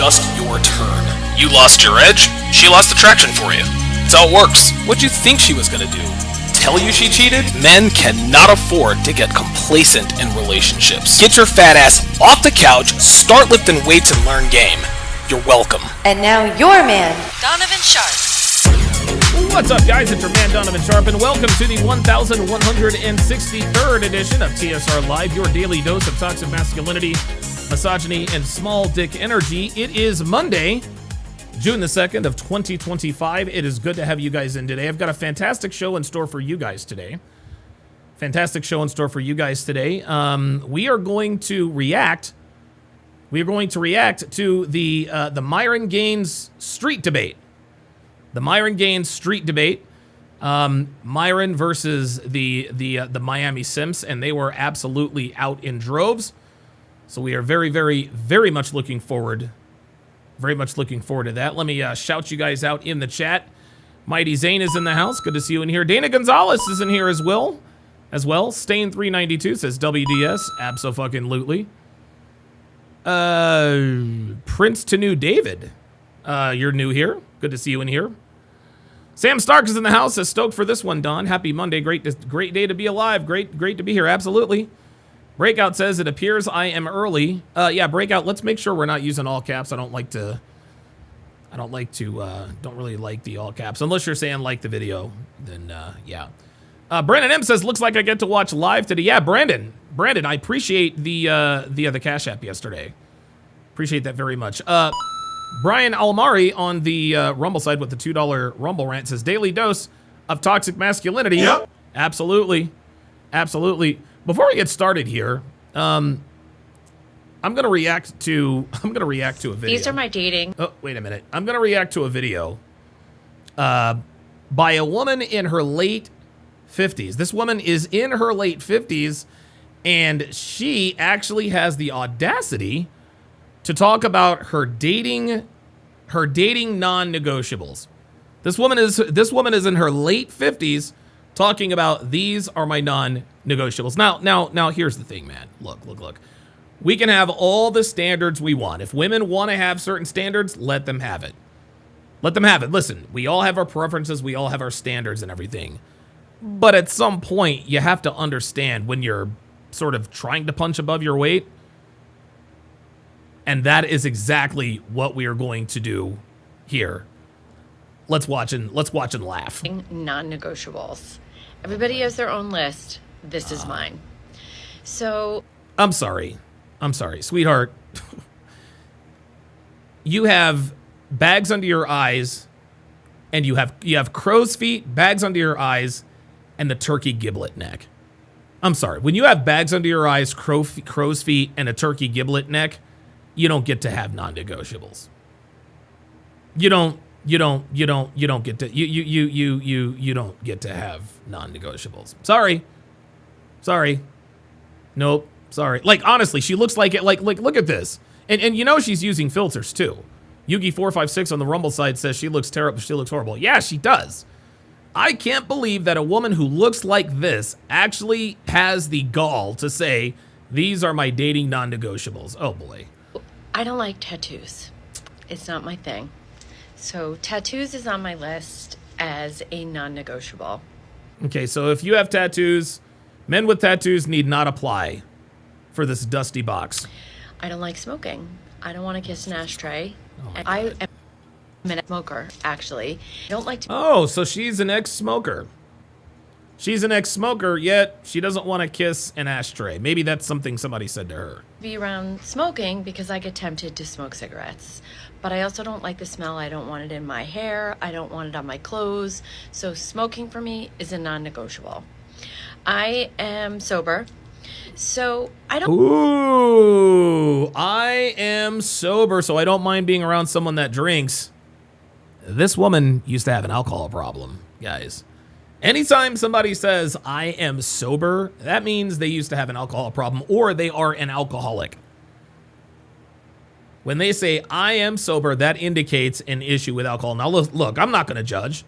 just your turn. You lost your edge, she lost attraction for you. That's how it works. What'd you think she was gonna do? Tell you she cheated? Men cannot afford to get complacent in relationships. Get your fat ass off the couch, start lifting weights, and learn game. You're welcome. And now your man, Donovan Sharpe. What's up, guys? It's your man, Donovan Sharpe, and welcome to the 1163rd edition of TSR Live, your daily dose of toxic masculinity, misogyny, and small dick energy. It is Monday, June the 2nd of 2025. It is good to have you guys in today. I've got a fantastic show in store for you guys today. We are going to react. We are going to react to the Myron Gaines street debate. The Myron Gaines street debate. Myron versus the Miami Simps, and they were absolutely out in droves. So we are very, very, very much looking forward. Very much looking forward to that. Let me shout you guys out in the chat. Mighty Zane is in the house. Good to see you in here. Dana Gonzalez is in here as well. Stain 392 says WDS. Abso-fucking-lutely. Prince to New David. You're new here. Good to see you in here. Sam Stark is in the house. Says stoked for this one, Don. Happy Monday. Great day to be alive. Great to be here. Absolutely. Breakout says, it appears I am early. Yeah, Breakout, let's make sure we're not using all caps. I don't really like the all caps. Unless you're saying like the video, then yeah. Brandon M says, looks like I get to watch live today. Yeah, Brandon, I appreciate the Cash App yesterday. Appreciate that very much. Brian Almari on the Rumble side with the $2 Rumble rant says, daily dose of toxic masculinity. Yep. Absolutely. Before we get started here, I'm gonna react to a video. These are my dating. Oh, wait a minute. I'm gonna react to a video by a woman in her late 50s. This woman is in her late 50s, and she actually has the audacity to talk about her dating non-negotiables. This woman is in her late 50s talking about these are my non-negotiables. Now here's the thing, man. Look. We can have all the standards we want. If women want to have certain standards, let them have it. Listen, we all have our preferences, we all have our standards and everything. But at some point, you have to understand when you're sort of trying to punch above your weight. And that is exactly what we are going to do here. Let's watch and laugh. Non-negotiables. Everybody has their own list. This is mine. So I'm sorry, sweetheart. You have bags under your eyes, and you have crow's feet, bags under your eyes, and the turkey giblet neck. I'm sorry. When you have bags under your eyes, crow's feet, and a turkey giblet neck, you don't get to have non-negotiables. You don't get to have non-negotiables. Sorry. Nope. Sorry. Like, honestly, she looks like it. Like look at this. And you know she's using filters too. Yugi456 on the Rumble side says she looks terrible. She looks horrible. Yeah, she does. I can't believe that a woman who looks like this actually has the gall to say, these are my dating non-negotiables. Oh boy. I don't like tattoos. It's not my thing. So tattoos is on my list as a non-negotiable. Okay, so if you have tattoos, men with tattoos need not apply for this dusty box. I don't like smoking. I don't want to kiss an ashtray. Oh my I God. am a smoker, actually. I don't like to... Oh, so she's an ex-smoker. She's an ex-smoker, yet she doesn't want to kiss an ashtray. Maybe that's something somebody said to her. Be around smoking because I get tempted to smoke cigarettes. But I also don't like the smell. I don't want it in my hair. I don't want it on my clothes. So smoking for me is a non-negotiable. I am sober. So I don't... Ooh, I am sober, so I don't mind being around someone that drinks. This woman used to have an alcohol problem, guys. Anytime somebody says, I am sober, that means they used to have an alcohol problem or they are an alcoholic. When they say, I am sober, that indicates an issue with alcohol. Now, look, I'm not going to judge.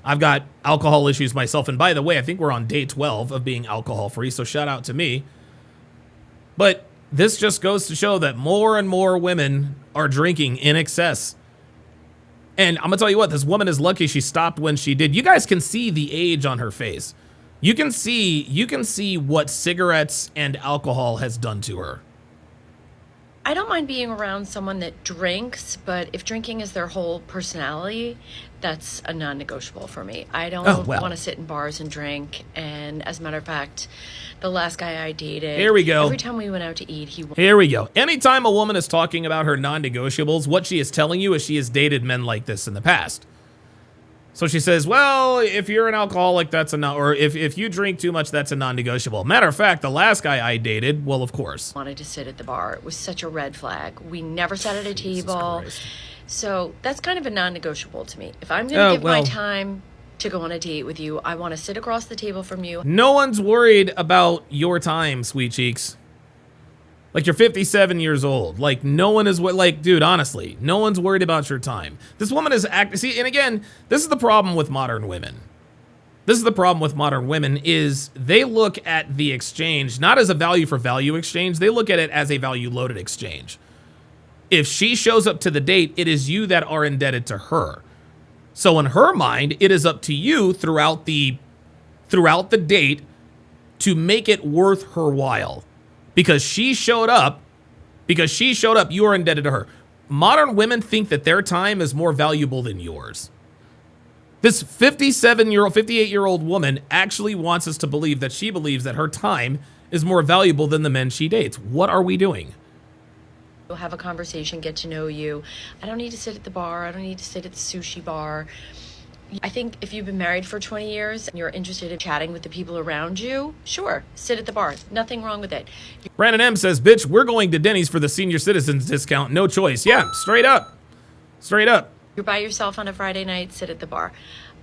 I've got alcohol issues myself. And by the way, I think we're on day 12 of being alcohol-free, so shout out to me. But this just goes to show that more and more women are drinking in excess. And I'm gonna tell you what, this woman is lucky she stopped when she did. You guys can see the age on her face. You can see what cigarettes and alcohol has done to her. I don't mind being around someone that drinks, but if drinking is their whole personality, that's a non-negotiable for me. I don't want to sit in bars and drink. And as a matter of fact, the last guy I dated, here we go. Every time we went out to eat, here we go. Anytime a woman is talking about her non-negotiables, what she is telling you is she has dated men like this in the past. So she says, well, if you're an alcoholic, that's a non, or if you drink too much, that's a non-negotiable. Matter of fact, the last guy I dated, well, of course, wanted to sit at the bar. It was such a red flag. We never sat at a table. Christ. So that's kind of a non-negotiable to me. If I'm going to give my time to go on a date with you, I want to sit across the table from you. No one's worried about your time, sweet cheeks. Like, you're 57 years old. Like, no one is like, dude, honestly, no one's worried about your time. This woman is see, and again, this is the problem with modern women. This is the problem with modern women is they look at the exchange not as a value for value exchange. They look at it as a value loaded exchange. If she shows up to the date, it is you that are indebted to her. So in her mind, it is up to you throughout the date to make it worth her while. Because she showed up, you are indebted to her. Modern women think that their time is more valuable than yours. This 58-year-old woman actually wants us to believe that she believes that her time is more valuable than the men she dates. What are we doing? We'll have a conversation, get to know you. I don't need to sit at the bar. I don't need to sit at the sushi bar. I think if you've been married for 20 years and you're interested in chatting with the people around you, sure, sit at the bar. Nothing wrong with it. Brandon M says, bitch, we're going to Denny's for the senior citizens discount. No choice. Yeah, straight up. Straight up. You're by yourself on a Friday night, sit at the bar.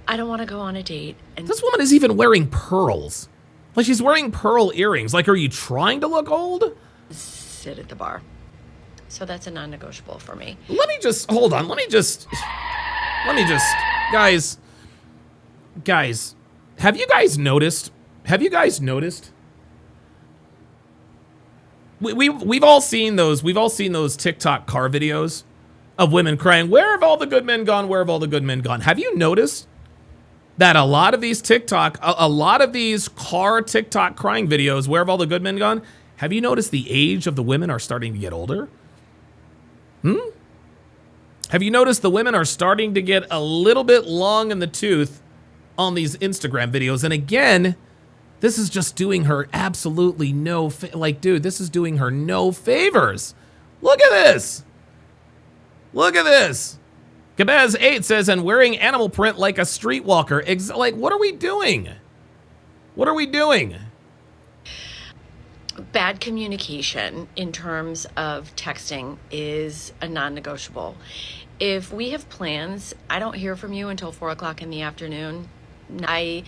I don't want to go on a date. And this woman is even wearing pearls. Like, she's wearing pearl earrings. Like, are you trying to look old? Sit at the bar. So that's a non-negotiable for me. Let me just, hold on. Let me just, guys, have you guys noticed? We've all seen those TikTok car videos of women crying, where have all the good men gone? Where have all the good men gone? Have you noticed that a lot of these car TikTok crying videos, where have all the good men gone? Have you noticed the age of the women are starting to get older? Have you noticed the women are starting to get a little bit long in the tooth on these Instagram videos? And again, this is just doing her absolutely no, this is doing her no favors. Look at this. Look at this. Kabaz8 says, and wearing animal print like a streetwalker. Like, what are we doing? What are we doing? Bad communication in terms of texting is a non-negotiable. If we have plans, I don't hear from you until 4 o'clock in the afternoon. I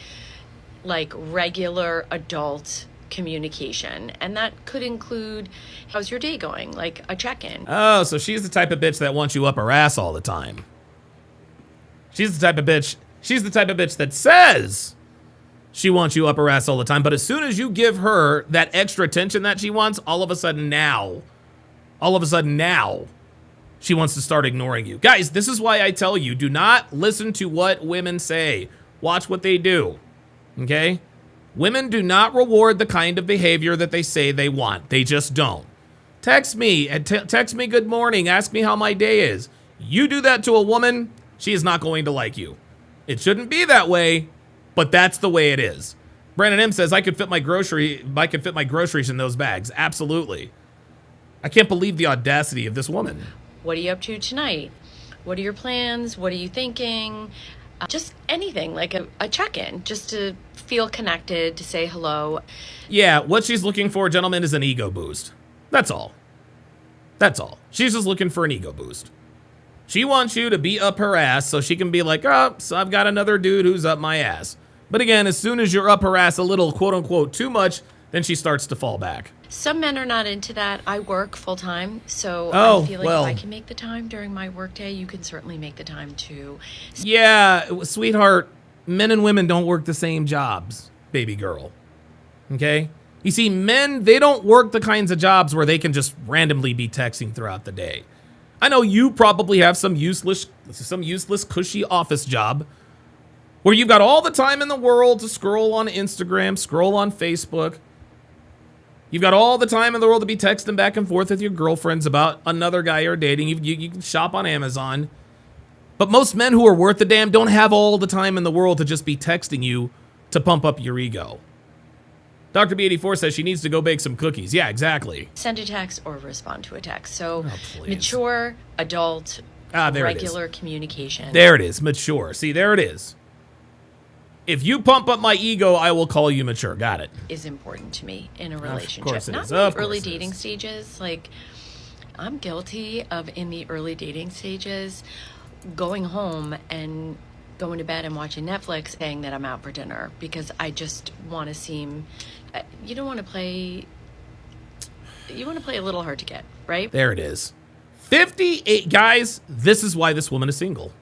like regular adult communication, and that could include, how's your day going? Like a check-in. Oh, so she's the type of bitch that wants you up her ass all the time. She's the type of bitch that says she wants you up her ass all the time, but as soon as you give her that extra attention that she wants, all of a sudden now, she wants to start ignoring you. Guys, this is why I tell you, do not listen to what women say. Watch what they do, okay? Women do not reward the kind of behavior that they say they want. They just don't. Text me, text me good morning, ask me how my day is. You do that to a woman, she is not going to like you. It shouldn't be that way, but that's the way it is. Brandon M says, I could fit my groceries in those bags. Absolutely. I can't believe the audacity of this woman. What are you up to tonight? What are your plans? What are you thinking? Just anything, like a check-in, just to feel connected, to say hello. Yeah, what she's looking for, gentlemen, is an ego boost. That's all. That's all. She's just looking for an ego boost. She wants you to be up her ass so she can be like, oh, so I've got another dude who's up my ass. But again, as soon as you're up her ass a little, quote unquote, too much, then she starts to fall back. Some men are not into that. I work full time, so I feel like if I can make the time during my workday, you can certainly make the time too. Yeah, sweetheart, men and women don't work the same jobs, baby girl. Okay? You see, men, they don't work the kinds of jobs where they can just randomly be texting throughout the day. I know you probably have some useless cushy office job where you've got all the time in the world to scroll on Instagram, scroll on Facebook. You've got all the time in the world to be texting back and forth with your girlfriends about another guy you're dating. You can shop on Amazon. But most men who are worth a damn don't have all the time in the world to just be texting you to pump up your ego. Dr. B84 says she needs to go bake some cookies. Yeah, exactly. Send a text or respond to a text. So please. mature, adult, regular communication. There it is, mature. See, there it is. If you pump up my ego, I will call you mature. Got it. Is important to me in a relationship. Of course it Not is. in Of the early course it dating is. stages. Like, I'm guilty of, in the early dating stages, going home and going to bed and watching Netflix saying that I'm out for dinner because I just want to seem, you don't want to play, you want to play a little hard to get, right? There it is. 58, guys, this is why this woman is single.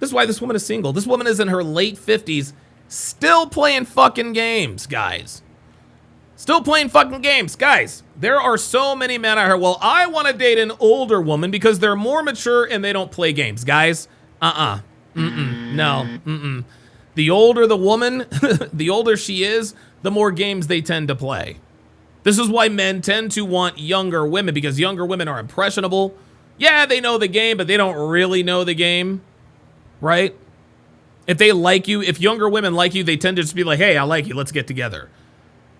This is why this woman is single. This woman is in her late 50s, still playing fucking games, guys. Still playing fucking games. Guys, there are so many men out here. Well, I want to date an older woman because they're more mature and they don't play games. Guys, no. The older the woman, the older she is, the more games they tend to play. This is why men tend to want younger women, because younger women are impressionable. Yeah, they know the game, but they don't really know the game, right? If they like you, if younger women like you, they tend to just be like, hey, I like you, let's get together.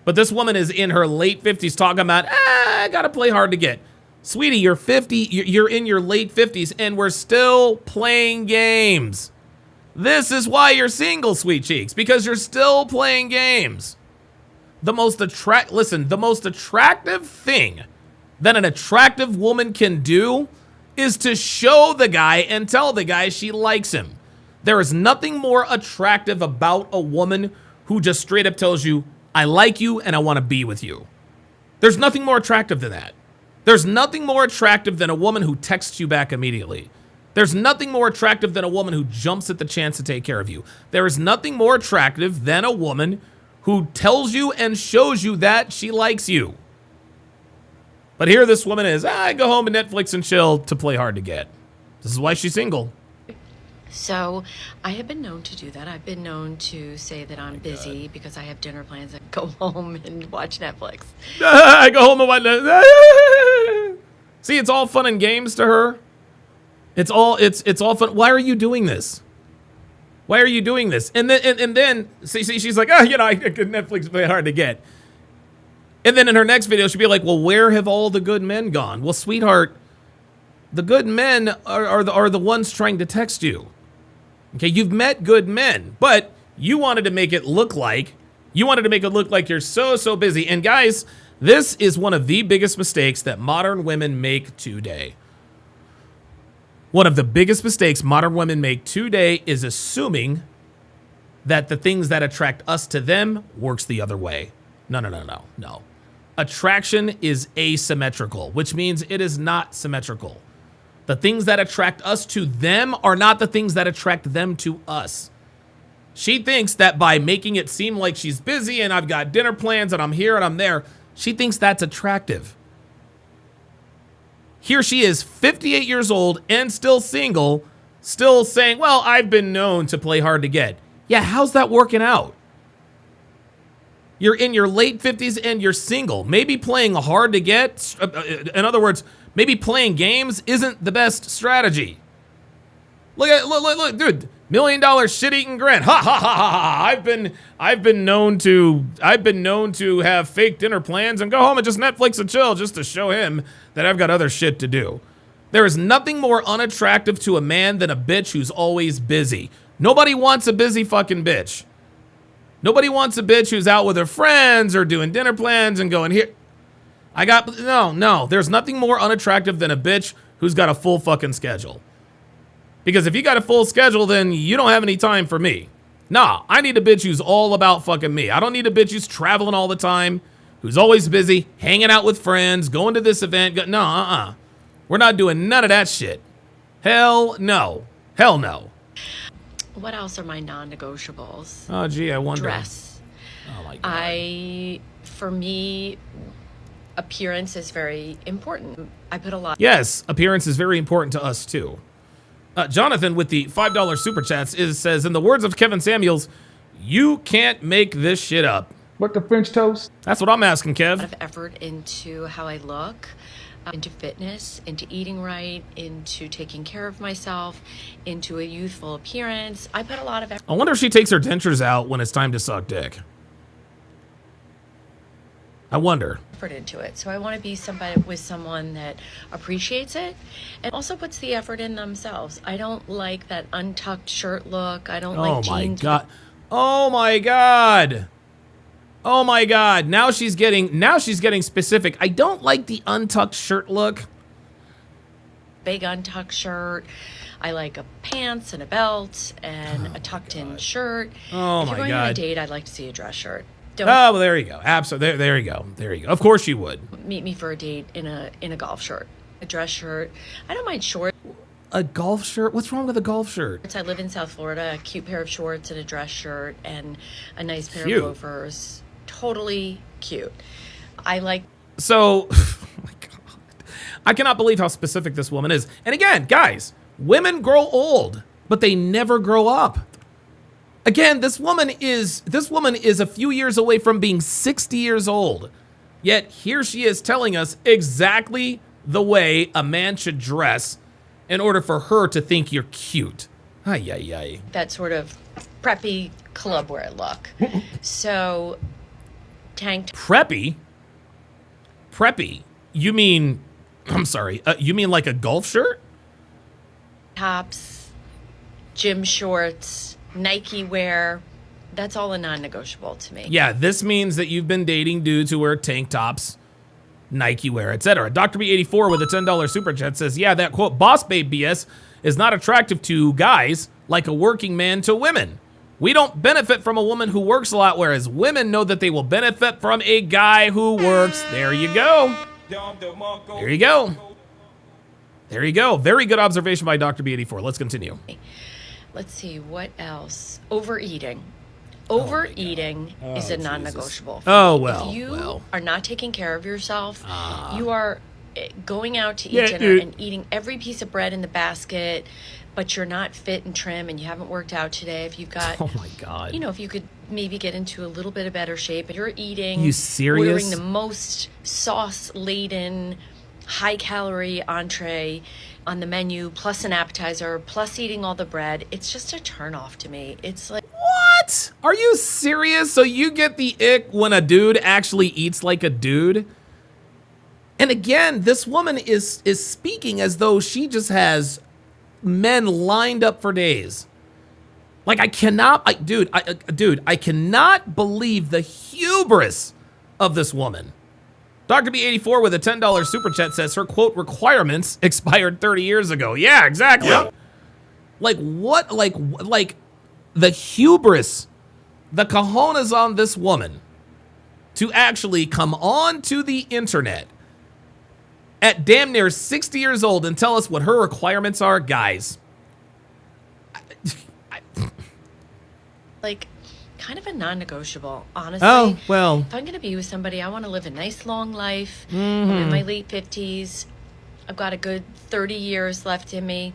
But this woman is in her late 50s talking about, I gotta play hard to get. Sweetie, you're 50, you're in your late 50s, and we're still playing games. This is why you're single, sweet cheeks, because you're still playing games. The most attractive thing that an attractive woman can do is to show the guy and tell the guy she likes him. There is nothing more attractive about a woman who just straight up tells you, I like you and I want to be with you. There's nothing more attractive than that. There's nothing more attractive than a woman who texts you back immediately. There's nothing more attractive than a woman who jumps at the chance to take care of you. There is nothing more attractive than a woman who tells you and shows you that she likes you. But here this woman is, I go home and Netflix and chill to play hard to get. This is why she's single. So I have been known to do that. I've been known to say that I'm busy because I have dinner plans and go home and watch Netflix. I go home and watch Netflix. See, it's all fun and games to her. It's all fun. Why are you doing this? Why are you doing this? And then see, she's like, I could Netflix play hard to get. And then in her next video, she'll be like, well, where have all the good men gone? Well, sweetheart, the good men are the ones trying to text you. Okay, you've met good men, but you wanted to make it look like you're so busy. And guys, this is one of the biggest mistakes that modern women make today. One of the biggest mistakes modern women make today is assuming that the things that attract us to them works the other way. No. Attraction is asymmetrical, which means it is not symmetrical. The things that attract us to them are not the things that attract them to us. She thinks that by making it seem like she's busy and I've got dinner plans and I'm here and I'm there, she thinks that's attractive. Here she is, 58 years old and still single, still saying, well, I've been known to play hard to get. Yeah, how's that working out? You're in your late 50s and you're single. Maybe playing hard to get, in other words, maybe playing games isn't the best strategy. Look, dude, $1 million shit-eating grin. Ha ha ha ha. I've been known to have fake dinner plans and go home and just Netflix and chill just to show him that I've got other shit to do. There is nothing more unattractive to a man than a bitch who's always busy. Nobody wants a busy fucking bitch. Nobody wants a bitch who's out with her friends or doing dinner plans and going here. No. There's nothing more unattractive than a bitch who's got a full fucking schedule. Because if you got a full schedule, then you don't have any time for me. Nah, I need a bitch who's all about fucking me. I don't need a bitch who's traveling all the time, who's always busy, hanging out with friends, going to this event. No. We're not doing none of that shit. Hell no. What else are my non-negotiables? Oh, gee, I wonder. Dress. Oh, my God. I For me, appearance is very important. I put a lot. Yes, appearance is very important to us too. Jonathan with the $5 super chats says, in the words of Kevin Samuels, you can't make this shit up. What the French toast? That's what I'm asking, Kev. A lot of effort into how I look, into fitness, into eating right, into taking care of myself, into a youthful appearance. I put a lot of effort. I wonder if she takes her dentures out when it's time to suck dick. I wonder. Into it. So I want to be somebody with someone that appreciates it and also puts the effort in themselves. I don't like that untucked shirt look. I don't like jeans. Oh my god. Oh my god. Now she's getting specific. I don't like the untucked shirt look. Big untucked shirt. I like a pants and a belt and a tucked in shirt. Oh if my you're going god. on a date, I'd like to see a dress shirt. Oh, well, there you go. Absolutely. There you go. There you go. Of course you would. Meet me for a date in a golf shirt, a dress shirt. I don't mind shorts. A golf shirt? What's wrong with a golf shirt? I live in South Florida. A cute pair of shorts and a dress shirt and a nice pair Cute. of loafers. Totally cute. I like. So, oh my god. I cannot believe how specific this woman is. And again, guys, women grow old, but they never grow up. Again, this woman is a few years away from being 60 years old. Yet here she is telling us exactly the way a man should dress in order for her to think you're cute. Ay, ay, ay. That sort of preppy club wear look. So, tank. Preppy? Preppy? You mean, I'm sorry, you mean like a golf shirt? Tops, gym shorts, Nike wear. That's all a non-negotiable to me. Yeah, this means that you've been dating dudes who wear tank tops, Nike wear, etc. Dr. B84 with a $10 super chat says, yeah, that quote, boss babe BS is not attractive to guys like a working man to women. We don't benefit from a woman who works a lot, whereas women know that they will benefit from a guy who works. There you go. There you go. There you go. Very good observation by Dr. B84. Let's continue. Let's see, what else? Overeating. Overeating is a non-negotiable. Oh, well. If you well. are not taking care of yourself, you are going out to eat Yeah, dinner dude. and eating every piece of bread in the basket, but you're not fit and trim and you haven't worked out today. If you've got, Oh, my God. you know, if you could maybe get into a little bit of better shape, you're eating. You serious? Ordering the most sauce-laden, high-calorie entree on the menu, plus an appetizer, plus eating all the bread. It's just a turnoff to me. It's like, What? Are you serious? So you get the ick when a dude actually eats like a dude? And again, this woman is speaking as though she just has men lined up for days. Like, I cannot believe the hubris of this woman. Dr. B84 with a $10 super chat says her quote requirements expired 30 years ago. Yeah, exactly. Yep. Like what? Like the hubris, the cojones on this woman to actually come on to the internet at damn near 60 years old and tell us what her requirements are, guys. like kind of a non-negotiable, honestly. Oh, well. If I'm going to be with somebody, I want to live a nice long life. I'm in my late 50s. I've got a good 30 years left in me.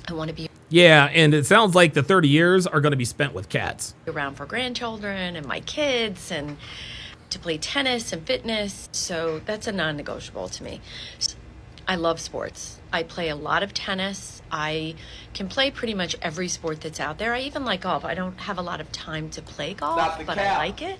I want to be Yeah, and it sounds like the 30 years are going to be spent with cats. around for grandchildren and my kids and to play tennis and fitness. So that's a non-negotiable to me. I love sports. I play a lot of tennis. I can play pretty much every sport that's out there. I even like golf. I don't have a lot of time to play golf, but I like it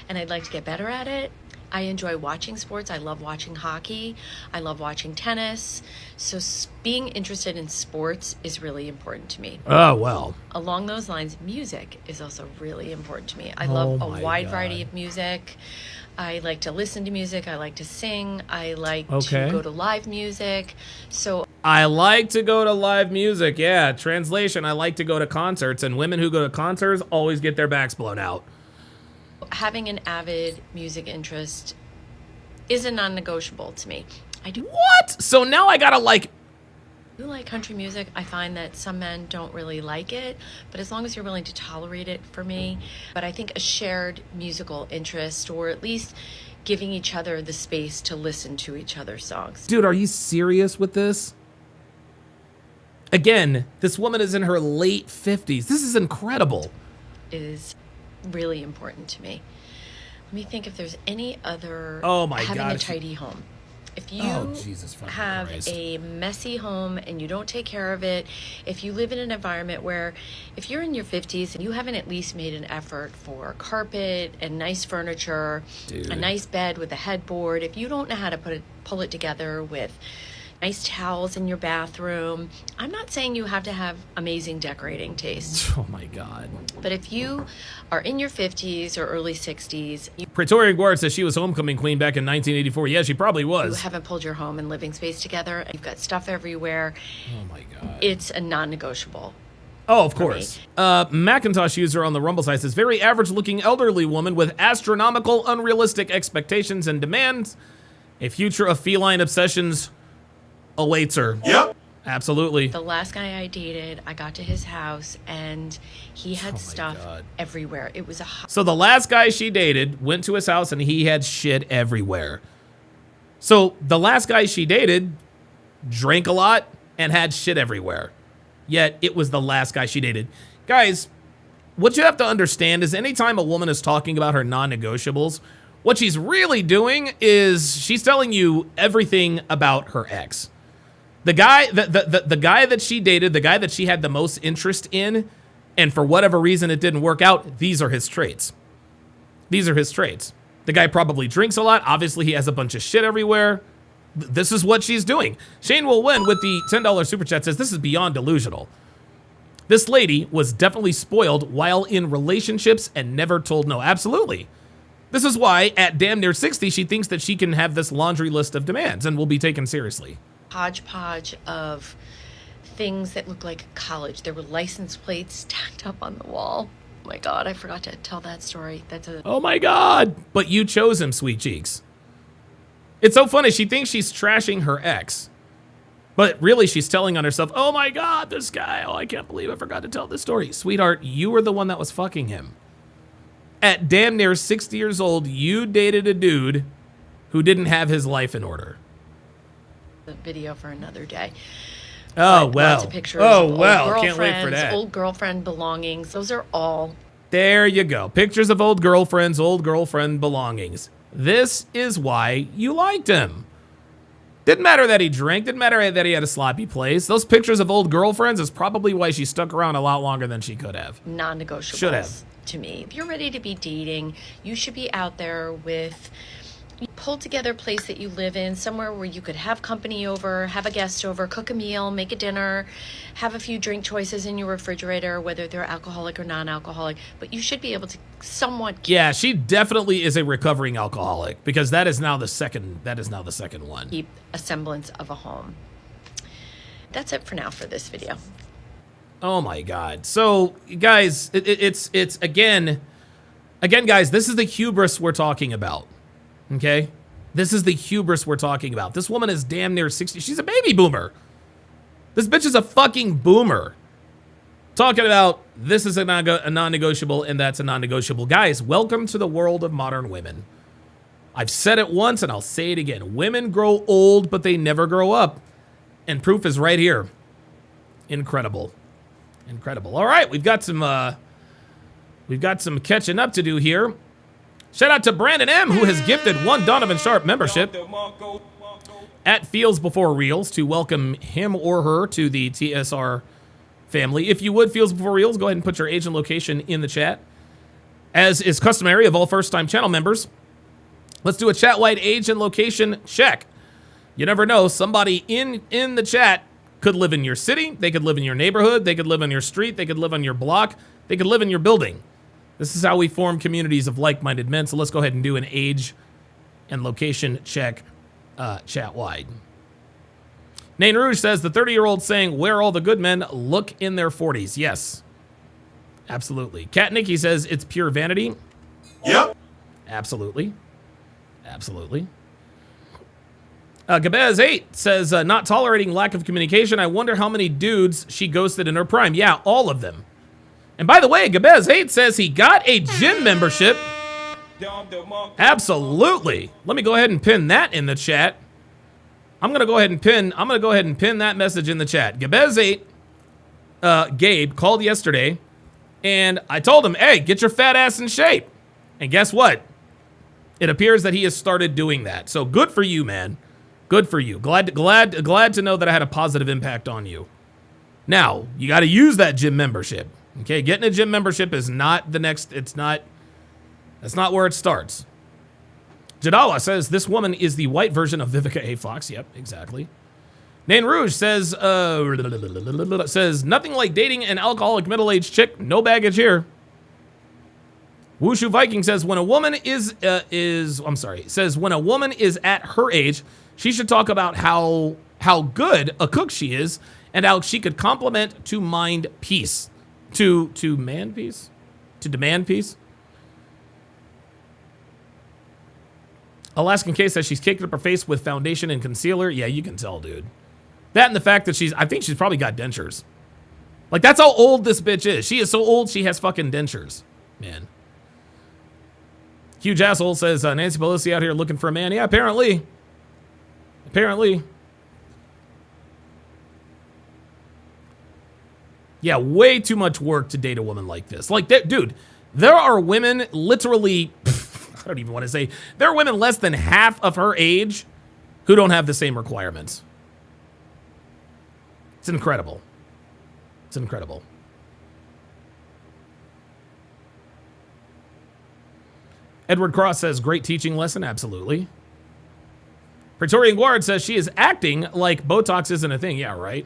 and I'd like to get better at it. I enjoy watching sports. I love watching hockey. I love watching tennis. So being interested in sports is really important to me. Oh, well. Along those lines, music is also really important to me. I love a wide variety of music. I like to listen to music. I like to sing. I like to go to live music. So I like to go to live music. Yeah, translation, I like to go to concerts, and women who go to concerts always get their backs blown out. having an avid music interest is a non-negotiable to me. I do. What? So now I gotta like You like country music. I find that some men don't really like it, but as long as you're willing to tolerate it for me. But I think a shared musical interest, or at least giving each other the space to listen to each other's songs. Dude, are you serious with this? Again, this woman is in her late 50s. This is incredible. Is really important to me. Let me think if there's any other. Oh my having God. a tidy home. If you Jesus fucking have Christ. a messy home and you don't take care of it, if you live in an environment where, if you're in your 50s and you haven't at least made an effort for carpet and nice furniture, Dude. a nice bed with a headboard, if you don't know how to pull it together with nice towels in your bathroom, I'm not saying you have to have amazing decorating taste. Oh my God. But if you are in your 50s or early 60s, Praetorian Guard says she was homecoming queen back in 1984. Yeah, she probably you was. haven't pulled your home and living space together, you've got stuff everywhere, Oh my God. it's a non-negotiable. Oh, of course. Macintosh user on the Rumble site says, very average-looking elderly woman with astronomical, unrealistic expectations and demands. A future of feline obsessions awaits her. Yep. Absolutely. The last guy I dated, I got to his house and he had stuff God. everywhere. It was a hot. So the last guy she dated went to his house and he had shit everywhere. So the last guy she dated drank a lot and had shit everywhere. Yet it was the last guy she dated. Guys, what you have to understand is anytime a woman is talking about her non-negotiables, what she's really doing is she's telling you everything about her ex. The guy the guy that she dated, the guy that she had the most interest in, and for whatever reason it didn't work out, these are his traits. These are his traits. The guy probably drinks a lot. Obviously, he has a bunch of shit everywhere. This is what she's doing. Shane will win with the $10 super chat says, this is beyond delusional. This lady was definitely spoiled while in relationships and never told no. Absolutely. This is why at damn near 60, she thinks that she can have this laundry list of demands and will be taken seriously. Hodgepodge of things that look like college. There were license plates stacked up on the wall. Oh my God, I forgot to tell that story. Oh my God. But you chose him, sweet cheeks. It's so funny. She thinks she's trashing her ex. But really, she's telling on herself, oh my God, this guy. Oh, I can't believe I forgot to tell this story. Sweetheart, you were the one that was fucking him. At damn near 60 years old, you dated a dude who didn't have his life in order. The video for another day. Oh, But well. Lots of pictures Oh, of old well. Can't wait for girlfriends, that. old girlfriend belongings. Those are all. There you go. Pictures of old girlfriends, old girlfriend belongings. This is why you liked him. Didn't matter that he drank. Didn't matter that he had a sloppy place. Those pictures of old girlfriends is probably why she stuck around a lot longer than she could have. Non-negotiables Should have. to me. If you're ready to be dating, you should be out there with pull together place that you live in, somewhere where you could have company over, have a guest over, cook a meal, make a dinner, have a few drink choices in your refrigerator, whether they're alcoholic or non-alcoholic, but you should be able to somewhat Yeah, she definitely is a recovering alcoholic because that is now the second one. keep a semblance of a home. That's it for now for this video. Oh my God. So guys, it's again, guys, this is the hubris we're talking about. Okay? This is the hubris we're talking about. This woman is damn near 60. She's a baby boomer. This bitch is a fucking boomer. Talking about this is a non-negotiable and that's a non-negotiable. Guys, welcome to the world of modern women. I've said it once and I'll say it again. Women grow old, but they never grow up. And proof is right here. Incredible. Incredible. All right, we've got some catching up to do here. Shout out to Brandon M, who has gifted one Donovan Sharpe membership at Feels Before Reels to welcome him or her to the TSR family. If you would, Feels Before Reels, go ahead and put your age and location in the chat. As is customary of all first-time channel members, let's do a chat-wide age and location check. You never know, somebody in the chat could live in your city, they could live in your neighborhood, they could live on your street, they could live on your block, they could live in your building. This is how we form communities of like-minded men. So let's go ahead and do an age and location check chat-wide. Nain Rouge says, the 30-year-old saying, where all the good men look in their 40s. Yes, absolutely. Cat Nikki says, it's pure vanity. Yep. Absolutely. Absolutely. Gabez8 says, not tolerating lack of communication. I wonder how many dudes she ghosted in her prime. Yeah, all of them. And by the way, Gabez8 says he got a gym membership. Absolutely. Let me go ahead and pin that in the chat. I'm gonna go ahead and pin that message in the chat. Gabez8, Gabe called yesterday, and I told him, hey, get your fat ass in shape. And guess what? It appears that he has started doing that. So good for you, man. Good for you. Glad to know that I had a positive impact on you. Now, you got to use that gym membership. Okay, getting a gym membership is not the next, that's not where it starts. Jadawa says, this woman is the white version of Vivica A. Fox. Yep, exactly. Nain Rouge says, nothing like dating an alcoholic middle-aged chick. No baggage here. Wushu Viking says, when a woman is when a woman is at her age, she should talk about how good a cook she is and how she could compliment to mind peace. To man peace? To demand peace? Alaskan K says she's caked up her face with foundation and concealer. Yeah, you can tell, dude. That and the fact that I think she's probably got dentures. Like, that's how old this bitch is. She is so old, she has fucking dentures. Man. Huge Asshole says, Nancy Pelosi out here looking for a man. Yeah, apparently. Apparently. Yeah, way too much work to date a woman like this. Like, dude, there are women literally, I don't even want to say, there are women less than half of her age who don't have the same requirements. It's incredible. It's incredible. Edward Cross says, great teaching lesson. Absolutely. Praetorian Guard says she is acting like Botox isn't a thing. Yeah, right.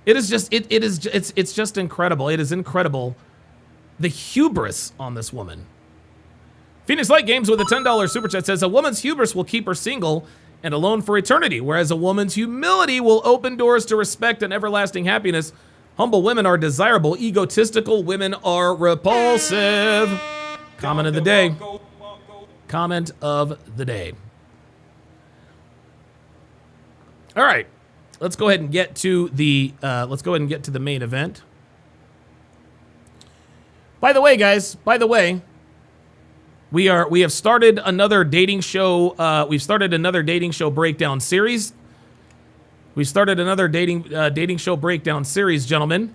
It is just, it's just incredible. It is incredible. The hubris on this woman. Phoenix Light Games with a $10 super chat says, a woman's hubris will keep her single and alone for eternity, whereas a woman's humility will open doors to respect and everlasting happiness. Humble women are desirable. Egotistical women are repulsive. Comment of the day. Comment of the day. All right. Let's go ahead and get to the main event. By the way, guys, we have started another dating show. We've started another dating show breakdown series. We've started another dating show breakdown series, gentlemen.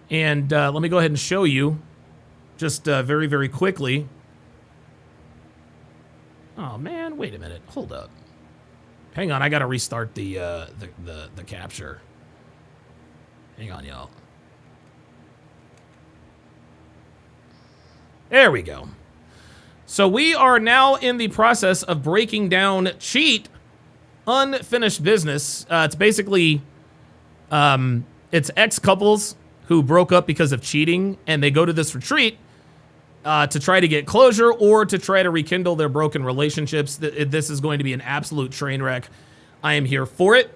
And let me go ahead and show you just very, very quickly. Oh man, wait a minute. Hold up. Hang on, I gotta restart the capture. Hang on, y'all. There we go. So we are now in the process of breaking down Cheat Unfinished Business. It's basically, it's ex-couples who broke up because of cheating, and they go to this retreat to try to get closure or to try to rekindle their broken relationships. This is going to be an absolute train wreck. I am here for it.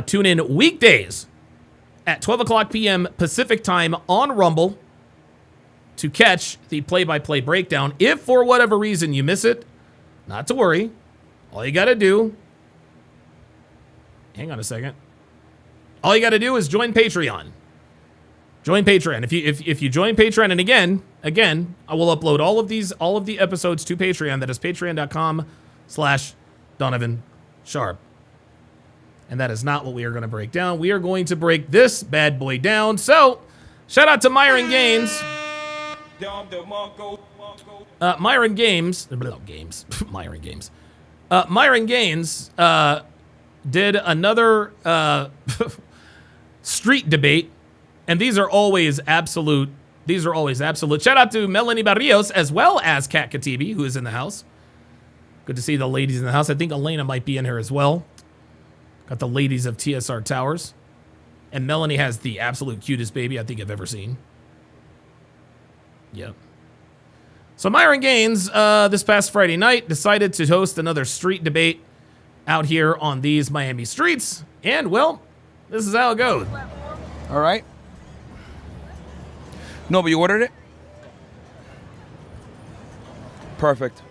Tune in weekdays at 12 o'clock p.m. Pacific time on Rumble to catch the play-by-play breakdown. If for whatever reason you miss it, not to worry. All you got to do, hang on a second. All you got to do is join Patreon. Join Patreon. If you join Patreon, and again, I will upload all of the episodes to Patreon. That is patreon.com/Donovan Sharpe. And that is not what we are going to break down. We are going to break this bad boy down. So, shout out to Myron Gaines. Myron Gaines did another street debate, and these are always absolute. Shout out to Melanie Barrios as well as Kat Katibi, who is in the house. Good to see the ladies in the house. I think Elena might be in here as well. Got the ladies of TSR Towers, and Melanie has the absolute cutest baby I think I've ever seen. Yep. So Myron Gaines, this past Friday night, decided to host another street debate out here on these Miami streets. And, well, this is how it goes. All right. No, but you ordered it? Perfect.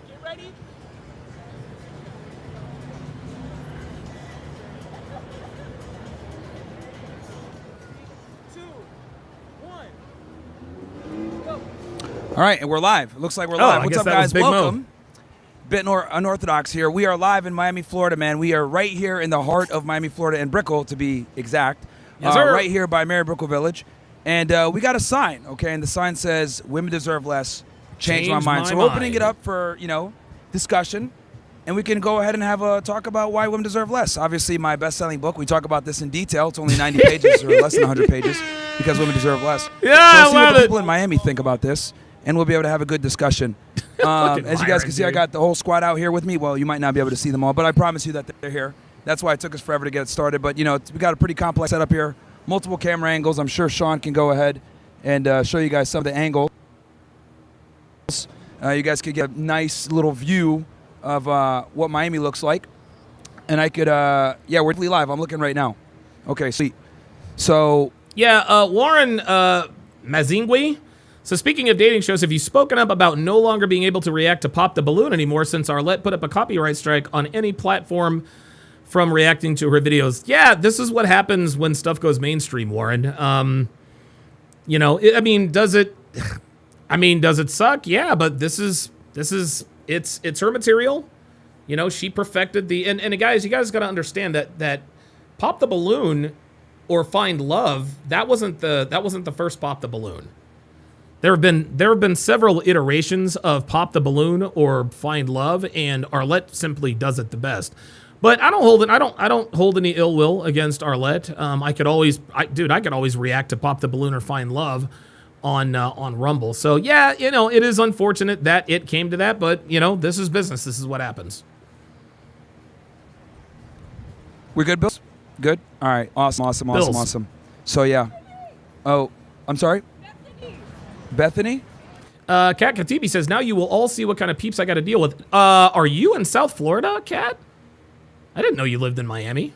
All right, and we're live. It looks like we're Oh, live. I What's guess up, that was guys? Big Mo. Welcome. Bit unorthodox here. We are live in Miami, Florida, man. We are right here in the heart of Miami, Florida, in Brickell, to be exact. Yes, sir. Right here by Mary Brickell Village. And we got a sign, okay? And the sign says, "Women deserve less. Change my mind." So we're opening it up for, discussion. And we can go ahead and have a talk about why women deserve less. Obviously, my best-selling book, we talk about this in detail. It's only 90 pages or less than 100 pages because women deserve less. Yeah, so I we'll see what love the it. people in Miami think about this, and we'll be able to have a good discussion. As you guys Myron, can see, I dude. got the whole squad out here with me. Well, you might not be able to see them all, but I promise you that they're here. That's why it took us forever to get it started. But, we got a pretty complex setup here. Multiple camera angles. I'm sure Sean can go ahead and show you guys some of the angles. You guys could get a nice little view of what Miami looks like. And I could, we're really live. I'm looking right now. Okay, sweet. So, Yeah, Warren Mazingwe. So speaking of dating shows, have you spoken up about no longer being able to react to Pop the Balloon anymore since Arlette put up a copyright strike on any platform from reacting to her videos? Yeah, this is what happens when stuff goes mainstream, Warren. Does it suck? Yeah, but it's her material. She perfected and guys, you guys got to understand that Pop the Balloon or Find Love, that wasn't the first Pop the Balloon. There have been several iterations of Pop the Balloon or Find Love, and Arlette simply does it the best. But I don't hold any ill will against Arlette. I could always react to Pop the Balloon or Find Love on Rumble. So yeah, it is unfortunate that it came to that, but this is business. This is what happens. we're good, Bills? Good? All right. Awesome. Bills. So, yeah. Oh, I'm sorry? Bethany? Kat Katibi says, now you will all see what kind of peeps I got to deal with. Are you in South Florida, Kat? I didn't know you lived in Miami.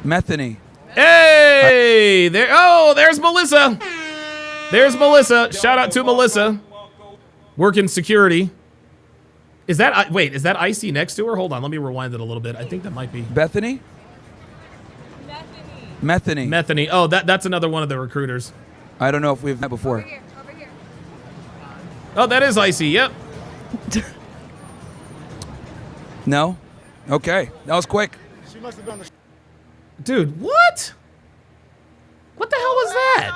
Methany. Hey! There's Melissa. There's Melissa. Shout out to Melissa. Working security. Is that Icy next to her? Hold on, let me rewind it a little bit. I think that might be Bethany? Methany. Methany. Oh, that's another one of the recruiters. I don't know if we've met before. Over here. Oh, that is Icy. Yep. No? Okay. That was quick. Dude, what? What the hell was that?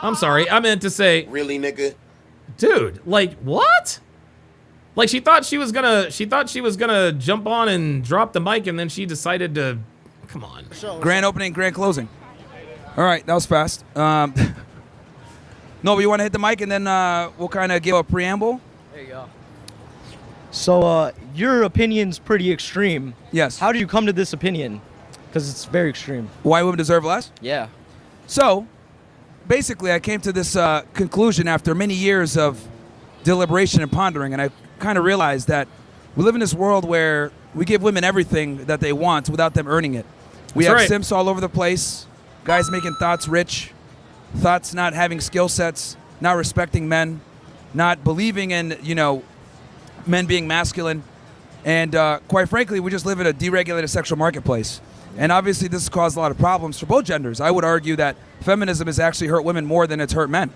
I'm sorry. I meant to say, Really, nigga? dude, like what? Like she thought she was gonna jump on and drop the mic, and then she decided to. Come on. Grand opening, grand closing. All right. That was fast. No, but you want to hit the mic, and then we'll kind of give a preamble? There you go. So, your opinion's pretty extreme. Yes. How do you come to this opinion? Because it's very extreme. Why women deserve less? Yeah. So, basically, I came to this conclusion after many years of deliberation and pondering, and I kind of realized that we live in this world where we give women everything that they want without them earning it. We That's have right. simps all over the place, guys making thoughts rich, thoughts not having skill sets, not respecting men, not believing in, men being masculine. And quite frankly, we just live in a deregulated sexual marketplace. And obviously this has caused a lot of problems for both genders. I would argue that feminism has actually hurt women more than it's hurt men.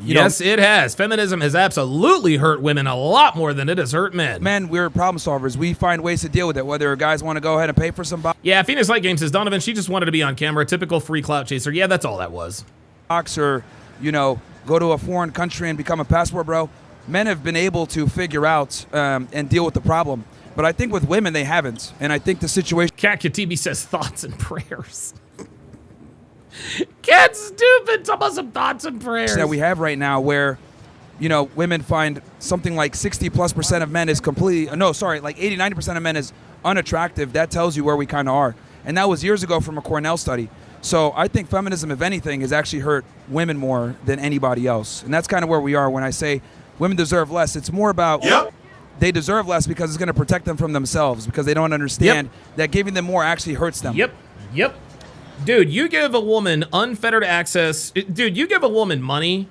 Yes, it has. Feminism has absolutely hurt women a lot more than it has hurt men. Men, we're problem solvers. We find ways to deal with it, whether guys want to go ahead and pay for some Yeah, Phoenix Light Game says, Donovan, she just wanted to be on camera. Typical free clout chaser. Yeah, that's all that was. box or, go to a foreign country and become a passport bro. Men have been able to figure out and deal with the problem. But I think with women, they haven't. And I think the situation Kat Katibi says thoughts and prayers. Cat's stupid. Talk about some thoughts and prayers. that we have right now where, women find something like 60+% of men is like 80, 90% of men is unattractive. That tells you where we kind of are. And that was years ago from a Cornell study. So I think feminism, if anything, has actually hurt women more than anybody else. And that's kind of where we are when I say women deserve less. It's more about they deserve less because it's going to protect them from themselves because they don't understand that giving them more actually hurts them. Yep. Dude, you give a woman unfettered access. Dude, you give a woman money.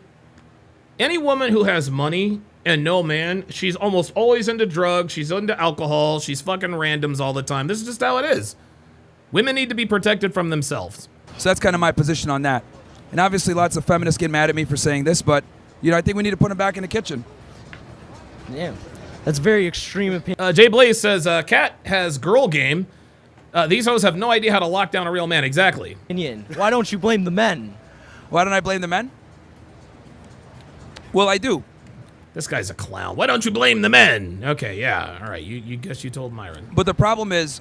Any woman who has money and no man, she's almost always into drugs. She's into alcohol. She's fucking randoms all the time. This is just how it is. Women need to be protected from themselves. So that's kind of my position on that. And obviously lots of feminists get mad at me for saying this, but, I think we need to put them back in the kitchen. Yeah. That's very extreme opinion. Jay Blaze says, Cat has girl game. These hoes have no idea how to lock down a real man. Exactly. Why don't you blame the men? Why don't I blame the men? Well, I do. This guy's a clown. Why don't you blame the men? Okay, yeah. All right. You guess you told Myron. But the problem is,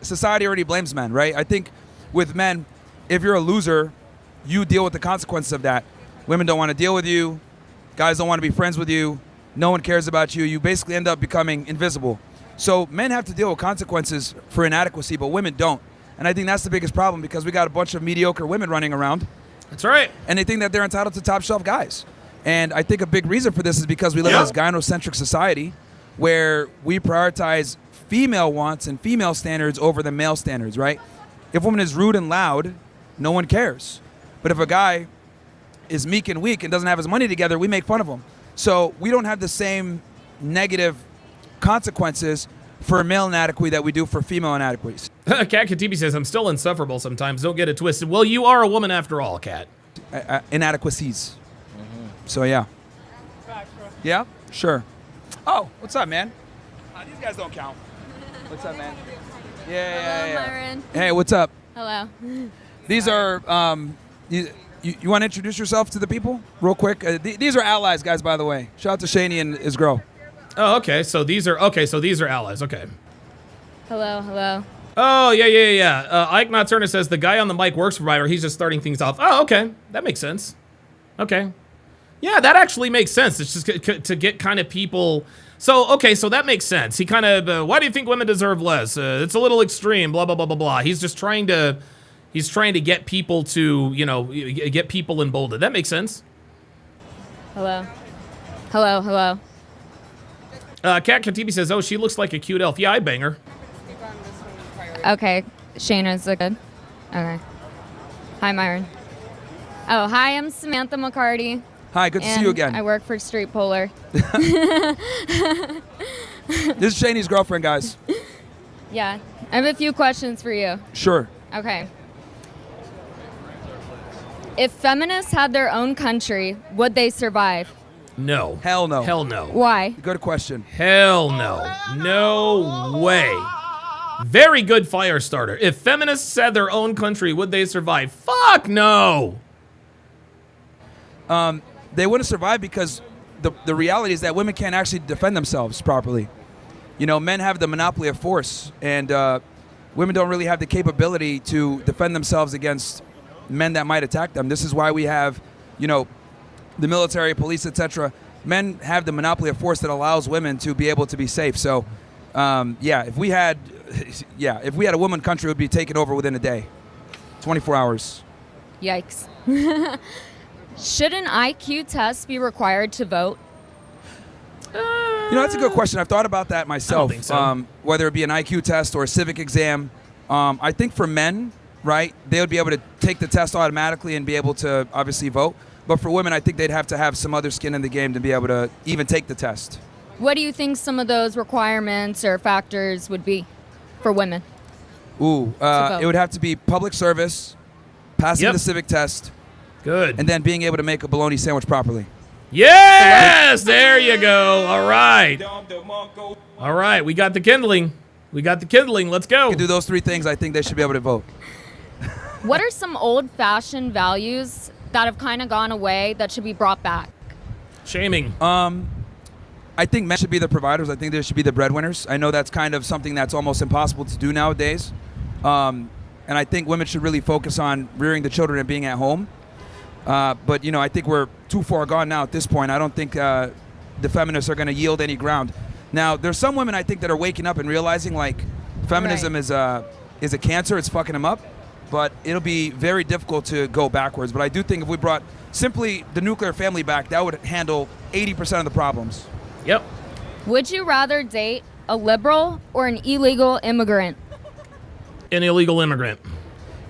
society already blames men, right? I think with men, if you're a loser, you deal with the consequences of that. Women don't want to deal with you. Guys don't want to be friends with you. No one cares about you. You basically end up becoming invisible. So men have to deal with consequences for inadequacy, but women don't. And I think that's the biggest problem because we got a bunch of mediocre women running around. That's right. And they think that they're entitled to top shelf guys. And I think a big reason for this is because we live in this gynocentric society where we prioritize female wants and female standards over the male standards, right? If a woman is rude and loud, no one cares. But if a guy is meek and weak and doesn't have his money together, we make fun of him. So we don't have the same negative consequences for male inadequacy that we do for female inadequacies. Kat Katibi says, I'm still insufferable sometimes. Don't get it twisted. Well, you are a woman after all, Kat. Inadequacies. So, yeah. Yeah? Sure. Oh, what's up, man? These guys don't count. What's up, man? Yeah. Hello, Myron. Hey, what's up? Hello. These are, you want to introduce yourself to the people real quick? These are allies, guys, by the way. Shout out to Shani and his girl. Oh, okay. So these are allies. Okay. Hello. Oh, yeah. Ike Not Turner says the guy on the mic works for Ryder. He's just starting things off. Oh, okay. That makes sense. Okay. Yeah, that actually makes sense. It's just to get kind of people. So, okay, so that makes sense. He kind of, why do you think women deserve less? It's a little extreme, blah, blah, blah, blah, blah. He's just trying to get people to, get people emboldened. That makes sense. Hello. Kat Katibi says, oh, she looks like a cute elf. Yeah, I bang her. Okay. Shayna's good. Okay. Hi, Myron. Oh, hi, I'm Samantha McCarty. Hi, good to see you again. I work for Street Polar. This is Shani's girlfriend, guys. Yeah. I have a few questions for you. Sure. Okay. If feminists had their own country, would they survive? No. Hell no. Hell no. Why? Good question. Hell no. No way. Very good fire starter. If feminists had their own country, would they survive? Fuck no. They wouldn't survive because the reality is that women can't actually defend themselves properly. Men have the monopoly of force, and women don't really have the capability to defend themselves against men that might attack them. This is why we have, the military, police, etc. Men have the monopoly of force that allows women to be able to be safe. So, if we had a woman country, it would be taken over within a day, 24 hours. Yikes. Should an IQ test be required to vote? That's a good question. I've thought about that myself. I don't think so. Whether it be an IQ test or a civic exam. I think for men, right, they would be able to take the test automatically and be able to obviously vote. But for women, I think they'd have to have some other skin in the game to be able to even take the test. What do you think some of those requirements or factors would be for women? It would have to be public service, passing the civic test, Good. and then being able to make a bologna sandwich properly. Yes! There you go. All right. All right. We got the kindling. Let's go. You can do those three things, I think they should be able to vote. What are some old-fashioned values that have kind of gone away that should be brought back? Shaming. I think men should be the providers. I think they should be the breadwinners. I know that's kind of something that's almost impossible to do nowadays. And I think women should really focus on rearing the children and being at home. But, I think we're too far gone now at this point. I don't think the feminists are going to yield any ground. Now, there's some women I think that are waking up and realizing, like, feminism is a cancer. It's fucking them up. But it'll be very difficult to go backwards. But I do think if we brought simply the nuclear family back, that would handle 80% of the problems. Yep. Would you rather date a liberal or an illegal immigrant? An illegal immigrant.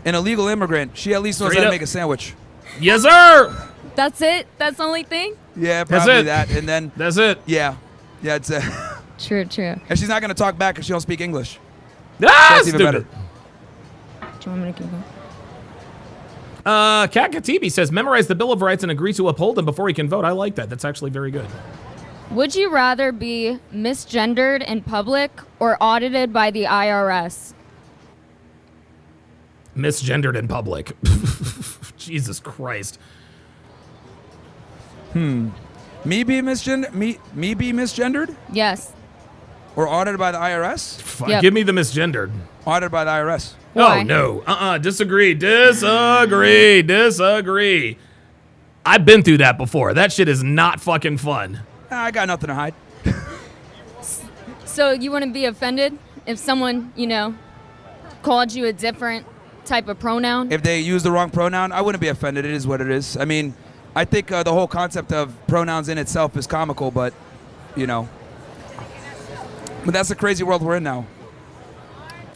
An illegal immigrant, she at least knows Straight how to up. make a sandwich. Yes, sir. That's it? That's the only thing? Yeah, That's probably it. that. And then, That's it. yeah, it's True. and she's not going to talk back because she don't speak English. Ah, That's even stupid. better. Do you want me to keep going? Kat Katibi says, memorize the Bill of Rights and agree to uphold them before he can vote. I like that. That's actually very good. Would you rather be misgendered in public or audited by the IRS? Misgendered in public. Jesus Christ. Me be misgendered? Me be misgendered? Yes. Or audited by the IRS? Fuck, Yep. give me the misgendered. Audited by the IRS. Why? Oh, no. Disagree. I've been through that before. That shit is not fucking fun. I got nothing to hide. So you wouldn't be offended if someone, called you a different type of pronoun? If they use the wrong pronoun, I wouldn't be offended. It is what it is. I mean, I think the whole concept of pronouns in itself is comical, but, But that's the crazy world we're in now.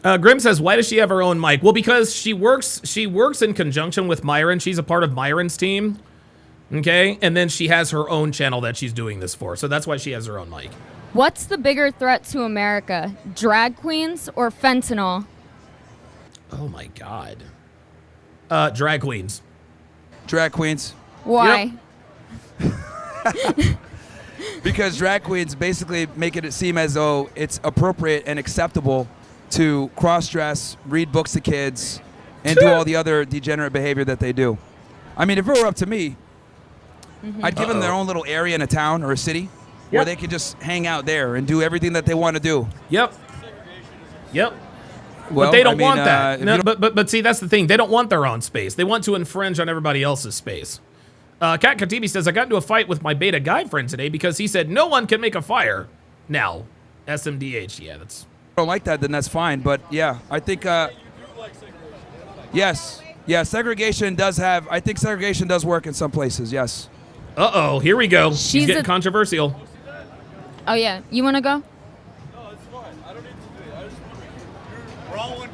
Grim says, why does she have her own mic? Well, because she works in conjunction with Myron. She's a part of Myron's team. Okay? And then she has her own channel that she's doing this for. So that's why she has her own mic. What's the bigger threat to America, drag queens or fentanyl? Oh my God. Drag queens. Drag queens. Why? Because drag queens basically make it seem as though it's appropriate and acceptable to cross-dress, read books to kids, and do all the other degenerate behavior that they do. I mean, if it were up to me, I'd give them their own little area in a town or a city where they could just hang out there and do everything that they want to do. Yep. Well, But they don't I mean, want that. if No, you don't- but see, that's the thing. They don't want their own space. They want to infringe on everybody else's space. Kat Katibi says, I got into a fight with my beta guy friend today because he said no one can make a fire. Now, SMDH, yeah, that's... don't like that, then that's fine. But yeah, I think yes, segregation does have. I think segregation does work in some places. Yes. Uh-oh, here we go. He's She's getting a- controversial. Oh, yeah. You want to go?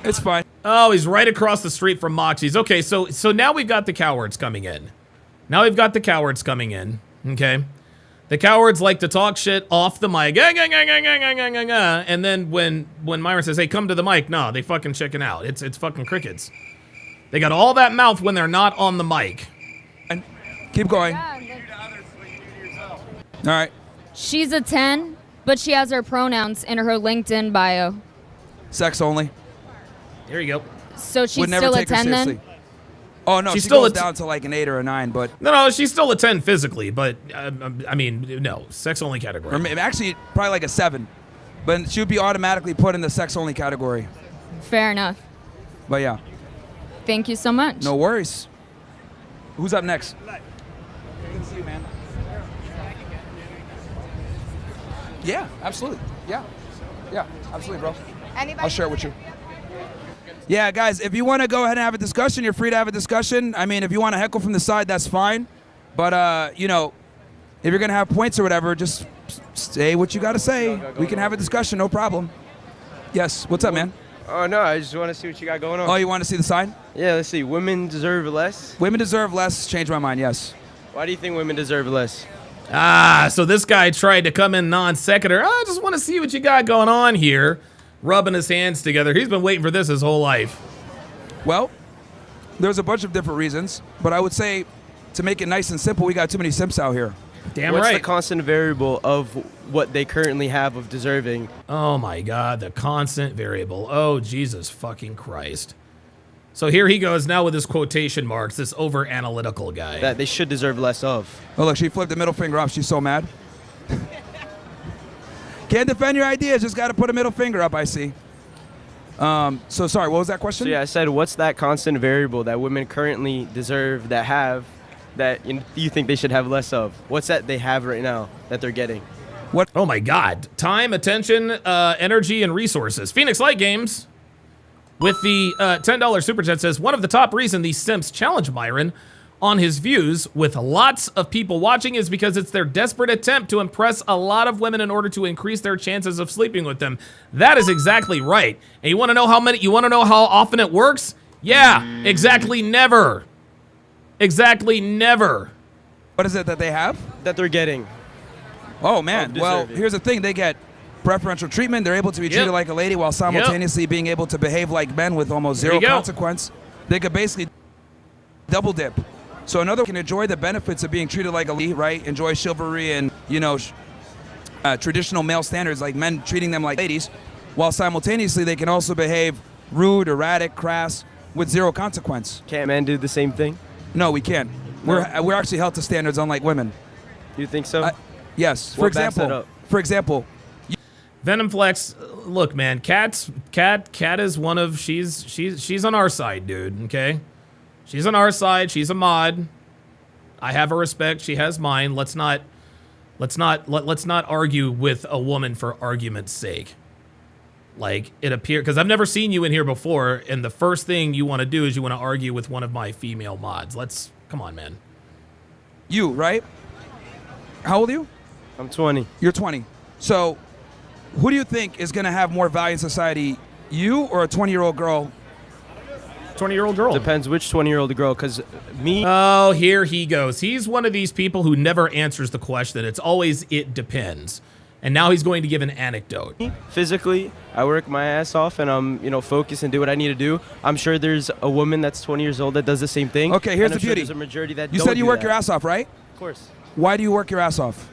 It's fine. Oh, he's right across the street from Moxie's. Okay, so now we've got the cowards coming in. Okay. The cowards like to talk shit off the mic. And then when Myron says, hey, come to the mic, no, they fucking chicken out. It's fucking crickets. They got all that mouth when they're not on the mic. And keep going. All right. She's a 10, but she has her pronouns in her LinkedIn bio. Sex only. There you go. So she's Would never still a take her 10 seriously. then? Oh no, She's she still goes a t- down to like an 8 or a 9, but No, she's still a 10 physically, but I mean, no, sex only category. or actually probably like a 7. But she would be automatically put in the sex only category. Fair enough. But yeah, Thank you so much. no worries. Who's up next? Good to see you, man. Yeah, absolutely. Yeah, absolutely, bro. I'll share it with you. Yeah, guys, if you want to go ahead and have a discussion, you're free to have a discussion. I mean, if you want to heckle from the side, that's fine. But, if you're going to have points or whatever, just say what you got to say. We can have a discussion, no problem. Yes, what's up, man? Oh, no, I just want to see what you got going on. Oh, you want to see the sign? Yeah, let's see. Women deserve less? Women deserve less. Change my mind, yes. Why do you think women deserve less? So this guy tried to come in non sequitur. I just want to see what you got going on here. Rubbing his hands together. He's been waiting for this his whole life. Well, there's a bunch of different reasons, but I would say to make it nice and simple, we got too many simps out here. Damn What's right. the constant variable of what they currently have of deserving? Oh my God, the constant variable. Oh, Jesus fucking Christ. So here he goes now with his quotation marks, this over analytical guy. That they should deserve less of. Oh, look, she flipped the middle finger up. She's so mad. Can't defend your ideas. Just got to put a middle finger up, I see. So, sorry, what was that question? So yeah, I said, what's that constant variable that women currently deserve that you think they should have less of? What's that they have right now that they're getting? Oh my God. Time, attention, energy, and resources. Phoenix Light Games with the $10 super chat says, one of the top reasons these simps challenge Myron on his views with lots of people watching is because it's their desperate attempt to impress a lot of women in order to increase their chances of sleeping with them. That is exactly right. And you want to know how often it works? Yeah, exactly never. Exactly never. What is it that they have? That they're getting. Oh, man. Of Well, deserving. here's the thing. They get preferential treatment. They're able to be treated like a lady while simultaneously being able to behave like men with almost There zero you go. consequence. They could basically double dip. So another can enjoy the benefits of being treated like a lady, right? Enjoy chivalry and, traditional male standards, like men treating them like ladies, while simultaneously they can also behave rude, erratic, crass, with zero consequence. Can't men do the same thing? No, we can't. We're actually held to standards unlike women. You think so? Yes. What backs that up? For example, Venom Flex, look, man, Cat is one of she's on our side, dude. Okay, she's on our side. She's a mod. I have her respect. She has mine. Let's not argue with a woman for argument's sake. Like, it appears, because I've never seen you in here before, and the first thing you want to do is you want to argue with one of my female mods. Come on, man. You, right? How old are you? I'm 20. You're 20. So, who do you think is going to have more value in society, you or a 20-year-old girl? 20-year-old girl. Depends which 20-year-old girl, because me... Oh, here he goes. He's one of these people who never answers the question. It's always, it depends. And now he's going to give an anecdote. Physically, I work my ass off and I'm, focused and do what I need to do. I'm sure there's a woman that's 20 years old that does the same thing. Okay, here's the beauty. There's a majority that you don't said you do work that. your ass off, right? Of course. Why do you work your ass off?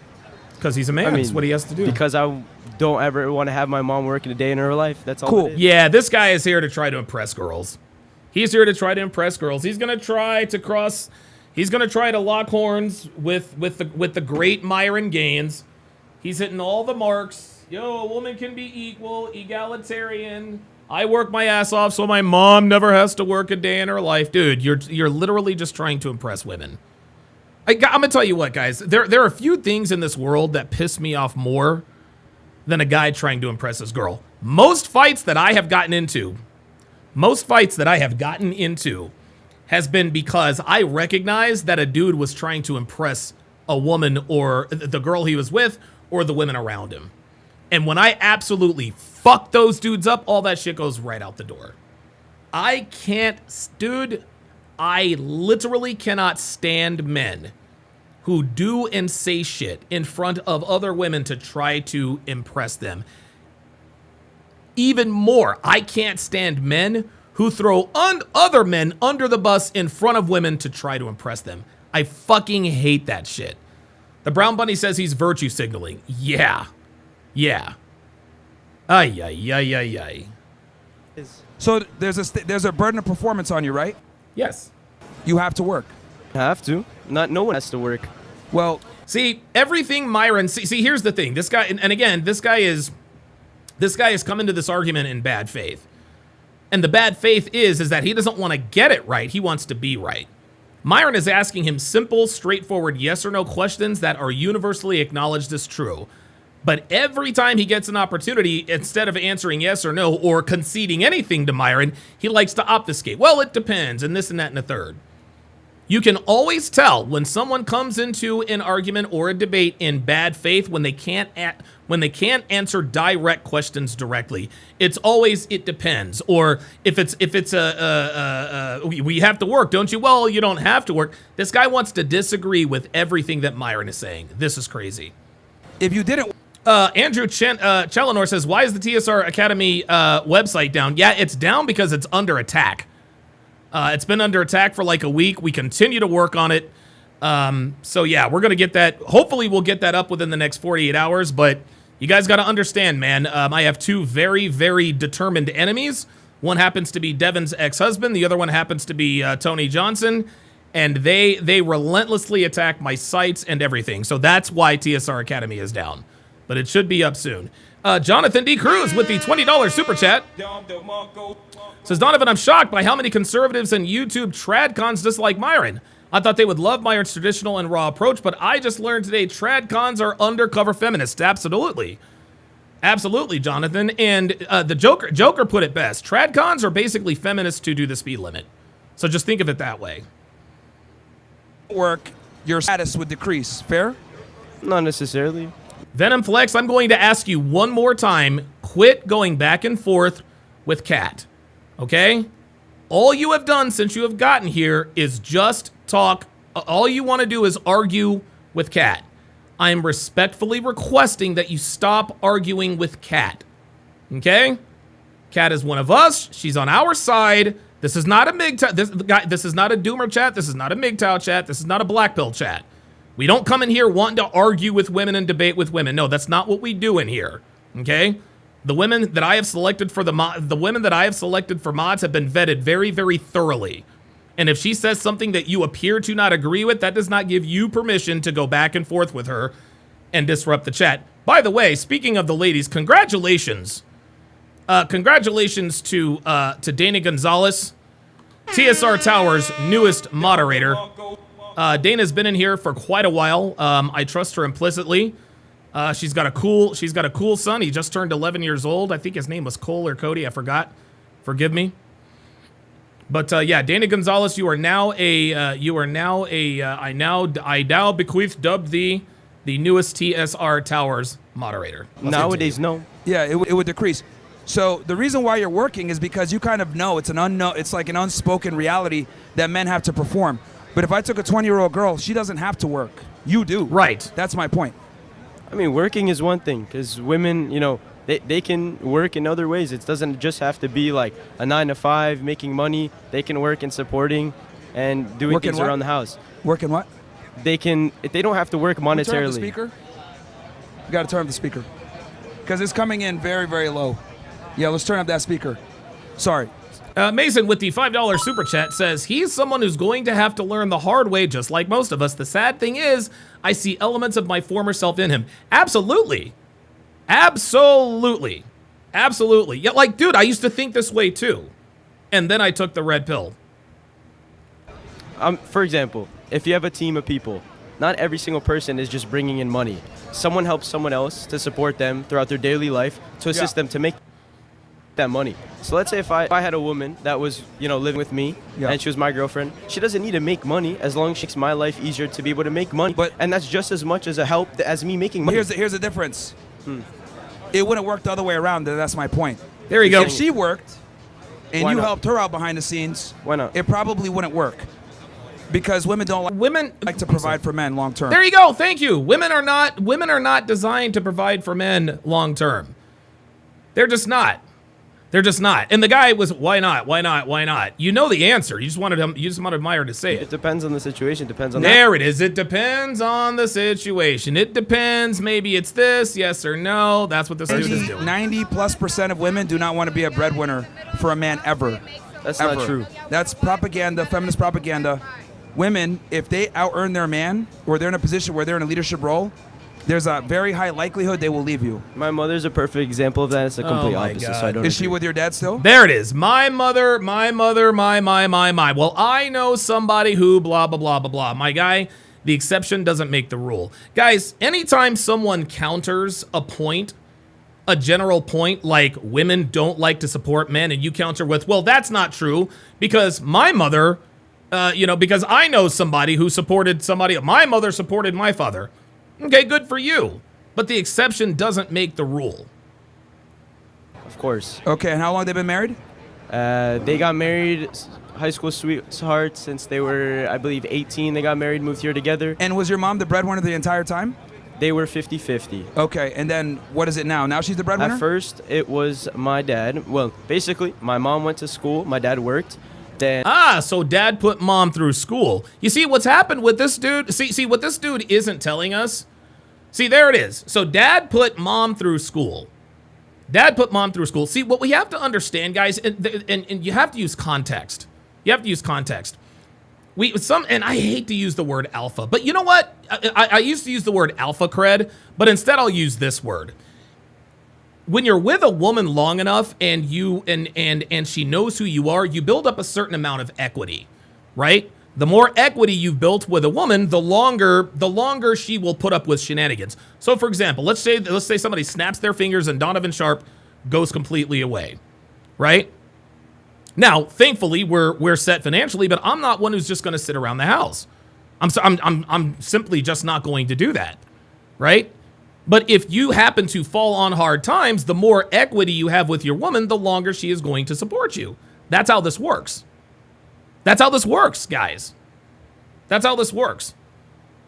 Because he's a man. That's what he has to do. Because I don't ever want to have my mom working a day in her life. That's all. Cool. It is. Yeah, this guy is here to try to impress girls. He's here to try to impress girls. He's gonna try to cross. He's gonna try to lock horns with the great Myron Gaines. He's hitting all the marks. Yo, a woman can be equal, egalitarian. I work my ass off so my mom never has to work a day in her life. Dude, you're literally just trying to impress women. I'm gonna tell you what, guys. There are a few things in this world that piss me off more than a guy trying to impress his girl. Most fights that I have gotten into has been because I recognize that a dude was trying to impress a woman or the girl he was with or the women around him. And when I absolutely fuck those dudes up, all that shit goes right out the door. I literally cannot stand men who do and say shit in front of other women to try to impress them. Even more, I can't stand men who throw other men under the bus in front of women to try to impress them. I fucking hate that shit. The Brown Bunny says he's virtue signaling. Yeah. Ay. So there's a burden of performance on you, right? Yes. You have to work. Have to. No one has to work. Well, see, everything Myron... See, here's the thing. This guy... And again, this guy is coming to this argument in bad faith. And the bad faith is that he doesn't want to get it right. He wants to be right. Myron is asking him simple, straightforward yes or no questions that are universally acknowledged as true. But every time he gets an opportunity, instead of answering yes or no or conceding anything to Myron, he likes to obfuscate. Well, it depends, and this and that and a third. You can always tell when someone comes into an argument or a debate in bad faith when they can't answer direct questions directly. It's always it depends, or if it's we have to work, don't you? Well, you don't have to work. This guy wants to disagree with everything that Myron is saying. This is crazy. if you didn't... Andrew Chelanor says, why is the TSR Academy website down? Yeah, it's down because it's under attack. It's been under attack for like a week. We continue to work on it. So yeah, we're going to get that. Hopefully we'll get that up within the next 48 hours. But you guys got to understand, man, I have two very, very determined enemies. One happens to be Devin's ex-husband. The other one happens to be Tony Johnson. And they relentlessly attack my sites and everything. So that's why TSR Academy is down. But it should be up soon. Jonathan D. Cruz with the $20 super chat says, Donovan, I'm shocked by how many conservatives and YouTube tradcons dislike Myron. I thought they would love Myron's traditional and raw approach, but I just learned today tradcons are undercover feminists. Absolutely. Absolutely, Jonathan. And the Joker put it best. Tradcons are basically feminists who do the speed limit. So just think of it that way. Work, your status would decrease. Fair? Not necessarily. Venom Flex, I'm going to ask you one more time. Quit going back and forth with Kat. Okay? All you have done since you have gotten here is just talk. All you want to do is argue with Kat. I am respectfully requesting that you stop arguing with Kat. Okay? Kat is one of us. She's on our side. This is not a MGTOW. This is not a Doomer chat. This is not a MGTOW chat. This is not a Black Pill chat. We don't come in here wanting to argue with women and debate with women. No, that's not what we do in here. Okay? The women that I have selected for the women that I have selected for mods have been vetted very, very thoroughly. And if she says something that you appear to not agree with, that does not give you permission to go back and forth with her and disrupt the chat. By the way, speaking of the ladies, congratulations. Congratulations to Dana Gonzalez, TSR Tower's newest moderator. Dana's been in here for quite a while. I trust her implicitly. She's got a cool son. He just turned 11 years old. I think his name was Cole or Cody. I forgot. Forgive me. But yeah, Dana Gonzalez, I now bequeath dubbed the newest TSR Towers moderator. Nowadays, no. Yeah, it would decrease. So the reason why you're working is because you kind of know it's like an unspoken reality that men have to perform. But if I took a 20-year-old girl, she doesn't have to work. You do. Right. That's my point. I mean, working is one thing because women, they can work in other ways. It doesn't just have to be like a 9-to-5 making money. They can work in supporting and doing things around the house. Working what? They don't have to work monetarily. Turn off the speaker? You got to turn off the speaker. Because it's coming in very, very low. Yeah, let's turn up that speaker. Sorry. Mason with the $5 super chat says, he's someone who's going to have to learn the hard way, just like most of us. The sad thing is, I see elements of my former self in him. Absolutely. Absolutely. Absolutely. Yeah, like, dude, I used to think this way too. And then I took the red pill. For example, if you have a team of people, not every single person is just bringing in money. Someone helps someone else to support them throughout their daily life, to assist them to make that money. So let's say if I had a woman that was, living with me and she was my girlfriend, she doesn't need to make money as long as she makes my life easier to be able to make money. And that's just as much as a help as me making money. Here's the difference. It wouldn't work the other way around. That's my point. There you go. If she worked and you helped her out behind the scenes, why not? It probably wouldn't work. Because women don't like to provide for men long term. There you go. Thank you. Women are not designed to provide for men long term. They're just not. They're just not. And the guy was, why not? Why not? Why not? You know the answer. You just wanted Myron to say it. It depends on the situation. Depends on There it is. It depends on the situation. It depends. Maybe it's this, yes or no. That's what this dude is doing. 90+% of women do not want to be a breadwinner for a man ever. That's ever. not true. That's propaganda, feminist propaganda. Women, if they out-earn their man or they're in a position where they're in a leadership role, there's a very high likelihood they will leave you. My mother's a perfect example of that. It's a complete opposite. So I don't Is she with your dad still? There it is. My mother, my. Well, I know somebody who blah, blah, blah, blah, blah. My guy, the exception doesn't make the rule. Guys, anytime someone counters a point, a general point, like women don't like to support men, and you counter with, well, that's not true, because my mother, because I know somebody who supported somebody. My mother supported my father. Okay, good for you. But the exception doesn't make the rule. Of course. Okay, and how long they been married? They got married, high school sweethearts, since they were, I believe, 18. They got married, moved here together. And was your mom the breadwinner the entire time? They were 50-50. Okay, and then what is it now? Now she's the breadwinner? At first, it was my dad. Well, basically, my mom went to school. My dad worked. Then so dad put mom through school. You see what's happened with this dude? See what this dude isn't telling us? See, there it is. So dad put mom through school. Dad put mom through school. See, what we have to understand, guys, and you have to use context. You have to use context. And I hate to use the word alpha, but you know what? I used to use the word alpha cred, but instead I'll use this word. When you're with a woman long enough and she knows who you are, you build up a certain amount of equity, right? The more equity you've built with a woman, the longer she will put up with shenanigans. So for example, let's say somebody snaps their fingers and Donovan Sharpe goes completely away, right? Now, thankfully, we're set financially, but I'm not one who's just going to sit around the house. I'm simply just not going to do that, right? But if you happen to fall on hard times, the more equity you have with your woman, the longer she is going to support you. That's how this works. That's how this works, guys. That's how this works.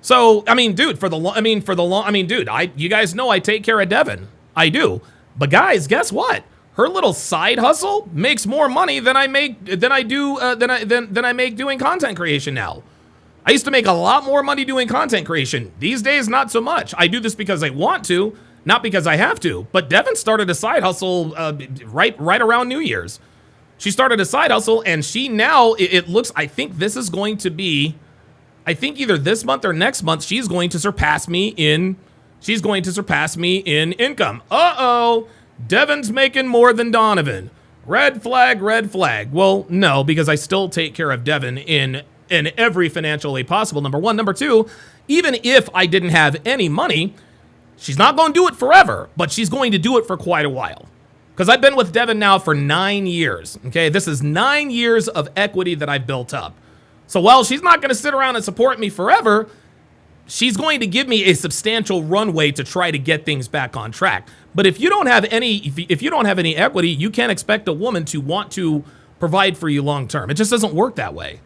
So, I mean, dude, you guys know I take care of Devin. I do. But guys, guess what? her little side hustle makes more money than I make than I make doing content creation now. I used to make a lot more money doing content creation. These days, not so much. I do this because I want to, not because I have to. But Devin started a side hustle right around New Year's. She started a side hustle, and she now, it looks, I think this is going to be, I think either this month or next month, she's going to surpass me in income. Uh-oh, Devin's making more than Donovan. Red flag, red flag. Well, no, because I still take care of Devin in every financial way possible, number one. Number two, even if I didn't have any money, she's not going to do it forever, but she's going to do it for quite a while. Because I've been with Devin now for 9 years, okay? This is 9 years of equity that I've built up. So while she's not going to sit around and support me forever, she's going to give me a substantial runway to try to get things back on track. But if you don't have any equity, you can't expect a woman to want to provide for you long term. It just doesn't work that way.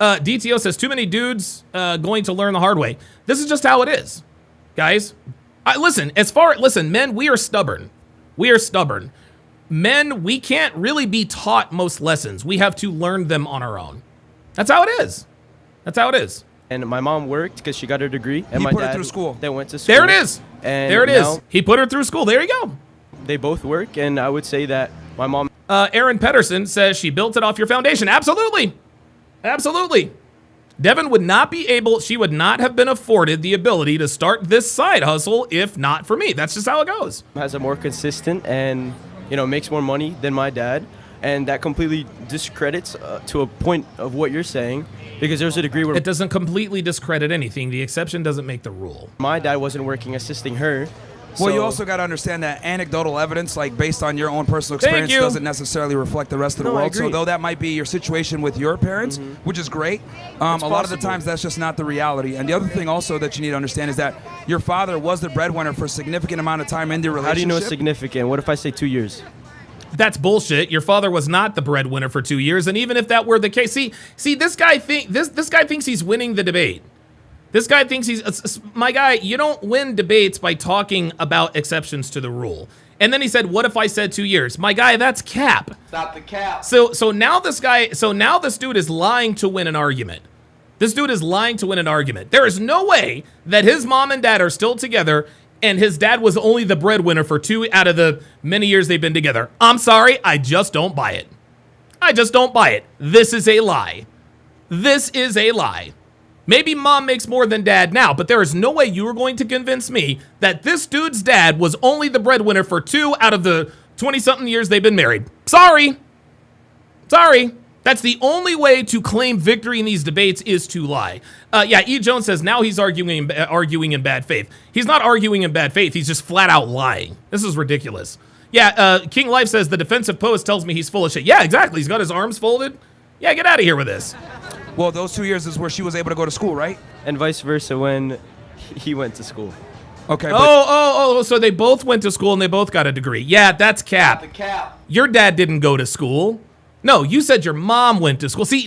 DTO says, too many dudes going to learn the hard way. This is just how it is, guys. Listen, men, we are stubborn. We are stubborn. Men, we can't really be taught most lessons. We have to learn them on our own. That's how it is. That's how it is. And my mom worked because she got her degree. And He my put her dad, through school. They went to school. There it is. And there it is. now He put her through school. There you go. They both work, and I would say that my mom... Aaron Pedersen says she built it off your foundation. Absolutely. Absolutely. Devin would not have been afforded the ability to start this side hustle if not for me. That's just how it goes. has a more consistent and, makes more money than my dad. And that completely discredits to a point of what you're saying, because there's a degree where It doesn't completely discredit anything. The exception doesn't make the rule. my dad wasn't working assisting her. Well, you So- also got to understand that anecdotal evidence, like based on your own personal Thank experience, you. doesn't necessarily reflect the rest of the No, I world. So agree. though that might be your situation with your parents, which is great, a lot of the possible. times that's just not the reality. And the other thing also that you need to understand is that your father was the breadwinner for a significant amount of time in the relationship. How do you know it's significant? What if I say 2 years? That's bullshit. Your father was not the breadwinner for 2 years, and even if that were the case, see, this guy thinks he's winning the debate. This guy thinks my guy. You don't win debates by talking about exceptions to the rule. And then he said, "What if I said 2 years?" My guy, that's cap. Stop the cap. So now this dude is lying to win an argument. This dude is lying to win an argument. There is no way that his mom and dad are still together and his dad was only the breadwinner for 2 out of the many years they've been together. I'm sorry, I just don't buy it. I just don't buy it. This is a lie. This is a lie. Maybe mom makes more than dad now, but there is no way you are going to convince me that this dude's dad was only the breadwinner for 2 out of the 20-something years they've been married. Sorry. Sorry. That's the only way to claim victory in these debates is to lie. E. Jones says now he's arguing in bad faith. He's not arguing in bad faith. He's just flat out lying. This is ridiculous. King Life says the defensive post tells me he's full of shit. Yeah, exactly. He's got his arms folded. Yeah, get out of here with this. Well, those 2 years is where she was able to go to school, right? And vice versa when he went to school. Okay. So they both went to school and they both got a degree. Yeah, that's cap. The cap. Your dad didn't go to school. No, you said your mom went to school. See,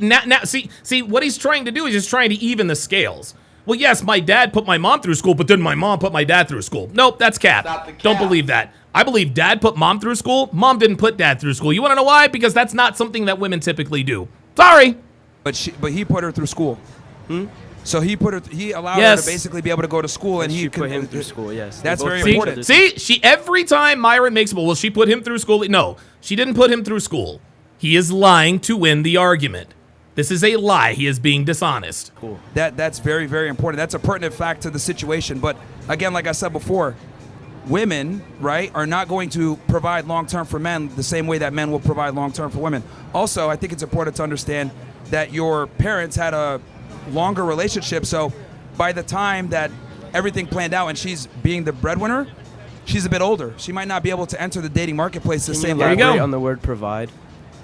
see what he's trying to do is just trying to even the scales. Well, yes, my dad put my mom through school, but then my mom put my dad through school. Nope, that's cap. Stop the cap. Don't believe that. I believe dad put mom through school. Mom didn't put dad through school. You want to know why? Because that's not something that women typically do. Sorry. But he put her through school. So he allowed her Yes. to basically be able to go to school, and She he put him through school, yes. They That's both very put each important. other See, every time Myron makes well, she put him through school. No, she didn't put him through school. He is lying to win the argument. This is a lie. He is being dishonest. Cool. That's very, very important. That's a pertinent fact to the situation. But again, like I said before, women, right, are not going to provide long-term for men the same way that men will provide long-term for women. Also, I think it's important to understand that your parents had a longer relationship. So by the time that everything planned out and she's being the breadwinner, she's a bit older. She might not be able to enter the dating marketplace the Can same you way. elaborate on the word provide?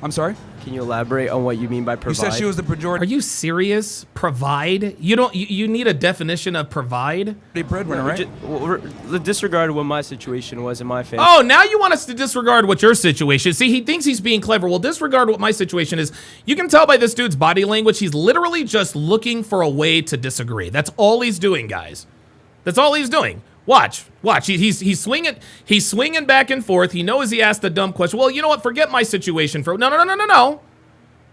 I'm sorry? Can you elaborate on what you mean by You provide? said she was the Are majority you serious? Provide? You need a definition of provide? breadwinner, right? Disregard what my situation was in my family. Oh, now you want us to disregard what your situation is. See, he thinks he's being clever. Well, disregard what my situation is. You can tell by this dude's body language, he's literally just looking for a way to disagree. That's all he's doing, guys. That's all he's doing. Watch. He's swinging back and forth. He knows he asked the dumb question. Well, you know what? Forget my situation. No.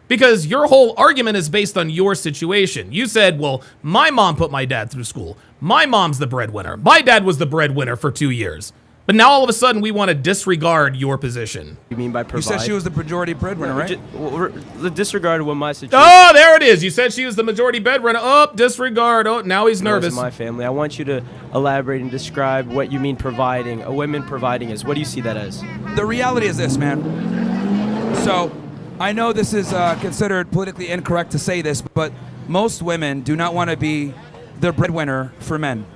Because your whole argument is based on your situation. You said, well, my mom put my dad through school. My mom's the breadwinner. My dad was the breadwinner for 2 years. But now all of a sudden we want to disregard your position. You mean by provide? You said she was the majority breadwinner, right? Disregard what my situation. Oh, there it is. You said she was the majority breadwinner. Oh, disregard. Oh, now he's nervous. My family. I want you to elaborate and describe what you mean providing. A woman providing is. What do you see that as? The reality is this, man. So, I know this is considered politically incorrect to say this, but most women do not want to be the breadwinner for men.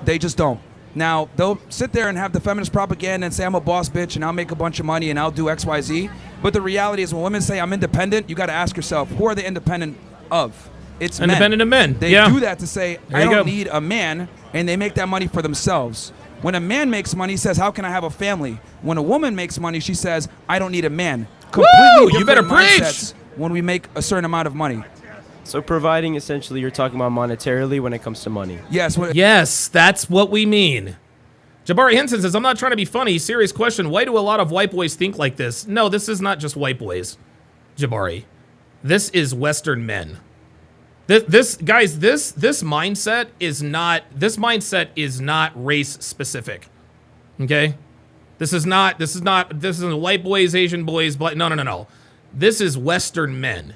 They just don't. Now, they'll sit there and have the feminist propaganda and say, I'm a boss bitch and I'll make a bunch of money and I'll do X, Y, Z. But the reality is when women say I'm independent, you got to ask yourself, who are they independent of? It's independent of men. They do that to say, I don't need a man, and they make that money for themselves. When a man makes money, he says, how can I have a family? When a woman makes money, she says, I don't need a man. Completely you better preach mindsets when we make a certain amount of money. So providing, essentially, you're talking about monetarily when it comes to money. Yes. Yes, that's what we mean. Jabari Henson says, I'm not trying to be funny. Serious question. Why do a lot of white boys think like this? No, this is not just white boys, Jabari. This is Western men. This mindset is not race specific. Okay? This isn't white boys, Asian boys, but no. This is Western men.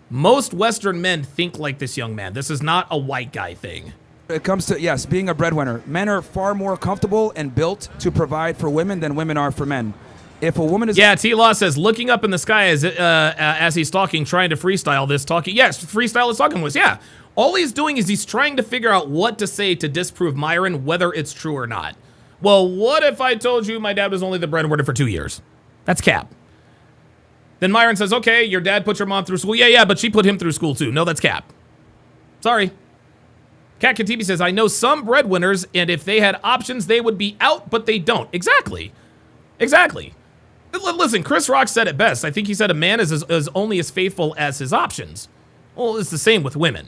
Most Western men think like this young man. This is not a white guy thing. It comes to, yes, being a breadwinner. Men are far more comfortable and built to provide for women than women are for men. If a woman is... Yeah, T-Law says, looking up in the sky as he's talking, trying to freestyle this talking. Yes, freestyle is talking was, yeah. All he's doing is he's trying to figure out what to say to disprove Myron, whether it's true or not. Well, what if I told you my dad was only the breadwinner for 2 years? That's cap. Then Myron says, okay, your dad put your mom through school. Yeah, but she put him through school too. No, that's cap. Sorry. Kat Katibi says, I know some breadwinners, and if they had options, they would be out, but they don't. Exactly. Listen, Chris Rock said it best. I think he said a man is only as faithful as his options. Well, it's the same with women.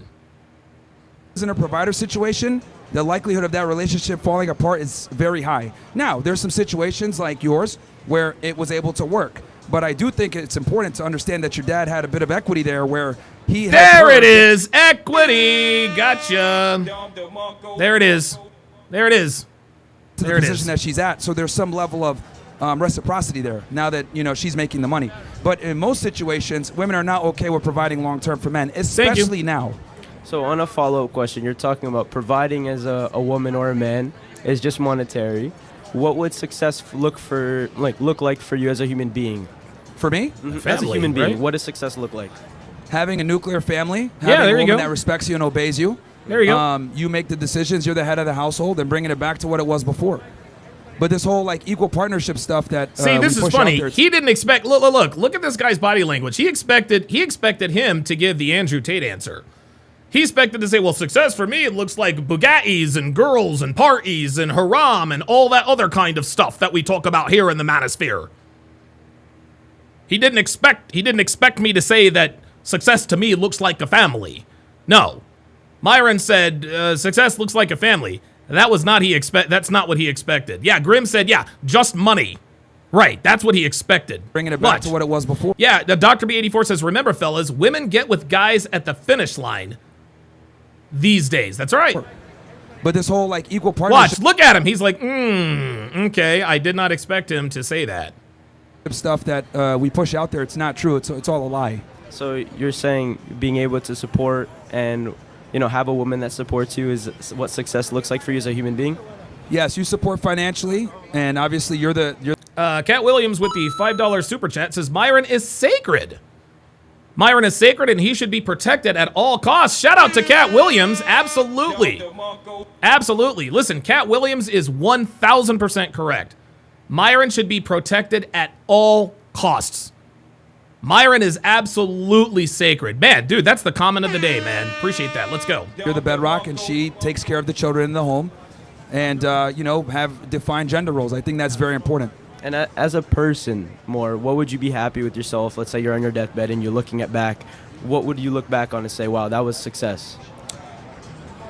In a provider situation, the likelihood of that relationship falling apart is very high. Now, there's some situations like yours where it was able to work. But I do think it's important to understand that your dad had a bit of equity there where he had... There it is! Equity! Gotcha! There it is. The position that she's at. So there's some level of reciprocity there now that, she's making the money. But in most situations, women are not okay with providing long-term for men, especially now. So on a follow-up question, you're talking about providing as a woman or a man is just monetary. What would success look like for you as a human being? For me? As a human being, right? what does success look like? Having a nuclear family, Yeah, having there a you woman go. that respects you and obeys you. There you go. You make the decisions, you're the head of the household, and bringing it back to what it was before. But this whole equal partnership stuff that See, this we is push funny. out there, He didn't expect. Look at this guy's body language. He expected him to give the Andrew Tate answer. He expected to say, well, success for me, it looks like Bugattis and girls and parties and haram and all that other kind of stuff that we talk about here in the manosphere. He didn't expect me to say that success to me looks like a family. No. Myron said success looks like a family. And that's not what he expected. Yeah, Grimm said, yeah, just money. Right, that's what he expected. bringing it back to what it was before. Yeah, Dr. B84 says, remember, fellas, women get with guys at the finish line these days. That's right. But this whole equal partnership Watch, look at him. He's like, okay, I did not expect him to say that. stuff that we push out there, it's not true. It's all a lie. So you're saying being able to support and have a woman that supports you is what success looks like for you as a human being? Yes, you support financially, and obviously you're Cat Williams with the $5 super chat says, Myron is sacred. Myron is sacred and he should be protected at all costs. Shout out to Cat Williams. Absolutely. Absolutely. Listen, Cat Williams is 1,000% correct. Myron should be protected at all costs. Myron is absolutely sacred. Man, dude, that's the comment of the day, man. Appreciate that. Let's go. you're the bedrock, and she takes care of the children in the home, and have defined gender roles. I think that's very important. And as a person, what would you be happy with yourself? Let's say you're on your deathbed and you're looking back. What would you look back on and say, wow, that was success?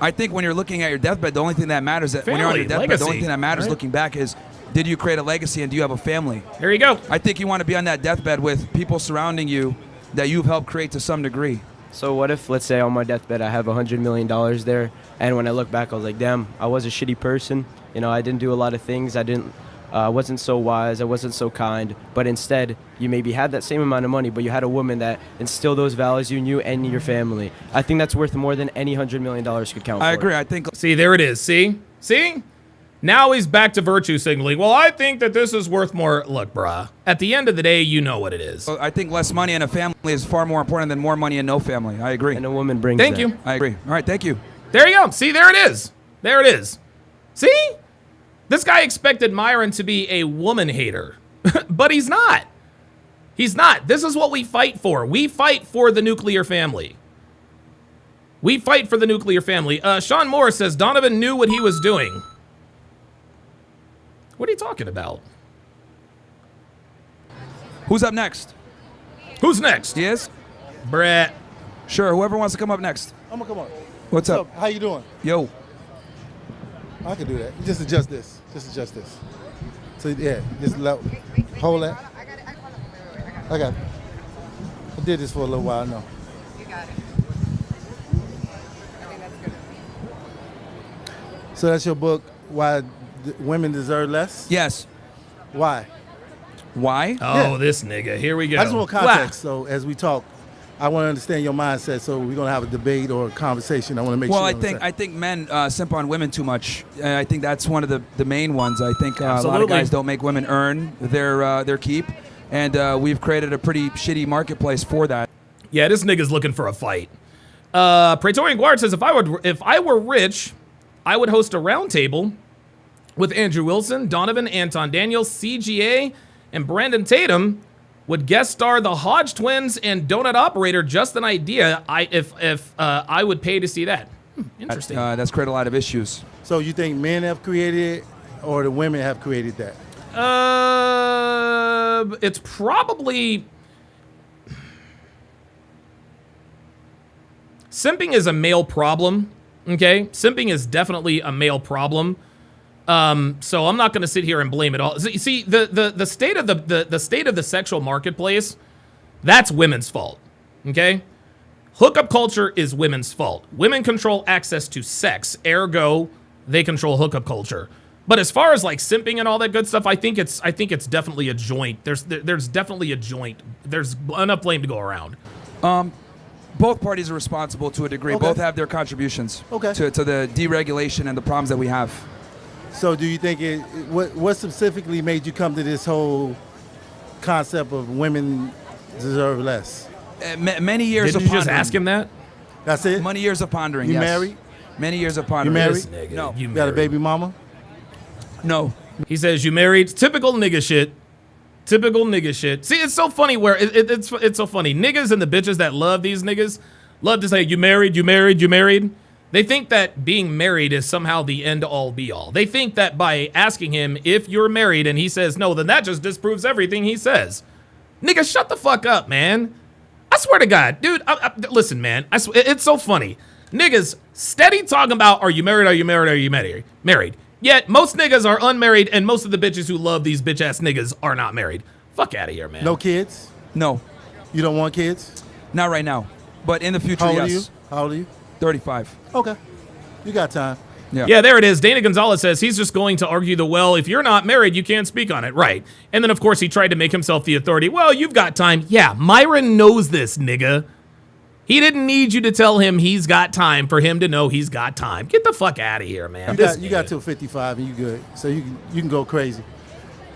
I think when you're looking at your deathbed, the only thing that matters when you're on your Family, deathbed, the only legacy, thing that matters right? looking back is, did you create a legacy and do you have a family? There you go. I think you want to be on that deathbed with people surrounding you that you've helped create to some degree. So what if, let's say, on my deathbed, I have $100 million there, and when I look back, I was like, damn, I was a shitty person. You know, I didn't do a lot of things. I wasn't so wise. I wasn't so kind. But instead, you maybe had that same amount of money, but you had a woman that instilled those values in you and in your family. I think that's worth more than any $100 million could count for. I agree. I think See, there it is. See? Now he's back to virtue signaling. Well, I think that this is worth more. Look, brah. At the end of the day, you know what it is. less money in a family is far more important than more money in no family. I agree. And a woman brings Thank that. you. I agree. All right, thank you. There you go. See, there it is. There it is. See? This guy expected Myron to be a woman hater, but he's not. He's not. This is what we fight for. We fight for the nuclear family. We fight for the nuclear family. Sean Moore says Donovan knew what he was doing. What are you talking about? Who's up next? Who's next? Yes? Brett. Sure, whoever wants to come up next. I'm gonna come on. What's up? How you doing? Yo. I can do that. Just adjust this. So yeah, hold that. I got it. I did this for a little while. No. You got it. I think that's good. So that's your book. Why women deserve less? Yes. Why? Why? Oh, Yeah. This nigga. Here we go. I just want context. So as we talk, I want to understand your mindset. So we're gonna have a debate or a conversation. I want to make Well, sure. I think men simp on women too much. I think that's one of the main ones. I think a lot Absolutely. of guys don't make women earn their keep, and we've created a pretty shitty marketplace for that. Yeah, this nigga's looking for a fight. Praetorian Guard says if I were rich, I would host a roundtable with Andrew Wilson, Donovan, Anton Daniels, CGA, and Brandon Tatum. Would guest star the Hodge twins and Donut Operator. Just an idea. If I would pay to see that. Interesting. That's created a lot of issues. So you think men have created it, or the women have created that? It's probably simping is a male problem. Okay, simping is definitely a male problem. So I'm not going to sit here and blame it all. See, the state of the state of the sexual marketplace, that's women's fault. Okay, hookup culture is women's fault. Women control access to sex, ergo, they control hookup culture. But as far as like simping and all that good stuff, I think it's definitely a joint. There's definitely a joint. There's enough blame to go around. Both parties are responsible to a degree. Okay. Both have their contributions Okay. to the deregulation and the problems that we have. So do you think what specifically made you come to this whole concept of women deserve less? Many years Didn't of you just pondering. ask him that? That's it? Many years of pondering. You yes. married? Many years of pondering. married? This nigga, No. you You got a married. baby mama? No. He says you married. Typical nigga shit. Typical nigga shit. See, it's so funny where it's so funny. Niggas and the bitches that love these niggas love to say you married, you married, you married. They think that being married is somehow the end all be all. They think that by asking him if you're married and he says no, then that just disproves everything he says. Nigga, shut the fuck up, man. I swear to God, dude. Listen, man. It's so funny. Niggas steady talking about are you married? Are you married? Are you married? Yet most niggas are unmarried, and most of the bitches who love these bitch ass niggas are not married. Fuck out of here, man. No kids? No. You don't want kids? Not right now. But in the future, How old are you? yes. How old are you? 35. Okay. You got time. Yeah, there it is. Dana Gonzalez says he's just going to argue if you're not married, you can't speak on it. Right. And then, of course, he tried to make himself the authority. Well, you've got time. Yeah, Myron knows this, nigga. He didn't need you to tell him he's got time for him to know he's got time. Get the fuck out of here, man. You got till 55 and you good. So you can go crazy.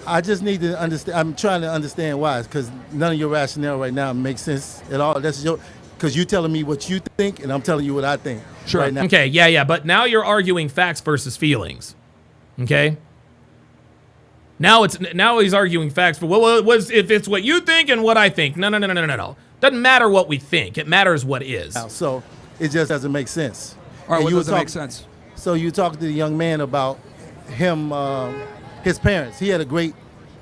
I just need to understand. I'm trying to understand why. Because none of your rationale right now makes sense at all. Because you're telling me what you think, and I'm telling you what I think. Sure. Right now. Okay, yeah. But now you're arguing facts versus feelings. Okay? Now he's arguing facts for if it's what you think and what I think. No. Doesn't matter what we think. It matters what is. So it just doesn't make sense. All right, And what you were doesn't make sense? So you talked to the young man about him, his parents. He had a great,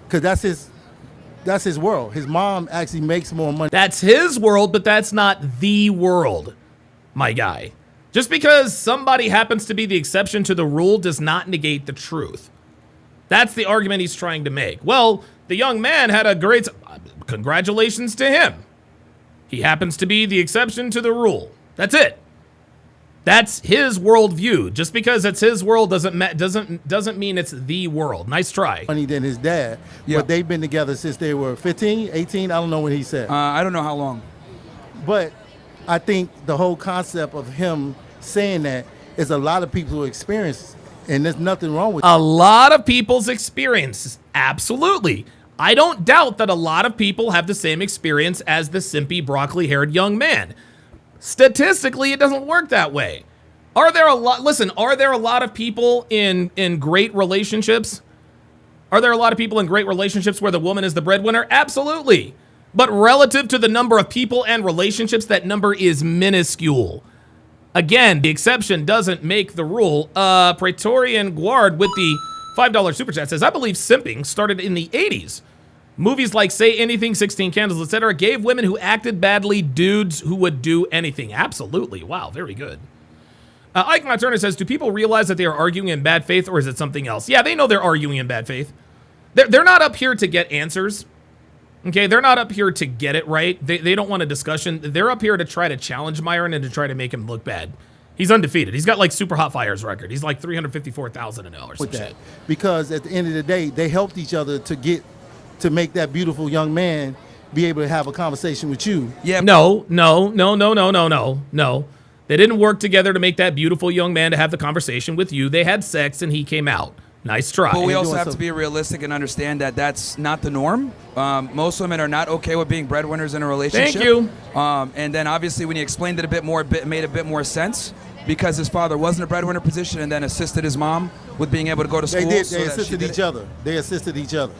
because that's his world. His mom actually makes more money. That's his world, but that's not the world, my guy. Just because somebody happens to be the exception to the rule does not negate the truth. That's the argument he's trying to make. Well, the young man had a great... Congratulations to him. He happens to be the exception to the rule. That's it. That's his worldview. Just because it's his world doesn't mean it's the world. Nice try. Money than his dad. Yeah. But they've been together since they were 15, 18. I don't know what he said. I don't know how long. But I think the whole concept of him saying that is a lot of people who experience, and there's nothing wrong with A lot of people's experiences. Absolutely. I don't doubt that a lot of people have the same experience as the simpy, broccoli-haired young man. Statistically, it doesn't work that way. Are there a lot of people in great relationships? Are there a lot of people in great relationships where the woman is the breadwinner? Absolutely. But relative to the number of people and relationships, that number is minuscule. Again, the exception doesn't make the rule. Praetorian Guard with the $5 super chat says, I believe simping started in the 80s. Movies like Say Anything, 16 Candles, etc. gave women who acted badly dudes who would do anything. Absolutely. Wow, very good. Ike Turner says, do people realize that they are arguing in bad faith, or is it something else? Yeah, they know they're arguing in bad faith. They're not up here to get answers. Okay, they're not up here to get it right. They don't want a discussion. They're up here to try to challenge Myron and to try to make him look bad. He's undefeated. He's got like Super Hot Fire's record. He's like 354,000 and or some shit. Because at the end of the day, they helped each other to make that beautiful young man be able to have a conversation with you. Yeah. No. They didn't work together to make that beautiful young man to have the conversation with you. They had sex and he came out. Nice try. But we also have to be realistic and understand that that's not the norm. Most women are not okay with being breadwinners in a relationship. Thank you. And then obviously when he explained it a bit more, it made a bit more sense because his father was in a breadwinner position and then assisted his mom with being able to go to school. They assisted each other. They assisted each other.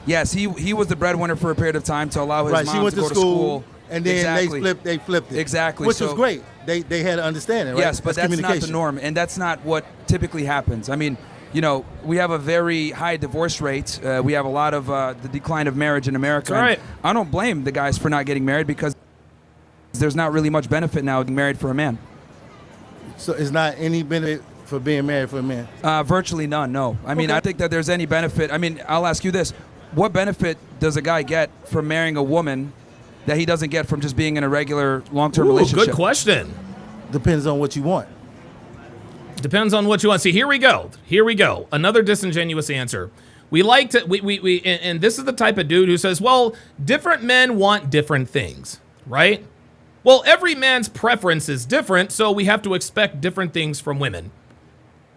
Yes, he was the breadwinner for a period of time to allow his mom to go to school. And then they flipped it. Exactly. Which was great. They had to understand it, right? Yes, but that's not the norm, and that's not what typically happens. I mean, you know, we have a very high divorce rate. We have a lot of the decline of marriage in America. That's right. I don't blame the guys for not getting married because there's not really much benefit now being married for a man. So it's not any benefit for being married for a man? Virtually none, no. I mean, I think that there's any benefit. I mean, I'll ask you this. What benefit does a guy get from marrying a woman that he doesn't get from just being in a regular long-term relationship? Good question. Depends on what you want. Depends on what you want. See, here we go. Another disingenuous answer. We like to, and this is the type of dude who says, well, different men want different things, right? Well, every man's preference is different, so we have to expect different things from women.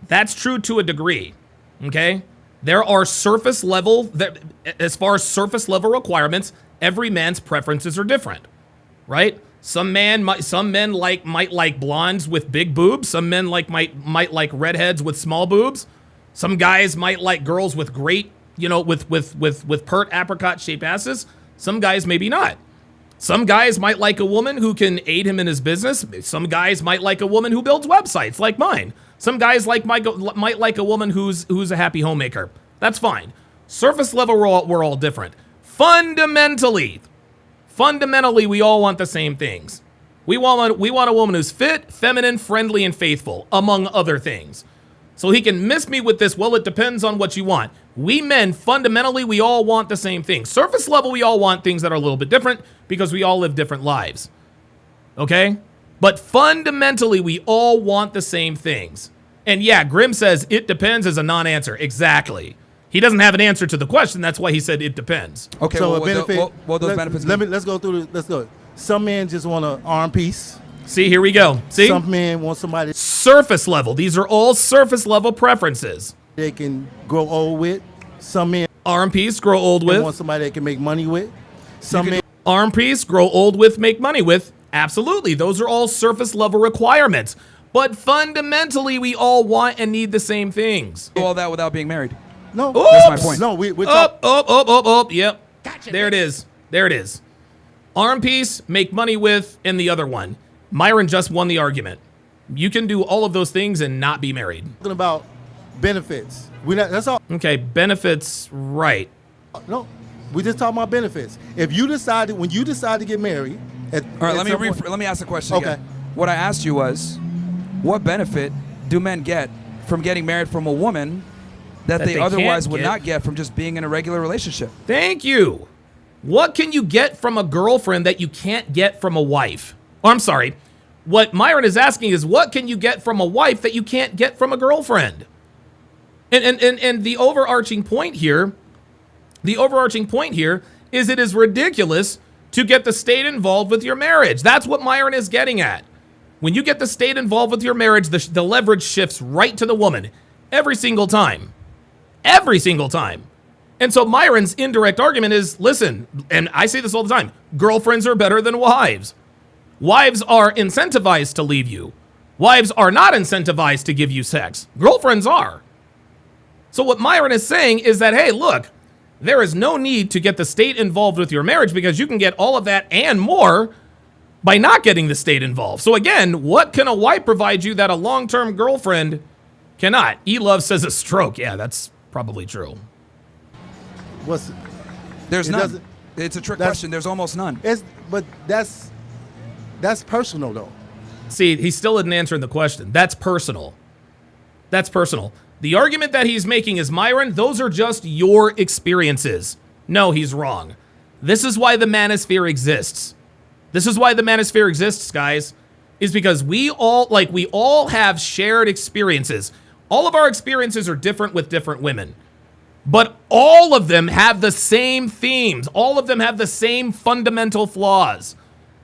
That's true to a degree, okay? There are surface level, as far as surface level requirements, every man's preferences are different, right? Some men might like blondes with big boobs. Some men might like redheads with small boobs. Some guys might like girls with great, with pert apricot shaped asses. Some guys maybe not. Some guys might like a woman who can aid him in his business. Some guys might like a woman who builds websites like mine. Some guys might like a woman who's a happy homemaker. That's fine. Surface level, we're all different. Fundamentally, we all want the same things. We want a woman who's fit, feminine, friendly, and faithful, among other things. So he can miss me with this, well, it depends on what you want. We men, fundamentally, we all want the same thing. Surface level, we all want things that are a little bit different because we all live different lives. Okay? But fundamentally, we all want the same things. And yeah, Grimm says it depends as a non-answer. Exactly. He doesn't have an answer to the question. That's why he said it depends. Okay, so what those benefits mean? Let's go. Some men just want an arm piece. See, here we go. See? Some men want somebody. Surface level. These are all surface level preferences. They can grow old with. Some men. Arm piece, grow old with. Want somebody they can make money with. Some men. Arm piece, grow old with, make money with. Absolutely. Those are all surface level requirements. But fundamentally, we all want and need the same things. Do all that without being married. No, that's my point. No, we're talking. Yep. Gotcha, there it is. Arm piece, make money with, and the other one. Myron just won the argument. You can do all of those things and not be married. Talking about benefits. That's all. Okay, benefits, right. No, we just talking about benefits. When you decide to get married. All right, let me ask the question again. What I asked you was, what benefit do men get from getting married from a woman that they otherwise would not get from just being in a regular relationship? Thank you. What can you get from a girlfriend that you can't get from a wife? Oh, I'm sorry. What Myron is asking is, what can you get from a wife that you can't get from a girlfriend? And the overarching point here is it is ridiculous to get the state involved with your marriage. That's what Myron is getting at. When you get the state involved with your marriage, the leverage shifts right to the woman every single time. Every single time. And so Myron's indirect argument is, listen, and I say this all the time, girlfriends are better than wives. Wives are incentivized to leave you. Wives are not incentivized to give you sex. Girlfriends are. So what Myron is saying is that, hey, look, there is no need to get the state involved with your marriage because you can get all of that and more by not getting the state involved. So again, what can a wife provide you that a long-term girlfriend cannot? E-Love says a stroke. Yeah, that's probably true. There's none. It's a trick question. There's almost none. But that's personal, though. See, he still isn't answering the question. That's personal. That's personal. The argument that he's making is, Myron, those are just your experiences. No, he's wrong. This is why the manosphere exists. This is why the manosphere exists, guys, is because we all have shared experiences. All of our experiences are different with different women, but all of them have the same themes. All of them have the same fundamental flaws.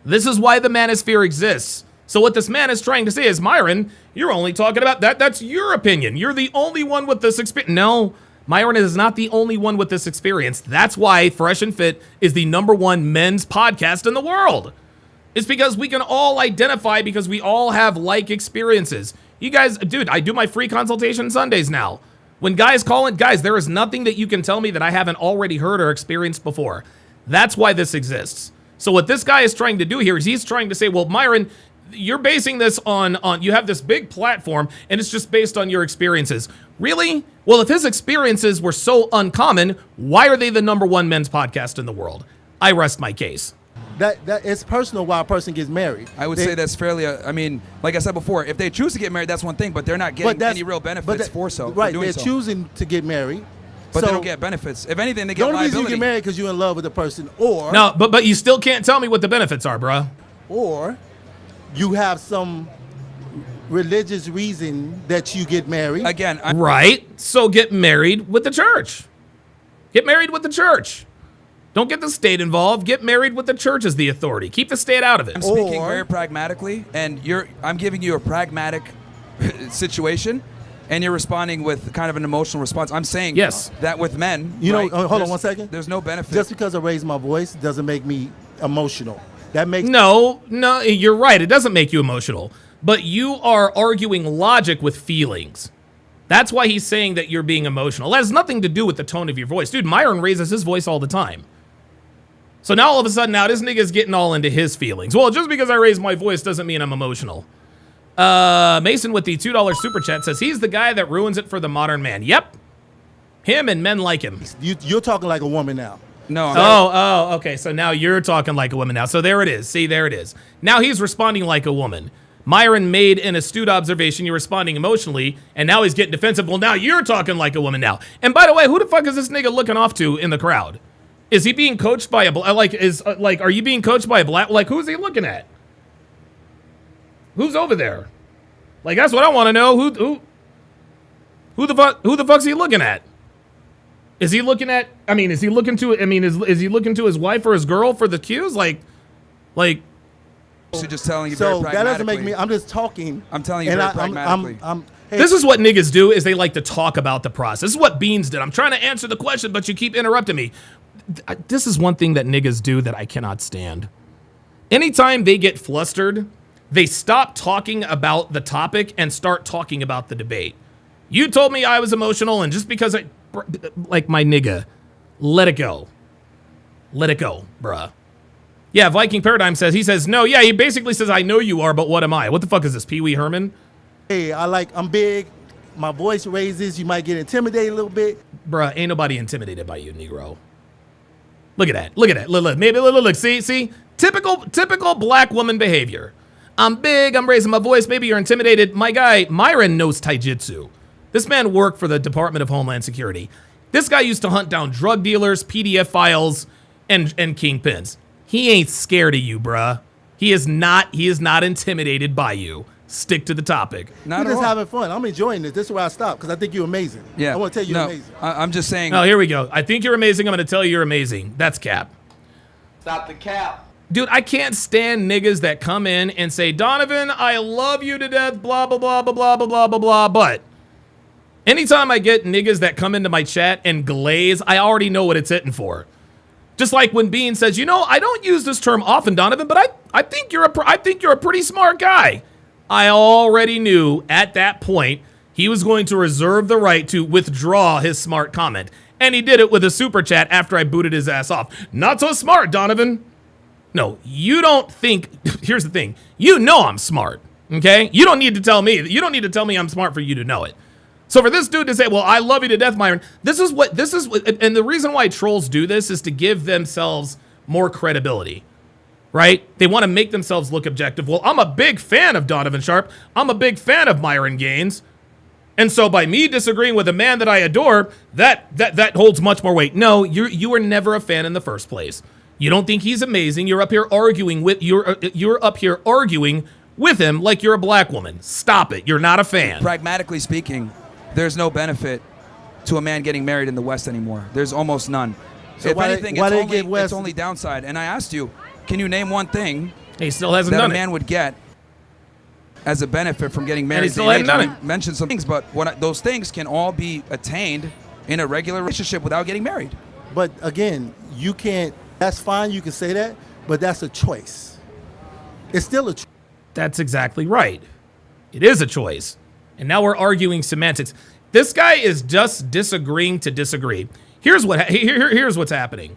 This is why the manosphere exists. So what this man is trying to say is, Myron, you're only talking about that. That's your opinion. You're the only one with this experience. No, Myron is not the only one with this experience. That's why Fresh and Fit is the #1 men's podcast in the world. It's because we can all identify because we all have like experiences. You guys, dude, I do my free consultation Sundays now. When guys call in, guys, there is nothing that you can tell me that I haven't already heard or experienced before. That's why this exists. So what this guy is trying to do here is he's trying to say, well, Myron, you're basing this on you have this big platform and it's just based on your experiences. Really? Well, if his experiences were so uncommon, why are they the #1 men's podcast in the world? I rest my case. That it's personal why a person gets married. I would say that's fairly, I mean, like I said before, if they choose to get married, that's one thing, but they're not getting any real benefits for so. Right, for doing they're so. choosing to get married. But they don't get benefits. If anything, they get liability. The only reason you get married because you're in love with the person, or... No, but you still can't tell me what the benefits are, bruh. Or you have some religious reason that you get married. Again, right. So get married with the church. Get married with the church. Don't get the state involved. Get married with the church as the authority. Keep the state out of it. I'm speaking very pragmatically, and I'm giving you a pragmatic situation, and you're responding with kind of an emotional response. I'm saying that with men, hold on one second. There's no benefit. Just because I raise my voice doesn't make me emotional. That makes no, you're right. It doesn't make you emotional, but you are arguing logic with feelings. That's why he's saying that you're being emotional. It has nothing to do with the tone of your voice. Dude, Myron raises his voice all the time. So now all of a sudden, now this nigga's getting all into his feelings. Well, just because I raise my voice doesn't mean I'm emotional. Mason with the $2 super chat says he's the guy that ruins it for the modern man. Yep. Him and men like him. You're talking like a woman now. No. Okay. So now you're talking like a woman now. So there it is. See, there it is. Now he's responding like a woman. Myron made an astute observation. You're responding emotionally, and now he's getting defensive. Well, now you're talking like a woman now. And by the way, who the fuck is this nigga looking off to in the crowd? Is he being coached by a are you being coached by a black? Like, who's he looking at? Who's over there? Like, that's what I want to know. Who the fuck's he looking at? Is he looking at? I mean, is he looking to? I mean, is he looking to his wife or his girl for the cues? Like. So just telling you so very that doesn't make me. I'm just talking. I'm telling you very pragmatically. Hey, this is what niggas do, is they like to talk about the process. This is what Beans did. I'm trying to answer the question, but you keep interrupting me. This is one thing that niggas do that I cannot stand. Anytime they get flustered, they stop talking about the topic and start talking about the debate. You told me I was emotional, and just because like my nigga, let it go. Let it go, bruh. Yeah, Viking Paradigm says, no, yeah, he basically says, I know you are, but what am I? What the fuck is this, Pee Wee Herman? Hey, I'm big. My voice raises. You might get intimidated a little bit. Bruh, ain't nobody intimidated by you, Negro. Look at that. Look at that. Look. Maybe look. See. Typical black woman behavior. I'm big, I'm raising my voice, maybe you're intimidated. My guy, Myron, knows taijutsu. This man worked for the Department of Homeland Security. This guy used to hunt down drug dealers, PDF files, and kingpins. He ain't scared of you, bruh. He is not intimidated by you. Stick to the topic. We're just having fun. I'm enjoying this. This is where I stop because I think you're amazing. Yeah. I want to tell you you're amazing. I'm just saying. Oh, here we go. I think you're amazing. I'm going to tell you you're amazing. That's cap. Stop the cap. Dude, I can't stand niggas that come in and say, Donovan, I love you to death, blah, blah, blah, blah, blah, blah, blah, blah, blah. But anytime I get niggas that come into my chat and glaze, I already know what it's hitting for. Just like when Bean says, you know, I don't use this term often, Donovan, but I think you're a pretty smart guy. I already knew at that point he was going to reserve the right to withdraw his smart comment. And he did it with a super chat after I booted his ass off. Not so smart, Donovan. No, you don't think, here's the thing. You know I'm smart, okay? You don't need to tell me. You don't need to tell me I'm smart for you to know it. So for this dude to say, well, I love you to death, Myron, this is what, and the reason why trolls do this is to give themselves more credibility. Right? They want to make themselves look objective. Well, I'm a big fan of Donovan Sharpe. I'm a big fan of Myron Gaines. And so by me disagreeing with a man that I adore, that holds much more weight. No, you were never a fan in the first place. You don't think he's amazing. You're up here arguing with him like you're a black woman. Stop it. You're not a fan. Pragmatically speaking, there's no benefit to a man getting married in the West anymore. There's almost none. So if anything, it's only downside. And I asked you, can you name one thing he still hasn't that done a man would get as a benefit from getting married? And he still hasn't done it. Mentioned some things, but those things can all be attained in a regular relationship without getting married. But again, you can't. That's fine. You can say that, but that's a choice. It's still a choice. That's exactly right. It is a choice. And now we're arguing semantics. This guy is just disagreeing to disagree. Here's what's happening.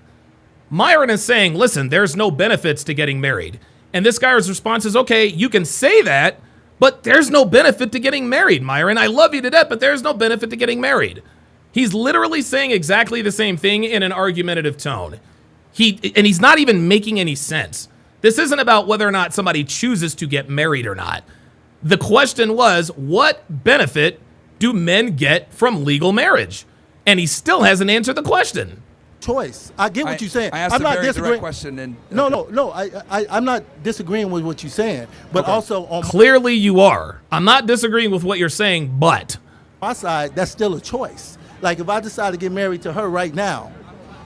Myron is saying, listen, there's no benefits to getting married. And this guy's response is, okay, you can say that, but there's no benefit to getting married, Myron. I love you to death, but there's no benefit to getting married. He's literally saying exactly the same thing in an argumentative tone. He's not even making any sense. This isn't about whether or not somebody chooses to get married or not. The question was, what benefit do men get from legal marriage? And he still hasn't answered the question. Choice. I get what you're saying. I asked I'm a not very disagreeing. direct question. And No. I'm not disagreeing with what you're saying, but also on clearly you are. I'm not disagreeing with what you're saying, but my side, that's still a choice. Like if I decide to get married to her right now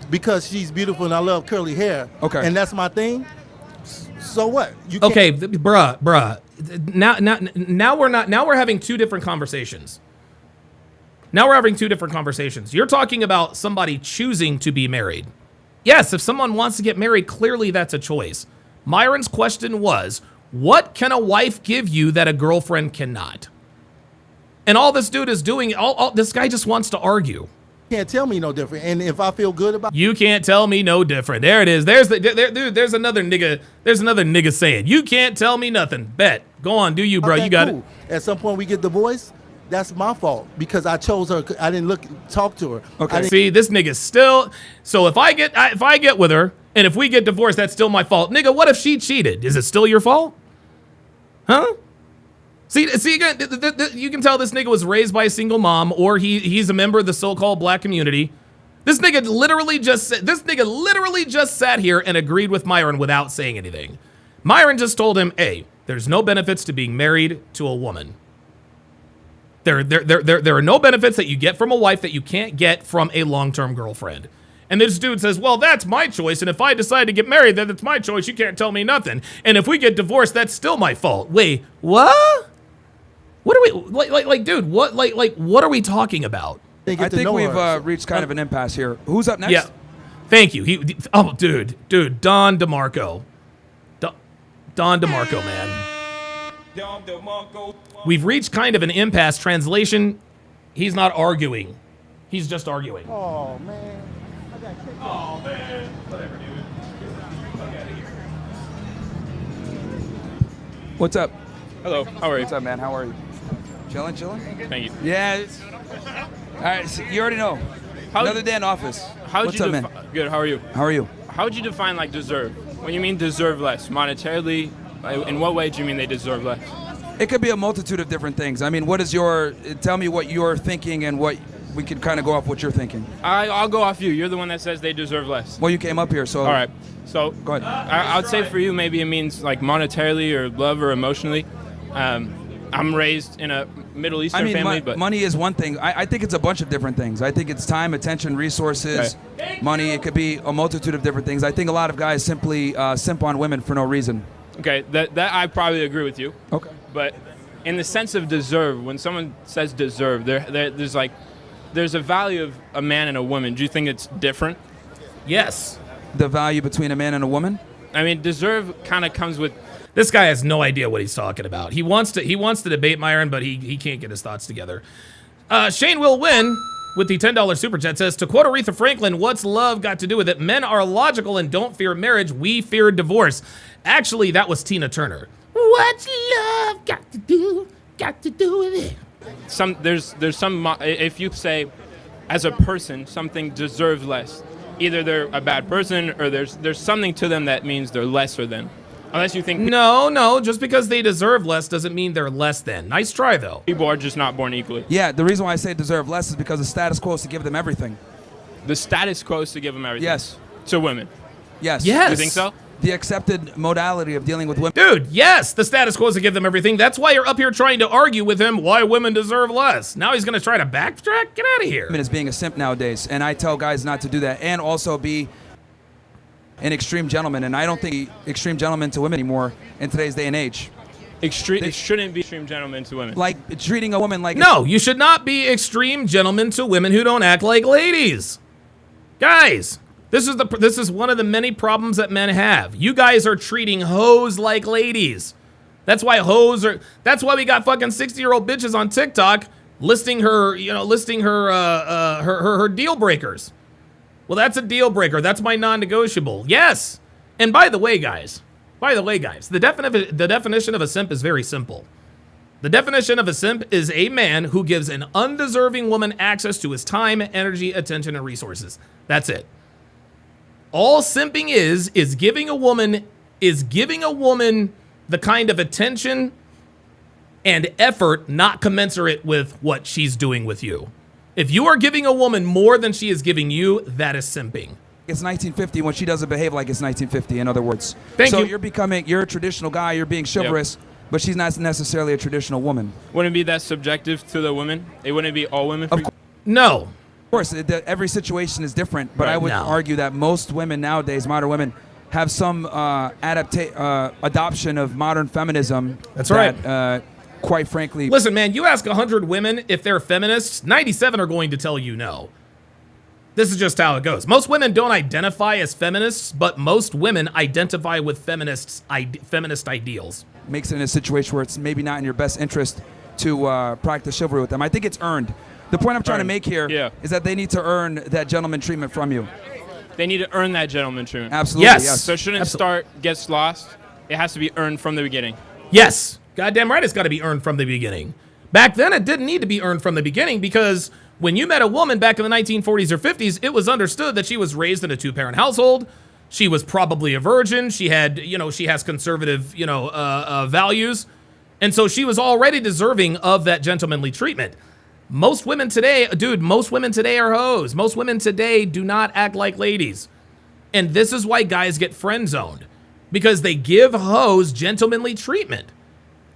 because she's beautiful and I love curly hair, and that's my thing. So what? You can't. Okay, bruh. Now we're having two different conversations. You're talking about somebody choosing to be married. Yes, if someone wants to get married, clearly that's a choice. Myron's question was, what can a wife give you that a girlfriend cannot? And all this dude is doing, this guy just wants to argue. You can't tell me no different. And if I feel good about you can't tell me no different. There it is. There's another nigga saying, you can't tell me nothing. Bet. Go on, do you, bro. You got it. At some point we get divorced. That's my fault because I chose her. I didn't talk to her. Okay. See, this nigga still. So if I get with her and if we get divorced, that's still my fault, nigga. What if she cheated? Is it still your fault? Huh? See, you can tell this nigga was raised by a single mom, or he's a member of the so-called black community. This nigga literally just sat here and agreed with Myron without saying anything. Myron just told him, hey, there's no benefits to being married to a woman. There are no benefits that you get from a wife that you can't get from a long-term girlfriend. And this dude says, well, that's my choice. And if I decide to get married, then it's my choice. You can't tell me nothing. And if we get divorced, that's still my fault. Wait, what? What are we, dude, what are we talking about? I think we've reached kind of an impasse here. Who's up next? Yeah. Thank you. Dude, Don DeMarco. Don DeMarco, man. We've reached kind of an impasse. Translation, he's not arguing. He's just arguing. Oh, man. Whatever, dude. Fuck out of here. What's up? Hello. How are you? What's up, man? How are you? Chilling? Thank you. Yeah. All right. So you already know. Another day in office. What's up, man? Good. How are you? How are you? How would you define like deserve? When you mean deserve less, monetarily, In what way do you mean they deserve less? It could be a multitude of different things. I mean, tell me what you're thinking and what we could kind of go off what you're thinking. I'll go off you. You're the one that says they deserve less. Well, you came up here, so. All right. So go ahead. I would say for you, maybe it means like monetarily or love or emotionally. I'm raised in a Middle Eastern family, but money is one thing. I think it's a bunch of different things. I think it's time, attention, resources, money. It could be a multitude of different things. I think a lot of guys simply simp on women for no reason. Okay, that I probably agree with you. Okay. But in the sense of deserve, when someone says deserve, there's a value of a man and a woman. Do you think it's different? Yes. The value between a man and a woman? I mean, deserve kind of comes with. This guy has no idea what he's talking about. He wants to debate Myron, but he can't get his thoughts together. Shane will win with the $10 super chat. Says, to quote Aretha Franklin, what's love got to do with it? Men are logical and don't fear marriage. We fear divorce. Actually, that was Tina Turner. What's love got to do with it? There's some, if you say as a person something deserves less, either they're a bad person or there's something to them that means they're lesser than. Unless you think no, just because they deserve less doesn't mean they're less than. Nice try though. People are just not born equally. Yeah, the reason why I say deserve less is because the status quo is to give them everything. The status quo is to give them everything. Yes. To women. Yes. Yes. You think so? The accepted modality of dealing with women. Dude, yes, the status quo is to give them everything. That's why you're up here trying to argue with him why women deserve less. Now he's going to try to backtrack? Get out of here. Is being a simp nowadays, and I tell guys not to do that, and also be an extreme gentleman, and I don't think extreme gentlemen to women anymore in today's day and age. It shouldn't be extreme gentlemen to women. Like treating a woman like... No, you should not be extreme gentlemen to women who don't act like ladies. Guys, this is one of the many problems that men have. You guys are treating hoes like ladies. That's why we got fucking 60-year-old bitches on TikTok listing her deal breakers. Well, that's a deal breaker. That's my non-negotiable. Yes. And by the way, guys, the definition of a simp is very simple. The definition of a simp is a man who gives an undeserving woman access to his time, energy, attention, and resources. That's it. All simping is giving a woman the kind of attention and effort not commensurate with what she's doing with you. If you are giving a woman more than she is giving you, that is simping. It's 1950 when she doesn't behave like it's 1950, in other words. Thank you. You're a traditional guy, you're being chivalrous, but she's not necessarily a traditional woman. Wouldn't it be that subjective to the women? It wouldn't be all women? No. Of course, every situation is different, but I would argue that most women nowadays, modern women, have some adoption of modern feminism. That's right. Quite frankly. Listen, man, you ask 100 women if they're feminists, 97 are going to tell you no. This is just how it goes. Most women don't identify as feminists, but most women identify with feminist ideals. Makes it in a situation where it's maybe not in your best interest to practice chivalry with them. I think it's earned. The point I'm trying to make here is that they need to earn that gentleman treatment from you. They need to earn that gentleman treatment. Absolutely, yes. So it shouldn't gets lost. It has to be earned from the beginning. Yes. Goddamn right it's got to be earned from the beginning. Back then, it didn't need to be earned from the beginning because when you met a woman back in the 1940s or 50s, it was understood that she was raised in a two-parent household. She was probably a virgin. She had, she has conservative, values. And so she was already deserving of that gentlemanly treatment. Most women today are hoes. Most women today do not act like ladies. And this is why guys get friend zoned because they give hoes gentlemanly treatment.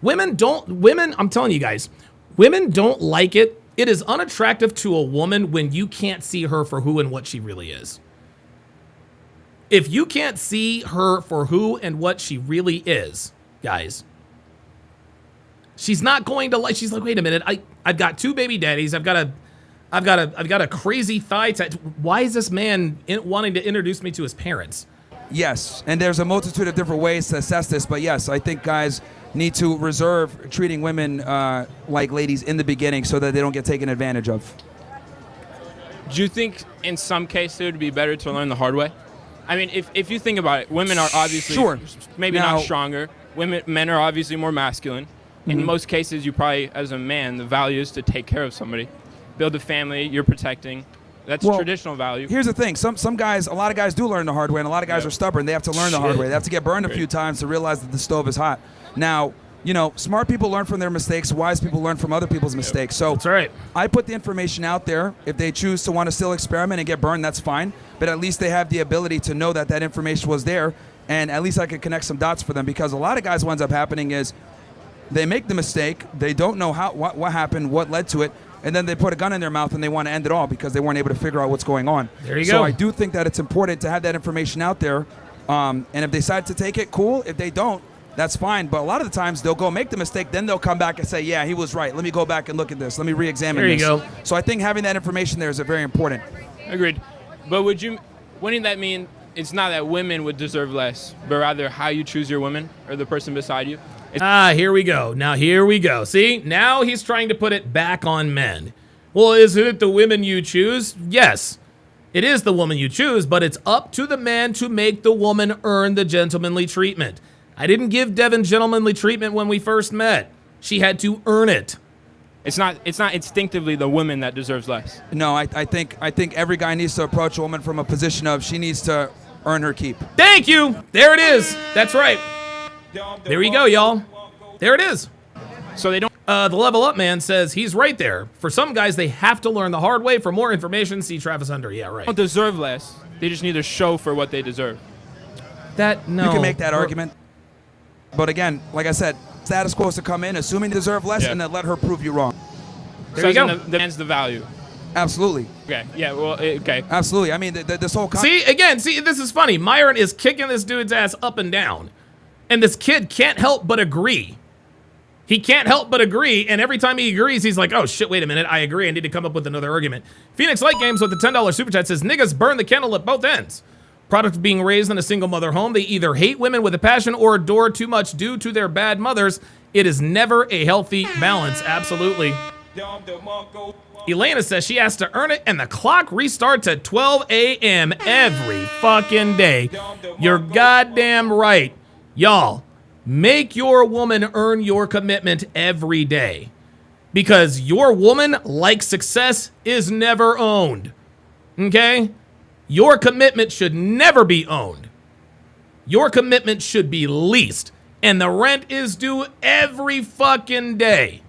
I'm telling you guys, women don't like it. It is unattractive to a woman when you can't see her for who and what she really is. If you can't see her for who and what she really is, guys, she's not going to like, she's like, wait a minute, I've got two baby daddies. I've got a crazy thigh tattoo. Why is this man wanting to introduce me to his parents? Yes, and there's a multitude of different ways to assess this, but yes, I think guys need to reserve treating women like ladies in the beginning so that they don't get taken advantage of. Do you think in some cases it would be better to learn the hard way? I mean, if you think about it, women are obviously maybe not stronger. Men are obviously more masculine. In most cases, you probably, as a man, the value is to take care of somebody, build a family, you're protecting. That's Well, traditional value. Here's the thing. Some guys, a lot of guys do learn the hard way, and a lot of guys are stubborn. They have to learn the hard way. They have to get burned a few times to realize that the stove is hot. Now, smart people learn from their mistakes. Wise people learn from other people's mistakes. So That's right. I put the information out there. If they choose to want to still experiment and get burned, that's fine. But at least they have the ability to know that that information was there, and at least I could connect some dots for them. Because a lot of guys, what ends up happening is they make the mistake. They don't know what happened, what led to it, and then they put a gun in their mouth and they want to end it all because they weren't able to figure out what's going on. There you so go. I do think that it's important to have that information out there. And if they decide to take it, cool. If they don't, that's fine. But a lot of the times they'll go make the mistake, then they'll come back and say, yeah, he was right. Let me go back and look at this. Let me re-examine There you this. go. So I think having that information there is very important. Agreed. But wouldn't that mean it's not that women would deserve less, but rather how you choose your woman or the person beside you? Here we go. Now, here we go. See, now he's trying to put it back on men. Well, isn't it the women you choose? Yes, it is the woman you choose, but it's up to the man to make the woman earn the gentlemanly treatment. I didn't give Devin gentlemanly treatment when we first met. She had to earn it. It's not instinctively the woman that deserves less. No, I think every guy needs to approach a woman from a position of she needs to earn her keep. Thank you. There it is. That's right. There you go, y'all. There it is. So they don't. The Level Up Man says he's right there. For some guys, they have to learn the hard way. For more information, see Travis Hunter. Yeah, right. Don't deserve less. They just need to show for what they deserve. No. You can make that argument. But again, like I said, status quo is to come in, assuming they deserve less, and then let her prove you wrong. There you go. Demands the value. Absolutely. Okay. Yeah. Well. Okay. Absolutely. I mean, this whole See, this is funny. Myron is kicking this dude's ass up and down. And this kid can't help but agree. He can't help but agree, and every time he agrees, he's like, oh, shit, wait a minute, I agree. I need to come up with another argument. Phoenix Light Games with the $10 super chat says, niggas burn the candle at both ends. Product of being raised in a single mother home, they either hate women with a passion or adore too much due to their bad mothers. It is never a healthy balance. Absolutely. Elena says she has to earn it, and the clock restarts at 12 a.m. every fucking day. You're goddamn right. Y'all, make your woman earn your commitment every day. Because your woman, like success, is never owned. Okay? Your commitment should never be owned. Your commitment should be leased. And the rent is due every fucking day.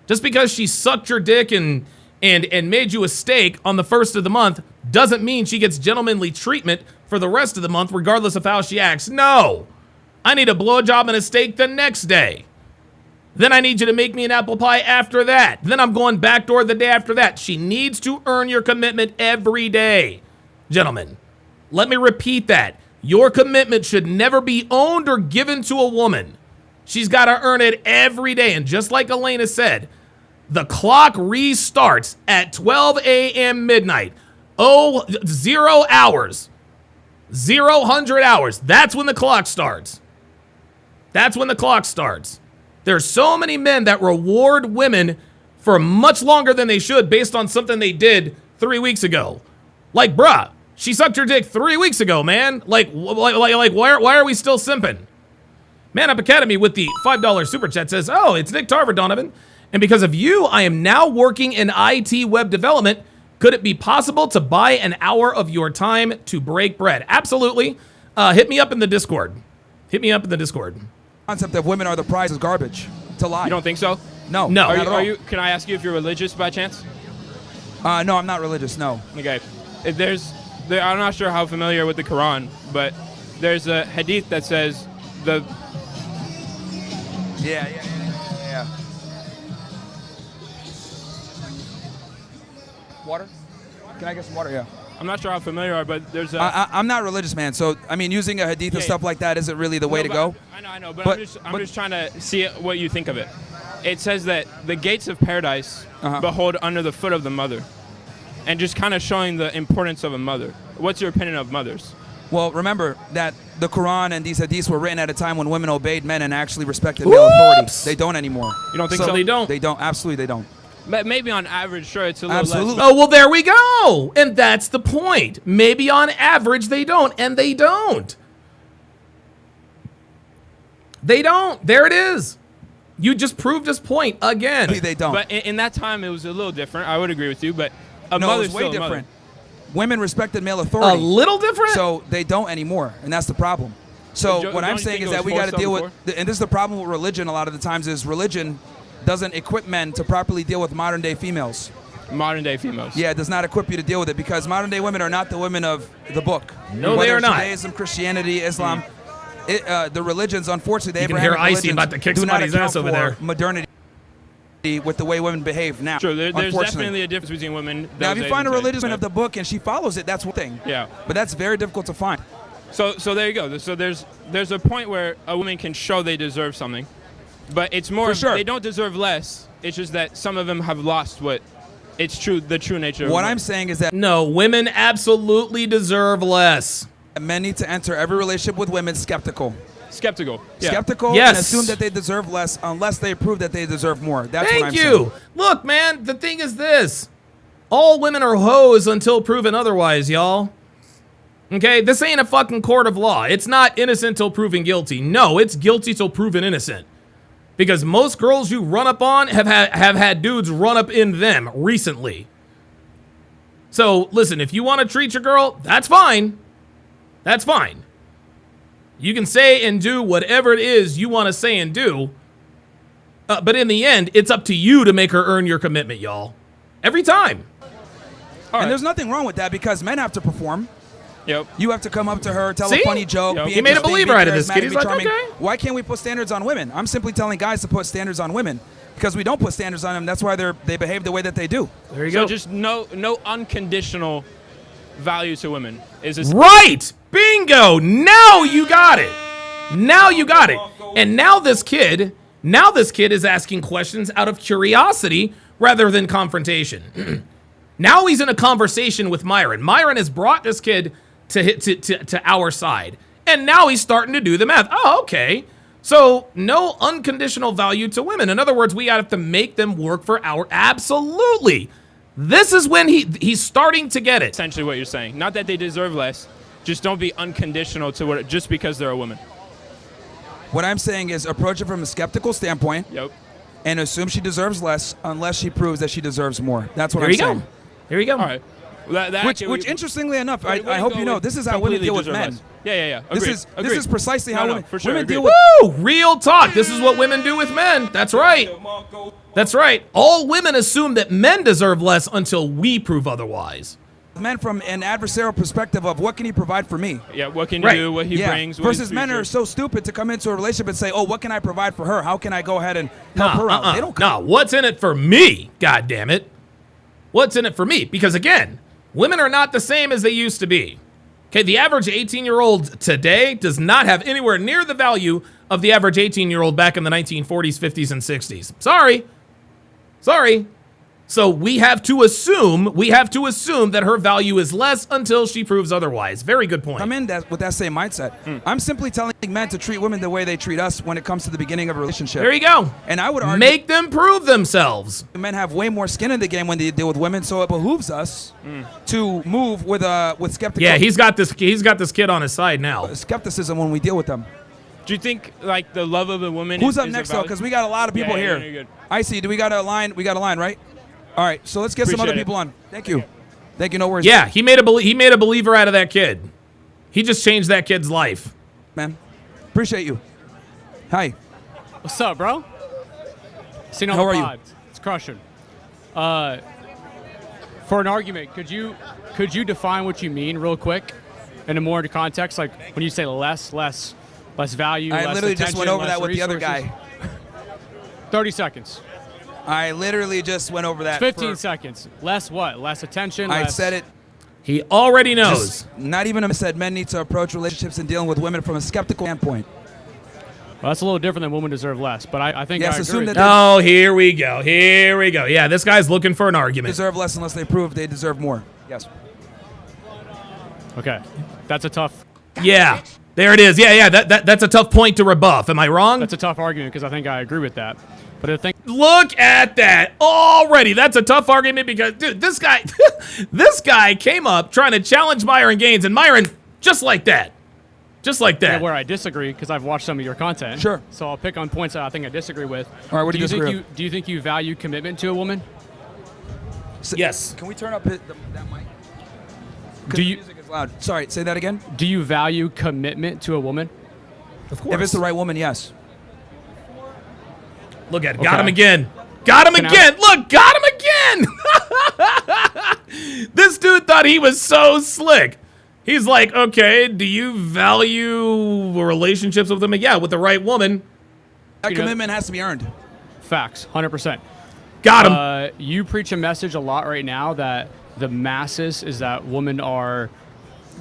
Just because she sucked your dick and made you a steak on the first of the month doesn't mean she gets gentlemanly treatment for the rest of the month, regardless of how she acts. No. I need a blowjob and a steak the next day. Then I need you to make me an apple pie after that. Then I'm going backdoor the day after that. She needs to earn your commitment every day. Gentlemen, let me repeat that. Your commitment should never be owned or given to a woman. She's got to earn it every day. And just like Elena said, the clock restarts at 12 a.m. midnight. 0 hours. 100 hours. That's when the clock starts. That's when the clock starts. There's so many men that reward women for much longer than they should based on something they did 3 weeks ago. Like, bruh, she sucked your dick 3 weeks ago, man. Like why are we still simping? Man Up Academy with the $5 super chat says, oh, it's Nick Tarver, Donovan. And because of you, I am now working in IT web development. Could it be possible to buy an hour of your time to break bread? Absolutely. Hit me up in the Discord. Hit me up in the Discord. Concept of women are the prize is garbage. It's a lie. You don't think so? No. No. Are you? Can I ask you if you're religious by chance? No, I'm not religious. No. Okay. I'm not sure how familiar with the Quran, but there's a hadith that says the. Yeah. Water? Can I get some water? Yeah. I'm not sure how familiar you are, but there's a. I'm not religious, man. So I mean, using a hadith and stuff like that isn't really the way to go. I know, but I'm just trying to see what you think of it. It says that the gates of paradise behold under the foot of the mother, and just kind of showing the importance of a mother. What's your opinion of mothers? Well, remember that the Quran and these hadiths were written at a time when women obeyed men and actually respected male authority. They don't anymore. You don't think so? They don't. They don't. Absolutely, they don't. But maybe on average, sure, it's a little Absolutely. less. Oh, well, there we go. And that's the point. Maybe on average they don't, and they don't. They don't. There it is. You just proved his point again. They don't. But in that time, it was a little different. I would agree with you, but a no, mother's it was way still a mother. different. women respected male authority. A little different? So they don't anymore, and that's the problem. So what I'm saying is that we got to deal with, and this is the problem with religion a lot of the times, is religion doesn't equip men to properly deal with modern day females. Modern day females. Yeah, it does not equip you to deal with it because modern day women are not the women of the book. No, they are not. Judaism, Christianity, Islam, the religions, unfortunately, you can hear Icy about to kick somebody's ass over there. Modernity with the way women behave now. Sure, there's definitely a difference between women. Now, if you find a religious woman of the book and she follows it, that's one thing. Yeah. But that's very difficult to find. So there you go. So there's a point where a woman can show they deserve something, but it's more they don't deserve less. It's just that some of them have lost the true nature of what women. I'm saying is that no, women absolutely deserve less. Men need to enter every relationship with women skeptical. Skeptical. Yeah. Skeptical Yes. and assume that they deserve less unless they prove that they deserve more. That's Thank what I'm you. saying. Look, man, the thing is this. All women are hoes until proven otherwise, y'all. Okay? This ain't a fucking court of law. It's not innocent till proven guilty. No, it's guilty till proven innocent. Because most girls you run up on have had dudes run up in them recently. So, listen, if you want to treat your girl, that's fine. That's fine. You can say and do whatever it is you want to say and do. But in the end, it's up to you to make her earn your commitment, y'all. Every time. And there's nothing wrong with that because men have to perform. Yep. You have to come up to her, tell a funny joke. Yep. Be He made a interesting, believer be out of this kid. charismatic, He's be like, charming. okay. Why can't we put standards on women? I'm simply telling guys to put standards on women because we don't put standards on them. That's why they behave the way that they do. There you So go. just no unconditional value to women. Is this Right! Bingo! Now you got it. Now you got it. And now this kid is asking questions out of curiosity rather than confrontation. Now he's in a conversation with Myron. Myron has brought this kid to our side. And now he's starting to do the math. Oh, okay. So no unconditional value to women. In other words, we have to make them work for our... Absolutely. This is when he's starting to get it. essentially what you're saying? Not that they deserve less. Just don't be unconditional to what just because they're a woman. What I'm saying is approach it from a skeptical standpoint Yep. and assume she deserves less unless she proves that she deserves more. That's what There I'm you saying. go. There you go. All right. Well, Which interestingly enough, I hope you know, this is how women deal with men. Yeah. This is precisely how women, for sure, women agreed. deal with. Woo! Real talk. This is what women do with men. That's right. That's right. All women assume that men deserve less until we prove otherwise. Men from an adversarial perspective of what can he provide for me? Yeah, what can you do, what he brings. What Versus his men future. are so stupid to come into a relationship and say, oh, what can I provide for her? How can I go ahead and help her out? They don't Nah, what's in it for me? God damn it. What's in it for me? Because again, women are not the same as they used to be. Okay, the average 18-year-old today does not have anywhere near the value of the average 18-year-old back in the 1940s, 50s, and 60s. Sorry. So we have to assume that her value is less until she proves otherwise. Very good point. I'm in that with that same mindset. I'm simply telling men to treat women the way they treat us when it comes to the beginning of a relationship. There you go. And I would argue make them prove themselves. Men have way more skin in the game when they deal with women, so it behooves us to move with skeptical. Yeah, he's got this kid on his side now. Skepticism when we deal with them. Do you think like the love of a woman? Who's is, up is next a though? value? Because we got a lot of people here. You're good. I see. Do we got a line? We got a line, right? All right. So let's get some other Appreciate it. people on. Thank you. Thank you. No worries. Yeah, he made a believer out of that kid. He just changed that kid's life. Man, appreciate you. Hi. What's up, bro? Seen on How the are you? pod. It's crushing. For an argument, could you define what you mean real quick, in a more into context, like when you say less value? I less literally just attention, went over less that with the other resources? guy. 30 seconds. I literally just went over that. 15 seconds. Less what? Less attention. I less... said it. He already knows. Just not even I said men need to approach relationships and dealing with women from a skeptical standpoint. Well, that's a little different than women deserve less, but I think Yes, I assume agree. that Oh, here we go. Yeah, this guy's looking for an they argument. deserve less unless they prove they deserve more. Yes. Okay, that's a tough. Yeah, there it is. Yeah, that's a tough point to rebuff. Am I wrong? That's a tough argument because I think I agree with that. But the thing. Look at that already. That's a tough argument because, dude, this guy, this guy came up trying to challenge Myron Gaines, and Myron just like that. Yeah, where I disagree because I've watched some of your content. Sure. So I'll pick on points that I think I disagree with. All right, what do you think disagree Do you think you value commitment to a woman? Yes. Can we turn up that mic? Do you? Music is loud. Sorry, say that again. Do you value commitment to a woman? Of course. If it's the right woman, yes. Look at it. Got him again. Got him again. Look, got him again. This dude thought he was so slick. He's like, okay, do you value relationships with them? Yeah, with the right woman. That commitment has to be earned. Facts, 100%. Got him. You preach a message a lot right now that the masses is that women are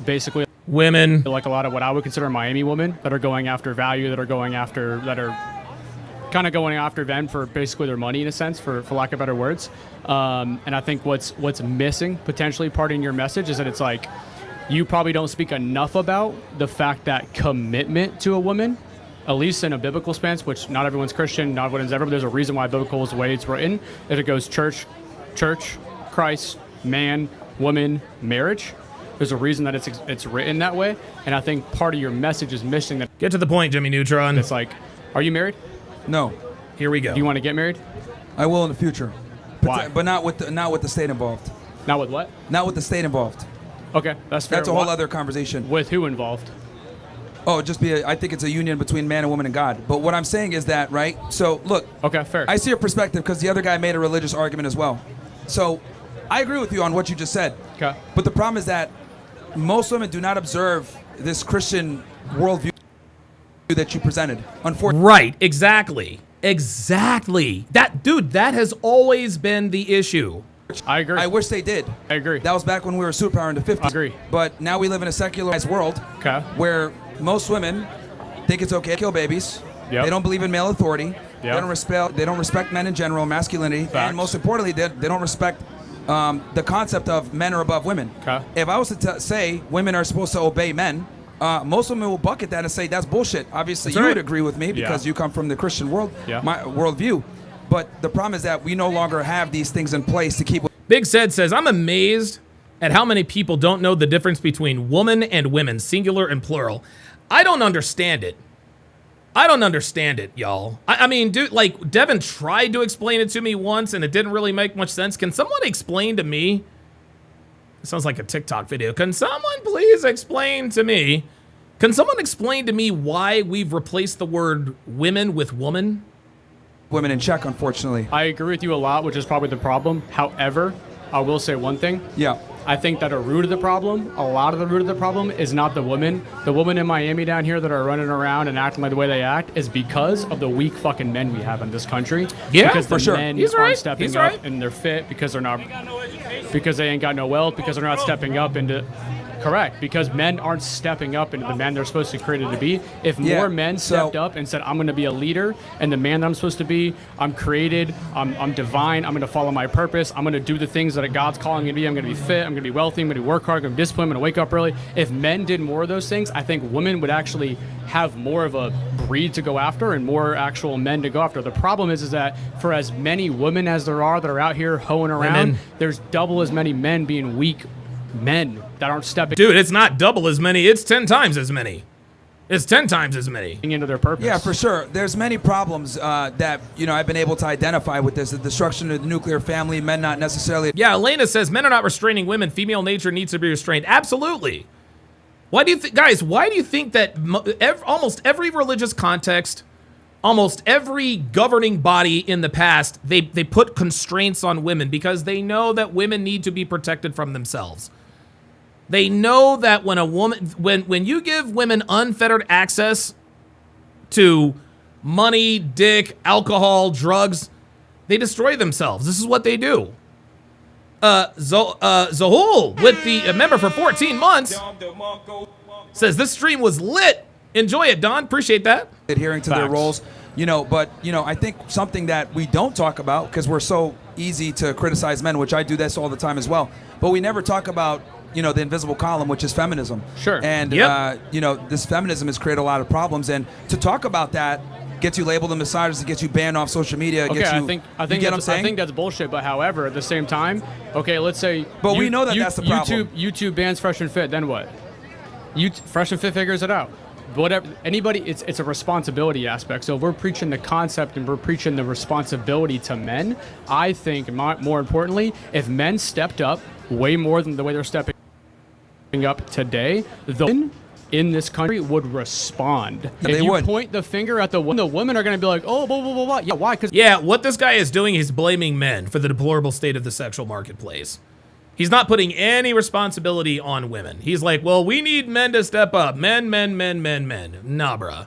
basically women, like a lot of what I would consider Miami women that are going after value, that are kind of going after them for basically their money in a sense, for lack of better words. And I think what's missing potentially part in your message is that it's like you probably don't speak enough about the fact that commitment to a woman, at least in a biblical stance, which not everyone's Christian, not everyone's ever, but there's a reason why biblical is the way it's written, that it goes church, Christ, man, woman, marriage. There's a reason that it's written that way, and I think part of your message is missing that. Get to the point, Jimmy Neutron. It's like, are you married? No. Here we go. Do you want to get married? I will in the future. Why? But not with the state involved. Not with what? Not with the state involved. Okay, that's fair. That's a whole other conversation. With who involved? Oh, I think it's a union between man and woman and God. But what I'm saying is that, right? So, look. Okay, fair. I see your perspective because the other guy made a religious argument as well. So, I agree with you on what you just said. Okay. But the problem is that most women do not observe this Christian worldview that you presented. Unfortunately. Right, exactly. That has always been the issue. I agree. I wish they did. I agree. That was back when we were a superpower in the 50s. I agree. But now we live in a secularized world where most women think it's okay to kill babies. Yep. They don't believe in male authority. Yep. They don't respect men in general, masculinity. Facts. And most importantly, they don't respect the concept of men are above women. Okay. If I was to say women are supposed to obey men, most women will bucket that and say that's bullshit. Obviously, you would agree with me because you come from the Christian world, my worldview. But the problem is that we no longer have these things in place to keep. Big Said says, I'm amazed at how many people don't know the difference between woman and women, singular and plural. I don't understand it. Y'all. I mean, dude, like, Devin tried to explain it to me once, and it didn't really make much sense. Can someone explain to me? It sounds like a TikTok video. Can someone please explain to me? Can someone explain to me why we've replaced the word women with woman? Women in check, unfortunately. I agree with you a lot, which is probably the problem. However, I will say one thing. Yeah. I think that a lot of the root of the problem is not the women. The women in Miami down here that are running around and acting like the way they act is because of the weak fucking men we have in this country. Yeah, because for sure. Men He's aren't right. stepping He's up right. and they're fit because they're not, because they ain't got no wealth, because they're not stepping up into. Correct, because men aren't stepping up into the men they're supposed to be created to be. If more men stepped up and said, I'm going to be a leader, and the man that I'm supposed to be, I'm created, I'm divine, I'm going to follow my purpose, I'm going to do the things that God's calling me to be, I'm going to be fit, I'm going to be wealthy, I'm going to work hard, I'm going to be disciplined, I'm going to wake up early. If men did more of those things, I think women would actually have more of a breed to go after and more actual men to go after. The problem is that for as many women as there are that are out here hoeing around, there's double as many men being weak men that aren't stepping. Dude, it's not double as many. It's 10 times as many. It's 10 times as many. Into their purpose. Yeah, for sure. There's many problems that, I've been able to identify with this. The destruction of the nuclear family, men not necessarily. Yeah, Elena says men are not restraining women. Female nature needs to be restrained. Absolutely. Why do you think, guys, why do you think that almost every religious context, almost every governing body in the past, they put constraints on women because they know that women need to be protected from themselves. They know that when a woman, when you give women unfettered access to money, dick, alcohol, drugs, they destroy themselves. This is what they do. Zahul, with the member for 14 months, says this stream was lit. Enjoy it, Don. Appreciate that. Adhering to their roles, but I think something that we don't talk about because we're so easy to criticize men, which I do this all the time as well, but we never talk about the invisible column, which is feminism. Sure. And this feminism has created a lot of problems, and to talk about that gets you labeled a misogynist, gets you banned off social media. Okay, gets you, I think what I'm saying? I think that's bullshit. But however, at the same time, okay, let's say. But we know that that's the problem. YouTube bans Fresh and Fit. Then what? Fresh and Fit figures it out. Whatever. Anybody, it's a responsibility aspect. So if we're preaching the concept and we're preaching the responsibility to men, I think more importantly, if men stepped up way more than the way they're stepping. up today, the women in this country would respond. Yeah, if they you would. point the finger at the women are going to be like, oh, blah, blah, blah, blah. Yeah, why? Because Yeah, what this guy is doing, he's blaming men for the deplorable state of the sexual marketplace. He's not putting any responsibility on women. He's like, well, we need men to step up. Men. Nah, bruh.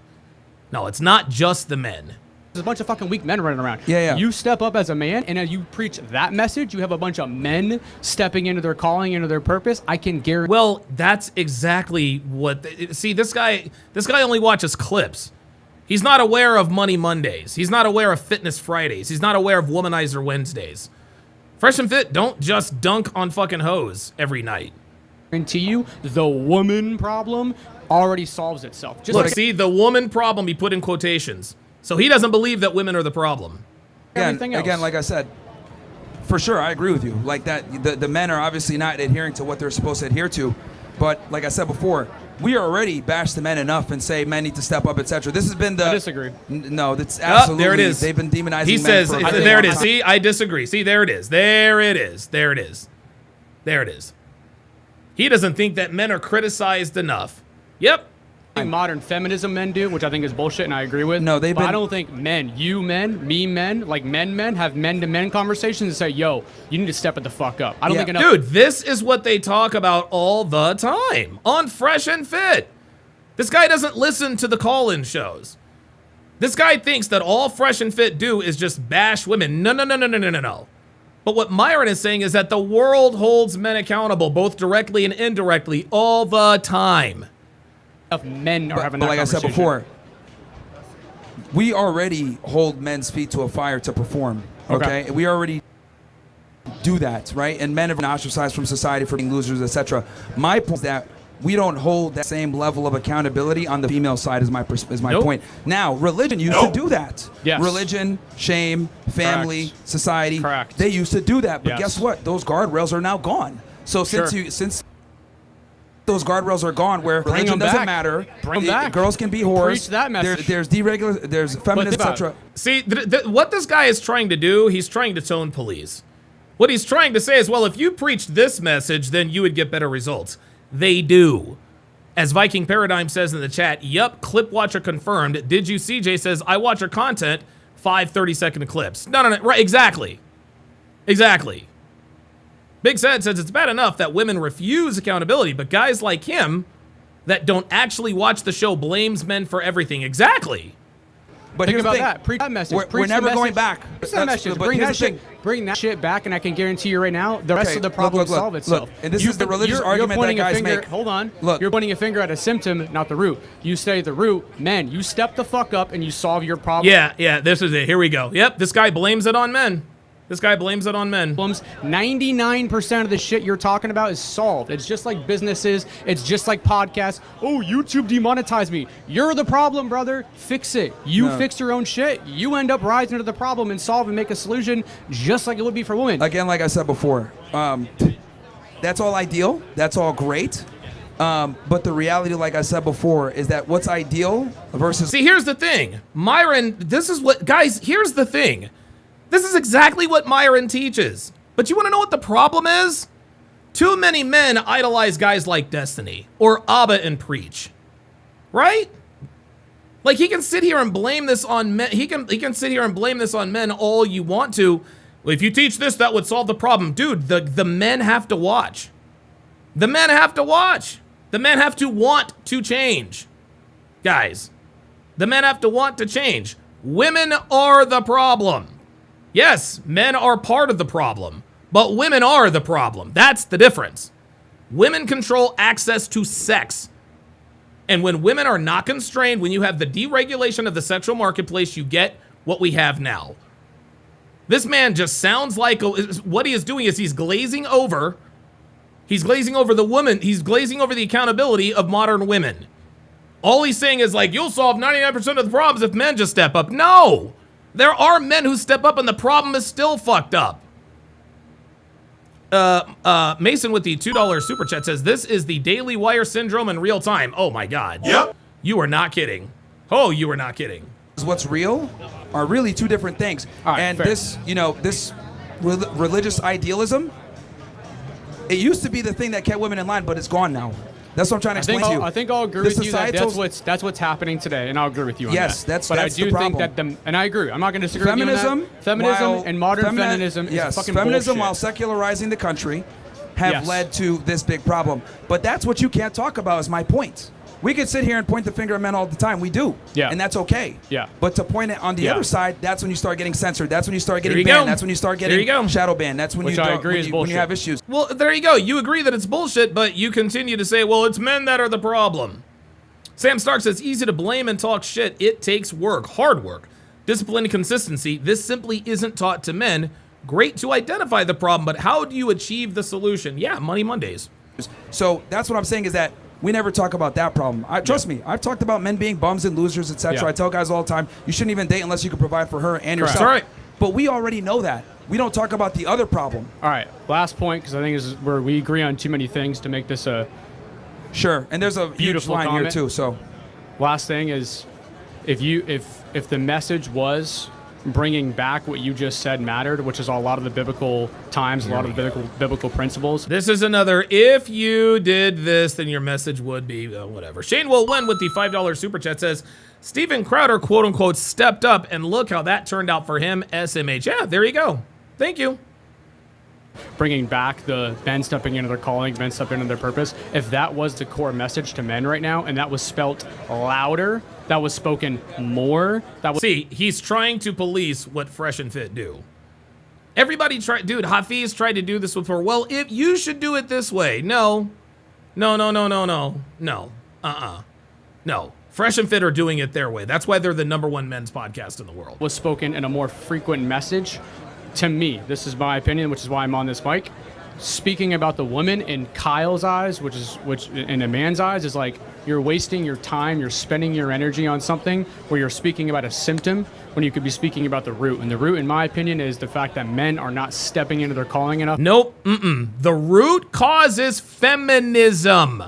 No, it's not just the men. there's a bunch of fucking weak men running around. Yeah. You step up as a man, and as you preach that message, you have a bunch of men stepping into their calling, into their purpose. I can guarantee. Well, that's exactly what. See, this guy only watches clips. He's not aware of Money Mondays. He's not aware of Fitness Fridays. He's not aware of Womanizer Wednesdays. Fresh and Fit don't just dunk on fucking hoes every night. To you, the woman problem already solves itself. Just see, the woman problem he put in quotations. So he doesn't believe that women are the problem. Again, like I said, for sure, I agree with you. Like that, the men are obviously not adhering to what they're supposed to adhere to. But like I said before, we already bash the men enough and say men need to step up, etc. This has been the. I disagree. No, that's absolutely. There it is. They've been demonizing. He men says, for there it is. See, I disagree. See, there it is. There it is. There it is. There it is. He doesn't think that men are criticized enough. Yep. Modern feminism men do, which I think is bullshit, and I agree with. No, they've been. I don't think men, you men, me men, like men have men-to-men conversations and say, "Yo, you need to step it the fuck up." I don't think enough. Dude, this is what they talk about all the time on Fresh and Fit. This guy doesn't listen to the call-in shows. This guy thinks that all Fresh and Fit do is just bash women. No. But what Myron is saying is that the world holds men accountable, both directly and indirectly, all the time. Of men are having that like I said conversation. before, we already hold men's feet to a fire to perform. Okay? We already do that, right? And men have been ostracized from society for being losers, etc. My point is that we don't hold that same level of accountability on the female side. Is my point. Now, religion used to do that. Yes. Religion, shame, family, Correct. society. Correct. They used to do that, but Yes. guess what? Those guardrails are now gone. So since those guardrails are gone, where Bring religion them doesn't back. matter, Bring them back. girls can be whores. Preach that message. There's feminists, etc. See, what this guy is trying to do, he's trying to tone police. What he's trying to say is, well, if you preached this message, then you would get better results. They do. As Viking Paradigm says in the chat, yup, clip watcher confirmed. Did you see, Jay says, I watch her content, 5 30-second clips. No, right, exactly. Big Sad says it's bad enough that women refuse accountability, but guys like him that don't actually watch the show blames men for everything. Exactly. But think here's about the thing. that. Preach that message. We're Preach the never going message. back. Preach that message. Bring that shit back, and I can guarantee you right now, the rest of the problem will solve itself. Look, and this is the religious argument that guys make. Hold on. Look. You're pointing a finger at a symptom, not the root. You say the root, men, you step the fuck up and you solve your problem. Yeah, this is it. Here we go. Yep, this guy blames it on men. 99% of the shit you're talking about is solved. It's just like businesses. It's just like podcasts. Oh, YouTube demonetized me. You're the problem, brother. Fix it. You fix your own shit. You end up rising to the problem and solve and make a solution just like it would be for women. Again, like I said before, that's all ideal. That's all great. But the reality, like I said before, is that what's ideal versus... See, here's the thing. Myron, here's the thing. This is exactly what Myron teaches. But you want to know what the problem is? Too many men idolize guys like Destiny or Abba and Preach. Right? Like, he can sit here and blame this on men. He can sit here and blame this on men all you want to. Well, if you teach this, that would solve the problem. Dude, the men have to watch. The men have to watch. The men have to want to change. Guys, the men have to want to change. Women are the problem. Yes, men are part of the problem, but women are the problem. That's the difference. Women control access to sex. And when women are not constrained, when you have the deregulation of the sexual marketplace, you get what we have now. This man just sounds like what he is doing is he's glazing over the woman. He's glazing over the accountability of modern women. All he's saying is like, you'll solve 99% of the problems if men just step up. No. There are men who step up and the problem is still fucked up. Mason with the $2 super chat says, this is the Daily Wire syndrome in real time. Oh my God. Yep. You are not kidding. Oh, you are not kidding. What's real are really two different things. All right, and fair. this religious idealism It used to be the thing that kept women in line, but it's gone now. That's what I'm trying to explain to you. I think I'll agree with you that that's what's happening today, and I'll agree with you on that. Yes, that's but that's I do the think problem. that and I agree. I'm not going to disagree with you on that. Feminism and modern feminism is fucking feminism, bullshit. while secularizing the country, have Yes. led to this big problem. But that's what you can't talk about. Is my point. We could sit here and point the finger at men all the time. We do. Yeah. And that's okay. Yeah. But to point it on the Yeah. other side, that's when you start getting censored. That's when you start There getting you banned. go. That's when you start There getting you go. shadow banned. That's when Which you I don't, agree is when you bullshit. have issues. Well, there you go. You agree that it's bullshit, but you continue to say, well, it's men that are the problem. Sam Stark says, easy to blame and talk shit. It takes work, hard work, discipline and consistency. This simply isn't taught to men. Great to identify the problem, but how do you achieve the solution? Yeah, Money Mondays. So that's what I'm saying is that we never talk about that problem. Trust me, I've talked about men being bums and losers, etc. Yeah. I tell guys all the time, you shouldn't even date unless you can provide for her and yourself. That's right. But we already know that. We don't talk about the other problem. All right, last point, because I think this is where we agree on too many things to make this a Sure, and there's a huge beautiful line comment. here too. So Last thing is, if the message was bringing back what you just said mattered, which is a lot of the biblical times, a lot of the biblical principles. This is another, if you did this, then your message would be, whatever. Shane will win with the $5 super chat says, Steven Crowder, quote unquote, stepped up, and look how that turned out for him, SMH. Yeah, there you go. Thank you. Bringing back the men stepping into their calling, men stepping into their purpose. If that was the core message to men right now, and that was spelt louder, that was spoken more, that was... See, he's trying to police what Fresh and Fit do. Everybody tried, dude, Hafiz tried to do this before. Well, if you should do it this way. No. No. No. Fresh and Fit are doing it their way. That's why they're the #1 men's podcast in the world. Was spoken in a more frequent message. To me, this is my opinion, which is why I'm on this mic. Speaking about the woman in Kyle's eyes, which in a man's eyes is like you're wasting your time, you're spending your energy on something where you're speaking about a symptom when you could be speaking about the root. And the root, in my opinion, is the fact that men are not stepping into their calling enough. Nope. The root cause is feminism.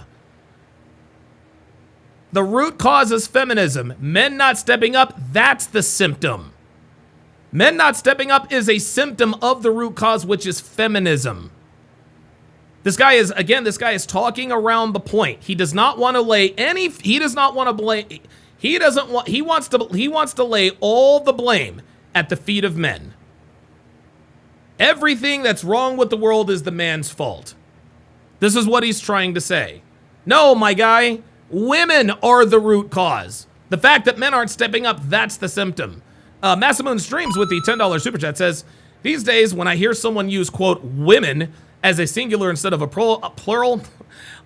The root cause is feminism. Men not stepping up, that's the symptom. Men not stepping up is a symptom of the root cause, which is feminism. This guy is talking around the point. He does not want to lay any, he does not want to blame, he wants to lay all the blame at the feet of men. Everything that's wrong with the world is the man's fault. This is what he's trying to say. No, my guy, women are the root cause. The fact that men aren't stepping up, that's the symptom. Massamoon Streams with the $10 super chat says, these days when I hear someone use, quote, women as a singular instead of a plural,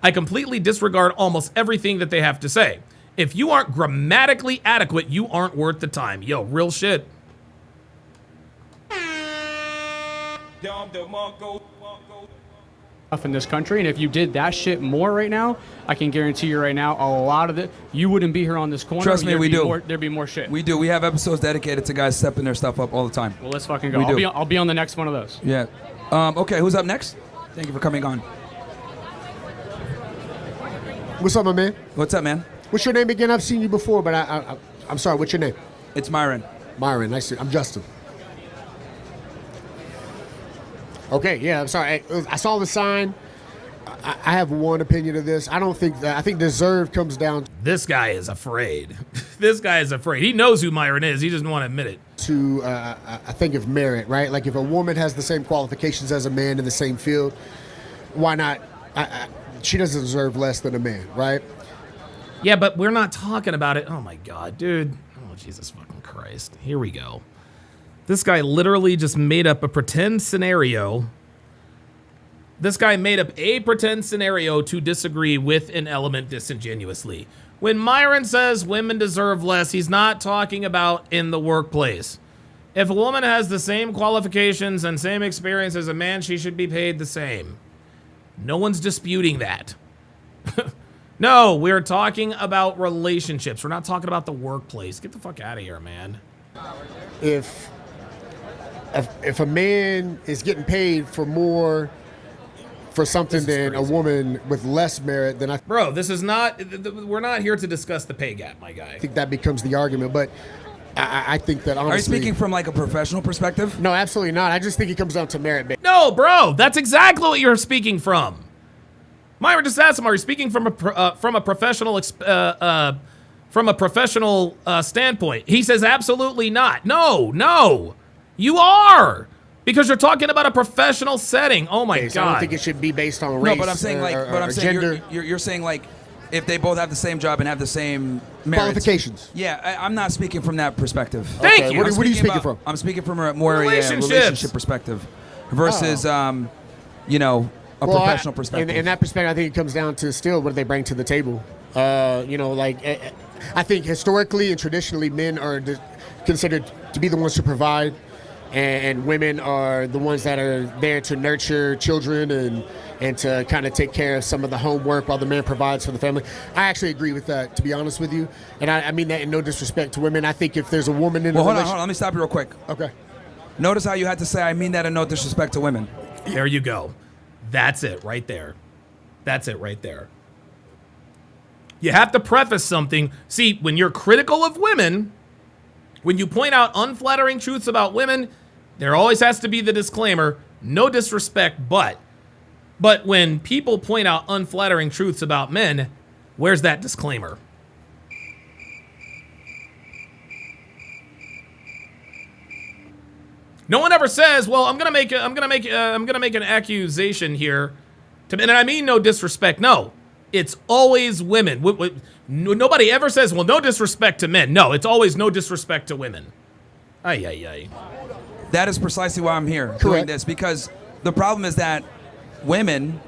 I completely disregard almost everything that they have to say. If you aren't grammatically adequate, you aren't worth the time. Yo, real shit. In this country, and if you did that shit more right now, I can guarantee you right now, a lot of it, you wouldn't be here on this corner. Trust me, we do. There'd be more shit. We do. We have episodes dedicated to guys stepping their stuff up all the time. Well, let's fucking go. I'll be on the next one of those. Yeah. Okay, who's up next? Thank you for coming on. What's up, my man? What's up, man? What's your name again? I've seen you before, but I'm sorry. What's your name? It's Myron. Myron, nice to. I'm Justin. Okay, yeah, I'm sorry. I saw the sign. I have one opinion of this. I don't think that. I think deserve comes down This guy is afraid. This guy is afraid. He knows who Myron is. He doesn't want to admit it. to, I think, of merit, right? Like if a woman has the same qualifications as a man in the same field, why not? She doesn't deserve less than a man, right? Yeah, but we're not talking about it. Oh, my God, dude. Oh, Jesus fucking Christ. Here we go. This guy literally just made up a pretend scenario. This guy made up a pretend scenario to disagree with an element disingenuously. When Myron says women deserve less, he's not talking about in the workplace. If a woman has the same qualifications and same experience as a man, she should be paid the same. No one's disputing that. No, we're talking about relationships. We're not talking about the workplace. Get the fuck out of here, man. If a man is getting paid for more for something than a woman with less merit, then Bro, this is not, we're not here to discuss the pay gap, my guy. I think that becomes the argument. But I think that honestly. Are you speaking from like a professional perspective? No, absolutely not. I just think it comes down to merit. No, bro, that's exactly what you're speaking from. Myron just asked him, are you speaking from a professional standpoint? He says absolutely not. No, you are. Because you're talking about a professional setting. Oh my God! I don't think it should be based on race. No, but I'm saying gender. You're saying like if they both have the same job and have the same merits. Qualifications. Yeah, I'm not speaking from that perspective. Thank you. What are you speaking from? I'm speaking from a more relationship perspective versus a professional perspective. In that perspective, I think it comes down to still what do they bring to the table. I think historically and traditionally, men are considered to be the ones to provide. And women are the ones that are there to nurture children and to kind of take care of some of the homework while the man provides for the family. I actually agree with that, to be honest with you. And I mean that in no disrespect to women. I think if there's a woman in a relationship... Hold on. Let me stop you real quick. Okay. Notice how you had to say, I mean that in no disrespect to women. There you go. That's it right there. You have to preface something. See, when you're critical of women... When you point out unflattering truths about women, there always has to be the disclaimer, no disrespect, but when people point out unflattering truths about men, where's that disclaimer? No one ever says, "Well, I'm gonna make an accusation here," and I mean no disrespect. No, it's always women. Nobody ever says, well, no disrespect to men. No, it's always no disrespect to women. Ay. That is precisely why I'm here doing this, because the problem is that women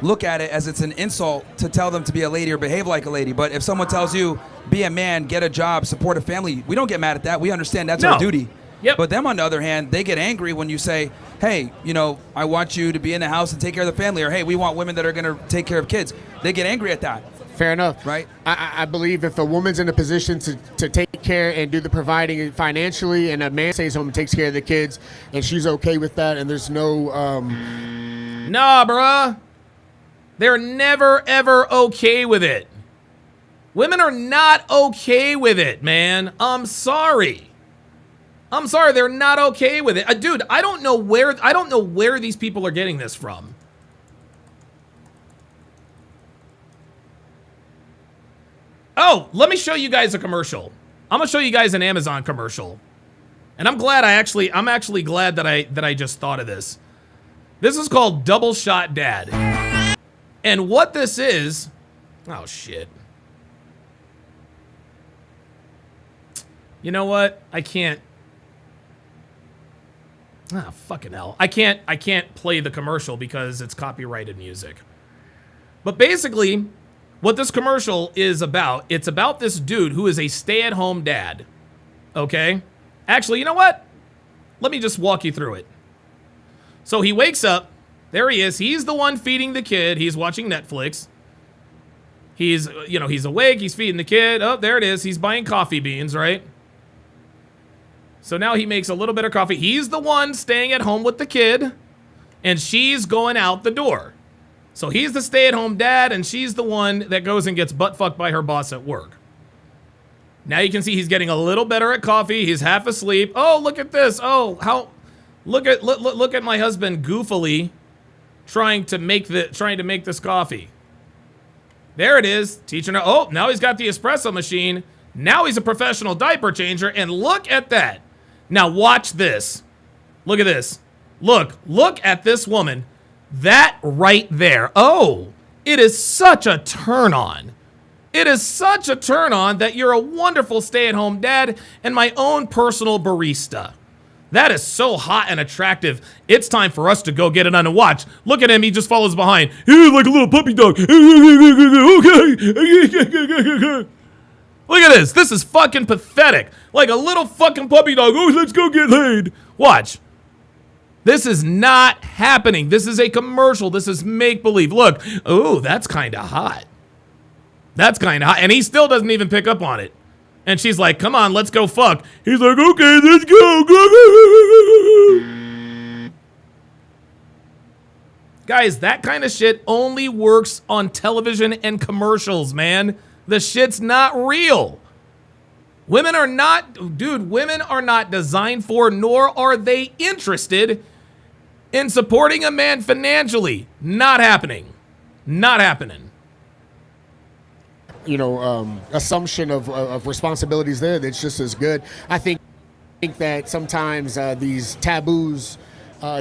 look at it as it's an insult to tell them to be a lady or behave like a lady. But if someone tells you, be a man, get a job, support a family, we don't get mad at that. We understand that's our duty. Yep. But them, on the other hand, they get angry when you say, hey, I want you to be in the house and take care of the family, or hey, we want women that are going to take care of kids. They get angry at that. Fair enough. Right. I believe if a woman's in a position to take care and do the providing financially, and a man stays home and takes care of the kids, and she's okay with that, and there's no... Nah, bruh. They're never, ever okay with it. Women are not okay with it, man. I'm sorry. They're not okay with it. Dude, I don't know where these people are getting this from. Oh, let me show you guys a commercial. I'm gonna show you guys an Amazon commercial. And I'm actually glad that I just thought of this. This is called Double Shot Dad. And what this is, oh shit. You know what? I can't. Ah, fucking hell. I can't play the commercial because it's copyrighted music. But basically, what this commercial is about, it's about this dude who is a stay-at-home dad. Okay? Actually, you know what? Let me just walk you through it. So he wakes up. There he is. He's the one feeding the kid. He's watching Netflix. He's awake. He's feeding the kid. Oh, there it is. He's buying coffee beans, right? So now he makes a little bit of coffee. He's the one staying at home with the kid, and she's going out the door. So he's the stay-at-home dad, and she's the one that goes and gets butt-fucked by her boss at work. Now you can see he's getting a little better at coffee. He's half asleep. Oh, look at this. Oh, look at my husband goofily trying to make this coffee. There it is. Teaching her. Oh, now he's got the espresso machine. Now he's a professional diaper changer, and look at that. Now watch this. Look at this. Look at this woman. That right there. Oh, it is such a turn on. It is such a turn on that you're a wonderful stay-at-home dad and my own personal barista. That is so hot and attractive. It's time for us to go get it on and watch. Look at him. He just follows behind. He's like a little puppy dog. Okay. Look at this. This is fucking pathetic. Like a little fucking puppy dog. Oh, let's go get laid. Watch. This is not happening. This is a commercial. This is make-believe. Look. Oh, that's kind of hot. That's kind of hot. And he still doesn't even pick up on it. And she's like, come on, let's go fuck. He's like, okay, let's go. Guys, that kind of shit only works on television and commercials, man. The shit's not real. Women are not, dude, women are not designed for, nor are they interested in supporting a man financially. Not happening. Not happening. Assumption of responsibilities there that's just as good. I think that sometimes these taboos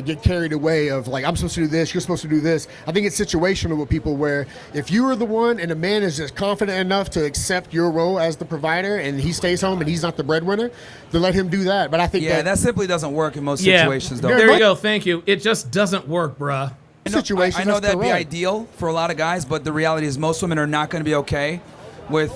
get carried away of like, I'm supposed to do this, you're supposed to do this. I think it's situational with people where if you are the one and a man is just confident enough to accept your role as the provider and he stays home and he's not the breadwinner, to let him do that. But I think that simply doesn't work in most situations, though. There you go. Thank you. It just doesn't work, bruh. I know that'd be ideal for a lot of guys, but the reality is most women are not going to be okay with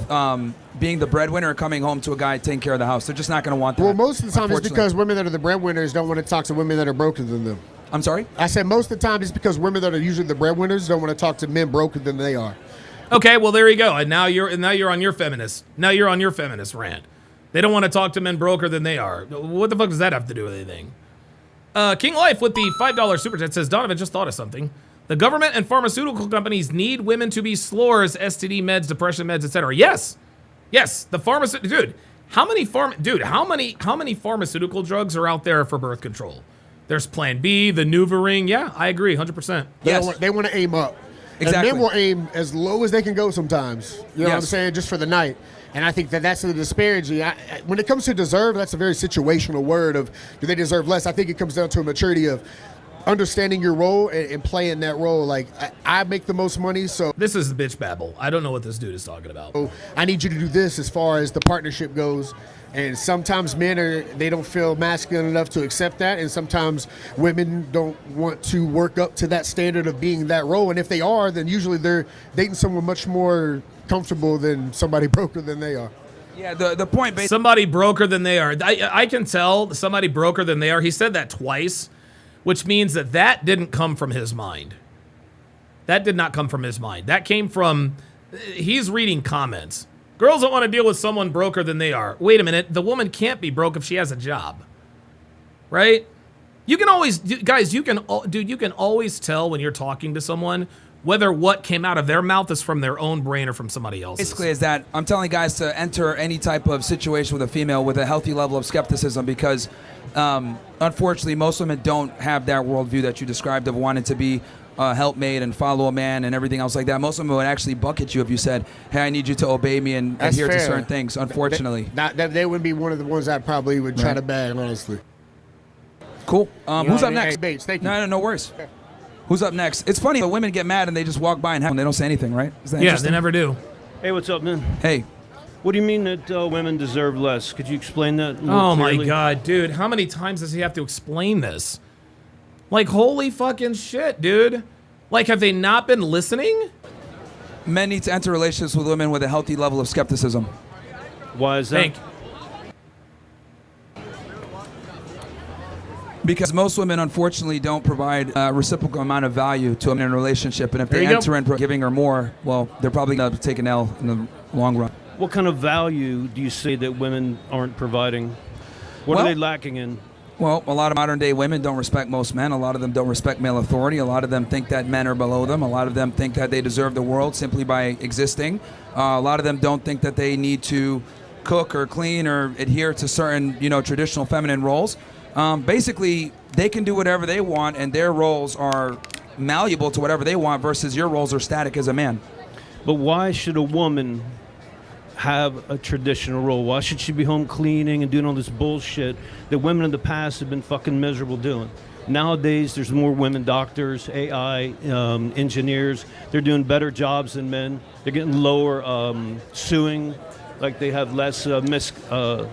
being the breadwinner or coming home to a guy taking care of the house. They're just not going to want that. Well, most of the time it's because women that are the breadwinners don't want to talk to women that are broker than them. I'm sorry? I said most of the time it's because women that are usually the breadwinners don't want to talk to men broker than they are. Okay, well there you go. And now you're on your feminist. Now you're on your feminist rant. They don't want to talk to men broker than they are. What the fuck does that have to do with anything? King Life with the $5 super chat says, Donovan just thought of something. The government and pharmaceutical companies need women to be slurs, STD meds, depression meds, etc. Yes. Yes, the pharmaceutical how many pharmaceutical drugs are out there for birth control? There's Plan B, the NuvaRing. Yeah, I agree 100%. They want to aim up. Exactly. And men will aim as low as they can go sometimes. You know what I'm saying? Just for the night. And I think that's the disparity. When it comes to deserve, that's a very situational word of do they deserve less? I think it comes down to a maturity of understanding your role and playing that role. Like, I make the most money, so... This is bitch babble. I don't know what this dude is talking about. So I need you to do this as far as the partnership goes. And sometimes men they don't feel masculine enough to accept that. And sometimes women don't want to work up to that standard of being that role. And if they are, then usually they're dating someone much more comfortable than somebody broker than they are. Yeah, the point... Somebody broker than they are. I can tell somebody broker than they are. He said that twice, which means that didn't come from his mind. That did not come from his mind. That came from... He's reading comments. Girls don't want to deal with someone broker than they are. Wait a minute. The woman can't be broke if she has a job. Right? You can always... Guys, you can always tell when you're talking to someone whether what came out of their mouth is from their own brain or from somebody else's. Basically is that I'm telling guys to enter any type of situation with a female with a healthy level of skepticism because unfortunately most women don't have that worldview that you described of wanting to be a helpmate and follow a man and everything else like that. Most women would actually bucket you if you said, hey, I need you to obey me and adhere to certain things, unfortunately. They would be one of the ones I probably would try to bag, honestly. Cool. Who's up next? Hey, Bates, thank you. No worries. Who's up next? It's funny, but women get mad and they just walk by and they don't say anything, right? Is that yeah, they never do. Hey, what's up, man? Hey. What do you mean that women deserve less? Could you explain that more Oh, clearly? my God, dude. How many times does he have to explain this? Like, holy fucking shit, dude. Like, have they not been listening? Men need to enter relationships with women with a healthy level of skepticism. Why is that? Because most women, unfortunately, don't provide a reciprocal amount of value to a man in a relationship. And if they enter in giving her more, well, they're probably going to take an L in the long run. What kind of value do you say that women aren't providing? What are they lacking in? Well, a lot of modern-day women don't respect most men. A lot of them don't respect male authority. A lot of them think that men are below them. A lot of them think that they deserve the world simply by existing. A lot of them don't think that they need to cook or clean or adhere to certain, traditional feminine roles. Basically, they can do whatever they want, and their roles are malleable to whatever they want versus your roles are static as a man. But why should a woman have a traditional role? Why should she be home cleaning and doing all this bullshit that women in the past have been fucking miserable doing? Nowadays, there's more women doctors, AI, engineers. They're doing better jobs than men. They're getting lower suing, like they have less things Yeah,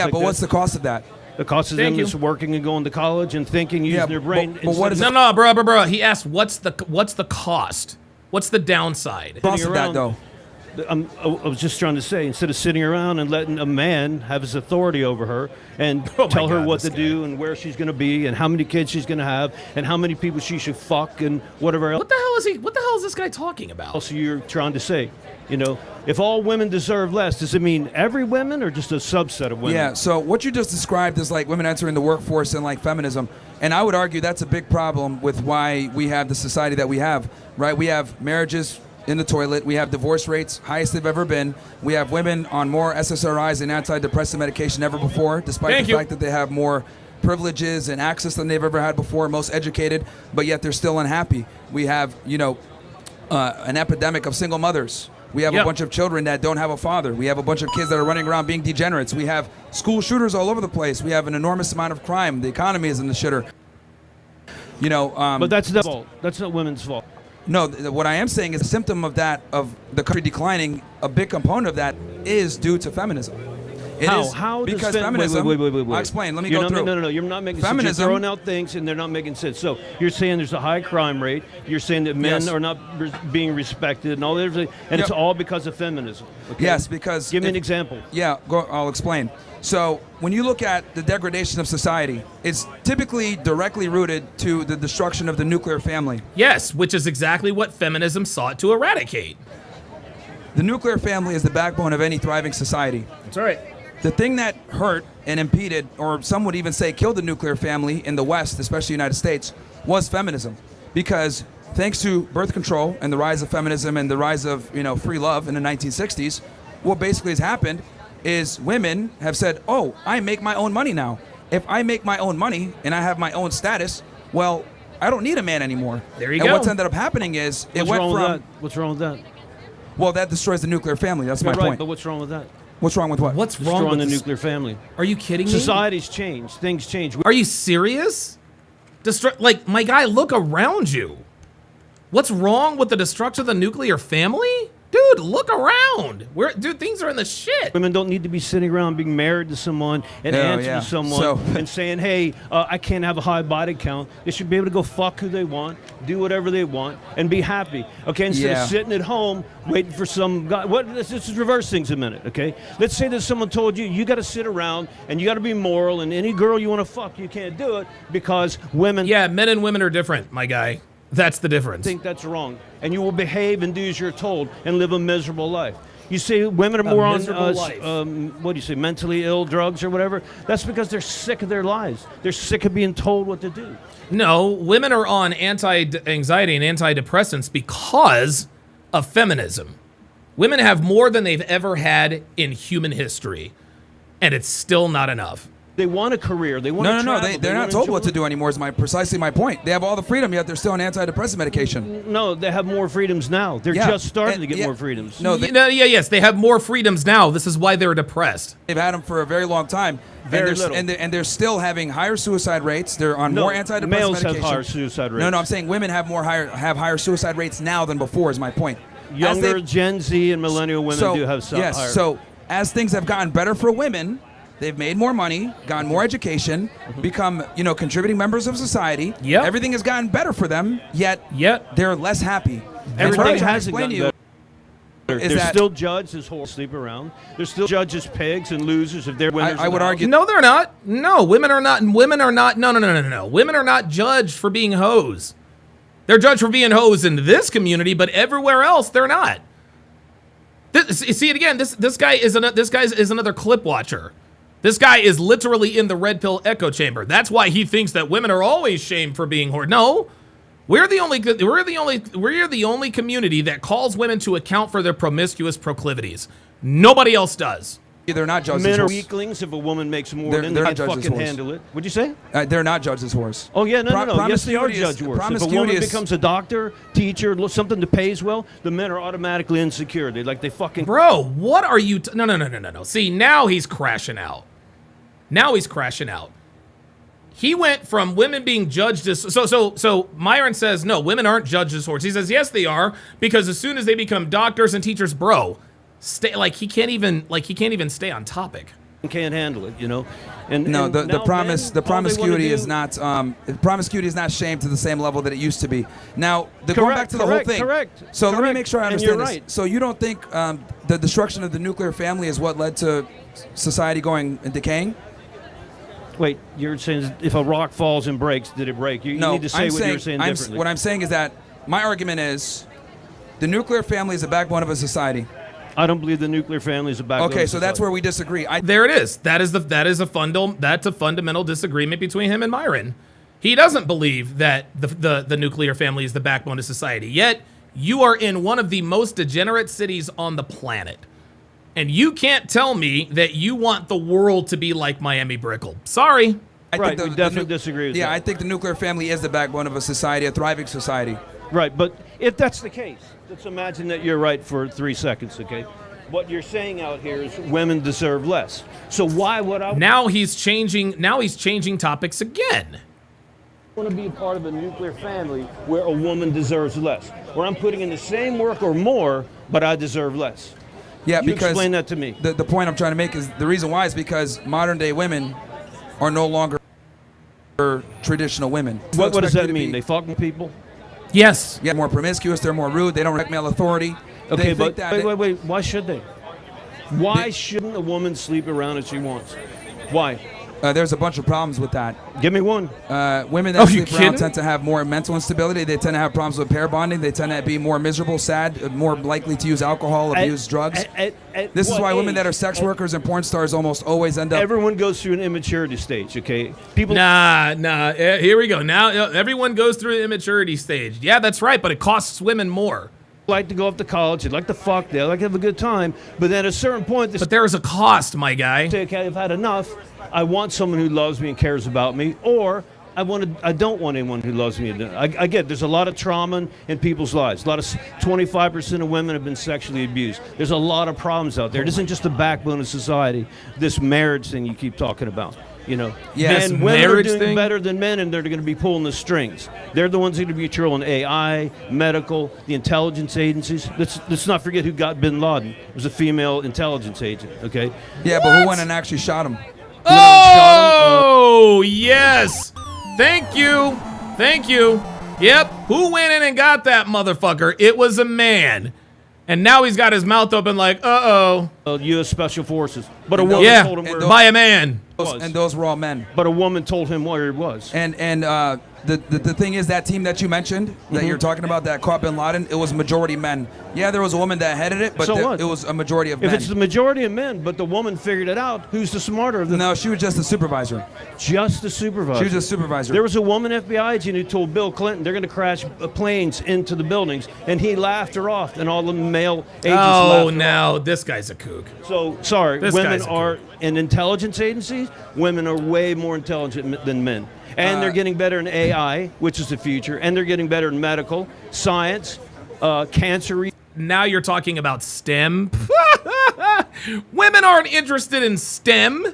like but that. what's the cost of that? The cost of them is working and going to college and thinking, using their brain. But what is No, bro. He asked, what's the cost? What's the downside? Cost of that, though? I was just trying to say, instead of sitting around and letting a man have his authority over her and tell her what to do and where she's going to be and how many kids she's going to have and how many people she should fuck and whatever else. What the hell is this guy talking about? So you're trying to say, if all women deserve less, does it mean every woman or just a subset of women? Yeah, so what you just described is like women entering the workforce and like feminism. And I would argue that's a big problem with why we have the society that we have, right? We have marriages in the toilet. We have divorce rates highest they've ever been. We have women on more SSRIs and antidepressant medication ever before, despite the fact that they have more privileges and access than they've ever had before, most educated, but yet they're still unhappy. We have, an epidemic of single mothers. We have a bunch of children that don't have a father. We have a bunch of kids that are running around being degenerates. We have school shooters all over the place. We have an enormous amount of crime. The economy is in the shitter. But that's not fault. That's not women's fault. No, what I am saying is a symptom of that, of the country declining. A big component of that is due to feminism. How because does feminism. Wait. I'll explain. Let me go through. No. You're not making feminism. sense. You're throwing out things and they're not making sense. So you're saying there's a high crime rate. You're saying that men are not being respected and all that, and it's all because of feminism. Okay? Yes, because give me an example. Yeah, I'll explain. So when you look at the degradation of society, it's typically directly rooted to the destruction of the nuclear family. Yes, which is exactly what feminism sought to eradicate. The nuclear family is the backbone of any thriving society. That's right. The thing that hurt and impeded, or some would even say killed the nuclear family in the West, especially the United States, was feminism. Because thanks to birth control and the rise of feminism and the rise of free love in the 1960s, what basically has happened is women have said, oh, I make my own money now. If I make my own money and I have my own status, well, I don't need a man anymore. There you go. go. What's ended up happening is What's wrong with that? Well, that destroys the nuclear family. That's my point. But what's wrong with that? What's wrong with what? What's wrong with the nuclear family? Are you kidding me? Societies change. Things change. Are you serious? Like, my guy, look around you. What's wrong with the destruction of the nuclear family? Dude, look around. Dude, things are in the shit. Women don't need to be sitting around being married to someone and answering to someone and saying, hey, I can't have a high body count. They should be able to go fuck who they want, do whatever they want, and be happy. Okay, instead of sitting at home waiting for some guy. Let's just reverse things a minute, okay? Let's say that someone told you got to sit around and you got to be moral, and any girl you want to fuck, you can't do it because women. Yeah, men and women are different, my guy. That's the difference. I think that's wrong. And you will behave and do as you're told and live a miserable life. You say women are more on, what do you say, mentally ill, drugs or whatever? That's because they're sick of their lives. They're sick of being told what to do. No, women are on anti-anxiety and antidepressants because of feminism. Women have more than they've ever had in human history, and it's still not enough. They want a career. They want to travel. They're not told what to do anymore is precisely my point. They have all the freedom, yet they're still on antidepressant medication. No, they have more freedoms now. They're just starting to get more freedoms. Yes, they have more freedoms now. This is why they're depressed. They've had them for a very long time. Very little. And they're still having higher suicide rates. They're on more antidepressant males medication. have higher suicide rates. No, I'm saying women have higher suicide rates now than before is my point. Younger Gen Z and millennial women do have some higher. So as things have gotten better for women, they've made more money, gotten more education, become, contributing members of society. Yep. Everything has gotten better for them, yet they're less happy. Everything hasn't gotten better. They're that still judged as whores sleep around. They're still judged as pigs and losers if they're winners. I would argue. No, they're not. No, women are not. Women are not. No. Women are not judged for being hoes. They're judged for being hoes in this community, but everywhere else, they're not. See it again. This guy is another clip watcher. This guy is literally in the red pill echo chamber. That's why he thinks that women are always shamed for being whore. No, we're the only community that calls women to account for their promiscuous proclivities. Nobody else does. They're not judged Men as are whores. weaklings. If a woman makes more They're than they not can judged as fucking whores. handle it. What'd you say? They're not judged as whores. Oh, yeah, no. Yes, they are Promiscuity judged worse. If a promiscuity woman is- becomes a doctor, teacher, something that pays well, the men are automatically insecure. They fucking... Bro, what are you... No. See, now he's crashing out. He went from women being judged as... So Myron says, no, women aren't judged as whores. He says, yes, they are, because as soon as they become doctors and teachers, bro, he can't even stay on topic. Can't handle it, And no, the promiscuity is not. Promiscuity is not shamed to the same level that it used to be. Now, going back to the whole thing. Correct. So let me make sure I understand you're this. right. So you don't think the destruction of the nuclear family is what led to society going and decaying? Wait, you're saying if a rock falls and breaks, did it break? You need to say what you're saying differently. What I'm saying is that my argument is the nuclear family is the backbone of a society. I don't believe the nuclear family is a backbone. Okay, so that's where we disagree. There it is. That's a fundamental disagreement between him and Myron. He doesn't believe that the nuclear family is the backbone of society. Yet You are in one of the most degenerate cities on the planet. And you can't tell me that you want the world to be like Miami Brickell. Sorry. I think we definitely disagree with that. Yeah, I think the nuclear family is the backbone of a society, a thriving society. Right, but if that's the case, let's imagine that you're right for 3 seconds, okay? What you're saying out here is women deserve less. So why would I... Now he's changing topics again. I want to be a part of a nuclear family where a woman deserves less, where I'm putting in the same work or more, but I deserve less. Yeah, You because explain that to me. The point I'm trying to make is the reason why is because modern day women are no longer traditional women. What does that mean? They fuck with people? Yes. Yeah, more promiscuous. They're more rude. They don't respect male authority. Okay, They but think that wait. Why should they? Why shouldn't a woman sleep around as she wants? Why? There's a bunch of problems with that. Give me one. Women that sleep around tend to have more mental instability. They tend to have problems with pair bonding. They tend to be more miserable, sad, more likely to use alcohol, abuse drugs. This is why women that are sex workers and porn stars almost always end up... Everyone goes through an immaturity stage, okay? People. Nah. Here we go. Now everyone goes through the immaturity stage. Yeah, that's right, but it costs women more. Like to go off to college, they'd like to fuck, they like to have a good time, but then at a certain point... But there is a cost, my guy. Say, okay, I've had enough. I want someone who loves me and cares about me, or I don't want anyone who loves me. I get there's a lot of trauma in people's lives. A lot of 25% of women have been sexually abused. There's a lot of problems out there. It isn't just the backbone of society, this marriage thing you keep talking about. You know, yes, and women are doing better than men, and they're going to be pulling the strings. They're the ones that are going to be controlling AI, medical, the intelligence agencies. Let's not forget who got Bin Laden. It was a female intelligence agent. Okay. Yeah, but who went and actually shot him? Oh, yes. Thank you. Yep. Who went in and got that motherfucker? It was a man. And now he's got his mouth open like, uh-oh. U.S. Special Forces. But a woman told him where by a man. And those were all men. But a woman told him where it was. And the thing is, that team that you mentioned, that you're talking about, that caught Bin Laden, it was majority men. Yeah, there was a woman that headed it, but it was a majority of men. If it's the majority of men, but the woman figured it out, who's the smarter of them? No, she was just the supervisor. Just the supervisor? She was just supervisor. There was a woman FBI agent who told Bill Clinton they're going to crash planes into the buildings, and he laughed her off, and all the male agents laughed her off. This guy's a kook. So, sorry, women are in intelligence agencies, women are way more intelligent than men. And they're getting better in AI, which is the future, and they're getting better in medical, science, cancer. Now you're talking about STEM. Women aren't interested in STEM.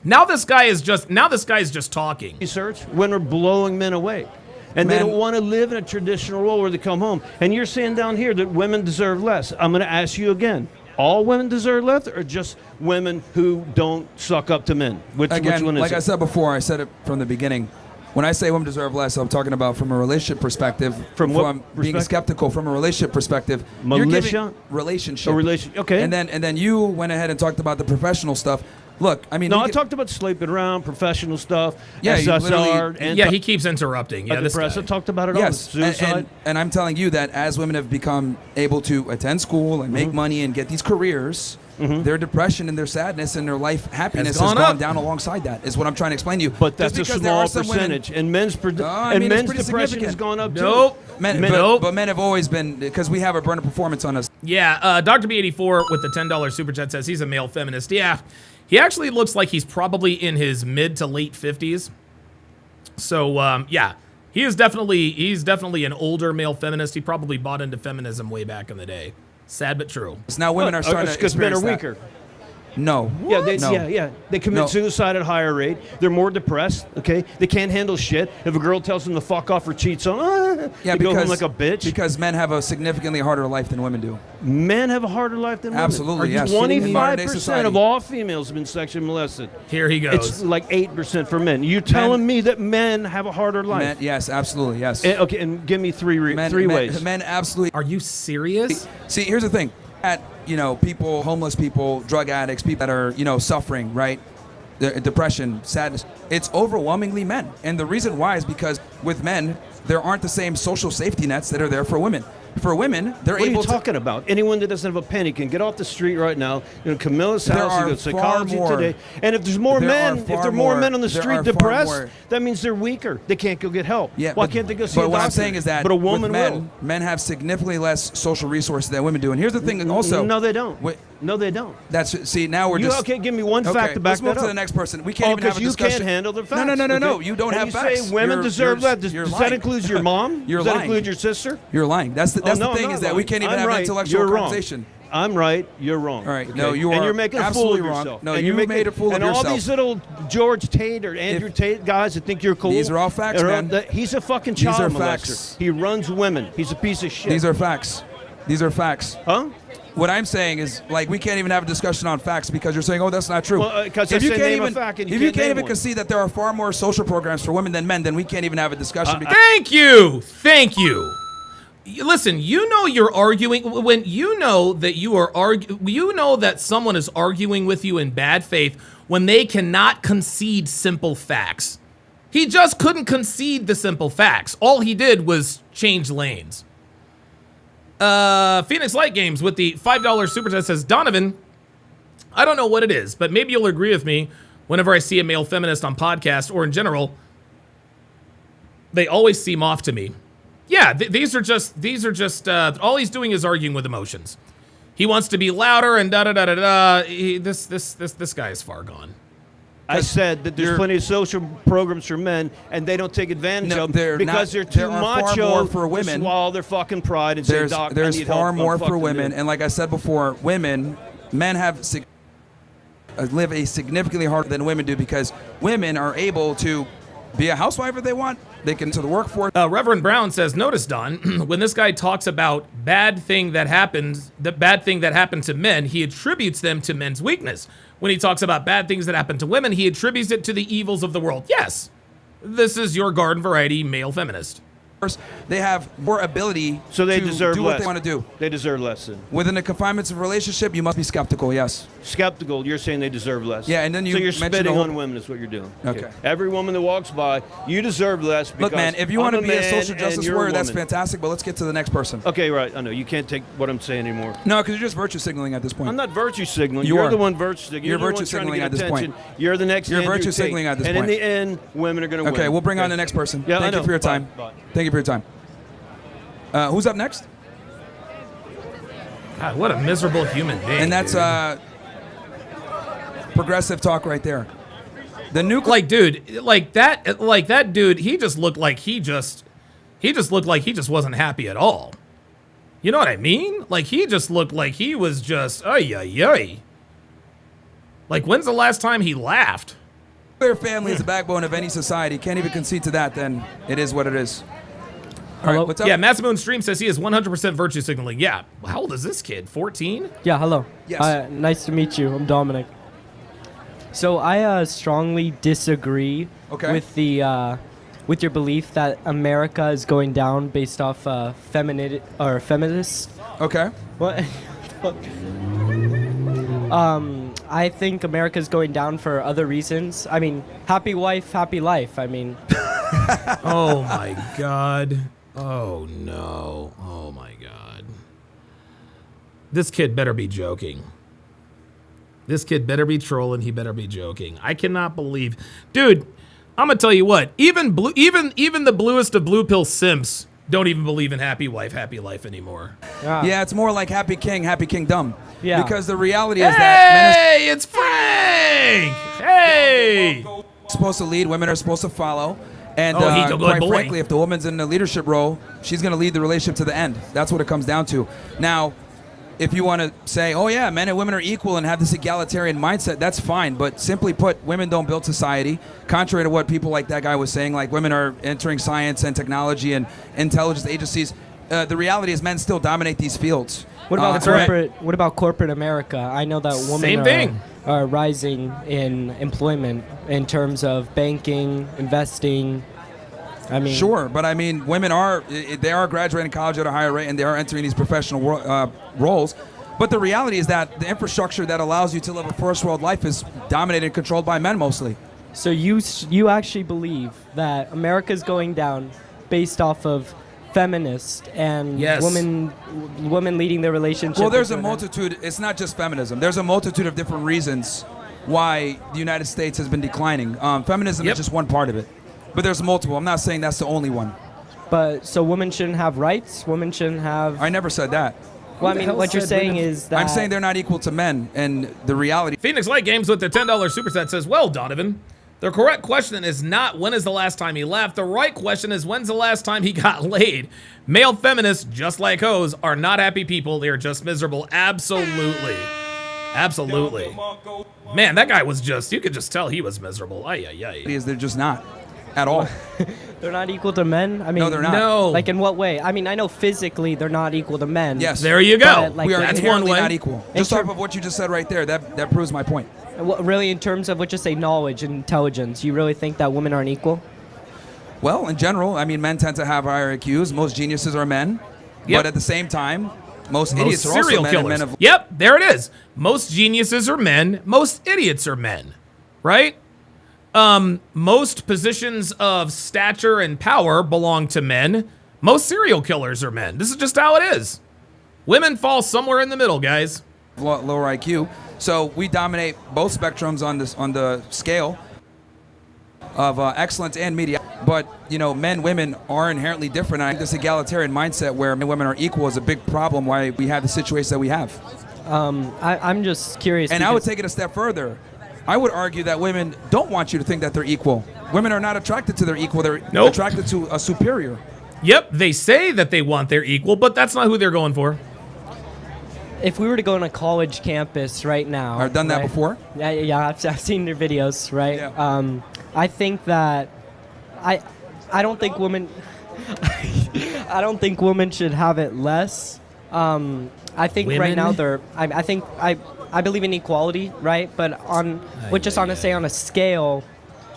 Now this guy is just talking. Research, women are blowing men away. And they don't want to live in a traditional role where they come home. And you're saying down here that women deserve less. I'm going to ask you again. All women deserve less, or just women who don't suck up to men? Which one is like it? I said before, I said it from the beginning. When I say women deserve less, I'm talking about from a relationship perspective. From what being skeptical from a relationship perspective. Militia? Relationship. Okay. And then you went ahead and talked about the professional stuff. Look, I mean, no, I talked about sleeping around, professional stuff, yeah, SSR, and he keeps interrupting. Yeah, this guy. I talked about it all. Suicide. And I'm telling you that as women have become able to attend school and make money and get these careers, their depression and their sadness and their life happiness has gone down alongside that, is what I'm trying to explain to you. But that's a small percentage. And men's depression has gone up too. But men have always been, because we have a burner performance on us. Yeah, Dr. B84 with the $10 super chat says he's a male feminist. Yeah, he actually looks like he's probably in his mid to late 50s. So, yeah, he's definitely an older male feminist. He probably bought into feminism way back in the day. Sad but true. So now women are starting to because men are experience weaker. No. Yeah, they commit suicide at a higher rate. They're more depressed, okay? They can't handle shit. If a girl tells them to fuck off or cheats on they go home like a bitch. Because men have a significantly harder life than women do. Men have a harder life than women? Absolutely, yes. 25% of all females have been sexually molested. Here he goes. It's like 8% for men. You're telling me that men have a harder life? Men, yes, absolutely, yes. Okay, and give me three ways. Men absolutely. Are you serious? See, here's the thing. People, homeless people, drug addicts, people that are, suffering, right? Depression, sadness. It's overwhelmingly men. And the reason why is because with men, there aren't the same social safety nets that are there for women. For women, they're What are able you talking about? Anyone that doesn't have a penny can get off the street right now. Camilla's house, you go to Psychology Today. And if there's more men, if there are more men on the street depressed, that means they're weaker. They can't go get help. Yeah, Why can't they go see a But what doctor? I'm saying is that but a woman with men have significantly less social resources than women do. And here's the thing also. No, they don't. No, they don't. Now we're just. Okay, give me one fact to back let's move that to up. the next person. We can't even have a you discussion. can't handle the facts. No. You don't have facts. You say women deserve that. Does that include your mom? You're Does that lying. include your sister? You're lying. That's the thing is that we can't even have an intellectual conversation. I'm right. You're wrong. All right. Okay? No, you are and you're making a fool absolutely of wrong. yourself. No, and you you're made a fool of yourself. And all these little George Tate or Andrew Tate guys that think you're cool. These are all facts, man. He's a fucking These child are molester. facts. He runs women. He's a piece of shit. These are facts. These are facts. Huh? What I'm saying is, like, we can't even have a discussion on facts because you're saying, oh, that's not true. Well, because if you can't name even, a fact and if you can't even concede that there are far more social programs for women than men, then we can't even have a discussion. Thank you. Listen, you know you're arguing when you know that you know that someone is arguing with you in bad faith when they cannot concede simple facts. He just couldn't concede the simple facts. All he did was change lanes. Phoenix Light Games with the $5 super chat says, Donovan, I don't know what it is, but maybe you'll agree with me whenever I see a male feminist on podcast or in general, they always seem off to me. Yeah, these are just all he's doing is arguing with emotions. He wants to be louder and da-da-da-da-da. This guy is far gone. I said that there's plenty of social programs for men, and they don't take advantage of them because they're too macho for women. to swallow their fucking pride and say, Doc, there's I need far help. more for women. And like I said before, men live a significantly harder than women do because women are able to be a housewife if they want. They can to the workforce. Reverend Brown says, notice, Don, when this guy talks about the bad thing that happened to men, he attributes them to men's weakness. When he talks about bad things that happen to women, he attributes it to the evils of the world. Yes, this is your garden variety male feminist. They have more ability so they to deserve do less. what they want to do. They deserve less. Then. Within the confinements of a relationship, you must be skeptical, yes. Skeptical, you're saying they deserve less. Yeah, and then so you're mentioned spitting on women is what you're doing. Okay. Every woman that walks by, you deserve less because look, man, if you want to be a social man justice warrior, that's fantastic, but let's get to the next person. Okay, right. I know. You can't take what I'm saying anymore. No, because you're just virtue signaling at this point. I'm not virtue signaling. You're the one virtue signaling. You're virtue signaling at this point. You're the next You're Andrew virtue Tate. signaling at this and point. And in the end, women are going to win. Okay, we'll bring on the next person. Yeah, Thank you for your time. Bye. Thank you for your time. Who's up next? God, what a miserable human being. And that's progressive talk right there. The nuclear, like that dude. He just looked like he just wasn't happy at all. You know what I mean? Like he just looked like he was just ay. Like when's the last time he laughed? Nuclear family is the backbone of any society. Can't even concede to that. Then it is what it is. All right, what's up? Yeah, Massimoon Stream says he is 100% virtue signaling. Yeah. How old is this kid? 14? Yeah, hello. Yes. Nice to meet you. I'm Dominic. So I strongly disagree with the with your belief that America is going down based off feminists. Okay. What? I think America is going down for other reasons. I mean, happy wife, happy life. I mean. Oh my God. Oh no. Oh my God. This kid better be joking. This kid better be trolling. He better be joking. I cannot believe, dude. I'm gonna tell you what. Even the bluest of blue pill simps don't even believe in happy wife, happy life anymore. Yeah, it's more like happy king, happy kingdom. Yeah. Because the reality is that hey, it's Frank. Hey. Supposed to lead. Women are supposed to follow. And he's a good quite boy. frankly, if the woman's in the leadership role, she's going to lead the relationship to the end. That's what it comes down to. Now, if you want to say, oh yeah, men and women are equal and have this egalitarian mindset, that's fine. But simply put, women don't build society. Contrary to what people like that guy was saying, like women are entering science and technology and intelligence agencies. The reality is men still dominate these fields. What about corporate? What about corporate America? I know that women are rising in employment in terms of banking, investing. I mean, sure, but I mean, women are graduating college at a higher rate and they are entering these professional roles. But the reality is that the infrastructure that allows you to live a first world life is dominated and controlled by men mostly. So you actually believe that America's going down based off of feminist and Yes. women leading their relationship. Well, there's a with women. multitude. It's not just feminism. There's a multitude of different reasons why the United States has been declining. Feminism is just one part of it, but there's multiple. I'm not saying that's the only one. But so women shouldn't have rights. Women shouldn't have. I never said that. Well, I mean, what you're saying is that I'm saying they're not equal to men, and the reality. Phoenix Light Games with the $10 superset says, well, Donovan, the correct question is not when is the last time he laughed. The right question is when's the last time he got laid. Male feminists, just like hoes, are not happy people. They're just miserable. Absolutely. Absolutely. Man, that guy was just, you could just tell he was miserable. They're just not at all. they're not equal to men. I mean, No, they're not. No. Like in what way? I mean, I know physically they're not equal to men. Yes. There you go. But, like, We are in- inherently not equal. in Just ter- off of what you just said right there, that proves my point. Really, in terms of what you say, knowledge and intelligence, you really think that women aren't equal? Well, in general, I mean, men tend to have higher IQs. Most geniuses are men. Yep. But at the same time, most Most idiots are also serial men. And killers. men of Yep, there it is. Most geniuses are men. Most idiots are men. Right? Most positions of stature and power belong to men. Most serial killers are men. This is just how it is. Women fall somewhere in the middle, guys. lower IQ. So we dominate both spectrums on the scale of excellence and media. But, you know, men, women are inherently different. I think this egalitarian mindset where men and women are equal is a big problem why we have the situation that we have. I'm just curious. And I would because- take it a step further. I would argue that women don't want you to think that they're equal. Women are not attracted to their equal. They're Nope. attracted to a superior. Yep, they say that they want their equal, but that's not who they're going for. If we were to go on a college campus right now, I've done that right? before. Yeah, I've seen their videos, right? Yeah. I think that I don't think women I don't think women should have it less. I think right Women? now they're. I think I believe in equality, right? But on on a scale,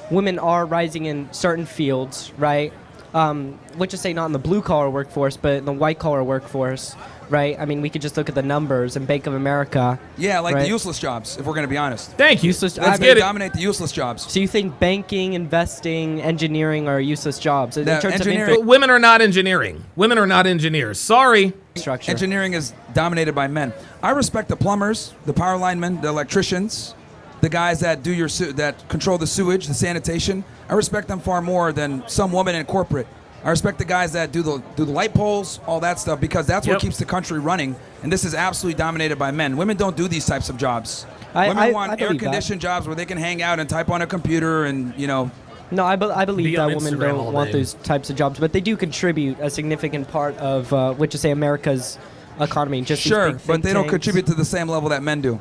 women are rising in certain fields, right? Let's just say not in the blue collar workforce, but in the white collar workforce, right? I mean, we could just look at the numbers in Bank of America. Yeah, like right? the useless jobs, if we're going to be honest. Thank you. Useless. Let's get it. dominate the useless jobs. So you think banking, investing, engineering are useless jobs? In Yeah, terms engineering- of Women are not engineering. Women are not engineers. Sorry. infrastructure. Engineering is dominated by men. I respect the plumbers, the power linemen, the electricians, the guys that do that control the sewage, the sanitation. I respect them far more than some woman in corporate. I respect the guys that do the light poles, all that stuff, because that's what Yep. keeps the country running. And this is absolutely dominated by men. Women don't do these types of jobs. I Women want believe that. air-conditioned jobs where they can hang out and type on a computer and, you know. No, I believe Be that on women Instagram all don't want day. those types of jobs, but they do contribute a significant part of, what you say, America's economy. Just these Sure, big but think they don't tanks. contribute to the same level that men do.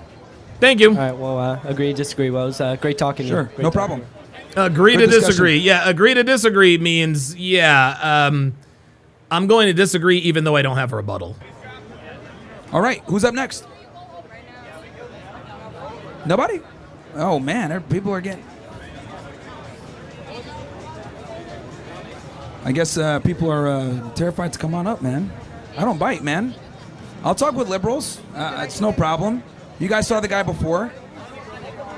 Thank you. All right, well, agree, disagree. Well, it was great talking to you. Sure, Great no talking problem. to you. Agree to Good discussion. disagree. Yeah, agree to disagree means, I'm going to disagree even though I don't have a rebuttal. All right, who's up next? Nobody? Oh, man, people are getting... I guess people are terrified to come on up, man. I don't bite, man. I'll talk with liberals. It's no problem. You guys saw the guy before.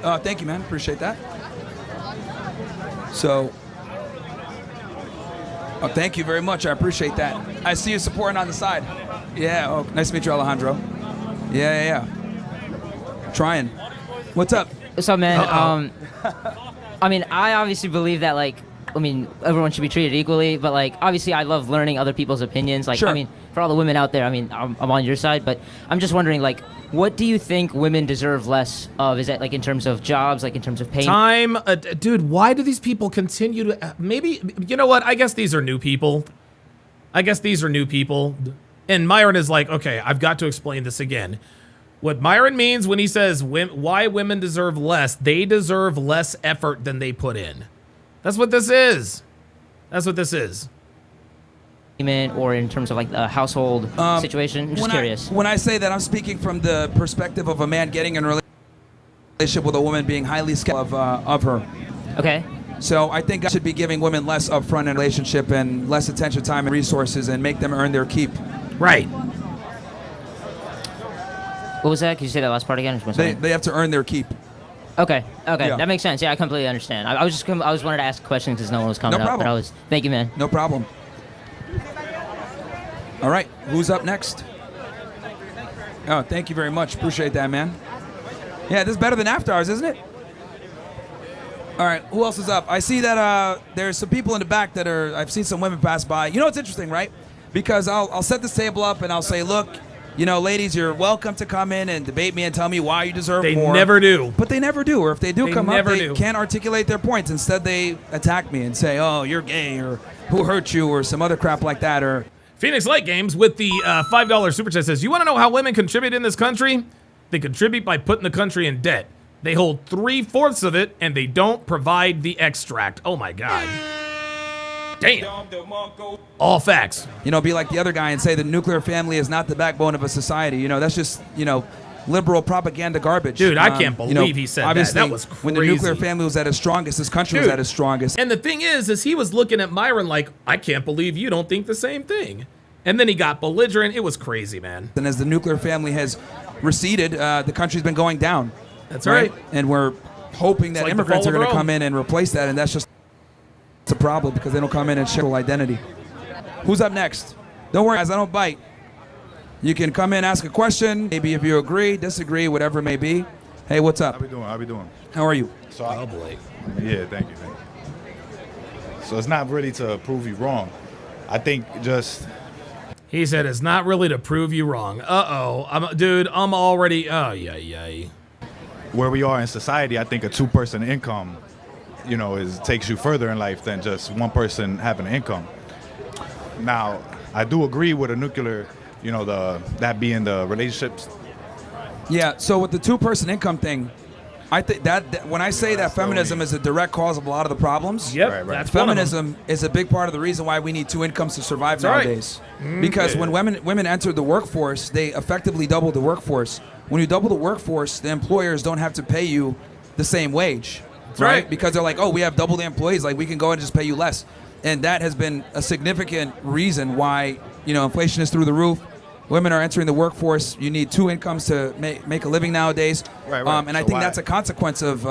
Thank you, man. Appreciate that. So... Oh, thank you very much. I appreciate that. I see you supporting on the side. Yeah. Oh, nice to meet you, Alejandro. Yeah. Trying. What's up? What's up, man? I mean, I obviously believe that, like, everyone should be treated equally, but, like, obviously I love learning other people's opinions. Like, Sure. I mean, for all the women out there, I mean, I'm on your side, but I'm just wondering, like, what do you think women deserve less of? Is that, like, in terms of jobs, like, in terms of pay? Time, dude, why do these people continue to, maybe, you know what? I guess these are new people. And Myron is like, okay, I've got to explain this again. What Myron means when he says why women deserve less, they deserve less effort than they put in. That's what this is. Or in terms of, like, the household situation? I'm just curious. When I say that, I'm speaking from the perspective of a man getting in a relationship with a woman being highly skilled of her. Okay. So I think I should be giving women less upfront in a relationship and less attention, time, and resources, and make them earn their keep. Right. What was that? Could you say that last part again? They have to earn their keep. Okay, Yeah. that makes sense. Yeah, I completely understand. I was wanted to ask questions because no one was coming No up, problem. but thank you, man. No problem. All right, who's up next? Oh, thank you very much. Appreciate that, man. Yeah, this is better than After Hours, isn't it? All right, who else is up? I see that there's some people in the back that are, I've seen some women pass by. You know what's interesting, right? Because I'll set this table up and I'll say, look, you know, ladies, you're welcome to come in and debate me and tell me why you deserve more. They never do. But they never do. Or if they do They come up, never they do. can't articulate their points. Instead, they attack me and say, oh, you're gay, or who hurt you, or some other crap like that. Or Phoenix Light Games with the $5 super chat says, you want to know how women contribute in this country? They contribute by putting the country in debt. They hold 3/4 of it, and they don't provide the extract. Oh, my God. Damn. All facts. You know, be like the other guy and say the nuclear family is not the backbone of a society. You know, that's just, you know, liberal propaganda garbage. Dude, I can't you know, believe he said that. obviously, That was when the nuclear crazy. family was at its strongest, this country was Dude. at its strongest. And the thing is he was looking at Myron like, I can't believe you don't think the same thing. And then he got belligerent. It was crazy, man. And as the nuclear family has receded, the country's been going down. That's right. And we're hoping that like the immigrants fall are of going to Rome. come in and replace that, and that's just it's a problem because they don't come in and share identity. Who's up next? Don't worry, guys, I don't bite. You can come in, ask a question, maybe if you agree, disagree, whatever it may be. Hey, what's up? How we doing? How we doing? How are you? So oh boy. Yeah, thank you. So it's not really to prove you wrong. I think just. He said it's not really to prove you wrong. Dude, I'm already. Oh yeah. Where we are in society, I think a two-person income, you know, takes you further in life than just one person having an income. Now, I do agree with a nuclear, you know, that being the relationships. Yeah. So with the two-person income thing, I think that when I say that feminism is a direct cause of a lot of the problems, that's one of them. feminism is a big part of the reason why we need two incomes to survive That's right. nowadays. Because when women entered the workforce, they effectively doubled the workforce. When you double the workforce, the employers don't have to pay you the same wage, right. Because they're like, oh, we have double the employees, like we can go and just pay you less. And that has been a significant reason why, you know, inflation is through the roof. Women are entering the workforce. You need two incomes to make a living nowadays. Right. And I think that's a consequence of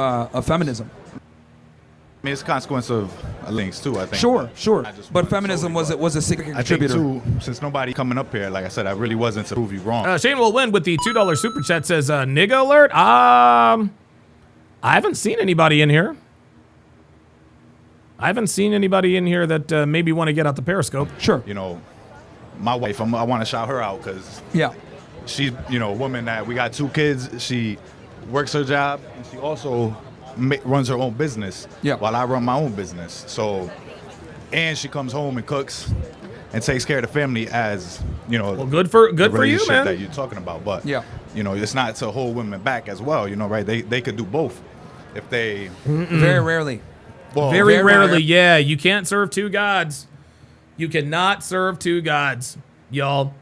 feminism. I mean, it's a consequence of links too, I think. Sure. But feminism was a significant I think contributor. too, since nobody coming up here, like I said, I really wasn't to prove you wrong. Shane will win with the $2 super chat says, nigga alert. I haven't seen anybody in here. I haven't seen anybody in here that maybe want to get out the Periscope. Sure. You know, my wife, I want to shout her out because she's, you know, a woman that we got 2 kids. She works her job and she also runs her own business while I run my own business. So, and she comes home and cooks and takes care of the family as, you know. Well, good for you, relationship man. that you're talking about. But, you know, it's not to hold women back as well, you know, right? They could do both if they. Very rarely. Well, very rarely, yeah. You can't serve two gods. You cannot serve two gods, y'all.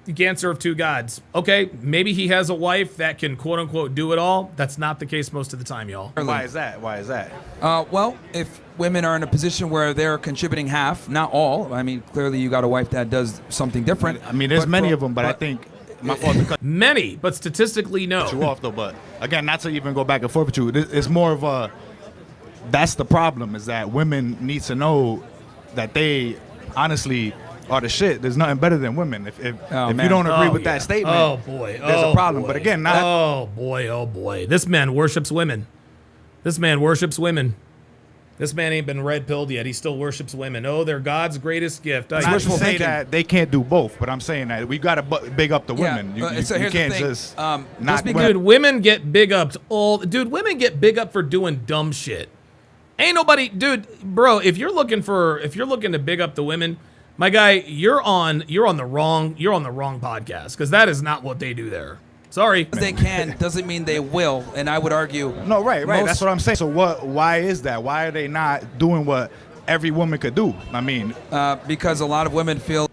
You can't serve two gods. Okay, maybe he has a wife that can quote-unquote do it all. That's not the case most of the time, y'all. Why is that? Well, if women are in a position where they're contributing half, not all. I mean, clearly you got a wife that does something different. I mean, there's many of them, but I think my fault to cut many, but statistically, no. you off though. But again, not to even go back and forth with you. It's more of a. That's the problem, is that women need to know that they honestly are the shit. There's nothing better than women. If you don't agree with that statement, there's a problem. But again, not. Oh boy. This man worships women. This man ain't been red pilled yet. He still worships women. Oh, they're God's greatest gift. I not to say that they can't do both, but I'm saying that we got to big up the women. You can't just not. Dude, women get big ups women get big up for doing dumb shit. Ain't nobody, dude, bro. If you're looking to big up the women, my guy, you're on the wrong podcast, because that is not what they do there. Sorry. They can doesn't mean they will, and I would argue. No, right. That's what I'm saying. So why is that? Why are they not doing what every woman could do? I mean, because a lot of women feel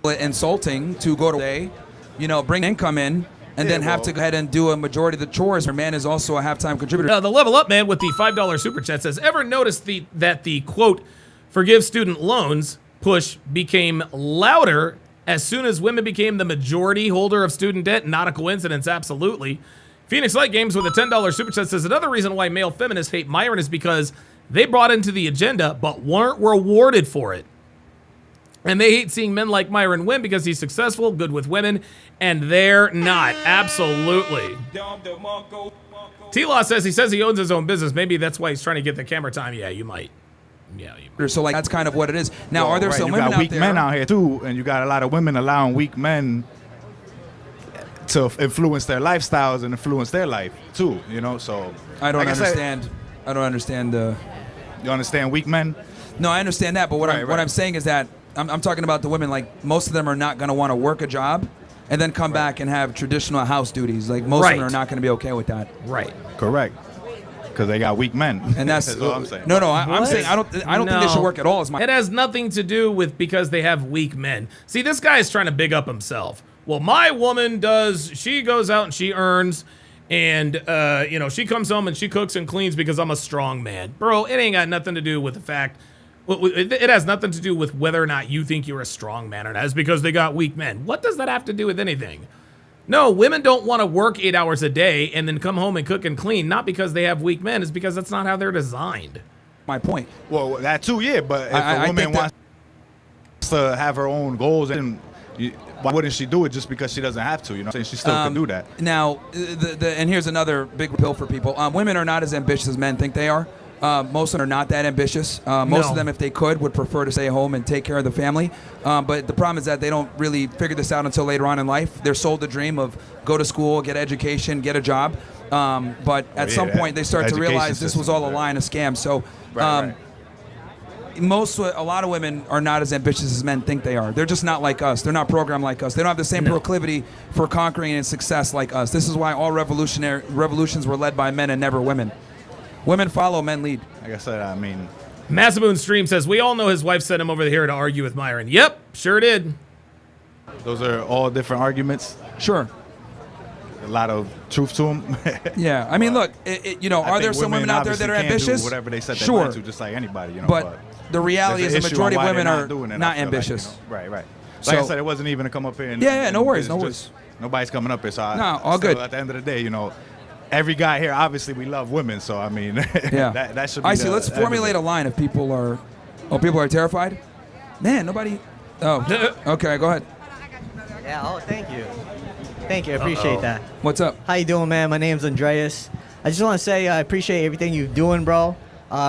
it insulting to go to bring income in. And then have to go ahead and do a majority of the chores. Her man is also a halftime contributor. The Level Up Man with the $5 super chat says, ever noticed that the quote, forgive student loans push became louder as soon as women became the majority holder of student debt? Not a coincidence, absolutely. Phoenix Light Games with a $10 super chat says, another reason why male feminists hate Myron is because they brought into the agenda but weren't rewarded for it. And they hate seeing men like Myron win because he's successful, good with women, and they're not. Absolutely. T-Law says he owns his own business. Maybe that's why he's trying to get the camera time. Yeah, you might. Yeah. So like that's kind of what it is. Now, are there some you women got out weak there? men out here too, and you got a lot of women allowing weak men to influence their lifestyles and influence their life too. You know, so I don't like understand. I don't understand. You understand weak men? No, I understand that, but what I'm saying is that I'm talking about the women. Like most of them are not going to want to work a job and then come back and have traditional house duties. Like most of them are not going to be okay with that. Right. Correct. Because they got weak men. And that's all I'm saying. No, I'm saying I don't think they should work at all. It has nothing to do with because they have weak men. See, this guy is trying to big up himself. Well, my woman she goes out and she earns, and she comes home and she cooks and cleans because I'm a strong man. Bro, it ain't got nothing to do with the fact. It has nothing to do with whether or not you think you're a strong man or not. It's because they got weak men. What does that have to do with anything? No, women don't want to work 8 hours a day and then come home and cook and clean, not because they have weak men. It's because that's not how they're designed. My point. Well, that too, yeah. But if a woman wants to have her own goals, and why wouldn't she do it just because she doesn't have to? You know what I'm saying? She still can do that. Now, and here's another big pill for people. Women are not as ambitious as men think they are. Most of them are not that ambitious. Most of them, if they could, would prefer to stay home and take care of the family. But the problem is that they don't really figure this out until later on in life. They're sold the dream of go to school, get education, get a job. But at some point, they start to realize this was all a lie and a scam. So a lot of women are not as ambitious as men think they are. They're just not like us. They're not programmed like us. They don't have the same proclivity for conquering and success like us. This is why all revolutions were led by men and never women. Women follow, men lead. Like I said, I mean... Massaboon Stream says, we all know his wife sent him over here to argue with Myron. Yep, sure did. Those are all different arguments. Sure. A lot of truth to them. Yeah, I mean, look, are there some women out there that are ambitious? Do whatever they set their sure. mind to, just like anybody, But the reality is the majority of women are not ambitious. Like, right. Like I said, it wasn't even to come up here. And, no worries, no worries. Nobody's coming up here, so all good. At the end of the day, every guy here, obviously, we love women, so I mean, that should be. I see. Let's formulate a line. If people are, people are terrified. Man, nobody. Oh, okay. Go ahead. Yeah. Oh, thank you. Thank you. I appreciate that. What's up? How you doing, man? My name's Andreas. I just want to say I appreciate everything you're doing, bro.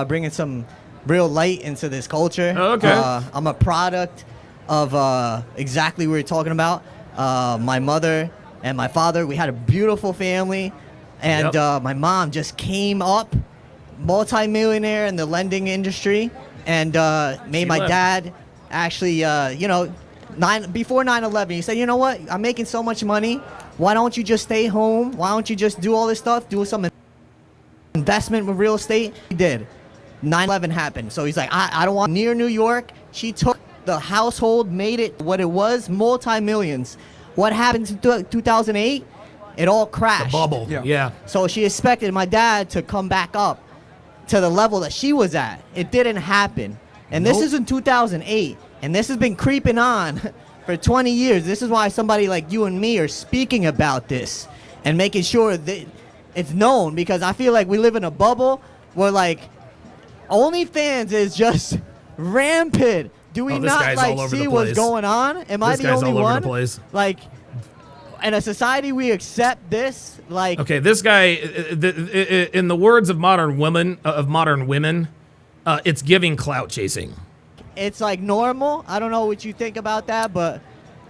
Bringing some real light into this culture. Okay. I'm a product of exactly what you're talking about. My mother and my father. We had a beautiful family. And my mom just came up, multi-millionaire in the lending industry, and made my dad actually, before 9/11, he said, you know what, I'm making so much money, why don't you just stay home? Why don't you just do all this stuff, do some investment with real estate? He did. 9/11 happened, so he's like, I don't want near New York. She took the household, made it what it was, multi-millions. What happened in 2008? It all crashed. The bubble. Yeah. So she expected my dad to come back up to the level that she was at. It didn't happen. And this is in 2008. And this has been creeping on for 20 years. This is why somebody like you and me are speaking about this and making sure that it's known, because I feel like we live in a bubble where like OnlyFans is just rampant. Do we not see what's going on? Am I the only one? Like, in a society we accept this, like... Okay, this guy, in the words of modern women, it's giving clout chasing. It's like normal. I don't know what you think about that, but...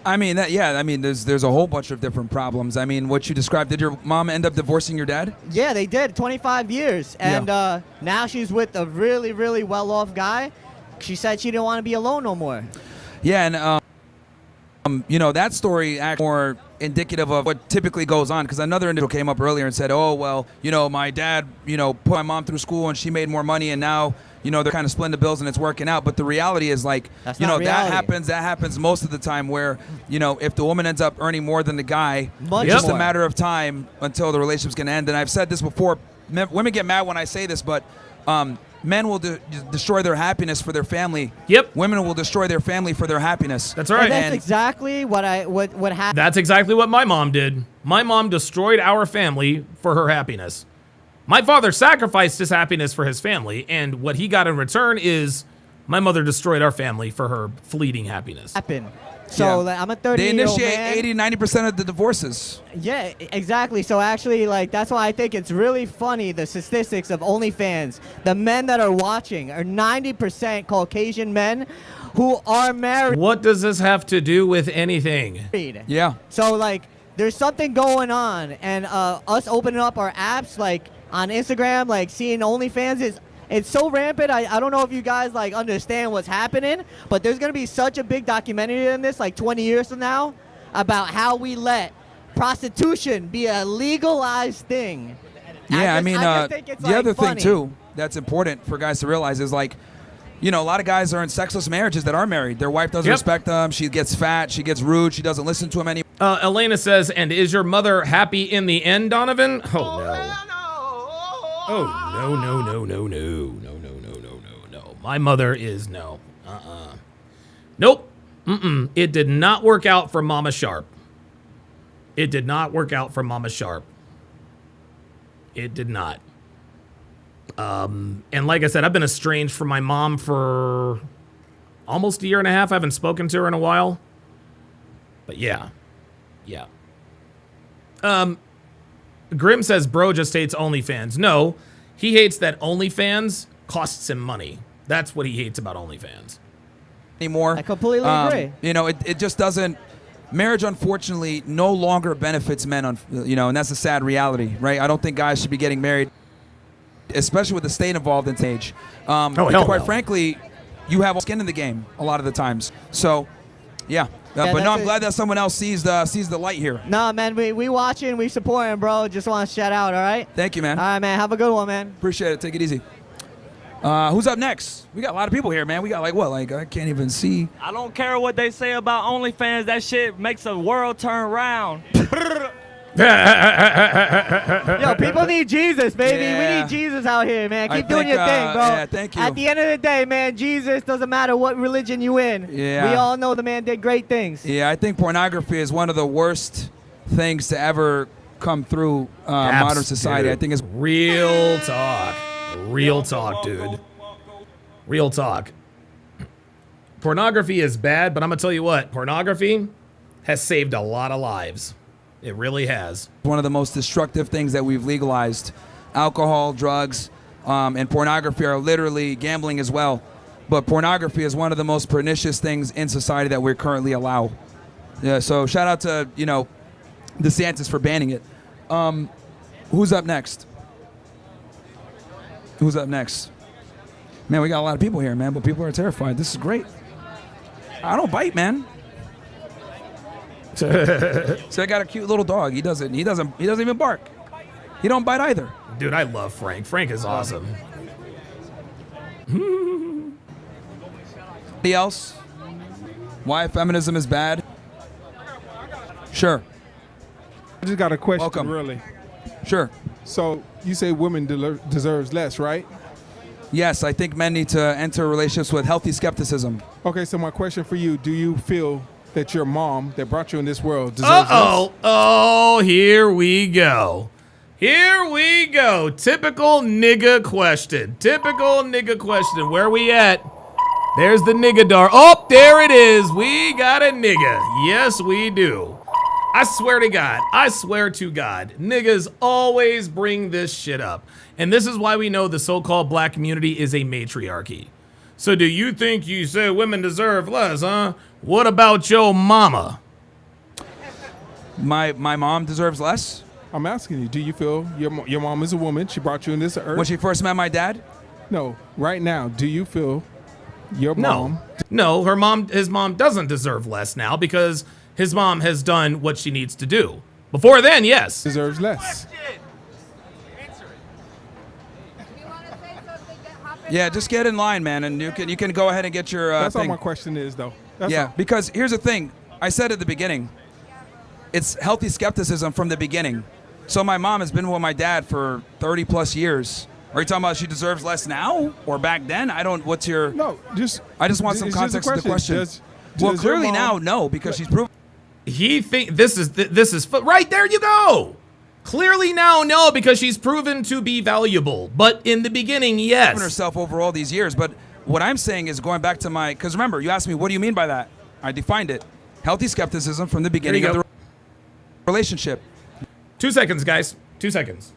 I mean, there's a whole bunch of different problems. I mean, what you described, did your mom end up divorcing your dad? Yeah, they did, 25 years. And now she's with a really, really well-off guy. She said she didn't want to be alone no more. Yeah, and... that story actually more indicative of what typically goes on, because another individual came up earlier and said, oh, well, my dad, put my mom through school and she made more money and now, they're kind of splitting the bills and it's working out. But the reality is like, that happens most of the time where, if the woman ends up earning more than the guy, it's just a matter of time until the relationship's going to end. And I've said this before, women get mad when I say this, but men will destroy their happiness for their family. Yep. Women will destroy their family for their happiness. That's right. And that's exactly what happened. That's exactly what my mom did. My mom destroyed our family for her happiness. My father sacrificed his happiness for his family, and what he got in return is My mother destroyed our family for her fleeting happiness. So like, I'm a 30-year-old They initiate man. 80-90% of the divorces. Yeah, exactly. So actually, like, that's why I think it's really funny, the statistics of OnlyFans. The men that are watching are 90% Caucasian men who are married. What does this have to do with anything? Yeah. So, like, there's something going on. And us opening up our apps, like, on Instagram, like, seeing OnlyFans it's so rampant. I don't know if you guys like understand what's happening, but there's gonna be such a big documentary in this, like 20 years from now, about how we let prostitution be a legalized thing. Yeah, I just think it's, the like, other funny. thing too that's important for guys to realize is like, you know, a lot of guys are in sexless marriages that are married. Their wife doesn't respect them. She gets fat. She gets rude. She doesn't listen to him anymore. Elena says, and is your mother happy in the end, Donovan? Oh, no. Oh, no, no, no, no, no, no, no, no, no, no, no. My mother is no. Nope. It did not work out for Mama Sharpe. It did not work out for Mama Sharpe. It did not. And like I said, I've been estranged from my mom for almost a year and a half. I haven't spoken to her in a while. But yeah. Yeah. Grim says bro just hates OnlyFans. No, he hates that OnlyFans costs him money. That's what he hates about OnlyFans. Anymore. I completely agree. You know, it just doesn't. Marriage, unfortunately, no longer benefits men. You know, and that's a sad reality, right? I don't think guys should be getting married, especially with the state involved in age. Quite frankly, you have skin in the game a lot of the times. So, yeah. But no, I'm glad that someone else sees the light here. Nah, man, we watching, we supporting, bro. Just want to shout out, all right? Thank you, man. All right, man. Have a good one, man. Appreciate it. Take it easy. Who's up next? We got a lot of people here, man. We got I can't even see. I don't care what they say about OnlyFans. That shit makes the world turn round. Yo, people need Jesus, baby. Yeah. We need Jesus out here, man. Keep doing your thing, bro. Yeah, thank you. At the end of the day, man, Jesus doesn't matter what religion you in. Yeah. We all know the man did great things. Yeah, I think pornography is one of the worst things to ever come through modern society. I think it's real talk. Real talk, dude. Real talk. Pornography is bad, but I'm going to tell you what. Pornography has saved a lot of lives. It really has. One of the most destructive things that we've legalized. Alcohol, drugs, and pornography are literally gambling as well. But pornography is one of the most pernicious things in society that we currently allow. Yeah, so shout out to, DeSantis for banning it. Who's up next? Who's up next? Man, we got a lot of people here, man, but people are terrified. This is great. I don't bite, man. So I got a cute little dog. He doesn't even bark. He don't bite either. Dude, I love Frank. Frank is awesome. Anybody else? Why feminism is bad? Sure. I just got a question, Welcome. really. Sure. So you say women deserves less, right? Yes, I think men need to enter relationships with healthy skepticism. Okay, so my question for you, do you feel that your mom that brought you in this world deserves less? Oh, here we go. Here we go. Typical nigga question. Typical nigga question. Where we at? There's the nigga dar. Oh, there it is. We got a nigga. Yes, we do. I swear to God. I swear to God. Niggas always bring this shit up. And this is why we know the so-called black community is a matriarchy. So do you think you say women deserve less, huh? What about your mama? My mom deserves less? I'm asking you, do you feel your mom is a woman, she brought you in this earth? When she first met my dad? No, right now, do you feel your mom? No, his mom doesn't deserve less now because his mom has done what she needs to do. Before then, yes. Deserves less. Yeah, just get in line, man, and you can go ahead and get your That's thing. all my question is, though. That's yeah, all. because here's the thing. I said at the beginning, it's healthy skepticism from the beginning. So my mom has been with my dad for 30 plus years. Are you talking about she deserves less now or back then? I don't. What's your? No, just. I just want some context to the question. Does well, your clearly mom- now, no, because she's proven. He think this is right there. You go. Clearly now, no, because she's proven to be valuable. But in the beginning, yes. Herself over all these years, but what I'm saying is going back to my, because remember, you asked me, what do you mean by that? I defined it. Healthy skepticism from the beginning of the relationship. 2 seconds, guys. 2 seconds.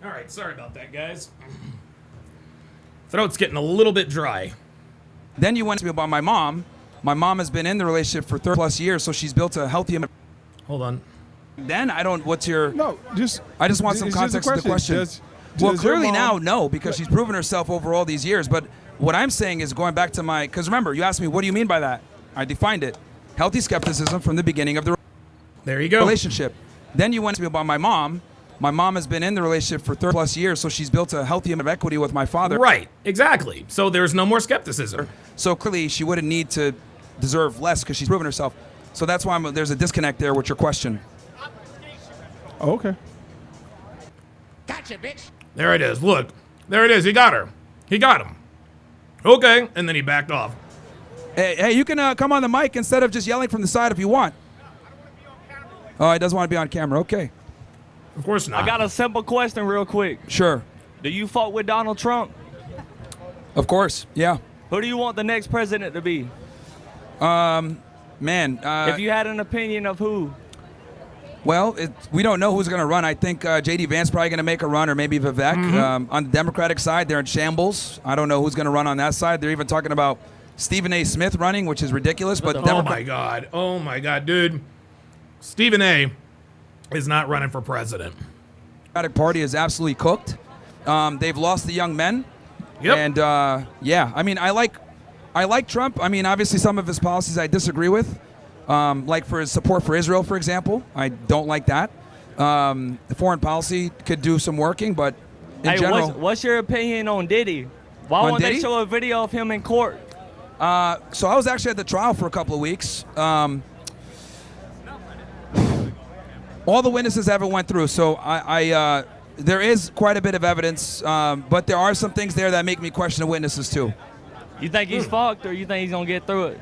All right, sorry about that, guys. Throat's getting a little bit dry. Then you went to me about my mom. My mom has been in the relationship for 30+ years, so she's built a healthy. Hold on. Then I don't. What's your? No, just. I just want some context to the question. Well, clearly now, no, because she's proven herself over all these years. But what I'm saying is going back to my. Because remember, you asked me, what do you mean by that? I defined it. Healthy skepticism from the beginning of the. There you go. Relationship. Then you went to me about my mom. My mom has been in the relationship for 30+ years, so she's built a healthy amount of equity with my father. Right, exactly. So there's no more skepticism. So clearly she wouldn't need to deserve less because she's proven herself. So that's why there's a disconnect there with your question. Oh, okay. Gotcha, bitch. There it is. Look, there it is. He got her. He got him. Okay, and then he backed off. Hey, you can come on the mic instead of just yelling from the side if you want. Oh, he doesn't want to be on camera. Okay. Of course not. I got a simple question real quick. Sure. Do you fuck with Donald Trump? Of course, yeah. Who do you want the next president to be? Man. If you had an opinion of who? Well, we don't know who's going to run. I think J.D. Vance probably going to make a run, or maybe Vivek. Mm-hmm. On the Democratic side, they're in shambles. I don't know who's going to run on that side. They're even talking about Stephen A. Smith running, which is ridiculous. But oh my God, dude. Stephen A. is not running for president. The Democratic Party is absolutely cooked. They've lost the young men. Yep. And yeah, I mean, I like Trump. I mean, obviously some of his policies I disagree with. Like for his support for Israel, for example, I don't like that. The foreign policy could do some working, but in general. What's your opinion on Diddy? Why won't they show a video of him in court? So I was actually at the trial for a couple of weeks. All the witnesses haven't went through, so there is quite a bit of evidence, but there are some things there that make me question the witnesses too. You think he's fucked, or you think he's gonna get through it?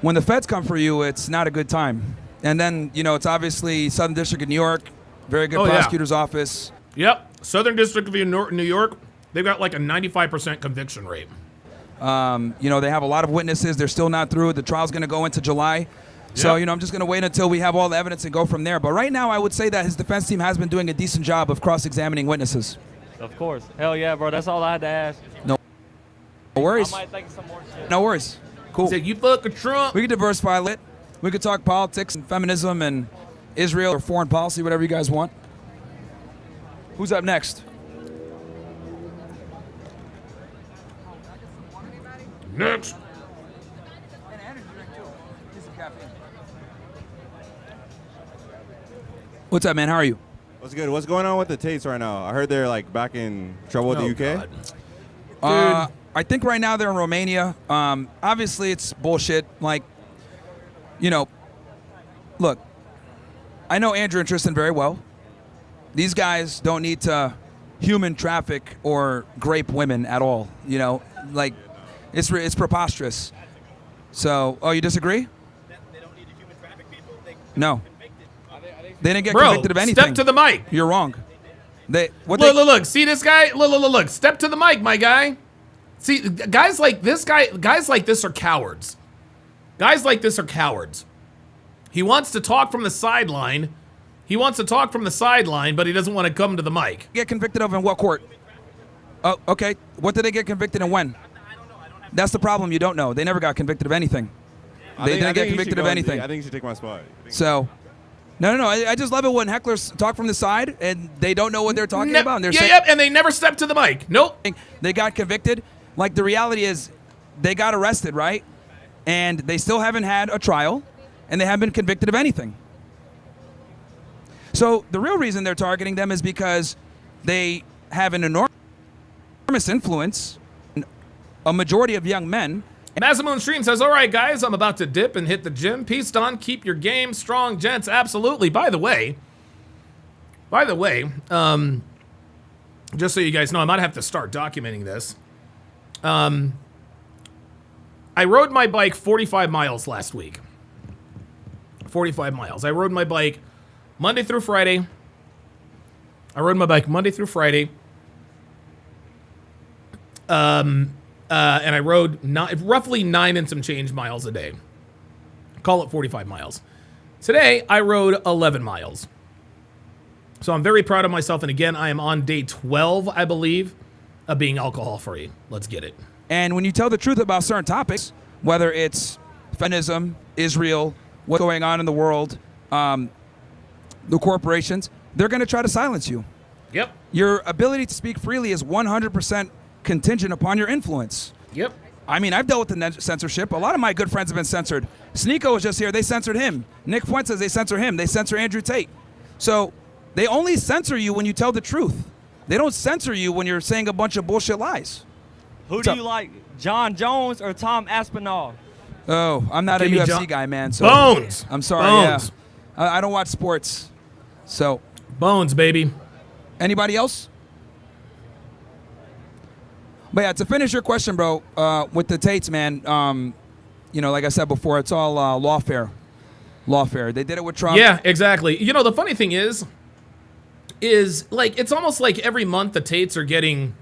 When the feds come for you, it's not a good time. And then, it's obviously Southern District of New York, very good prosecutor's office. Yep, Southern District of New York, they've got like a 95% conviction rate. They have a lot of witnesses. They're still not through. The trial's going to go into July. So, I'm just going to wait until we have all the evidence and go from there. But right now, I would say that his defense team has been doing a decent job of cross-examining witnesses. Of course. Hell yeah, bro. That's all I had to ask. No worries. I might think of some more shit. No worries. Cool. Said you fuck a Trump. We could diversify a lit. We could talk politics and feminism and Israel or foreign policy, whatever you guys want. Who's up next? Next. What's up, man? How are you? What's good? What's going on with the Tates right now? I heard they're like back in trouble with the UK. I think right now they're in Romania. Obviously, it's bullshit. Like, look, I know Andrew and Tristan very well. These guys don't need to human traffic or grape women at all. Like, it's preposterous. So, oh, you disagree? No. They didn't get Bro, convicted of anything. step to the mic. You're wrong. Look. See this guy? Look. Step to the mic, my guy. See, guys like this are cowards. Guys like this are cowards. He wants to talk from the sideline. But he doesn't want to come to the mic. Get convicted of in what court? Oh, okay. What did they get convicted and when? That's the problem. You don't know. They never got convicted of anything. They didn't get convicted of anything. I think you should take my spot. So, no. I just love it when hecklers talk from the side and they don't know what they're talking about. And they're saying, and they never step to the mic. Nope. They got convicted. Like, the reality is they got arrested, right? And they still haven't had a trial, and they haven't been convicted of anything. So the real reason they're targeting them is because they have an enormous influence, a majority of young men. Masamoon Stream says, all right, guys, I'm about to dip and hit the gym. Peace, Don. Keep your game strong, gents. Absolutely. By the way, just so you guys know, I might have to start documenting this. I rode my bike 45 miles last week. 45 miles. I rode my bike Monday through Friday. And I rode roughly 9 and some change miles a day. Call it 45 miles. Today, I rode 11 miles. So I'm very proud of myself. And again, I am on day 12, I believe, of being alcohol-free. Let's get it. And when you tell the truth about certain topics, whether it's feminism, Israel, what's going on in the world, the corporations, they're going to try to silence you. Yep. Your ability to speak freely is 100% contingent upon your influence. Yep. I mean, I've dealt with the censorship. A lot of my good friends have been censored. Sneeko was just here. They censored him. Nick Fuentes, they censor him. They censor Andrew Tate. So they only censor you when you tell the truth. They don't censor you when you're saying a bunch of bullshit lies. Who do you like, John Jones or Tom Aspinall? Oh, I'm not a UFC guy, man. So Bones. I'm sorry. Bones. Yeah. I don't watch sports. So Bones, baby. Anybody else? But yeah, to finish your question, bro, with the Tates, man, like I said before, it's all lawfare. Lawfare. They did it with Trump. Yeah, exactly. You know, the funny thing is like it's almost like every month the Tates are getting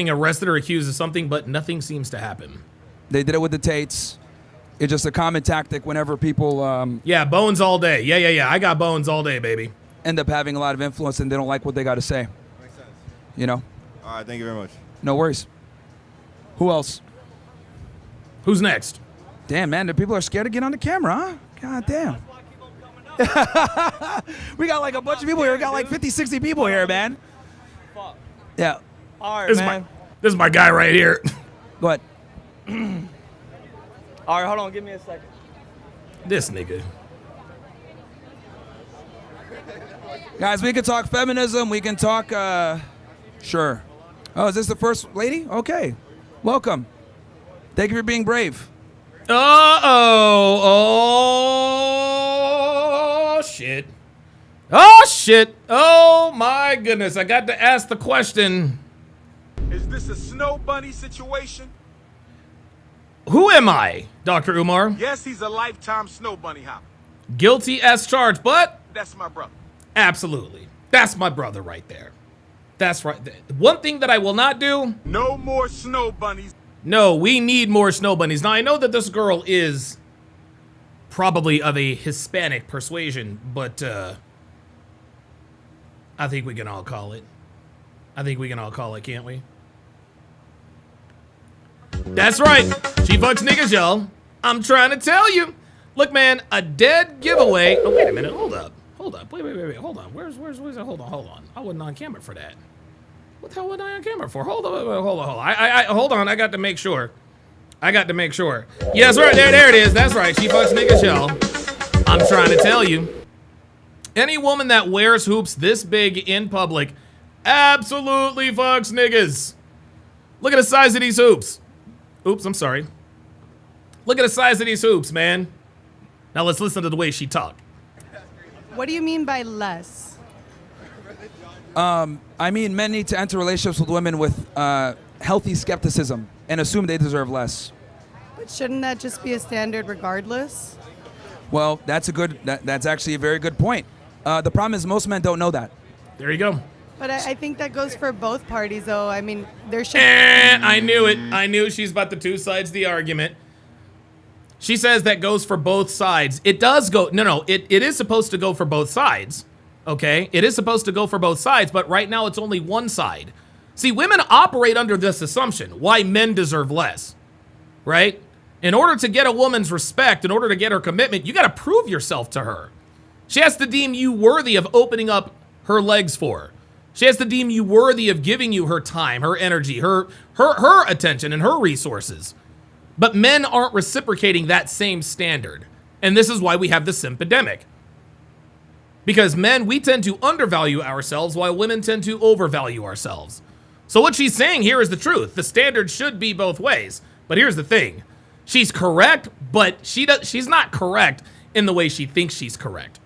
arrested or accused of something, but nothing seems to happen. They did it with the Tates. It's just a common tactic whenever people yeah, bones all day. Yeah. I got bones all day, baby. End up having a lot of influence and they don't like what they got to say. Makes sense. You know? All right, thank you very much. No worries. Who else? Who's next? Damn, man, the people are scared to get on the camera, huh? God damn. We got like a bunch of people here. We got like 50, 60 people here, man. Yeah. All right, man. This is my guy right here. Go ahead. All right, hold on. Give me a second. This nigga. Guys, we can talk feminism. We can talk, sure. Oh, is this the first lady? Okay. Welcome. Thank you for being brave. Oh, shit. Oh, shit. Oh, my goodness. I got to ask the question. Is this a snow bunny situation? Who am I, Dr. Umar? Yes, he's a lifetime snow bunny hopper. Guilty as charged, but... That's my brother. Absolutely. That's my brother right there. That's right. One thing that I will not do... No more snow bunnies. No, we need more snow bunnies. Now, I know that this girl is probably of a Hispanic persuasion, but I think we can all call it. Can't we? That's right. She fucks niggas, y'all. I'm trying to tell you. Look, man, a dead giveaway. Oh, wait a minute. Hold up. Wait. Hold on. Where's it? Hold on. I wasn't on camera for that. What the hell was I on camera for? Hold on. Hold on. I got to make sure. Yes, right. There it is. That's right. She fucks niggas, y'all. I'm trying to tell you. Any woman that wears hoops this big in public absolutely fucks niggas. Look at the size of these hoops. Oops, I'm sorry. Look at the size of these hoops, man. Now let's listen to the way she talked. What do you mean by less? I mean, men need to enter relationships with women with healthy skepticism and assume they deserve less. But shouldn't that just be a standard regardless? Well, that's that's actually a very good point. The problem is most men don't know that. There you go. But I think that goes for both parties, though. I mean, there should. I knew it. I knew she's about the two sides of the argument. She says that goes for both sides. It does go. No. It is supposed to go for both sides. Okay? It is supposed to go for both sides, but right now it's only one side. See, women operate under this assumption. Why men deserve less. Right? In order to get a woman's respect, in order to get her commitment, you got to prove yourself to her. She has to deem you worthy of opening up her legs for her. She has to deem you worthy of giving you her time, her energy, her attention, and her resources. But men aren't reciprocating that same standard. And this is why we have the simpidemic. Because men, we tend to undervalue ourselves while women tend to overvalue ourselves. So what she's saying here is the truth. The standard should be both ways. But here's the thing. She's correct, but she's not correct in the way she thinks she's correct.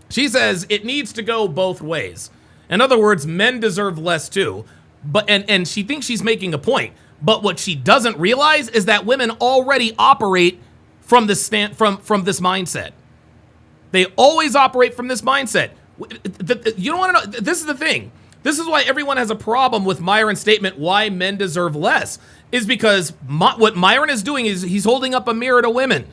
She says it needs to go both ways. In other words, men deserve less too. But and she thinks she's making a point. But what she doesn't realize is that women already operate from this mindset. They always operate from this mindset. You don't want to know. This is the thing. This is why everyone has a problem with Myron's statement, why men deserve less, is because what Myron is doing is he's holding up a mirror to women.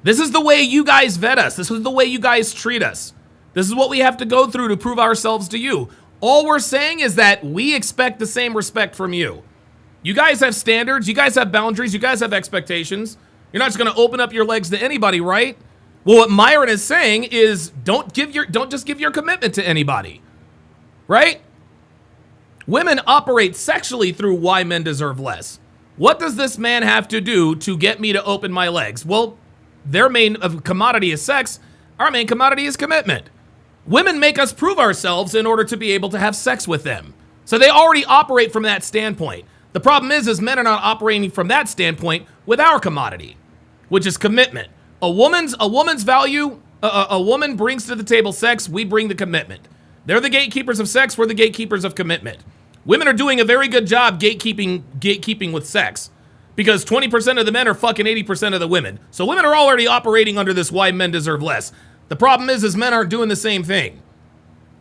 This is the way you guys vet us. This is the way you guys treat us. This is what we have to go through to prove ourselves to you. All we're saying is that we expect the same respect from you. You guys have standards. You guys have boundaries. You guys have expectations. You're not just going to open up your legs to anybody, right? Well, what Myron is saying is don't just give your commitment to anybody, right? Women operate sexually through why men deserve less. What does this man have to do to get me to open my legs? Well, their main commodity is sex. Our main commodity is commitment. Women make us prove ourselves in order to be able to have sex with them. So they already operate from that standpoint. The problem is men are not operating from that standpoint with our commodity, which is commitment. A woman's value, a woman brings to the table sex, we bring the commitment. They're the gatekeepers of sex, we're the gatekeepers of commitment. Women are doing a very good job gatekeeping with sex because 20% of the men are fucking 80% of the women. So women are already operating under this why men deserve less. The problem is men aren't doing the same thing.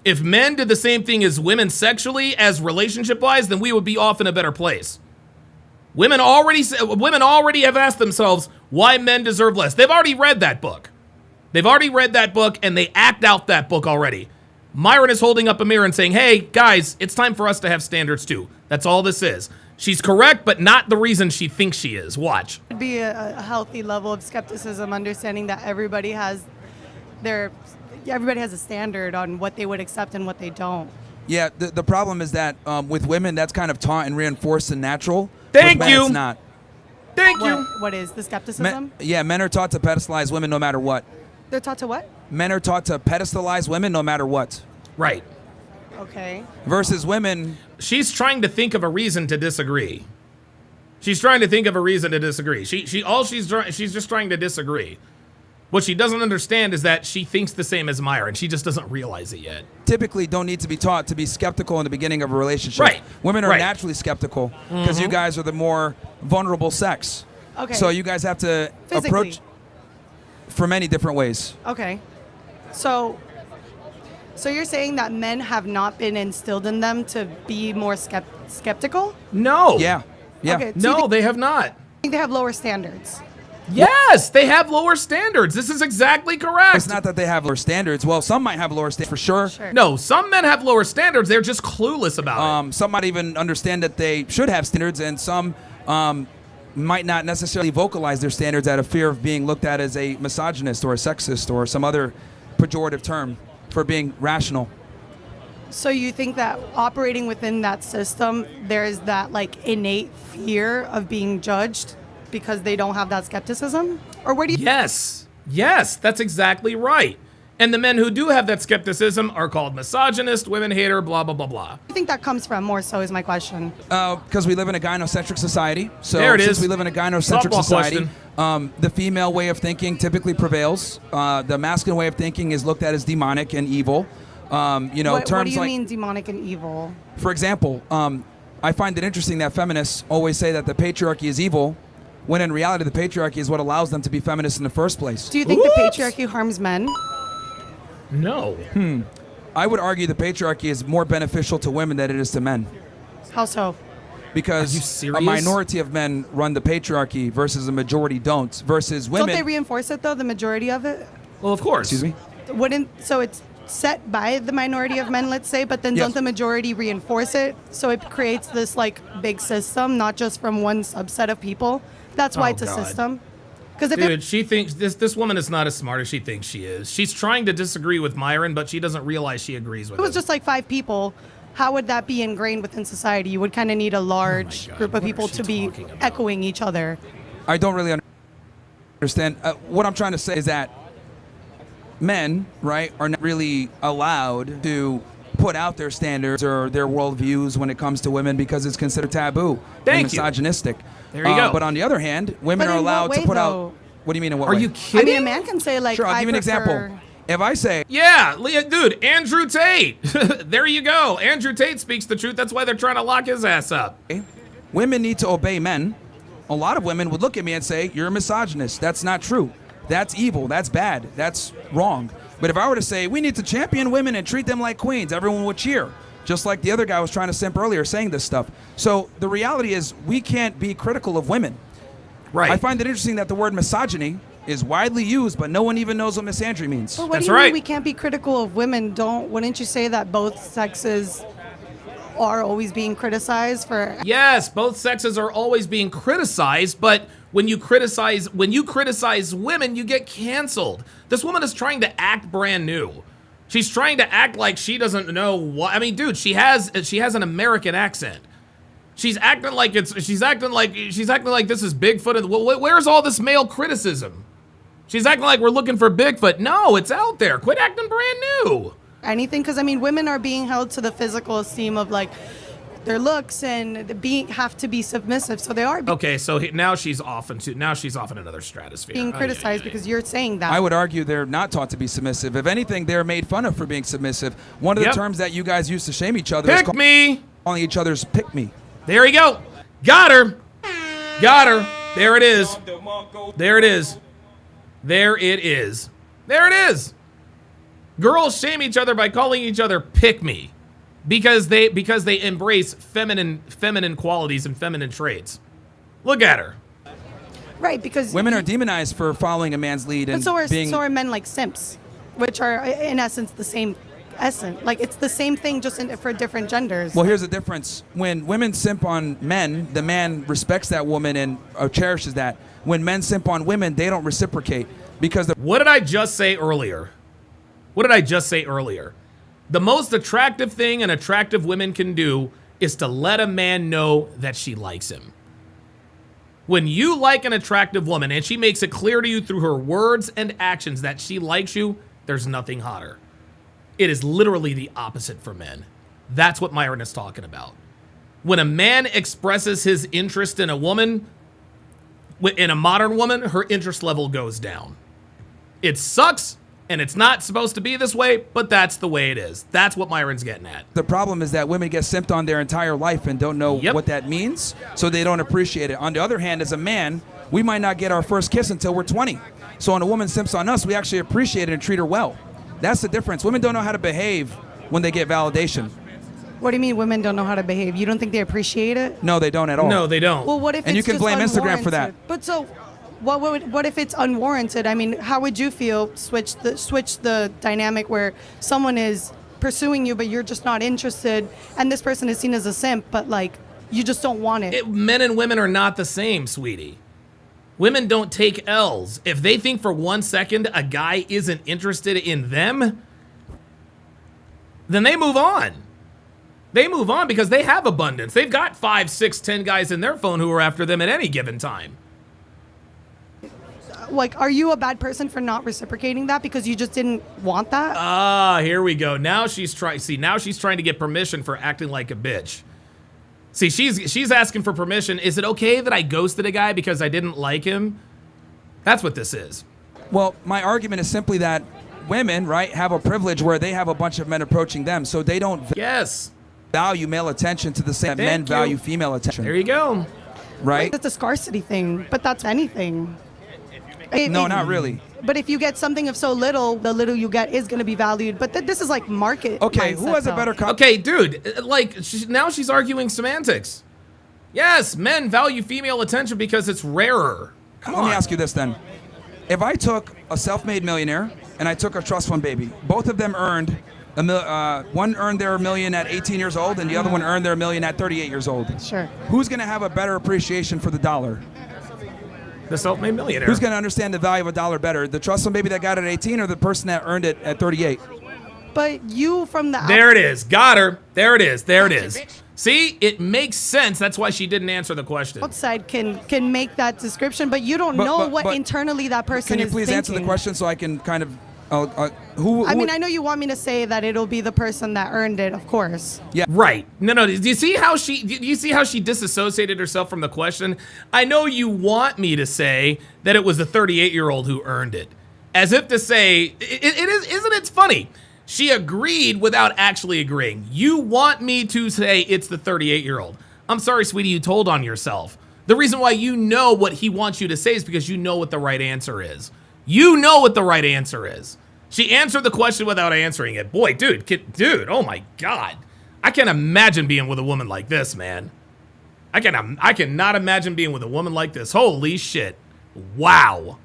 If men did the same thing as women sexually as relationship-wise, then we would be off in a better place. Women already have asked themselves why men deserve less. They've already read that book. They've already read that book and they act out that book already. Myron is holding up a mirror and saying, hey, guys, it's time for us to have standards too. That's all this is. She's correct, but not the reason she thinks she is. Watch. It'd be a healthy level of skepticism, understanding that everybody has a standard on what they would accept and what they don't. Yeah, the problem is that with women, that's kind of taught and reinforced and natural. Thank with men, you. It's not. Thank you. What is the skepticism? Men are taught to pedestalize women no matter what. They're taught to what? Men are taught to pedestalize women no matter what. Right. Okay. Versus women. She's trying to think of a reason to disagree. She's trying to think of a reason to disagree. She's just trying to disagree. What she doesn't understand is that she thinks the same as Myron. She just doesn't realize it yet. Typically don't need to be taught to be skeptical in the beginning of a relationship. Right. Women are Right. naturally skeptical because you guys are the more vulnerable sex. Okay. So you guys have to approach for many different ways. Okay. So you're saying that men have not been instilled in them to be more skeptical? No. Yeah. Okay, No, they have not. I think they have lower standards. Yes, they have lower standards. This is exactly correct. It's not that they have lower standards. Well, some might have lower standards for sure. No, some men have lower standards. They're just clueless about it. Some might even understand that they should have standards, and some might not necessarily vocalize their standards out of fear of being looked at as a misogynist or a sexist or some other pejorative term for being rational. So you think that operating within that system, there's that like innate fear of being judged because they don't have that skepticism? Or where do you... Yes, that's exactly right. And the men who do have that skepticism are called misogynist, women hater, blah, blah, blah, blah. I think that comes from more so is my question. Because we live in a gynocentric society. So There it since is. we live in a gynocentric Softball society, the female way of thinking typically prevails. The masculine way of thinking is looked at as demonic and evil. What do terms you like, mean demonic and evil? for example, I find it interesting that feminists always say that the patriarchy is evil, when in reality the patriarchy is what allows them to be feminists in the first place. Do you think the patriarchy harms men? No. I would argue the patriarchy is more beneficial to women than it is to men. How so? Because Are you a serious? minority of men run the patriarchy versus a majority don't. Versus women. Don't they reinforce it though? The majority of it. Well, of course. Excuse me? So it's set by the minority of men, let's say, but then Yes. don't the majority reinforce it? So it creates this like big system, not just from one subset of people. That's why Oh, it's a God. system. Because if Dude, she thinks this woman is not as smart as she thinks she is. She's trying to disagree with Myron, but she doesn't realize she agrees with it was him. just like 5 people, how would that be ingrained within society? You would kind of need a large group of people to be echoing each other. I don't really understand. What I'm trying to say is that men, right, are not really allowed to put out their standards or their worldviews when it comes to women because it's considered taboo and you. misogynistic. There you go. But on the other hand, women But are in what allowed to way, put though? out. What do you mean in what Are way? you I kidding? mean, a man can say like, Sure, I'll I give you an prefer- example. If I say, Yeah, dude, Andrew Tate. There you go. Andrew Tate speaks the truth. That's why they're trying to lock his ass up. women need to obey men, a lot of women would look at me and say, you're a misogynist. That's not true. That's evil. That's bad. That's wrong. But if I were to say, we need to champion women and treat them like queens, everyone would cheer. Just like the other guy was trying to simp earlier saying this stuff. So the reality is we can't be critical of women. Right. I find it interesting that the word misogyny is widely used, but no one even knows what misandry means. But what do you mean we can't be critical of women? Wouldn't you say that both sexes are always being criticized for? Yes, both sexes are always being criticized, but when you criticize women, you get canceled. This woman is trying to act brand new. She's trying to act like she doesn't know what. I mean, dude, she has an American accent. She's acting like this is Bigfoot. And where's all this male criticism? She's acting like we're looking for Bigfoot. No, it's out there. Quit acting brand new. Anything, because I mean, women are being held to the physical esteem of like their looks and have to be submissive. So they are Okay, so now she's off in another stratosphere. being criticized because you're saying that. I would argue they're not taught to be submissive. If anything, they're made fun of for being submissive. One of the terms that you guys use to shame each other is calling each other's pick me. There you go. Got her. Got her. There it is. There it is. There it is. There it is. Girls shame each other by calling each other pick me because they embrace feminine qualities and feminine traits. Look at her. Right, because Women are demonized for following a man's lead and but being. so are men like simps, which are in essence the same essence. Like it's the same thing, just for different genders. Well, here's the difference. When women simp on men, the man respects that woman and cherishes that. When men simp on women, they don't reciprocate because What did I just say earlier? The most attractive thing an attractive woman can do is to let a man know that she likes him. When you like an attractive woman and she makes it clear to you through her words and actions that she likes you, there's nothing hotter. It is literally the opposite for men. That's what Myron is talking about. When a man expresses his interest in a woman, in a modern woman, her interest level goes down. It sucks, and it's not supposed to be this way, but that's the way it is. That's what Myron's getting at. the problem is that women get simped on their entire life and don't know what that means, so they don't appreciate it. On the other hand, as a man, we might not get our first kiss until we're 20. So when a woman simps on us, we actually appreciate it and treat her well. That's the difference. Women don't know how to behave when they get validation. What do you mean women don't know how to behave? You don't think they appreciate it? No, they don't at all. No, they don't. Well, what if And you it's can just blame Instagram for that. unwarranted? But so, what if it's unwarranted? I mean, how would you feel? Switch the dynamic where someone is pursuing you, but you're just not interested, and this person is seen as a simp, but like you just don't want it. Men and women are not the same, sweetie. Women don't take L's. If they think for 1 second a guy isn't interested in them, then they move on. They move on because they have abundance. They've got 5, 6, 10 guys in their phone who are after them at any given time. Like, are you a bad person for not reciprocating that because you just didn't want that? Ah, here we go. Now she's trying to get permission for acting like a bitch. See, she's asking for permission. Is it okay that I ghosted a guy because I didn't like him? That's what this is. Well, my argument is simply that women, right, have a privilege where they have a bunch of men approaching them, so they don't value male attention to the same that men value female attention. There you go. right? That's a scarcity thing, but that's anything. No, not really. But if you get something of so little, the little you get is going to be valued. But this is like market. Okay, who has a mindset, better? though. Okay, dude, like now she's arguing semantics. Yes, men value female attention because it's rarer. Let me ask you this then. If I took a self-made millionaire and I took a trust fund baby, both of them earned one earned their million at 18 years old and the other one earned their million at 38 years old. Sure. Who's going to have a better appreciation for the dollar? The self-made millionaire. Who's going to understand the value of a dollar better? The trust fund baby that got it at 18 or the person that earned it at 38? But you from the There it is. Got her. There it is. There it is. See, it makes sense. That's why she didn't answer the question. outside can make that description, but you don't know what internally that person is Can you please answer the thinking. question so I can kind of I mean, I know you want me to say that it'll be the person that earned it, of course. Yeah. Right. No. Do you see how she disassociated herself from the question? I know you want me to say that it was the 38-year-old who earned it, as if to say isn't it funny? She agreed without actually agreeing. You want me to say it's the 38-year-old. I'm sorry, sweetie, you told on yourself. The reason why you know what he wants you to say is because you know what the right answer is. You know what the right answer is. She answered the question without answering it. Boy, dude, oh my God. I can't imagine being with a woman like this, man. I cannot imagine being with a woman like this. Holy shit. Wow.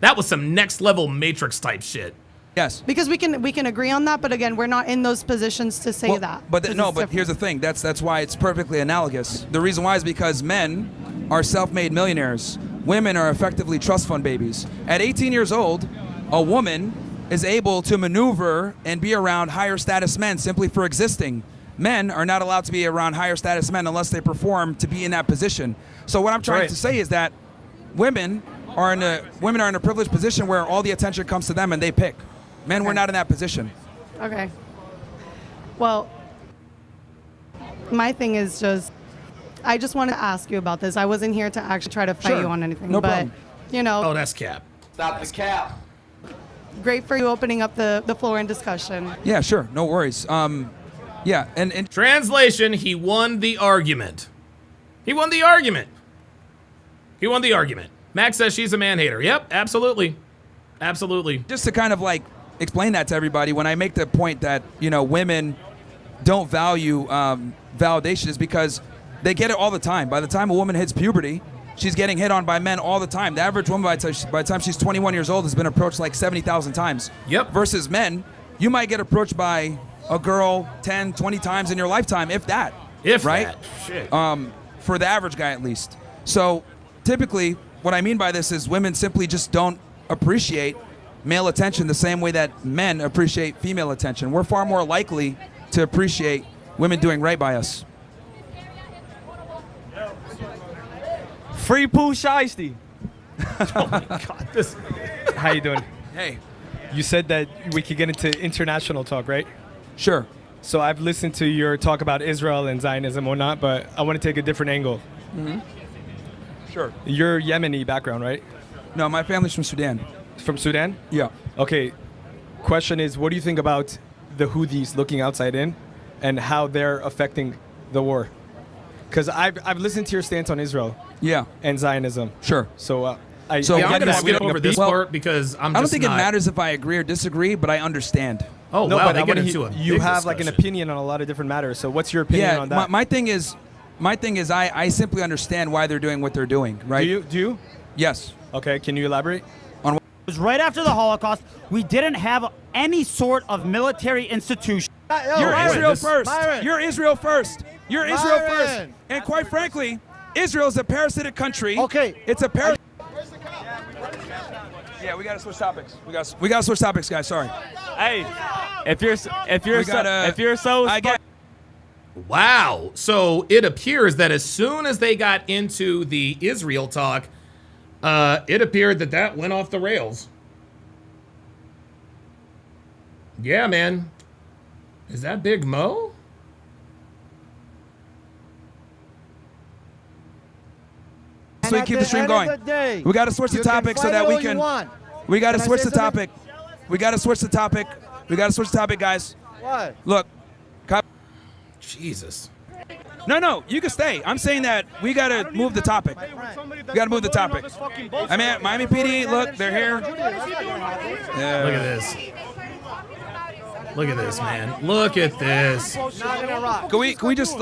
That was some next level Matrix type shit. Yes. Because we can agree on that, but again, we're not in those positions to say that. But here's the thing. That's why it's perfectly analogous. The reason why is because men are self-made millionaires. Women are effectively trust fund babies. At 18 years old, a woman is able to maneuver and be around higher status men simply for existing. Men are not allowed to be around higher status men unless they perform to be in that position. So what I'm trying to say is that women are in a privileged position where all the attention comes to them and they pick. Men were not in that position. Okay. Well, my thing is I just wanted to ask you about this. I wasn't here to actually try to fight you on anything. No but, problem. you know. Oh, that's cap. Stop the cap. Great for you opening up the floor in discussion. Yeah, sure. No worries. Yeah, and translation, he won the argument. He won the argument. He won the argument. Max says she's a man-hater. Yep, absolutely. Absolutely. Just to kind of like explain that to everybody, when I make the point that, women don't value validation is because they get it all the time. By the time a woman hits puberty, she's getting hit on by men all the time. The average woman by the time she's 21 years old has been approached like 70,000 times. Yep. Versus men, you might get approached by a girl 10, 20 times in your lifetime, if that. If right? that. Shit. For the average guy at least. So typically, what I mean by this is women simply just don't appreciate male attention the same way that men appreciate female attention. We're far more likely to appreciate women doing right by us. Free Pooh Shiesty. Oh my God, this. How you doing? Hey. You said that we could get into international talk, right? Sure. So I've listened to your talk about Israel and Zionism or not, but I want to take a different angle. Mm-hmm. Sure. You're Yemeni background, right? No, my family's from Sudan. From Sudan? Yeah. Okay. Question is, what do you think about the Houthis looking outside in and how they're affecting the war? Because I've listened to your stance on Israel. Yeah. And Zionism. Sure. So I'm going to skip over this part because I don't think it matters if I agree or disagree, but I understand. Oh, no, wow, but they get into a you big have like an discussion. opinion on a lot of different matters. So what's your opinion on that? My thing is I simply understand why they're doing what they're doing, right? Do you? Yes. Okay, can you elaborate? On what? It was right after the Holocaust. We didn't have any sort of military institution. You're Israel first. Myron. You're Israel first. You're Israel Myron. first. And quite frankly, Israel is a parasitic country. Okay. It's a parasitic. Yeah, we gotta switch topics. We gotta switch topics, guys. Sorry. Hey, if you're so Wow. So it appears that as soon as they got into the Israel talk, it appeared that went off the rails. Yeah, man. Is that Big Mo? So we keep the stream going. We got to switch the topic so that we can. We got to switch the topic. We got to switch the topic. We got to switch the topic, guys. What? Look. Jesus. No, you can stay. I'm saying that we gotta move the topic. We gotta move the topic. I mean, Miami PD, look, they're here. Yeah. Look at this. Look at this, man. Look at this. Can we just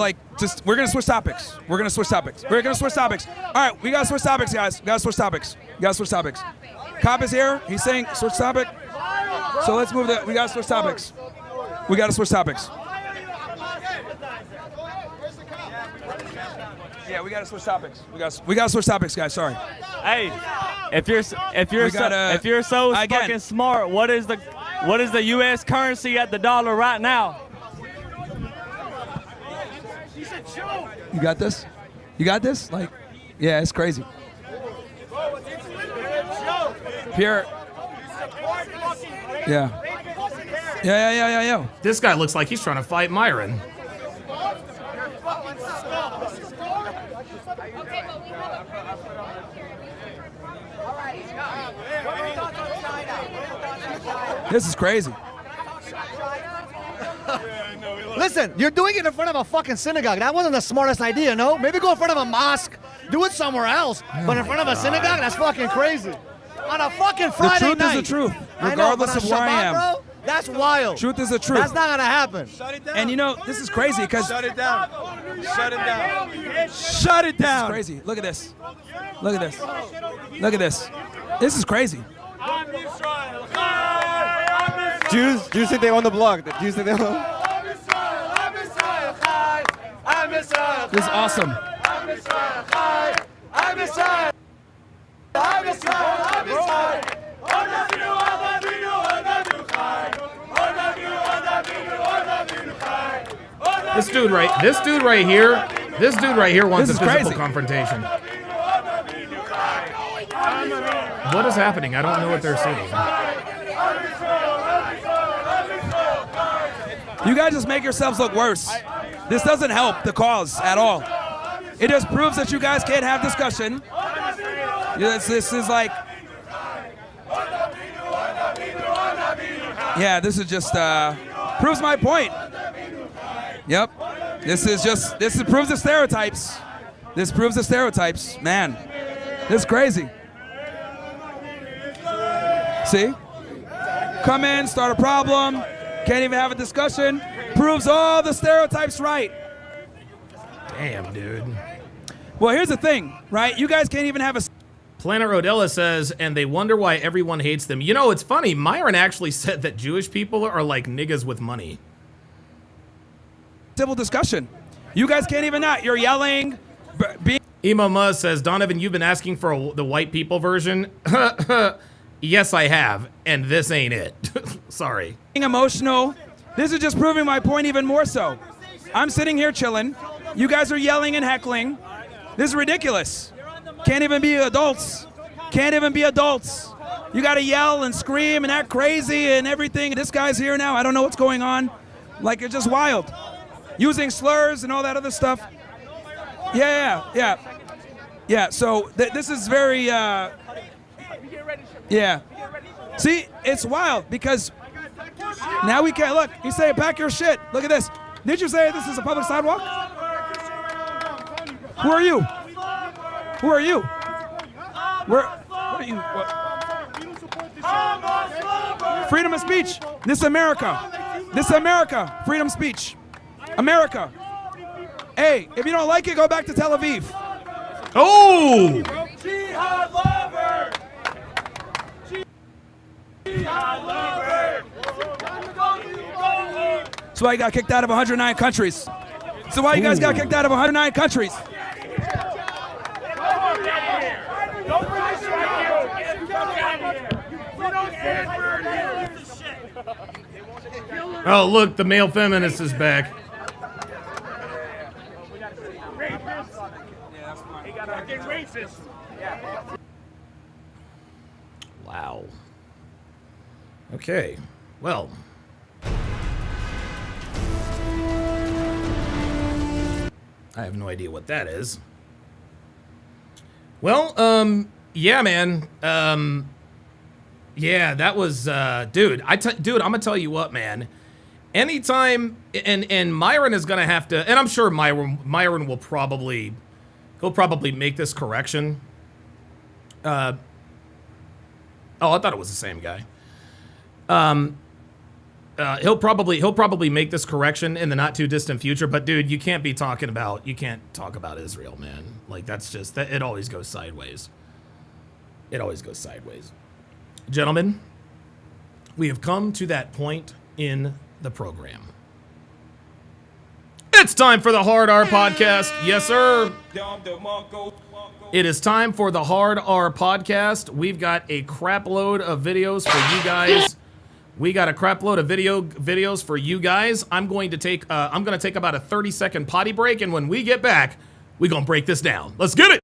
we're gonna switch topics. We're gonna switch topics. All right, we gotta switch topics, guys. We gotta switch topics. Cop is here. He's saying switch topic. So let's move we gotta switch topics. Yeah, we gotta switch topics. We gotta switch topics, guys. Sorry. Hey, if you're so fucking smart, what is the U.S. currency at the dollar right now? You got this? Yeah, it's crazy. Pierre. Yeah. This guy looks like he's trying to fight Myron. This is crazy. Listen, you're doing it in front of a fucking synagogue. That wasn't the smartest idea, no? Maybe go in front of a mosque. Do it somewhere else. But in front of a synagogue, that's fucking crazy. On a fucking Friday night. The truth is the truth, regardless of where I am. Bro, that's wild. Truth is the truth. That's not gonna happen. And you know, this is crazy because Shut it down. This is crazy. Look at this. This is crazy. Jews think they own the block. Jews think they own. This is awesome. This dude right here wants a physical confrontation. What is happening? I don't know what they're saying. You guys just make yourselves look worse. This doesn't help the cause at all. It just proves that you guys can't have discussion. This is like, yeah, this is just proves my point. Yep. This proves the stereotypes. This proves the stereotypes. Man, this is crazy. See? Come in, start a problem, can't even have a discussion. Proves all the stereotypes right. Damn, dude. Well, here's the thing, right? You guys can't even have a... Planet Rodella says, and they wonder why everyone hates them. You know, it's funny. Myron actually said that Jewish people are like niggas with money. Civil discussion. You guys can't even not. You're yelling. Emo Muzz says, Donovan, you've been asking for the white people version. Yes, I have. And this ain't it. Sorry. Being emotional. This is just proving my point even more so. I'm sitting here chilling. You guys are yelling and heckling. This is ridiculous. Can't even be adults. You gotta yell and scream and act crazy and everything. This guy's here now. I don't know what's going on. Like, it's just wild. Using slurs and all that other stuff. Yeah. So this is very, yeah. See, it's wild because now we can't, look, he's saying pack your shit. Look at this. Did you say this is a public sidewalk? Who are you? What are you? What? Freedom of speech. This is America. Freedom of speech. America. Hey, if you don't like it, go back to Tel Aviv. Oh! That's why you got kicked out of 109 countries. So why you guys got kicked out of 109 countries? Oh, look, the male feminist is back. Wow. Okay, well. I have no idea what that is. Well, yeah, man. Yeah, that was, dude, I'm gonna tell you what, man. anytime, and Myron is going to have to, and I'm sure Myron will probably, he'll probably make this correction. Oh, I thought it was the same guy. He'll probably make this correction in the not too distant future. But dude, you can't talk about Israel, man. Like that's just that. It always goes sideways. It always goes sideways. Gentlemen, we have come to that point in the program. It's time for the Hard R podcast. Yes, sir. It is time for the Hard R podcast. We've got a crap load of videos for you guys. Videos for you guys. I'm going to take about a 30-second potty break, and when we get back, we're gonna break this down. Let's get it.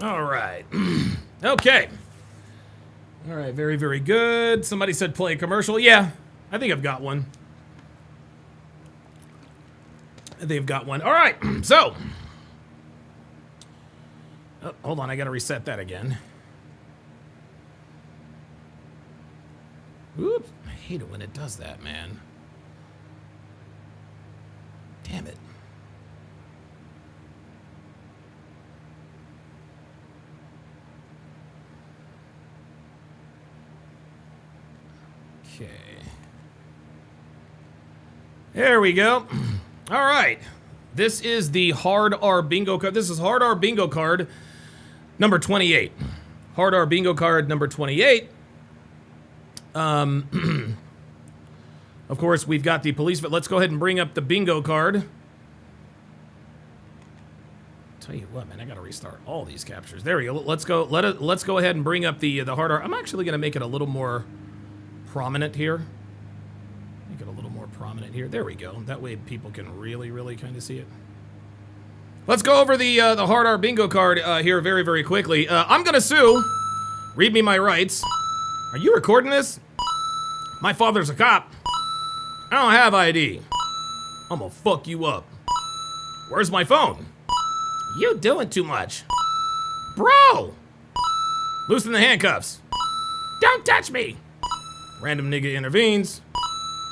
All right. Okay. All right. Very, very good. Somebody said play a commercial. Yeah, I think I've got one. They've got one. All right. So, oh, hold on. I got to reset that again. Oops. I hate it when it does that, man. Damn it. Okay. There we go. All right. This is the Hard R Bingo card. This is Hard R Bingo card number 28. Hard R Bingo card number 28. Of course, we've got the police, but let's go ahead and bring up the bingo card. Tell you what, man, I gotta restart all these captures. There we go. Let's go ahead and bring up the Hard R. I'm actually gonna make it a little more prominent here. Make it a little more prominent here. There we go. That way people can really, really kind of see it. Let's go over the Hard R Bingo card here very, very quickly. I'm gonna sue. Read me my rights. Are you recording this? My father's a cop. I don't have ID. I'm gonna fuck you up. Where's my phone? You doing too much. Bro! Loosen the handcuffs. Don't touch me! Random nigga intervenes.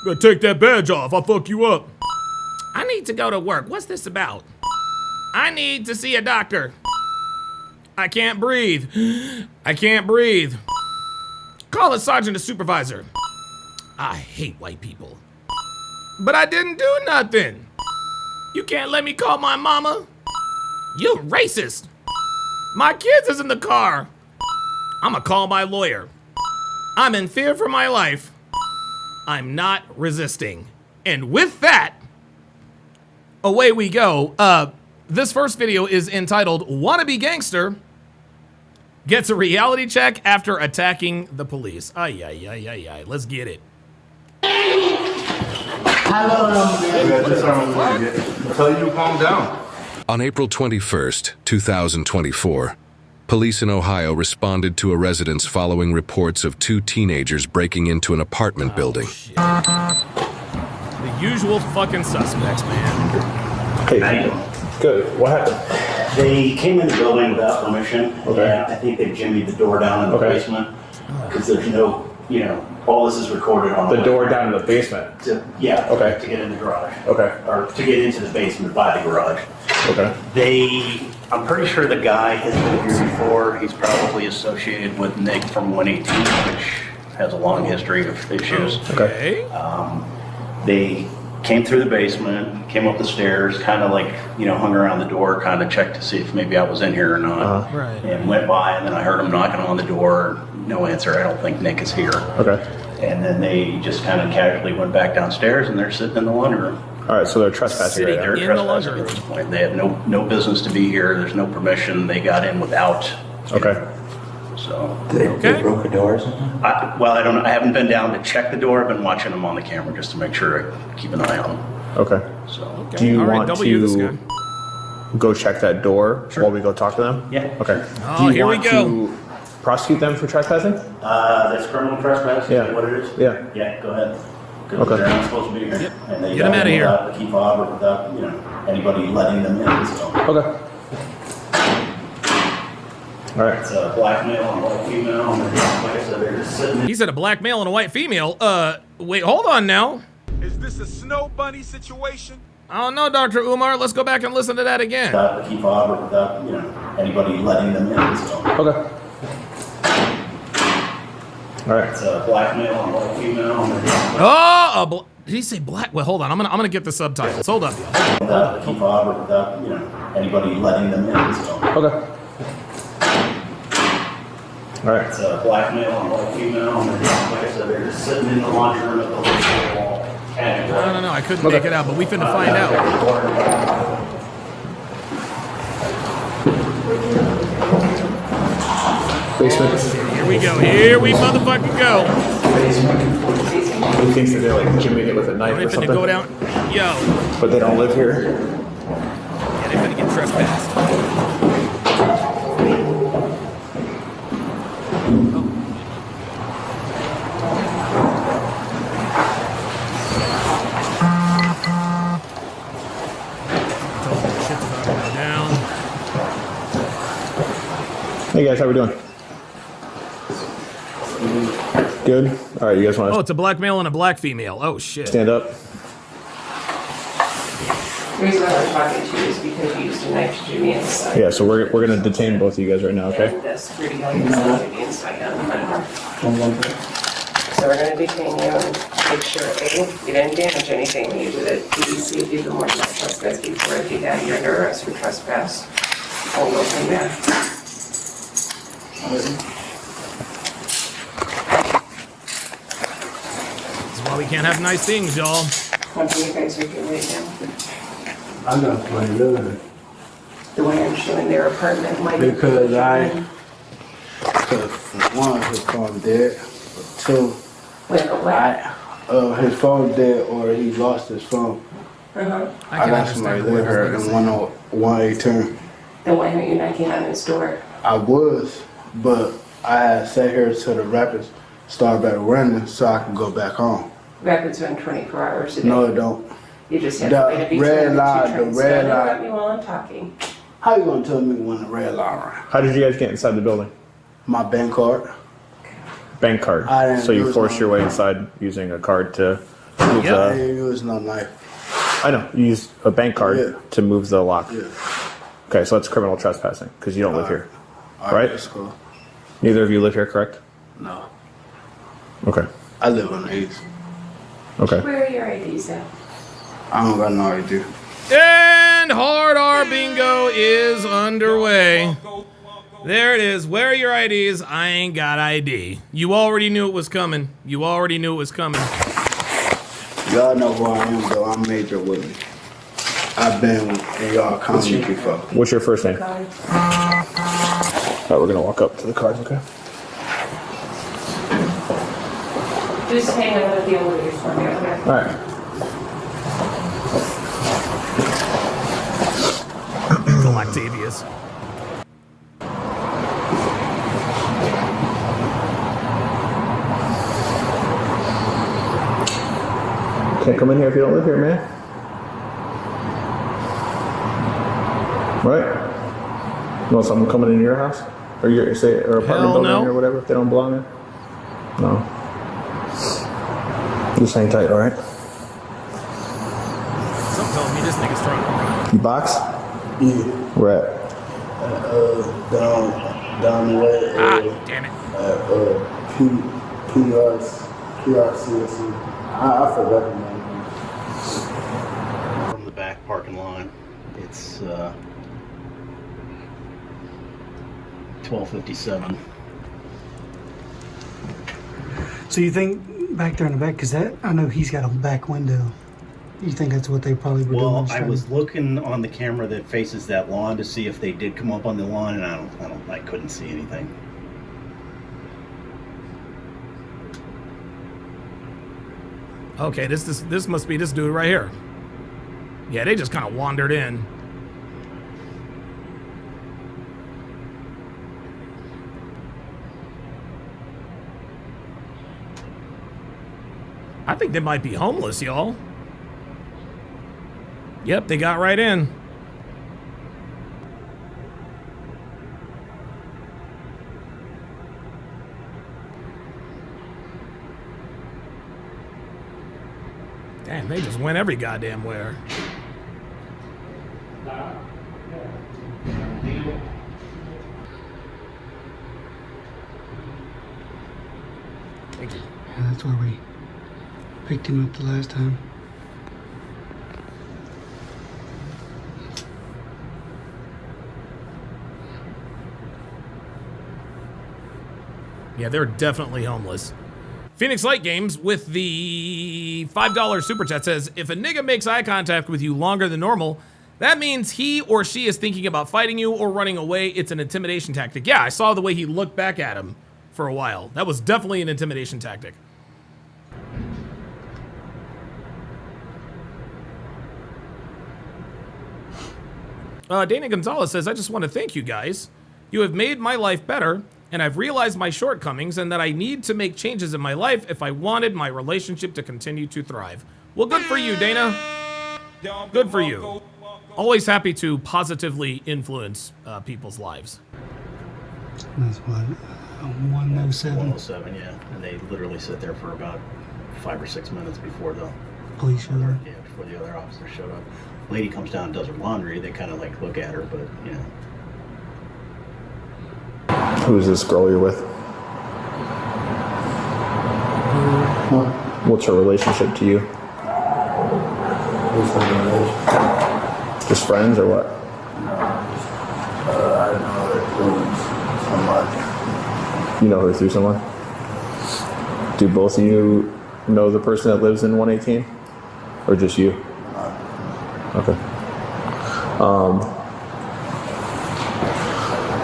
Gonna take that badge off, I'll fuck you up. I need to go to work. What's this about? I need to see a doctor. I can't breathe. I can't breathe. Call a sergeant or supervisor. I hate white people. But I didn't do nothing. You can't let me call my mama? You racist. My kids is in the car. I'ma call my lawyer. I'm in fear for my life. I'm not resisting. And with that, away we go. This first video is entitled "Wannabe Gangster Gets a Reality Check After Attacking the Police." Ay, ay, ay, ay, ay. Let's get it. Tell you to calm down. On April 21st, 2024, police in Ohio responded to a residence following reports of two teenagers breaking into an apartment building. The usual fucking suspects, man. Hey, how you doing? Good. What happened? They came in the building without permission. Okay. And I think they jimmied the door down in the basement. Because there's no, all this is recorded on The door down in the basement? Yeah. Okay. To get in the garage. Okay. Or to get into the basement by the garage. Okay. I'm pretty sure the guy has been here before. He's probably associated with Nick from 118, which has a long history of issues. Okay. They came through the basement, came up the stairs, kind of like, hung around the door, kind of checked to see if maybe I was in here or not. Right. And went by, and then I heard him knocking on the door. No answer. I don't think Nick is here. Okay. And then they just kind of casually went back downstairs, and they're sitting in the laundry room. All right, so they're trespassing right now. They're trespassing at this point. They have no business to be here. There's no permission. They got in without. Okay. So. They broke the door or something? Well, I don't know. I haven't been down to check the door. I've been watching them on the camera just to make sure I keep an eye on them. Okay. So. Do you All right, want W this guy. to go check that door while we go talk to them? Yeah. Okay. Oh, Do you here we want go. to prosecute them for trespassing? That's criminal trespass. Yeah. Is that what it is? Yeah. Yeah. Go ahead. Because Okay. they're not supposed to be here. And they Get them got outta in here. without the key fob or without anybody letting them in. So. Okay. All right. It's a black male and a white female. And like I said, they're just sitting in. He said a black male and a white female. Wait, hold on now. Is this a snow bunny situation? I don't know, Dr. Umar. Let's go back and listen to that again. Without the key fob or without anybody letting them in. So. Okay. All right. It's a black male and a white female. And Did he say black? Well, hold on. I'm gonna get the subtitles. Hold up. without the key fob or without anybody letting them in. So. Okay. All right. It's a black male and a white female. And like I said, they're just sitting in the laundry room at the wall. No. I couldn't make it out, but we finna find out. Basement. Here we go. Here we motherfucking go. He thinks that they're like jimmying it with a knife They or finna something. go down. Yo. But they don't live here. Yeah, they finna get trespassed. Hey guys, how we doing? Good. All right, you guys want Oh, to it's a black male and a black female. Oh shit. stand up? The reason I'm talking to you is because you used a knife to me inside. Yeah. So we're gonna detain both of you guys right now, okay? And the security guard is on the inside on the front. So we're gonna detain you and make sure, A, you didn't damage anything when you did it. B, see if you do more trespass before. If you have, you're under arrest for trespass. We'll go from there. This is why we can't have nice things, y'all. What do you guys are doing right now? I'm not playing none. The way I'm showing their apartment might be. Because for one, his phone dead. For two, his phone dead or he lost his phone. I got somebody live here in 118. Then why aren't you knocking on his door? I was, but I had sat here till the Rapids start back running so I can go back home. Rapids run 24 hours a day. No, it don't. You just have The to wait a few red line, the red Don't line. interrupt me while I'm talking. How you gonna tell me when the red line run? How did you guys get inside the building? My bank card. Bank card. I didn't So you use forced no- your way inside using a card to move I the. didn't use no knife. I know. You used a bank card Yeah. to move the lock. Yeah. Okay, so that's criminal trespassing because you don't live here, All right? That's cool. Neither of you live here, correct? No, Okay. I live on the east. Okay. Where are your IDs at? I don't got no idea. And Hard R Bingo is underway. There it is. Where are your IDs? I ain't got ID. You already knew it was coming. You already knew it was coming. Y'all know who I am, though. I'm Major Whitney. I've been in y'all comedy before. What's your first name? All right, we're gonna walk up to the cars, okay? Just hang out with the elevators for me, okay? All right. Octavius. Can't come in here if you don't live here, man. Right? You want someone coming into your house? Or your or apartment building or whatever if they don't belong there? No. Just hang tight, alright? Something tells me this nigga's trying. You box? Yeah. Where at? Down the way. Damn it. PRCSC. I forgot the name. From the back parking lot, it's 12:57. So you think back there in the back, because that I know he's got a back window. You think that's what they probably were doing? Well, I was looking on the camera that faces that lawn to see if they did come up on the lawn, and I couldn't see anything. Okay, this must be this dude right here. Yeah, they just kind of wandered in. I think they might be homeless, y'all. Yep, they got right in. Damn, they just went every goddamn where. Thank you. Yeah, that's where we picked him up the last time. Yeah, they're definitely homeless. Phoenix Light Games with the $5 super chat says, if a nigga makes eye contact with you longer than normal, that means he or she is thinking about fighting you or running away. It's an intimidation tactic. Yeah, I saw the way he looked back at him for a while. That was definitely an intimidation tactic. Dana Gonzalez says, I just want to thank you guys. You have made my life better, and I've realized my shortcomings and that I need to make changes in my life if I wanted my relationship to continue to thrive. Well, good for you, Dana. Good for you. Always happy to positively influence people's lives. That's what, 107? 107, yeah. And they literally sit there for about 5 or 6 minutes before the police showed up. Yeah, before the other officers showed up. Lady comes down and does her laundry. They kind of like look at her, but you know. Who's this girl you're with? What's her relationship to you? Just friends or what? I know her through somebody. You know her through someone? Do both of you know the person that lives in 118? Or just you? Okay.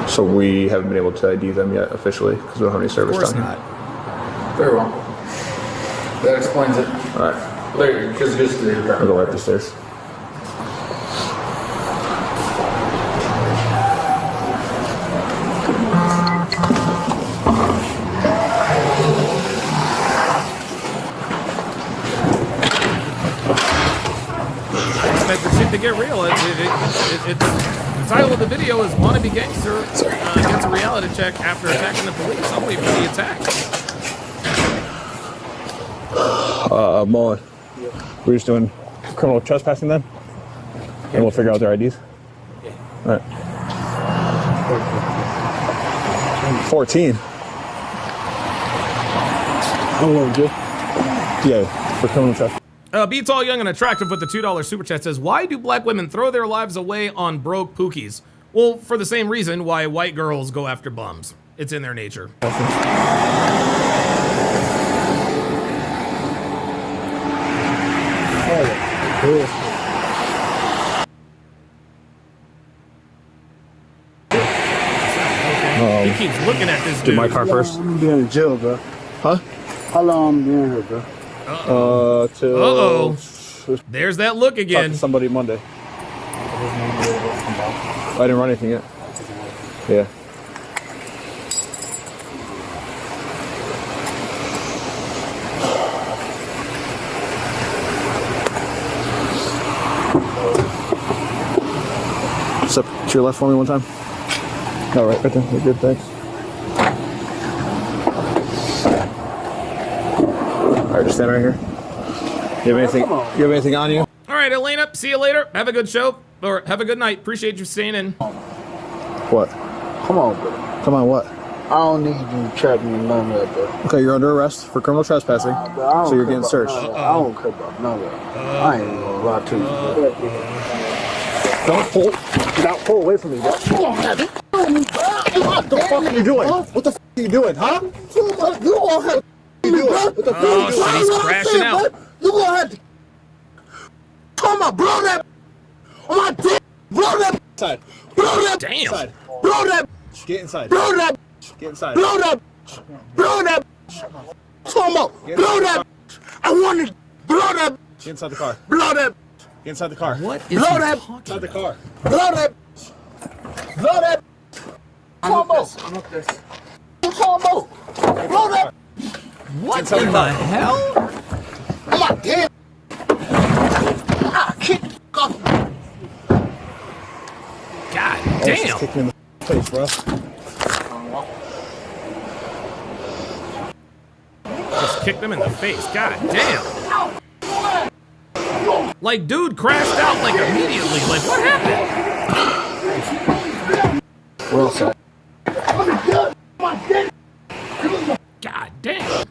So we haven't been able to ID them yet officially because we don't have any service down here. Very well. That explains it. All right. There, just I'll go right up the stairs. Expect the shit to get real. The title of the video is Wannabe Gangster gets a reality check after attacking the police. I'm waiting for the attack. Mullen. We're just doing criminal trespassing then? And we'll figure out their IDs? Yeah. All right. 14. How long, Joe? Yeah, for criminal trespassing. Be Tall, Young, and Attractive with the $2 super chat says, why do black women throw their lives away on broke pookies? Well, for the same reason why white girls go after bums. It's in their nature. He keeps looking at this Do dude. my car first. I'm gonna be in jail, bro. Huh? How long I'm being here, bro? Till. Uh-oh. There's that look Talk again. to somebody Monday. I didn't run anything yet. Yeah. Step to your left for me one time. All right, right there. You're good, thanks. All right, just stand right here. You have anything on you? All right, Elena, see you later. Have a good show, or have a good night. Appreciate you staying in. What? Come on, bro. Come on, what? I don't need you to trap me in none of that, bro. Okay, you're under arrest for criminal trespassing, so you're getting searched. I don't care about none of that. I ain't gonna lie to you, bro. Don't pull. Pull away from me, bro. What the fuck are you doing? What the fuck are you doing, huh? What the fuck are you doing? What the fuck are you doing? Shit, he's crashing out. You gonna have to come on, blow that on my dick. Blow that inside. Blow that damn. Inside. Blow that. Get inside. Blow that. Get inside. Blow that. Blow that. Come on. Blow that. I want to blow that. Get inside the car. Blow that. Get inside the car. What is Blow he that. talking Inside the car. Blow that. Blow that. Come on. I'm up this. Come on. Blow that. What in the hell? Oh my damn. Ah, kick off. God Just damn. kick me in the face, bro. Just kicked him in the face. God damn. Like, dude crashed out like immediately. Like, what happened? Well said. God damn.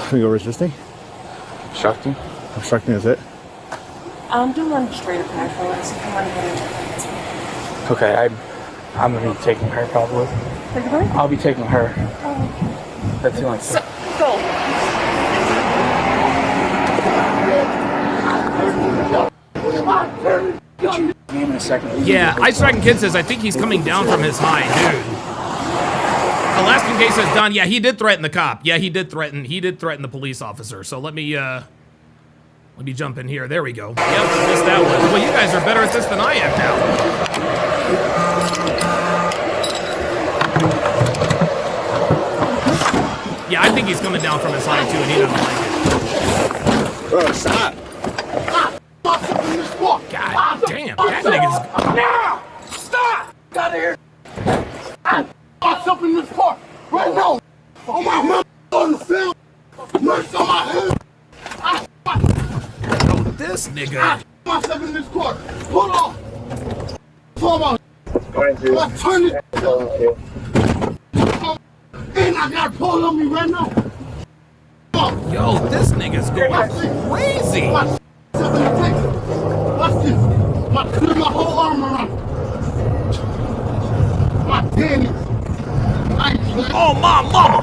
Can we go resisting? Obstructing? Obstructing is it? Do one straight up natural. So come on ahead and Okay, I'm gonna be taking her probably. take it. I'll be taking her. That's the only So, go. Name in a second. Yeah, Ice Dragon Kid says, I think he's coming down from his high, dude. Alaskan Gay says, Don, yeah, he did threaten the cop. Yeah, he did threaten the police officer. So let me jump in here. There we go. Yep, missed that one. Well, you guys are better at this than I am now. Yeah, I think he's coming down from his high, too, and he doesn't like it. Bro, stop. God damn, that nigga's... Now! Stop! Get out of here! I got something in this car right now. Oh my mom on the film. Mercy on my head. Oh, this nigga. I myself in this car. Hold on. Hold on. Let's turn it. And I got pulled on me right now. Yo, this nigga's going crazy. Watch this. Put my whole arm around. My daddy. Oh, my mama.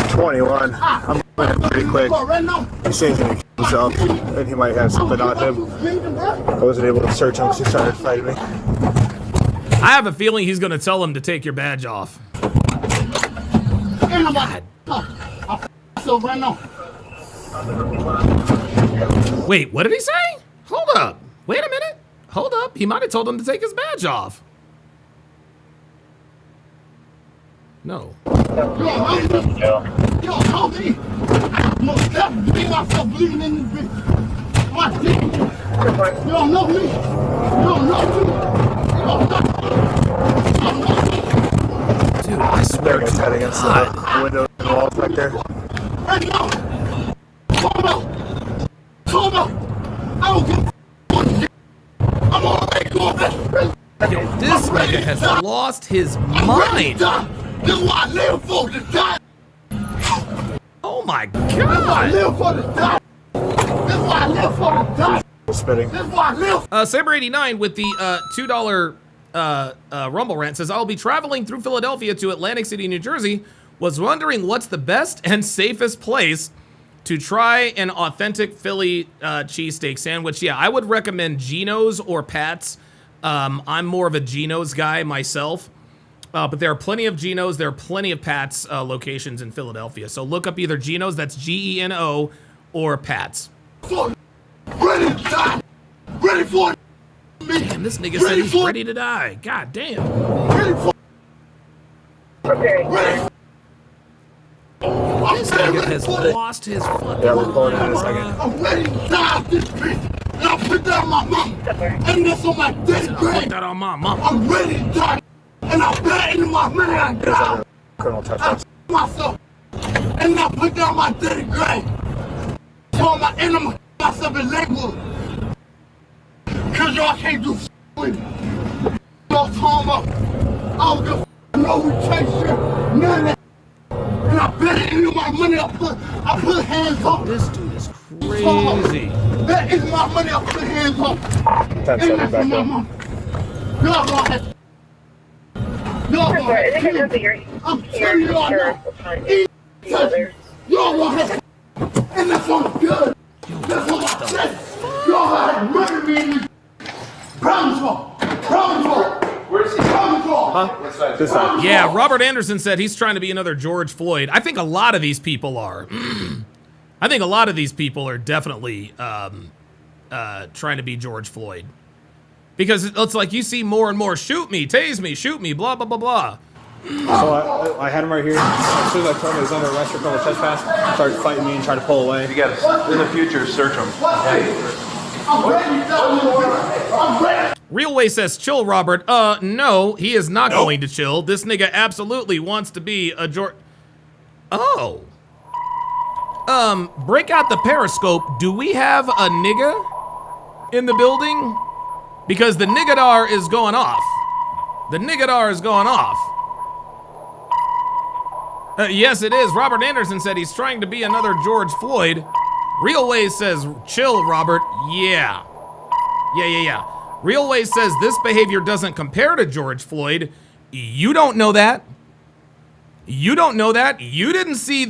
21. I'm going pretty quick. He says he can kill himself, and he might have something on him. I wasn't able to search him because he started fighting me. I have a feeling he's going to tell him to take your badge off. God. Wait, what did he say? Hold up. Wait a minute. Hold up. He might have told him to take his badge off. No. Yo, help me. I'm most definitely bleeding myself bleeding in this bitch. My dick. You don't know me. You don't know me. You don't know me. Dude, I swear to God. Against the window and the walls back there. Right now. Hold up. I don't give a shit. I'm already going back. Yo, this nigga has lost his mind. This is what I live for, to die. Oh my God. This is what I live for, to die. This is what I live for, to die. Spitting. This is what I live for. Saber89 with the $2 Rumble Rant says, I'll be traveling through Philadelphia to Atlantic City, New Jersey. Was wondering what's the best and safest place to try an authentic Philly cheesesteak sandwich. Yeah, I would recommend Geno's or Pat's. I'm more of a Geno's guy myself. But there are plenty of Geno's. There are plenty of Pat's locations in Philadelphia. So look up either Geno's, that's Geno, or Pat's. Ready to die. Ready for me. Damn, this nigga said he's ready to die. God damn. Ready for ready. This nigga has lost his fucking mind. I'm ready to die this bitch. And I'll put that on my mom. And that's on my dead grave. Put that on my mom. I'm ready to die. And I'll bet into my money I die. I myself. And I'll put that on my dead grave. So my enemy myself in Lakewood. Cause y'all can't do shit with me. Y'all talking about I don't give no retention. None of that. And I bet it into my money. I put hands up. This dude is crazy. That is my money. I put hands up. And that's for my mom. Y'all gonna have y'all gonna have I'm telling y'all now. Y'all gonna have and that's on good. That's on my chest. Y'all have murdered me in this. Promise all. Promise all. Where's he? Promise all. Huh? This side. Yeah, Robert Anderson said he's trying to be another George Floyd. I think a lot of these people are. I think a lot of these people are definitely trying to be George Floyd. Because it's like you see more and more, shoot me, tase me, shoot me, blah, blah, blah, blah. So I had him right here. As soon as I told him he was under arrest for a couple trespass, started fighting me and tried to pull away. You got in the future, search him. Realway says, chill, Robert. No, he is not going to chill. This nigga absolutely wants to be a George. Oh. Break out the periscope. Do we have a nigga in the building? Because the niggadar is going off. The niggadar is going off. Yes, it is. Robert Anderson said he's trying to be another George Floyd. Realway says, chill, Robert. Yeah. Yeah. Realway says this behavior doesn't compare to George Floyd. You don't know that. You don't know that. You didn't see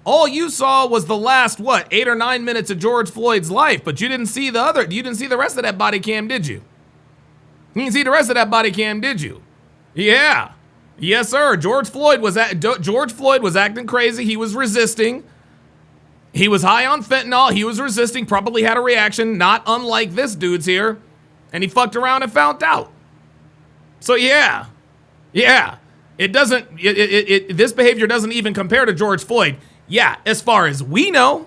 all you saw was the last, 8 or 9 minutes of George Floyd's life, but you didn't see you didn't see the rest of that body cam, did you? You didn't see the rest of that body cam, did you? Yeah. Yes, sir. George Floyd was acting crazy. He was resisting. He was high on fentanyl. He was resisting, probably had a reaction, not unlike this dude's here. And he fucked around and found out. So yeah. This behavior doesn't even compare to George Floyd. Yeah, as far as we know.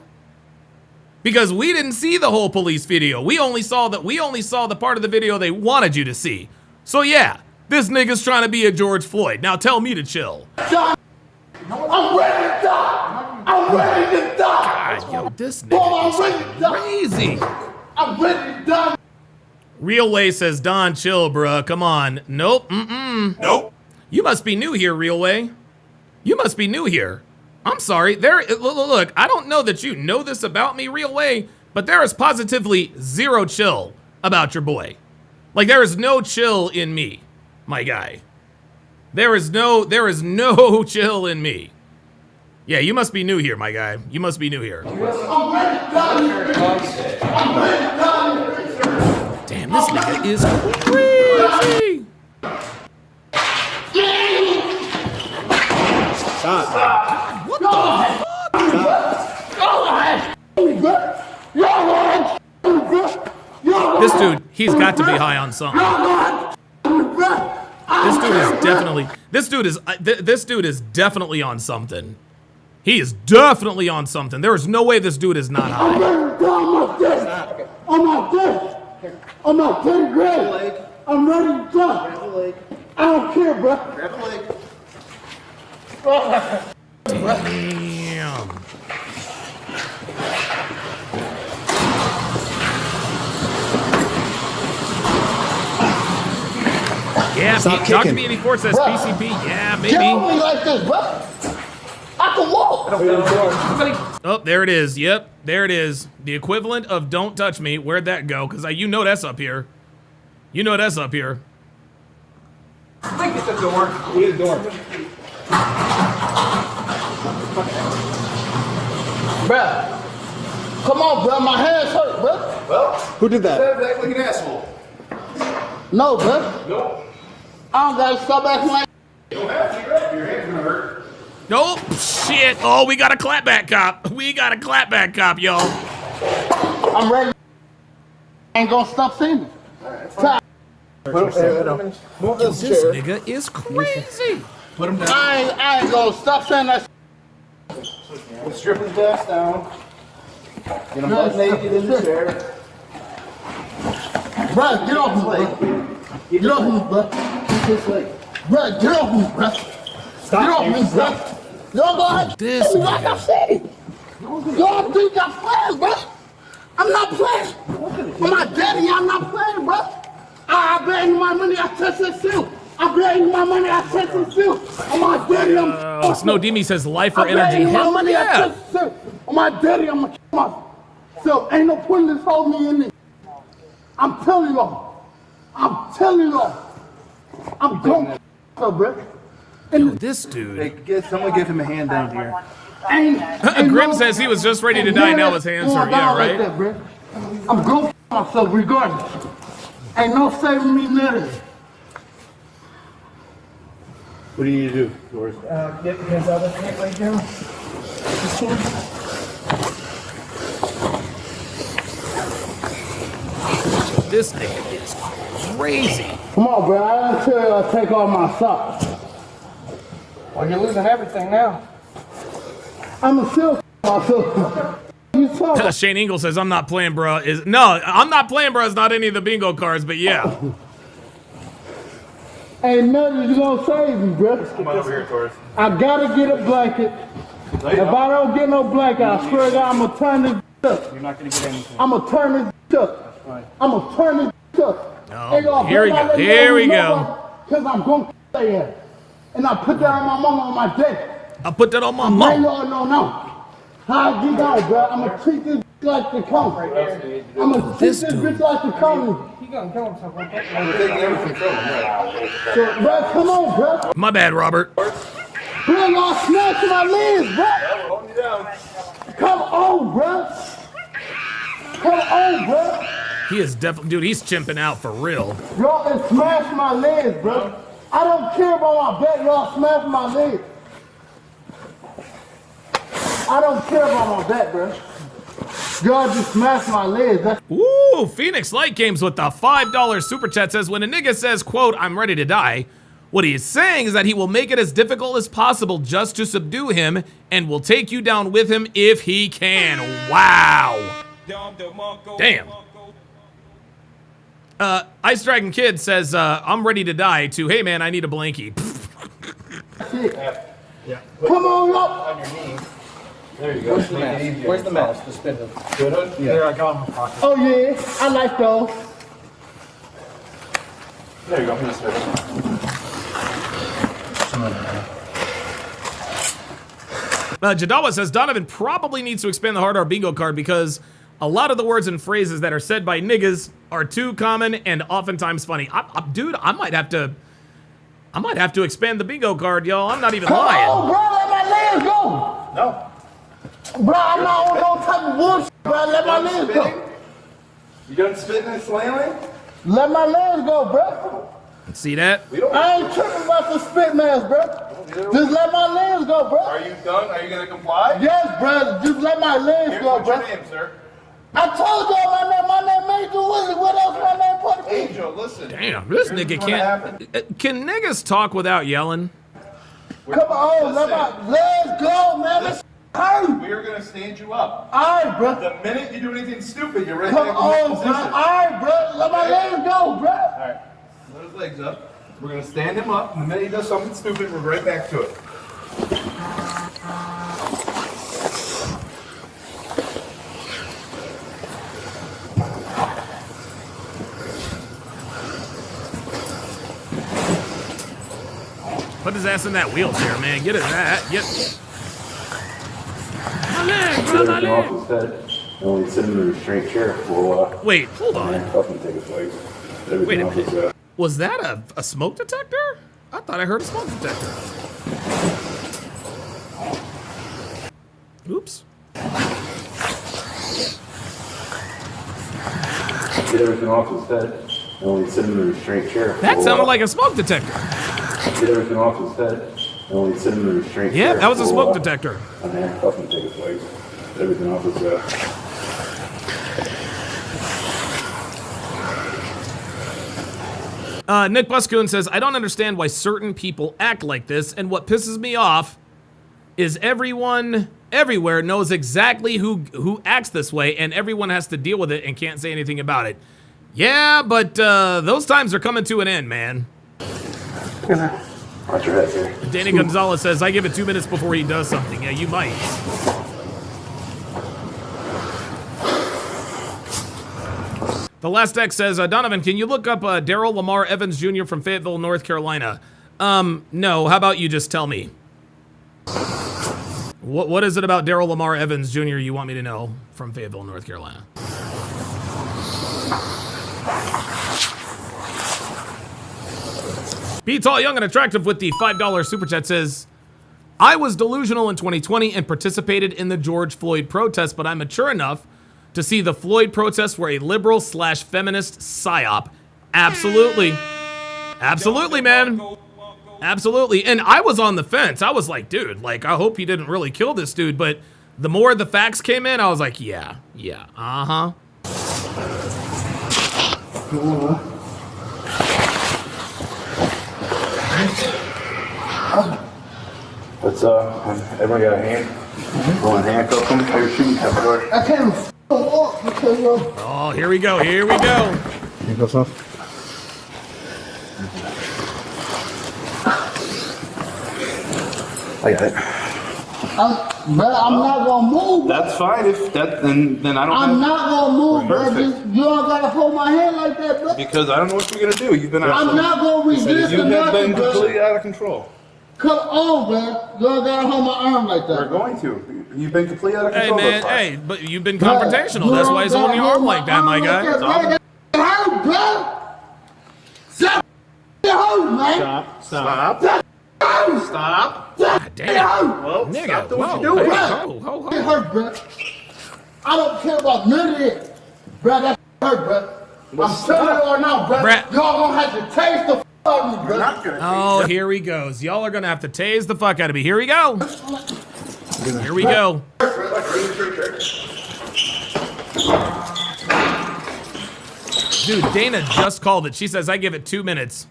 Because we didn't see the whole police video. We only saw the part of the video they wanted you to see. So yeah, this nigga's trying to be a George Floyd. Now tell me to chill. I'm ready to die. I'm ready to die. God, yo, this nigga is crazy. I'm ready to die. Realway says, Don, chill, bruh. Come on. Nope. Nope. You must be new here, Realway. You must be new here. I'm sorry. Look, I don't know that you know this about me, Realway, but there is positively zero chill about your boy. Like, there is no chill in me, my guy. There is no chill in me. Yeah, you must be new here, my guy. You must be new here. I'm ready to die. I'm ready to die. Damn, this nigga is crazy. Stop. What the fuck? This dude, he's got to be high on something. This dude is definitely on something. He is definitely on something. There is no way this dude is not high. I'm ready to die. I'm not dead grave. I'm ready to die. I don't care, bro. Grab a leg. Damn. Yeah, Dr. B84 says PCP. Yeah, maybe. Kill me like this, bro. I can walk. Oh, there it is. Yep, there it is. The equivalent of "Don't touch me." Where'd that go? Because you know that's up here. You know that's up here. Like it's the door. Get the door. Bruh, come on, bruh. My hands hurt, bruh. Well, who did that? Act like an asshole. No, bruh. No. I don't gotta stop acting like. You don't have to. Your hand's gonna hurt. Nope. Shit. Oh, we got a clapback cop. We got a clapback cop, y'all. I'm ready. Ain't gonna stop singing. Move this This chair. nigga is crazy. Put him down. I ain't gonna stop saying that. Strip his ass down. Get him butt naked in the chair. Bruh, get off me, bruh. Get off me, bruh. Bruh, get off me, bruh. Get off me, bruh. Y'all go ahead. This me like I said. Y'all think I'm playing, bruh. I'm not playing. I'm not daddy. I'm not playing, bruh. I bet you my money. I touch it too. I bet you my money. I touch it too. I'm not daddy. I'm. Snow Demi says life or I bet energy. you my Hell money. I yeah. touch it too. I'm not daddy. I'm gonna kill myself. Ain't no point in this hold me in there. I'm telling y'all. I'm telling y'all. I'm going to bruh. Yo, this dude. Hey, someone give him a hand down here. Grim says he was just ready to die. Now his hands are, yeah, right? I'm going to myself regardless. Ain't no saving me nothing. What do you need to do, Doris? Get your hands out of the neck right now. This nigga is crazy. Come on, bro. I didn't tell you I'll take off my socks. Well, you're losing everything now. I'm a still myself. You talking? Shane Ingle says, I'm not playing, bro. No, I'm not playing, bro. It's not any of the bingo cards, but yeah. Ain't nothing gonna save me, bro. Come on over here, Doris. I gotta get a blanket. If I don't get no blanket, I swear to God, I'm gonna turn this up. You're not gonna get anything. I'm gonna turn this up. I'm gonna turn this up. Oh, here we go. Here we go. Because I'm gonna stay here. And I put that on my mama on my day. I put that on my Man, mom. y'all don't know. How I get out, bro. I'm gonna treat this like the cone. I'm gonna treat this bitch like the cone. He gonna kill himself right there. We're taking everything from him. So, bro, come on, bro. My bad, Robert. Bro, y'all snatching my legs, bro. Hold you down. Come on, bro. Come on, bro. He is definitely, dude, he's chimping out for real. Y'all is smashing my legs, bro. I don't care about my back. Y'all smashing my legs. I don't care about my back, bro. Y'all just smashed my legs. Ooh, Phoenix Light Games with the $5 super chat says, when a nigga says, quote, I'm ready to die, what he is saying is that he will make it as difficult as possible just to subdue him and will take you down with him if he can. Wow. Damn. Ice Dragon Kid says, I'm ready to die to, hey man, I need a blankie. Yeah. Come on up. On your knee. There you go. Where's the mask? The spin hook. Good hook? Yeah. There, I got in my pocket. Oh yeah, I like those. There you go. Here's the Jadawa says, Donovan probably needs to expand the hard R bingo card because a lot of the words and phrases that are said by niggas are too common and oftentimes funny. Dude, I might have to expand the bingo card, y'all. I'm not even lying. Oh, bro, let my legs go. No. Bro, I'm not on no type of bullshit, bro. Let my legs go. You done spitting and flailing? Let my legs go, bro. See that? I ain't tripping about the spit mask, bro. Just let my legs go, bro. Are you done? Are you gonna comply? Yes, bro. Just let my legs go, What's bro. your name, sir? I told y'all my name. My name Angel Willie. What else my name put to be? Angel, listen. Damn, this Here's nigga what's gonna happen. can't. Can niggas talk without yelling? Come on, let my legs go, man. This hurt. We're gonna stand you up. All right, bro. The minute you do anything stupid, you're right Come back on, in bro. this position. All right, bro. Let my legs go, bro. All right. Let his legs up. We're gonna stand him up. The minute he does something stupid, we're right back to it. Put his ass in that wheelchair, man. Get his ass. Get. My leg. Only sit him in a restraint chair. We'll, Wait, hold on. Fucking take his legs. Wait a minute. Was that a smoke detector? I thought I heard a smoke detector. Oops. Get everything off his head. And only sit in the restraint chair. That sounded like a smoke detector. Get everything off his head. And only sit in the restraint chair. Yeah, that was a smoke detector. Unhandcuff him, take his legs. Get everything off his head. Nick Buscoon says, I don't understand why certain people act like this, and what pisses me off is everyone everywhere knows exactly who acts this way, and everyone has to deal with it and can't say anything about it. Yeah, but those times are coming to an end, man. Watch your head here. Danny Gonzalez says, I give it 2 minutes before he does something. Yeah, you might. The Last X says, Donovan, can you look up Daryl Lamar Evans Jr. from Fayetteville, North Carolina? No. How about you just tell me? What is it about Daryl Lamar Evans Jr. you want me to know from Fayetteville, North Carolina? Be Tall, Young, and Attractive with the $5 Super Chat says, I was delusional in 2020 and participated in the George Floyd protest, but I'm mature enough to see the Floyd protests were a liberal/feminist psyop. Absolutely. Absolutely, man. Absolutely. And I was on the fence. I was like, dude, like, I hope he didn't really kill this dude. But the more the facts came in, I was like, yeah, uh-huh. Let's, everyone got a hand? Go and handcuff him. How you're shooting? Have a door. I can't walk because Oh, here we go. Here we go. Handcuffs off. I got it. I'm not gonna move. That's fine. If that, then I don't. I'm not gonna move, bro. Perfect. You don't gotta hold my hand like that, bro. Because I don't know what you're gonna do. You've been. I'm not gonna resist You have nothing, been bro. completely out of control. Come on, bro. You don't gotta hold my arm like that. We're going to. You've been completely out of Hey, control. man. Hey, but you've been confrontational. That's why he's holding your arm like that, my guy. That hurt, bro. Stop. It hurt, man. Stop. Stop. God damn. Well, Nigga, stop doing what whoa, you're doing. hey, It hurt, bro. I don't care about none of it. Bro, that hurt, bro. I'm telling you right now, bro. Brett. Y'all gonna have to taste the out of me, bro. Oh, here he goes. Y'all are going to have to tase the fuck out of me. Here we go. Here we go. Dude, Dana just called it. She says, I give it 2 minutes.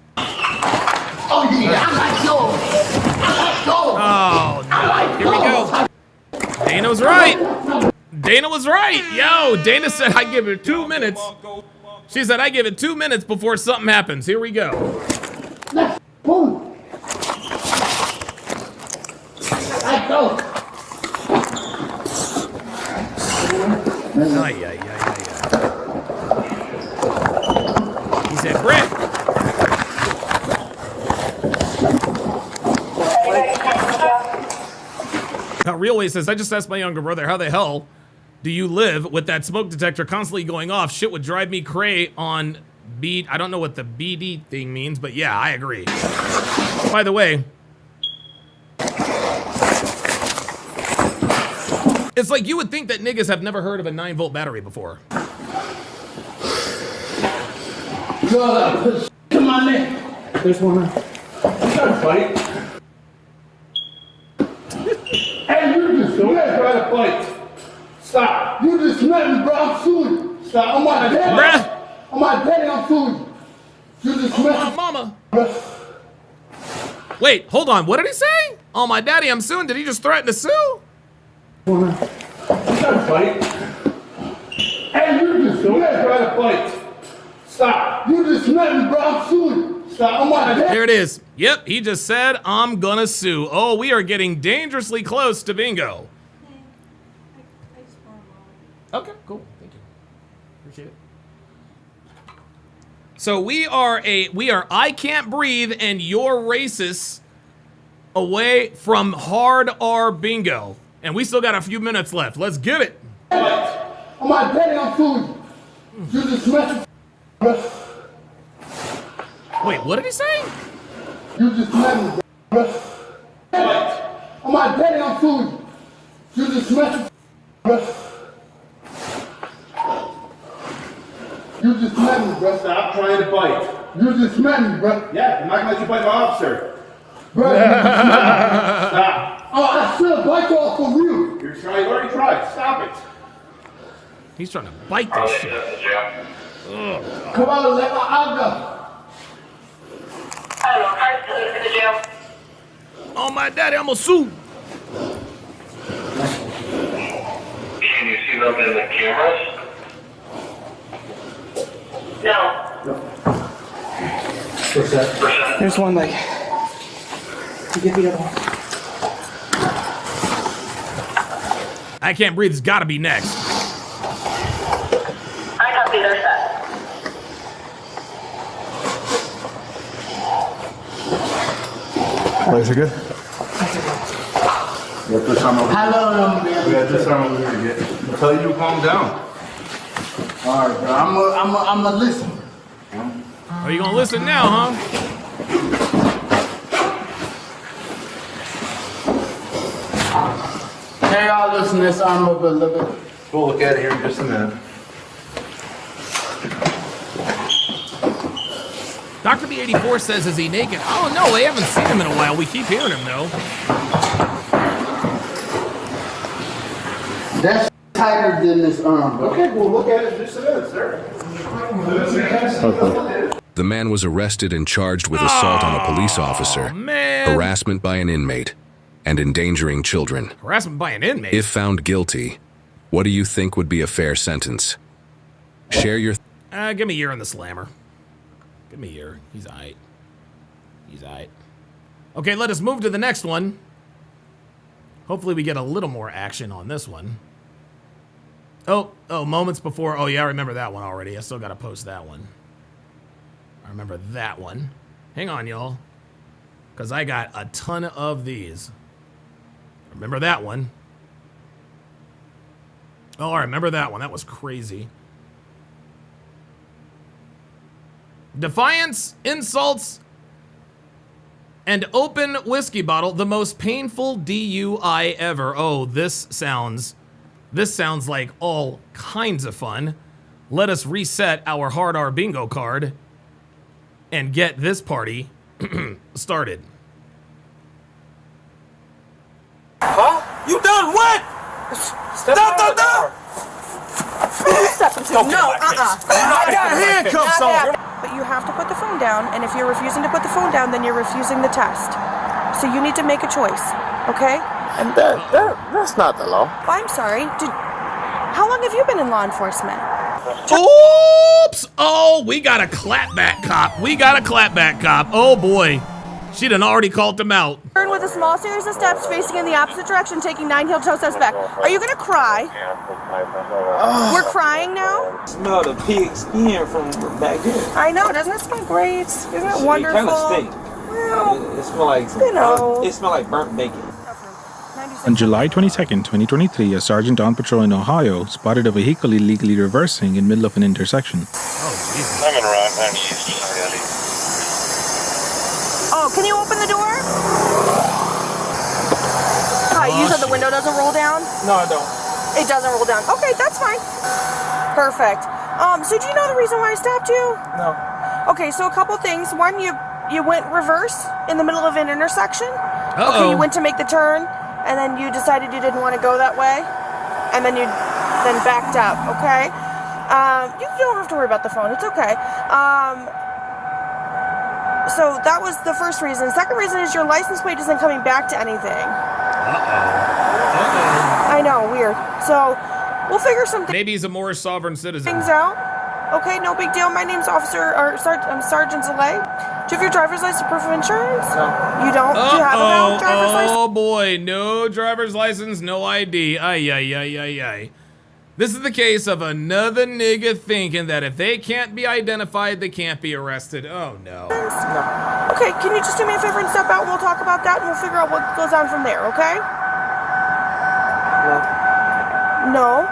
Oh, yeah, I like yours. Oh, no. Here we go. Dana was right. Dana was right. Yo, Dana said, I give it 2 minutes. She said, I give it 2 minutes before something happens. Here we go. Let's move. Let's go. Ay. He said, Brett. Realway says, I just asked my younger brother, how the hell do you live with that smoke detector constantly going off? Shit would drive me cray on beat. I don't know what the BD thing means, but yeah, I agree. By the way, it's like you would think that niggas have never heard of a 9-volt battery before. You gotta put to my neck. There's one. You gotta fight. Hey, you just try to fight. Stop. You just met me, bro. I'm suing you. Stop. I'm my daddy. Bruh. I'm my daddy. I'm suing you. You just met my me. mama. Wait, hold on. What did he say? Oh, my daddy, I'm suing. Did he just threaten to sue? You gotta fight. Hey, you just try to fight. Stop. You just met me, bro. I'm suing you. Stop. I'm my daddy. There it is. Yep, he just said, I'm gonna sue. Oh, we are getting dangerously close to bingo. Okay, cool. Thank you. Appreciate it. So we are I can't breathe and you're racist away from hard R bingo. And we still got a few minutes left. Let's get it. I'm my daddy. I'm suing you. You just met me. Wait, what did he say? You just met me, bro. On my daddy, I'm fooling you. You just met me, bro. You just met me, bro. Stop trying to bite. You just met me, bro. Yeah, I'm not gonna let you bite my officer. Bro, you just met me. Stop. Oh, I should bite off for you. You're trying. You already tried. Stop it. He's trying to bite this shit. Come on, let my eye go. Oh, my daddy, I'm gonna sue. Can you see them in the cameras? No. What's that? There's one leg. You get the other one. I can't breathe. It's got to be next. I copy their set. Legs are good? We got this time over here. How long, man? We got this time over here to get. I'll tell you to calm down. All right, bro. I'm a listen. Are you gonna listen now, huh? Hey, y'all, listen to this. I'm a believer. We'll look at it here in just a minute. Dr. B84 says, is he naked? Oh, no, they haven't seen him in a while. We keep hearing him, though. That's tighter than this arm, bro. Okay, we'll look at it in just a minute, sir. The man was arrested and charged with assault on a police officer, harassment by an inmate, and endangering children. Harassment by an inmate? If found guilty, what do you think would be a fair sentence? Share your... Give me a year on the slammer. Give me a year. He's aight. He's aight. Okay, let us move to the next one. Hopefully we get a little more action on this one. Oh, moments before. Oh, yeah, I remember that one already. I still got to post that one. I remember that one. Hang on, y'all. Because I got a ton of these. Remember that one. Oh, I remember that one. That was crazy. Defiance, insults, and open whiskey bottle. The most painful DUI ever. Oh, this sounds like all kinds of fun. Let us reset our hard R bingo card and get this party started. Huh? You done what? Stop. No, I got handcuffs on. But you have to put the phone down, and if you're refusing to put the phone down, then you're refusing the test. So you need to make a choice, okay? And That's not the law. I'm sorry. How long have you been in law enforcement? Oops! Oh, we got a clapback cop. Oh boy. She done already called him out. Turn with a small series of steps facing in the opposite direction, taking 9 heel toe steps back. Are you gonna cry? We're crying now? Smell the pig skin from back there. I know, doesn't it smell great? Isn't it wonderful? It kind of stinks. Well, it smells like it smells like burnt bacon. On July 22nd, 2023, a sergeant on patrol in Ohio spotted a vehicle illegally reversing in middle of an intersection. I'm gonna ride 90 East. oh, can you open the door? Hi, you said the window doesn't roll down? No, I don't. It doesn't roll down. Okay, that's fine. Perfect. So do you know the reason why I stopped you? No. Okay, so a couple things. One, you went reverse in the middle of an intersection. Uh-oh. Okay, you went to make the turn, and then you decided you didn't want to go that way, and then you backed up, okay? You don't have to worry about the phone. It's okay. So that was the first reason. Second reason is your license plate isn't coming back to anything. I know, weird. So we'll figure some Maybe he's a more sovereign citizen. things out. Okay, no big deal. My name's Sergeant Zalay. Do you have your driver's license, proof of insurance? No. You don't? Do you have a valid driver's license? Oh boy, no driver's license, no ID. Ay. This is the case of another nigga thinking that if they can't be identified, they can't be arrested. Oh no. Okay, can you just do me a favor and step out? We'll talk about that and we'll figure out what goes on from there, okay? No. No?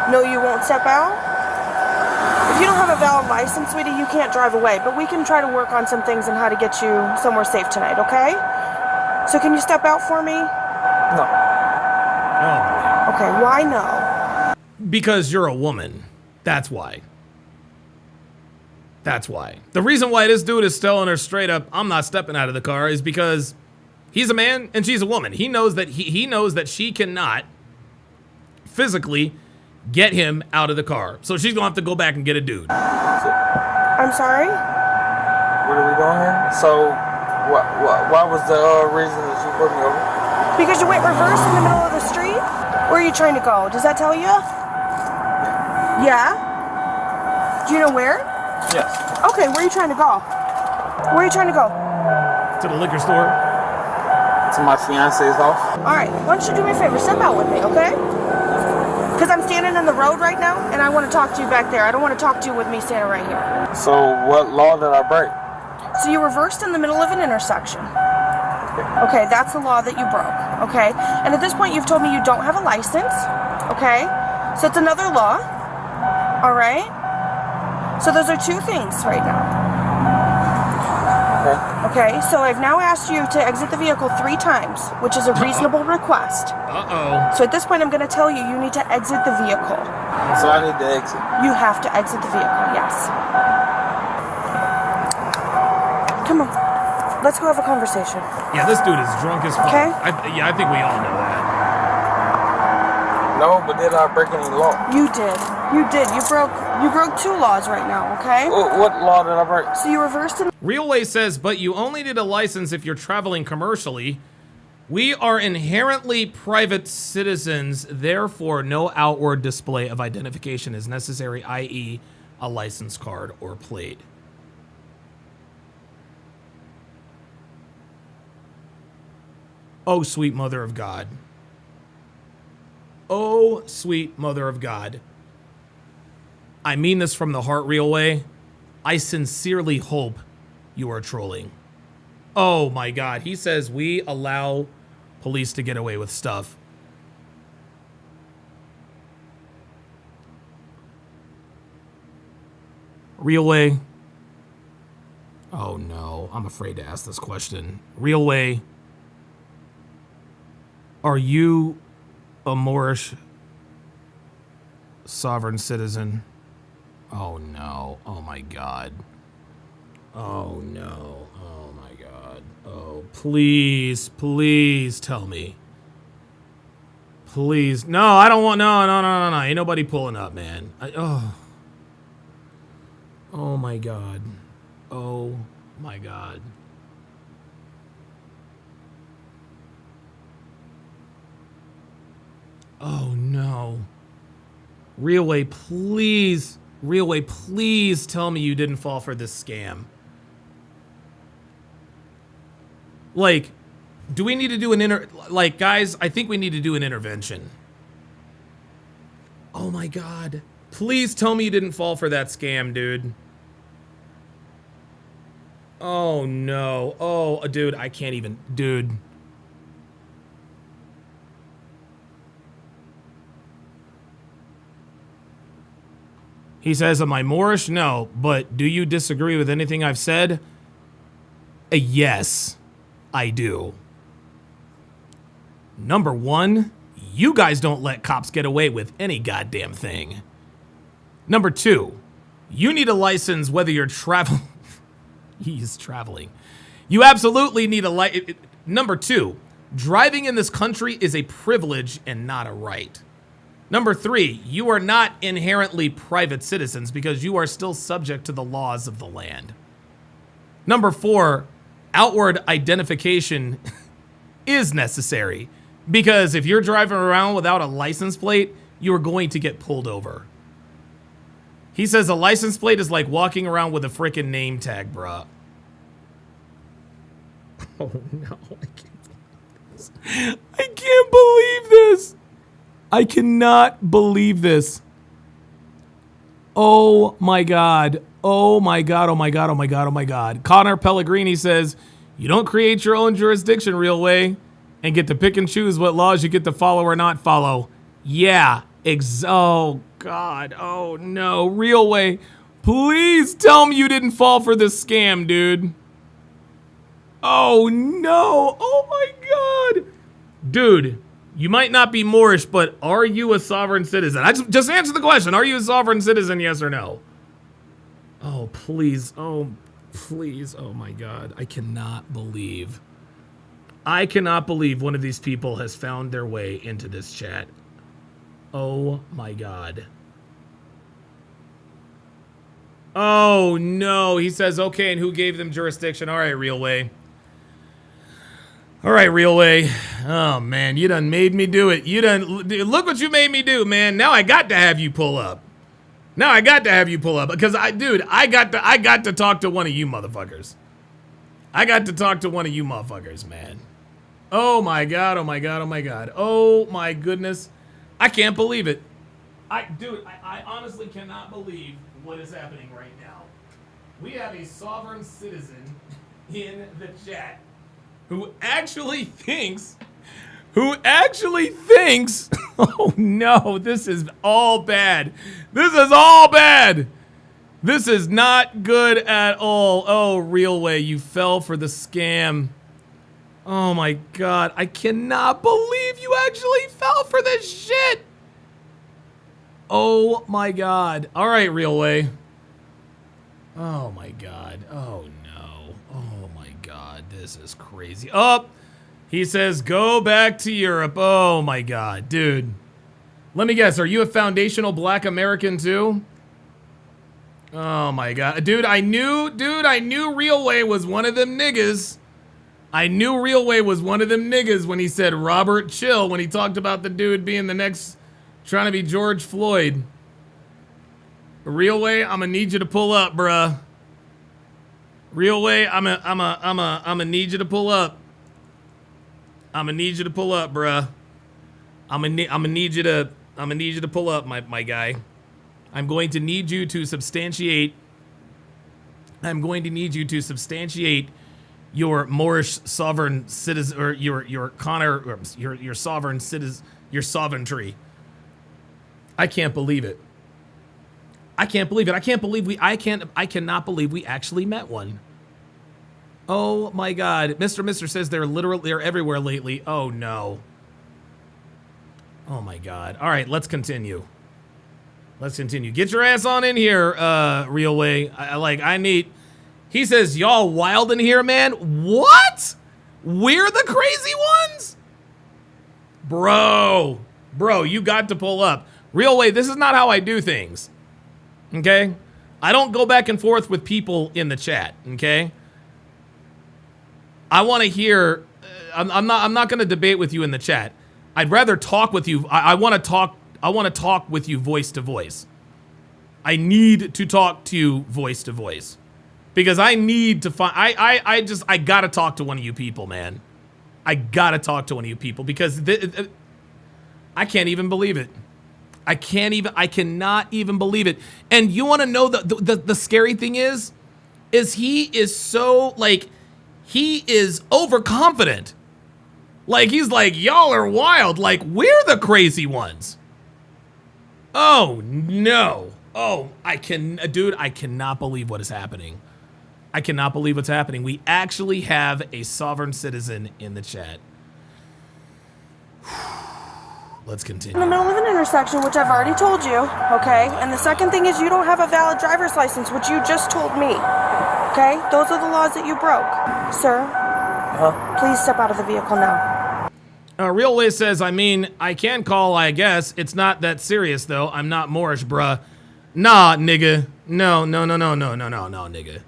No, you won't step out? If If you don't have a valid license, sweetie, you can't drive away. But we can try to work on some things and how to get you somewhere safe tonight, okay? So can you step out for me? No. Oh. Okay, why no? Because you're a woman. That's why. That's why. The reason why this dude is telling her straight up, I'm not stepping out of the car, is because he's a man and she's a woman. He knows that he knows that she cannot physically get him out of the car. So she's gonna have to go back and get a dude. I'm sorry? What are we doing here? So, why was the reason that you put me over? Because you went reverse in the middle of the street? Where are you trying to go? Does that tell you? Yeah? Do you know where? Yes. Okay, where are you trying to go? Where are you trying to go? To the liquor store. To my fiance's house. Alright, why don't you do me a favor? Step out with me, okay? Because I'm standing in the road right now, and I want to talk to you back there. I don't want to talk to you with me standing right here. So what law did I break? So you reversed in the middle of an intersection. Okay, that's the law that you broke, okay? And at this point, you've told me you don't have a license, okay? So it's another law, all right? So those are two things right now. Okay, so I've now asked you to exit the vehicle 3 times, which is a reasonable request. Uh-oh. So at this point, I'm going to tell you, you need to exit the vehicle. So I need to exit? You have to exit the vehicle, yes. Come on, let's go have a conversation. Yeah, this dude is drunk as fuck. Okay. I think we all know that. No, but did I break any law? You did. You did. You broke 2 laws right now, okay? What law did I break? So you reversed in... Realway says, but you only need a license if you're traveling commercially. We are inherently private citizens, therefore no outward display of identification is necessary, i.e. a license card or plate. Oh, sweet mother of God. Oh, sweet mother of God. I mean this from the heart, Realway. I sincerely hope you are trolling. Oh my God. He says we allow police to get away with stuff. Realway. Oh no, I'm afraid to ask this question. Realway. Are you a Moorish sovereign citizen? Oh no. Oh my God. Oh no. Oh my God. Oh, please, please tell me. Please. No, I don't want, no. Ain't nobody pulling up, man. Oh my God. Oh my God. Oh no. Realway, please. Realway, please tell me you didn't fall for this scam. Like, do we need to do like, guys, I think we need to do an intervention. Oh my God. Please tell me you didn't fall for that scam, dude. Oh no. Oh, dude, I can't even, dude. He says, am I Moorish? No, but do you disagree with anything I've said? Yes, I do. Number 1, you guys don't let cops get away with any goddamn thing. Number 2, you need a license whether you're traveling. He's traveling. You absolutely need a license. Number 2, driving in this country is a privilege and not a right. Number 3, you are not inherently private citizens because you are still subject to the laws of the land. Number 4, outward identification is necessary because if you're driving around without a license plate, you are going to get pulled over. He says a license plate is like walking around with a freaking name tag, bruh. Oh no, I can't believe this. I cannot believe this. Oh my God. Oh my God. Oh my God. Oh my God. Oh my God. Connor Pellegrini says, you don't create your own jurisdiction, Realway, and get to pick and choose what laws you get to follow or not follow. Yeah. Oh God. Oh no. Realway. Please tell me you didn't fall for this scam, dude. Oh, no. Oh, my God. Dude, you might not be Moorish, but are you a sovereign citizen? I just answer the question. Are you a sovereign citizen, yes or no? Oh, please. Oh, please. Oh, my God. I cannot believe one of these people has found their way into this chat. Oh, my God. Oh, no. He says, okay, and who gave them jurisdiction? All right, Real Way. All right, Real Way. Oh, man, you done made me do it. Look what you made me do, man. Now I got to have you pull up. Because I got to talk to one of you motherfuckers. Man. Oh, my God. Oh, my goodness. I can't believe it. I honestly cannot believe what is happening right now. We have a sovereign citizen in the chat who actually thinks, oh no, this is all bad. This is not good at all. Oh, Real Way, you fell for the scam. Oh my God, I cannot believe you actually fell for this shit. Oh my God. All right, Real Way. Oh my God. Oh no. Oh my God. This is crazy. Oh, he says, go back to Europe. Oh my God, dude. Let me guess. Are you a foundational Black American too? Oh my God. Dude, I knew Real Way was one of them niggas. When he said Robert Chill, when he talked about the dude being the next, trying to be George Floyd. Real Way, I'm gonna need you to pull up, bruh. Real Way, I'm gonna need you to pull up. I'm gonna need you to pull up, bruh. I'm gonna need you to pull up, my guy. I'm going to need you to substantiate your Moorish sovereign citizen, or your Connor, or your sovereign citizen, your sovereignty. I can't believe it. I cannot believe we actually met one. Oh my God. Mr. says they're everywhere lately. Oh no. Oh my God. All right, let's continue. Get your ass on in here, Real Way. He says, y'all wild in here, man. What? We're the crazy ones? Bro, you got to pull up. Real Way, this is not how I do things. Okay? I don't go back and forth with people in the chat, okay? I want to hear, I'm not going to debate with you in the chat. I'd rather talk with you. I want to talk with you voice to voice. I need to talk to you voice to voice. Because I need to find, I got to talk to one of you people, man. I got to talk to one of you people because I can't even believe it. I cannot even believe it. And you want to know the scary thing is he is so, he is overconfident. He's like, y'all are wild. We're the crazy ones. Oh, no. Oh, I cannot believe what is happening. I cannot believe what's happening. We actually have a sovereign citizen in the chat. Let's continue. In the middle of an intersection, which I've already told you, okay? And the second thing is you don't have a valid driver's license, which you just told me, okay? Those are the laws that you broke. Sir, please step out of the vehicle now. Real Way says, I can call, I guess. It's not that serious, though. I'm not Moorish, bruh. Nah, nigga. No, nigga.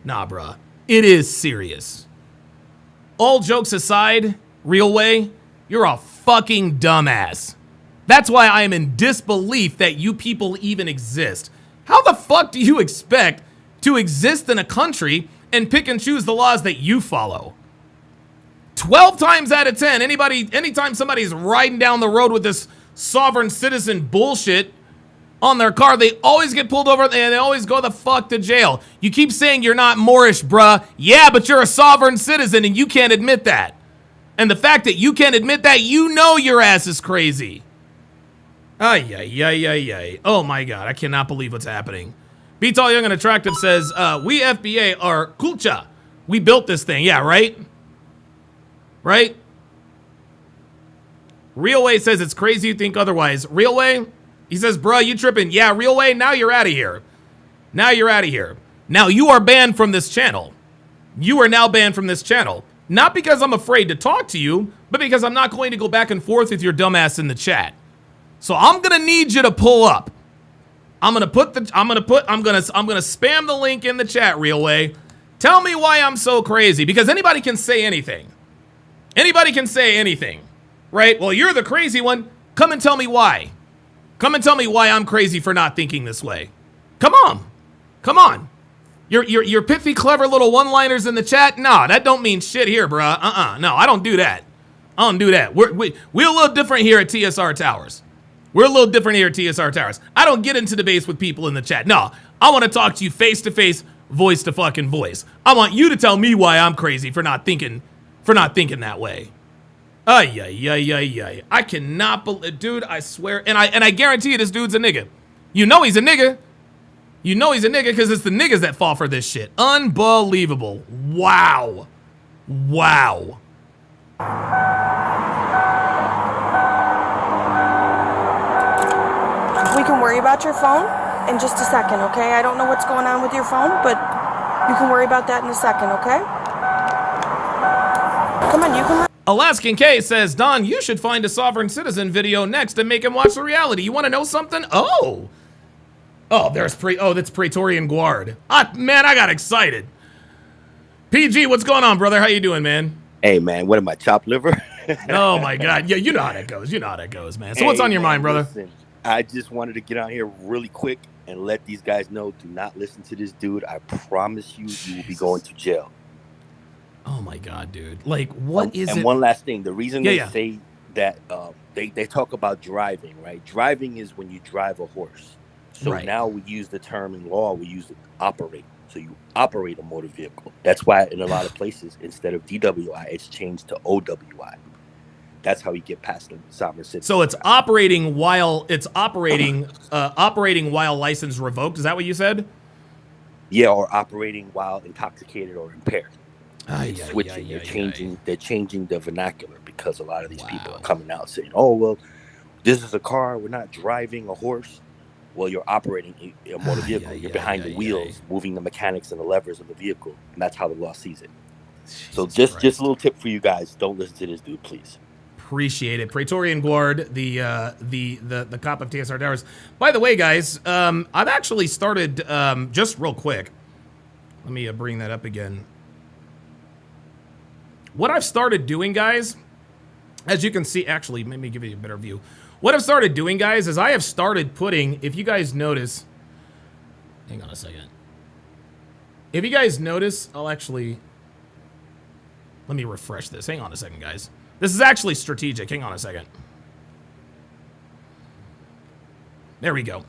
Nah, bruh. It is serious. All jokes aside, Real Way, you're a fucking dumbass. That's why I am in disbelief that you people even exist. How the fuck do you expect to exist in a country and pick and choose the laws that you follow? 12 times out of 10, anytime somebody's riding down the road with this sovereign citizen bullshit on their car, they always get pulled over and they always go the fuck to jail. You keep saying you're not Moorish, bruh. Yeah, but you're a sovereign citizen and you can't admit that. And the fact that you can't admit that, you know your ass is crazy. Ay. Oh my God, I cannot believe what's happening. Be Tall, Young, and Attractive says, we FBA are kulcha. We built this thing. Yeah, right? Right? Real Way says it's crazy you think otherwise. Real Way, he says, bruh, you tripping. Yeah, Real Way, now you're out of here. Now you're out of here. Now you are banned from this channel. You are now banned from this channel. Not because I'm afraid to talk to you, but because I'm not going to go back and forth with your dumbass in the chat. So I'm gonna need you to pull up. I'm gonna spam the link in the chat, Real Way. Tell me why I'm so crazy, because anybody can say anything. Anybody can say anything, right? Well, you're the crazy one. Come and tell me why. Come and tell me why I'm crazy for not thinking this way. Come on. Come on. Your pithy, clever little one-liners in the chat? Nah, that don't mean shit here, bruh. No, I don't do that. I don't do that. We're a little different here at TSR Towers. We're a little different here at TSR Towers. I don't get into debates with people in the chat. No, I want to talk to you face-to-face, voice to fucking voice. I want you to tell me why I'm crazy for not thinking that way. Ay. I cannot believe, dude, I swear, and I guarantee you this dude's a nigga. You know he's a nigga. You know he's a nigga because it's the niggas that fall for this shit. Unbelievable. Wow. Wow. We can worry about your phone in just a second, okay? I don't know what's going on with your phone, but you can worry about that in a second, okay? Come on, you can... Alaskan K says, Don, you should find a sovereign citizen video next and make him watch the reality. You want to know something? Oh, that's Praetorian Guard. Man, I got excited. PG, what's going on, brother? How you doing, man? Hey, man, what am I, chopped liver? Oh, my God. Yeah, you know how that goes. You know how that goes, man. So what's on your mind, brother? Listen, I just wanted to get on here really quick and let these guys know, do not listen to this dude. I promise you, you will be going to jail. Oh, my God, dude. Like, what is it? And one last thing. The reason they say that they talk about driving, right? Driving is when you drive a horse. So now we use the term in law, we use it operate. So you operate a motor vehicle. That's why in a lot of places, instead of DWI, it's changed to OWI. That's how you get past the sovereign citizen. So it's operating while while license revoked. Is that what you said? Yeah, or operating while intoxicated or impaired. Switching. They're changing the vernacular because a lot of these people are coming out saying, "Oh, well, this is a car. We're not driving a horse." Well, you're operating a motor vehicle. You're behind the wheels, moving the mechanics and the levers of the vehicle, and that's how the law sees it. So just a little tip for you guys: don't listen to this dude, please. Appreciate it. Praetorian Guard, the cop of TSR Towers. By the way, guys, I've actually started just real quick. Let me bring that up again. What I've started doing, guys, as you can see, actually, let me give you a better view. What I've started doing, guys, is I have started putting, if you guys notice, hang on a second. If you guys notice, I'll actually, let me refresh this. Hang on a second, guys. This is actually strategic. Hang on a second. There we go.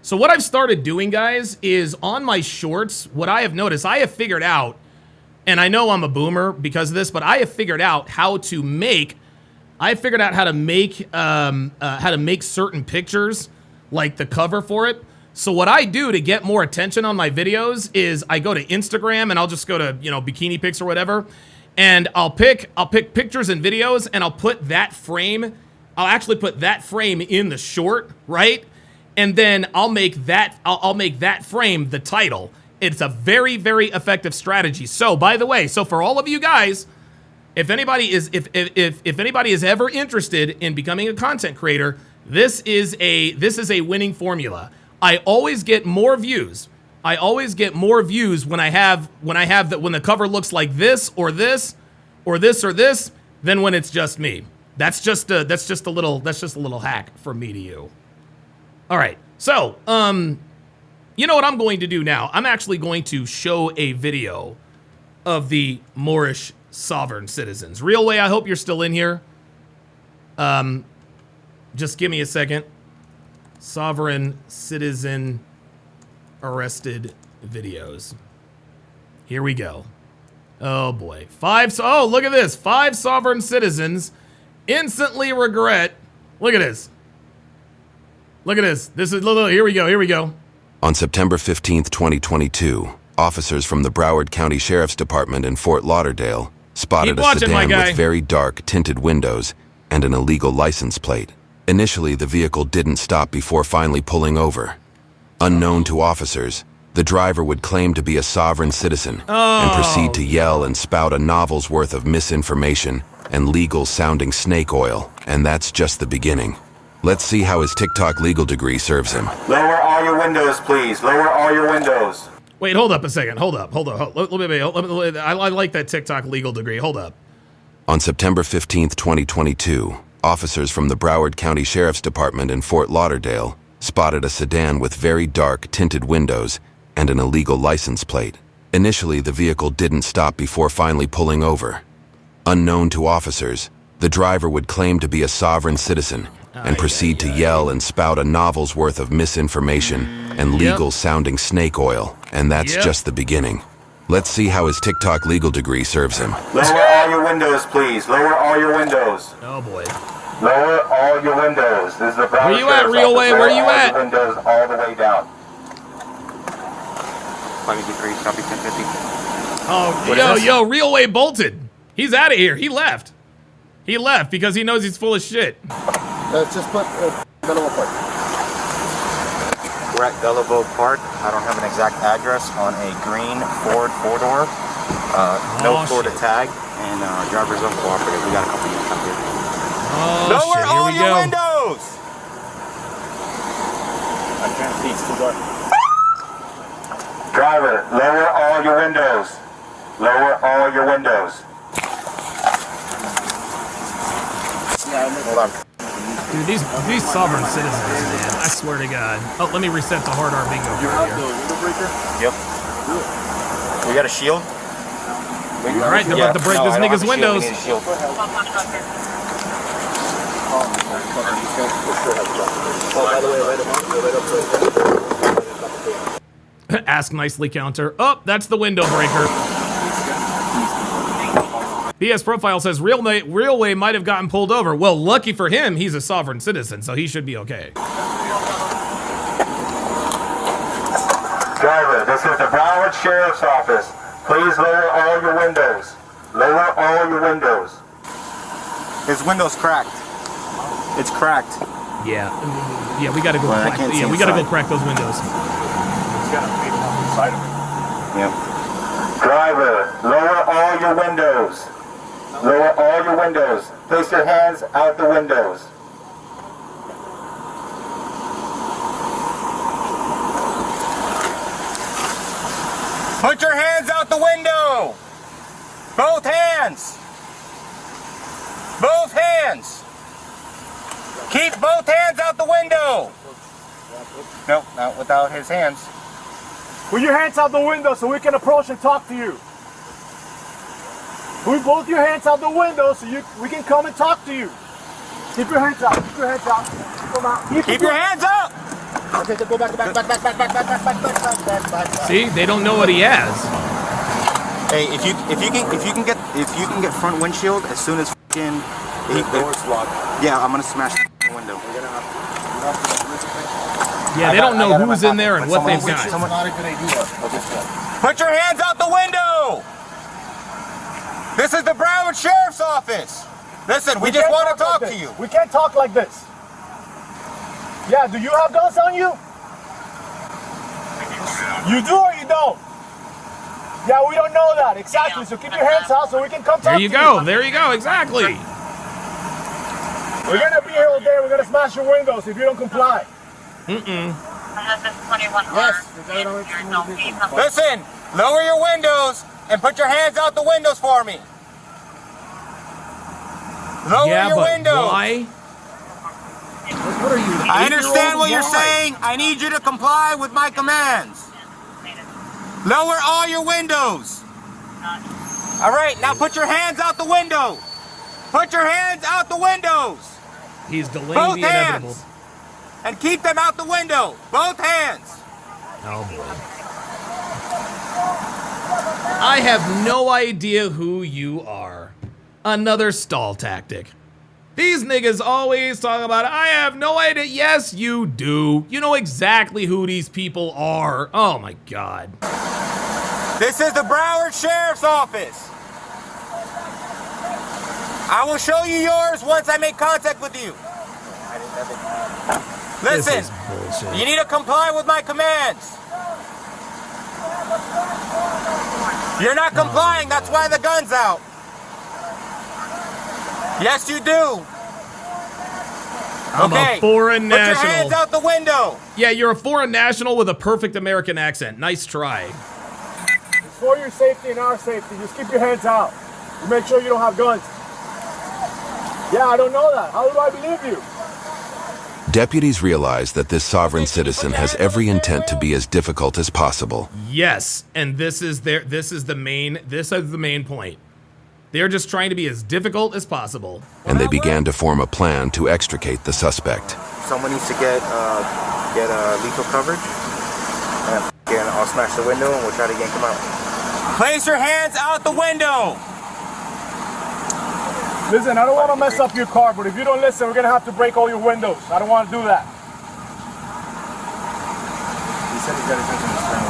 So what I've started doing, guys, is on my shorts, what I have noticed, I have figured out, and I know I'm a boomer because of this, but I have figured out how to make certain pictures, like the cover for it. So what I do to get more attention on my videos is I go to Instagram and I'll just go to, bikini pics or whatever, and I'll pick pictures and videos and I'll put that frame. I'll actually put that frame in the short, right? And then I'll make that frame the title. It's a very, very effective strategy. So by the way, for all of you guys, if anybody is ever interested in becoming a content creator, this is a winning formula. I always get more views. I always get more views when the cover looks like this or this or this or this than when it's just me. That's just a little hack from me to you. All right. So, you know what I'm going to do now? I'm actually going to show a video of the Moorish sovereign citizens. Real Way, I hope you're still in here. Just give me a second. Sovereign citizen arrested videos. Here we go. Oh boy. Oh, look at this. 5 sovereign citizens instantly regret. Look at this. Look at this. This is, here we go. Here we go. On September 15, 2022, officers from the Broward County Sheriff's Department in Fort Lauderdale spotted a sedan with very dark tinted windows and an illegal license plate. Initially, the vehicle didn't stop before finally pulling over. Unknown to officers, the driver would claim to be a sovereign citizen and proceed to yell and spout a novel's worth of misinformation and legal-sounding snake oil, and that's just the beginning. Let's see how his TikTok legal degree serves him. Lower all your windows, please. Lower all your windows. Wait, hold up a second. Hold up. I like that TikTok legal degree. Hold up. On September 15, 2022, officers from the Broward County Sheriff's Department in Fort Lauderdale spotted a sedan with very dark tinted windows and an illegal license plate. Initially, the vehicle didn't stop before finally pulling over. Unknown to officers, the driver would claim to be a sovereign citizen and proceed to yell and spout a novel's worth of misinformation and legal-sounding snake oil, and that's just the beginning. Let's see how his TikTok legal degree serves him. Lower all your windows, please. Lower all your windows. Oh, boy. Lower all your windows. This is the Broward Where you at, Real Way? Where you at? Windows all the way down. 583, copy 1050. Oh, yo, Real Way bolted. He's out of here. He left. He left because he knows he's full of shit. Just put Belleville Park. We're at Belleville Park. I don't have an exact address on a green Ford four-door. No Florida tag, and driver's uncooperative. We got a couple units out here. Lower all your windows! I can't see, it's too dark. Driver, lower all your windows. Lower all your windows. Hold on. Dude, these sovereign citizens, man. I swear to God. Oh, let me reset the hard R bingo card here. Yep. We got a shield? All right, they're about to break this nigga's windows. Ask nicely counter. Oh, that's the window breaker. BS profile says Real Way might have gotten pulled over. Well, lucky for him, he's a sovereign citizen, so he should be okay. Driver, this is the Broward Sheriff's Office. Please lower all your windows. Lower all your windows. His window's cracked. It's cracked. Yeah, we gotta go. We gotta go crack those windows. It's got a paper on the side of it. Yep. Driver, lower all your windows. Lower all your windows. Place your hands out the windows. Put your hands out the window. Both hands. Both hands. Keep both hands out the window. No, not without his hands. Put your hands out the window so we can approach and talk to you. Put both your hands out the window so we can come and talk to you. Keep your hands out. Keep your hands out. Come out. Keep your hands up. Okay, go back. See, they don't know what he has. Hey, if you can get front windshield as soon as fucking the door's locked. Yeah, I'm gonna smash the window. Yeah, they don't know who's in there and what they've got. Not a good idea. Put your hands out the window. This is the Broward Sheriff's Office. Listen, we just want to talk to you. We can't talk like this. Yeah, do you have guns on you? You do or you don't? Yeah, we don't know that. Exactly. So keep your hands out so we can come talk to you. There you go. Exactly. We're going to be here all day. We're going to smash your windows if you don't comply. Yes. Listen, lower your windows and put your hands out the windows for me. Lower your windows. Why? What are you? I understand what you're saying. I need you to comply with my commands. Lower all your windows. All right, now put your hands out the window. Put your hands out the windows. He's delaying Both the inevitable. hands. And keep them out the window. Both hands. Oh boy. I have no idea who you are. Another stall tactic. These niggas always talk about, I have no idea. Yes, you do. You know exactly who these people are. Oh my God. This is the Broward Sheriff's Office. I will show you yours once I make contact with you. Listen, you need to comply with my commands. You're not complying, that's why the gun's out. Yes, you do. I'm a foreign national. Put your hands out the window. Yeah, you're a foreign national with a perfect American accent. Nice try. It's for your safety and our safety. Just keep your hands out. You make sure you don't have guns. Yeah, I don't know that. How do I believe you? Deputies realize that this sovereign citizen has every intent to be as difficult as possible. Yes, and this is the main point. They're just trying to be as difficult as possible. And they began to form a plan to extricate the suspect. Someone needs to get lethal coverage. And I'll smash the window and we'll try to yank him out. Place your hands out the window. Listen, I don't want to mess up your car, but if you don't listen, we're going to have to break all your windows. I don't want to do that. He said he's got his hands on the steering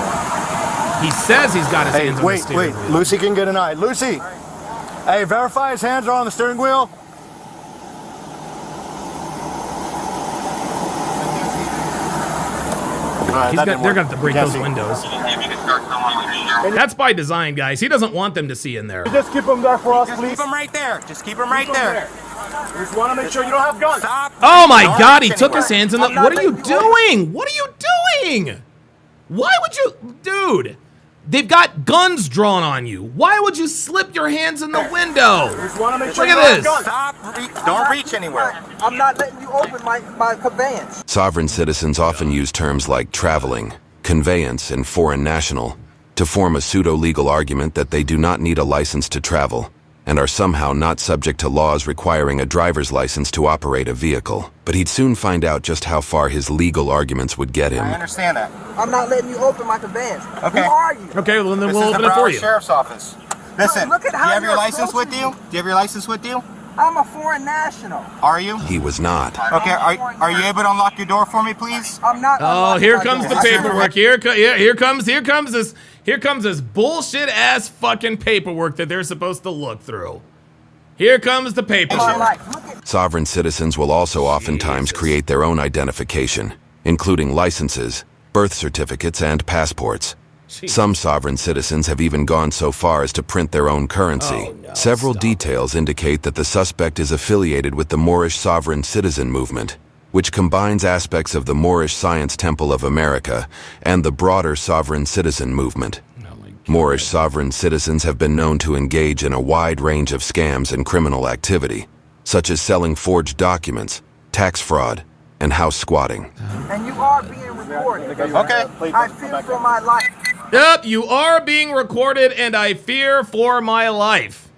wheel. He says he's got his hands on the steering wheel. Wait, Lucy can get an eye. Lucy! Hey, verify his hands are on the steering wheel. They're going to have to break those windows. That's by design, guys. He doesn't want them to see in there. Just keep them there for us, please. Keep them right there. Just keep them right there. We just want to make sure you don't have guns. Stop. Oh my God, he took his hands in the... What are you doing? What are you doing? Why would you... Dude, they've got guns drawn on you. Why would you slip your hands in the window? Look at this. Stop. Don't reach anywhere. I'm not letting you open my conveyance. Sovereign citizens often use terms like traveling, conveyance, and foreign national to form a pseudo-legal argument that they do not need a license to travel and are somehow not subject to laws requiring a driver's license to operate a vehicle. But he'd soon find out just how far his legal arguments would get him. I understand that. I'm not letting you open my conveyance. Okay. Who are you? Okay, well then This we'll is open the it for Broward you. Sheriff's Office. Listen, Look at do how you have your you're license with approaching you? Do you have your license with you? I'm a foreign national. Are you? He was not. Okay, are you able to unlock your door for me, please? I'm not. Oh, here comes the paperwork. Here comes this bullshit ass fucking paperwork that they're supposed to look through. Here comes the paperwork. Sovereign citizens will also oftentimes create their own identification, including licenses, birth certificates, and passports. Some sovereign citizens have even gone so far as to print their own currency. Several details indicate that the suspect is affiliated with the Moorish Sovereign Citizen Movement, which combines aspects of the Moorish Science Temple of America and the broader Sovereign Citizen Movement. Moorish sovereign citizens have been known to engage in a wide range of scams and criminal activity, such as selling forged documents, tax fraud, and house squatting. And you are being recorded. Okay. I fear for my life. Yep, you are being recorded, and I fear for my life.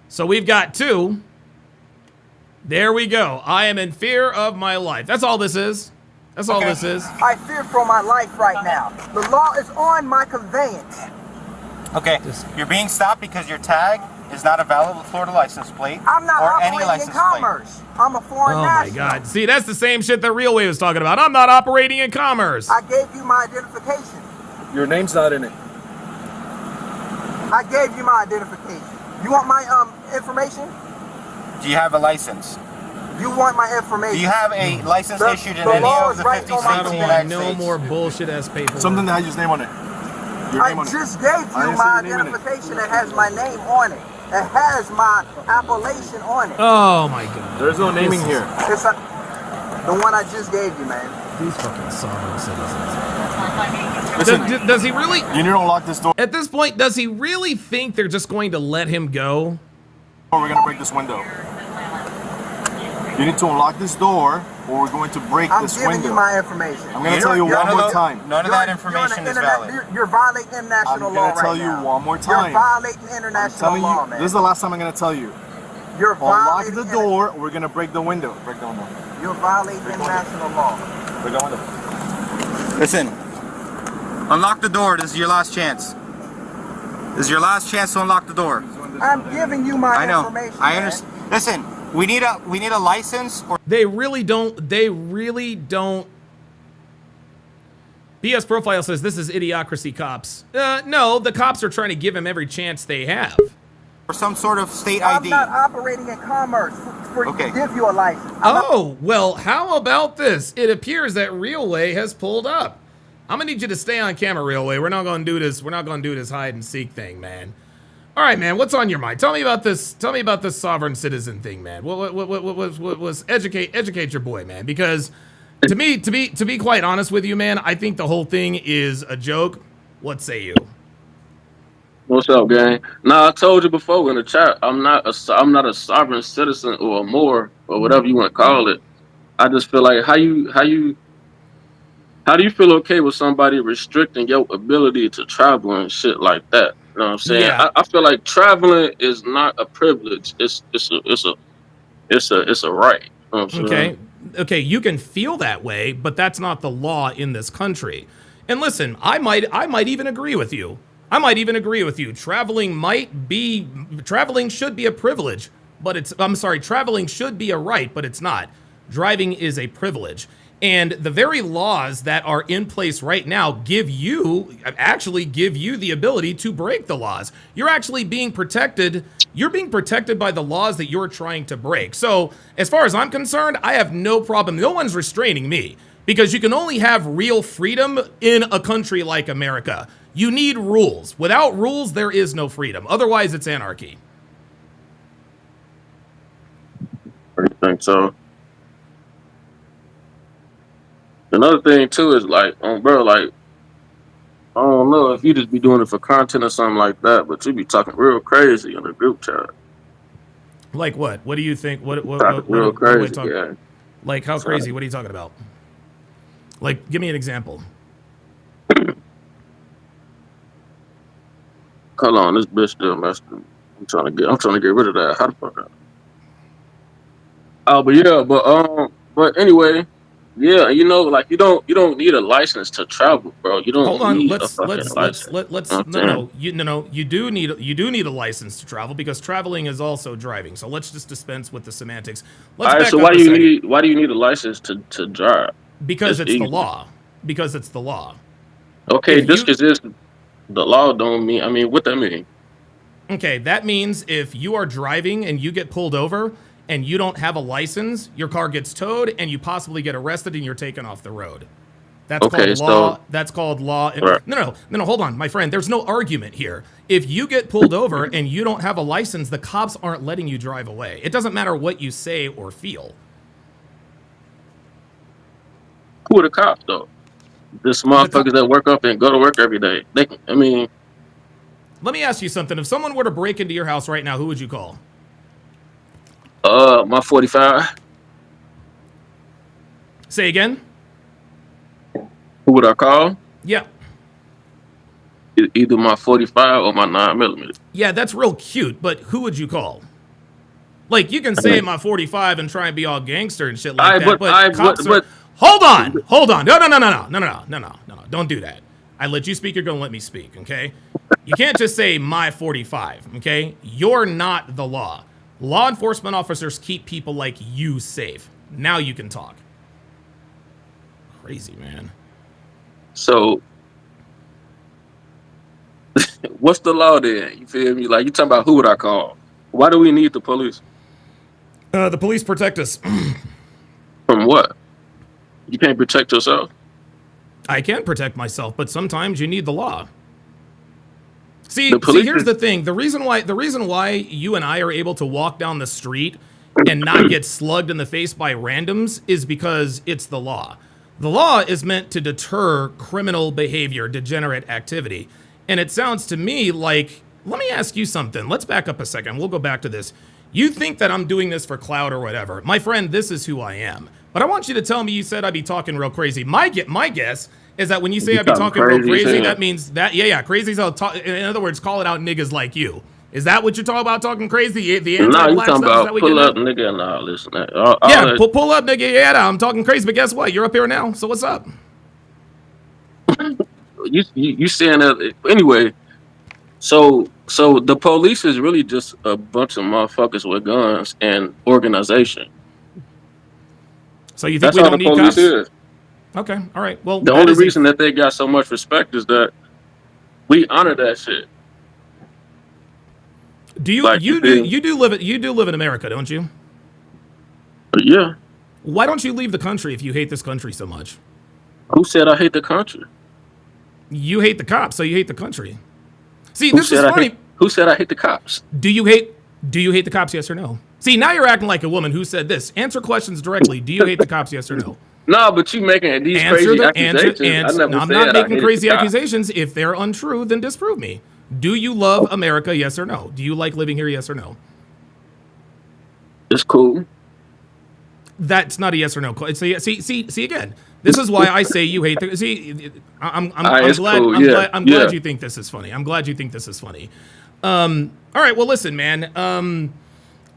So we've got two. There we go. I am in fear of my life. That's all this is. That's all this is. I fear for my life right now. The law is on my conveyance. Okay, you're being stopped because your tag is not a valid Florida license plate. I'm not or any operating license in commerce. I'm a foreign Oh national. my God. See, that's the same shit that Real Way was talking about. I'm not operating in commerce. I gave you my identification. Your name's not in it. I gave you my identification. You want my information? Do you have a license? You want my information? Do you have a license issued in any of the 50 states of the United No States? more bullshit ass paperwork. Something that has your name on it. I just gave you my identification that has my name on it. It has my appellation on it. Oh my God. There's no naming here. It's the one I just gave you, man. These fucking sovereign citizens. Listen, Does he really? You need to unlock this door. At this point, does he really think they're just going to let him go? Or we're going to break this window. You need to unlock this door, or we're going to break this window. I'm giving you my information. I'm going to tell you one more time. None of that information is valid. You're violating international law right now. I'm going to tell you one more time. You're violating international law, man. This is the last time I'm going to tell you. You're unlock violating the door, or we're going to break the window. Break the window. You're violating international law. Break the window. Listen, unlock the door. This is your last chance. This is your last chance to unlock the door. I'm giving you my information. I understand. Listen, We need a license. Or They really don't. BS Profile says this is idiocracy cops. No, the cops are trying to give him every chance they have. or some sort of state I'm ID. not operating in commerce for Okay. to give you a license. Oh, well, how about this? It appears that Realway has pulled up. I'm gonna need you to stay on camera, Realway. We're not gonna do this. We're not gonna do this hide and seek thing, man. All right, man. What's on your mind? Tell me about this. Tell me about this sovereign citizen thing, man. What was educate your boy, man? Because to be quite honest with you, man, I think the whole thing is a joke. What say you? What's up, gang? Nah, I told you before in the chat, I'm not a sovereign citizen or more or whatever you want to call it. I just feel like how do you feel okay with somebody restricting your ability to travel and shit like that? You know what I'm saying? Yeah. I feel like traveling is not a privilege. It's a right. You know what I'm saying? Okay, you can feel that way, but that's not the law in this country. And listen, I might even agree with you. Traveling should be a privilege, but traveling should be a right, but it's not. Driving is a privilege. And the very laws that are in place right now give you the ability to break the laws. You're actually being protected. You're being protected by the laws that you're trying to break. So as far as I'm concerned, I have no problem. No one's restraining me because you can only have real freedom in a country like America. You need rules. Without rules, there is no freedom. Otherwise, it's anarchy. I think so. Another thing too is like, bro, like I don't know if you just be doing it for content or something like that, but you be talking real crazy in the group chat. Like what? What do you think? What real crazy? Yeah. Like how crazy? What are you talking about? Like, give me an example. Hold on, this bitch still messed up. I'm trying to get rid of that. How the fuck out? Oh, but anyway, yeah, you know, like you don't need a license to travel, bro. You don't Hold on. need Let's a fucking license. you do need a license to travel because traveling is also driving. So let's just dispense with the semantics. All right, so why do you need a license to drive? Because it's the law. Because it's the law. Okay, just because it's the law don't mean. I mean, what that mean? Okay, that means if you are driving and you get pulled over and you don't have a license, your car gets towed and you possibly get arrested and you're taken off the road. That's called law. That's called law. Right. No, hold on, my friend. There's no argument here. If you get pulled over and you don't have a license, the cops aren't letting you drive away. It doesn't matter what you say or feel. Who are the cops though? This motherfuckers that work up and go to work every day. Let me ask you something. If someone were to break into your house right now, who would you call? My 45. Say again? Who would I call? Yeah. Either my 45 or my 9mm. Yeah, that's real cute, but who would you call? Like, you can say my 45 and try and be all gangster and shit like that, but cops are... Hold on. No. Don't do that. I let you speak, you're going to let me speak, okay? You can't just say my 45, okay? You're not the law. Law enforcement officers keep people like you safe. Now you can talk. Crazy, man. So, what's the law then? You feel me? Like, you talking about who would I call? Why do we need the police? The police protect us. From what? You can't protect yourself? I can protect myself, but sometimes you need the law. See, here's the thing. The reason why you and I are able to walk down the street and not get slugged in the face by randoms is because it's the law. The law is meant to deter criminal behavior, degenerate activity. And it sounds to me like, let me ask you something. Let's back up a second. We'll go back to this. You think that I'm doing this for clout or whatever. My friend, this is who I am. But I want you to tell me you said I'd be talking real crazy. My guess is that when you say I'd be talking real crazy, that means that, crazy. In other words, call it out niggas like you. Is that what you're talking about, talking crazy? The anti-black you talking stuff? about pull up nigga and all this and that. Pull up nigga. Yeah, I'm talking crazy, but guess what? You're up here now, so what's up? You saying that, anyway, So the police is really just a bunch of motherfuckers with guns and organization. So you think That's we all don't the need police cops? is. Okay, all right. Well, The only reason that they got so much respect is that we honor that shit. Do you Like, you do live in America, don't you? Yeah. Why don't you leave the country if you hate this country so much? Who said I hate the country? You hate the cops, so you hate the country. See, this is funny. Who said I hate the cops? Do you hate the cops? Yes or no? See, now you're acting like a woman. Who said this? Answer questions directly. Do you hate the cops? Yes or no? No, but you making these crazy accusations. I'm not making crazy accusations. If they're untrue, then disprove me. Do you love America? Yes or no? Do you like living here? Yes or no? It's cool. That's not a yes or no. See again. This is why I say you hate the. See, I'm glad. Cool. I'm glad you think this is funny. I'm glad you think this is funny. All right. Well, listen, man.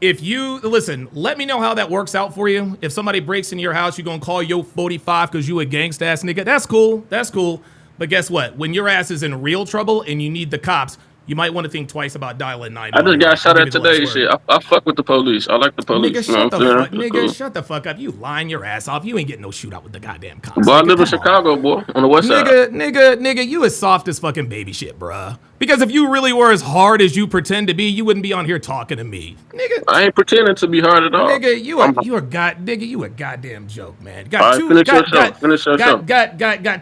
If you listen, let me know how that works out for you. If somebody breaks into your house, you're gonna call yo 45 because you a gangsta ass nigga. That's cool. That's cool. But guess what? When your ass is in real trouble and you need the cops, you might want to think twice about dialing 911. I just got shot at today. Shit, I fuck with the police. I like the police. Nigga, shut the fuck up. You lying your ass off. You ain't getting no shootout with the goddamn cops. Boy, I live in Chicago, boy, on the west side. Nigga, you as soft as fucking baby shit, bruh. Because if you really were as hard as you pretend to be, you wouldn't be on here talking to me. Nigga. I ain't pretending to be hard at all. Nigga, you a goddamn joke, man. Got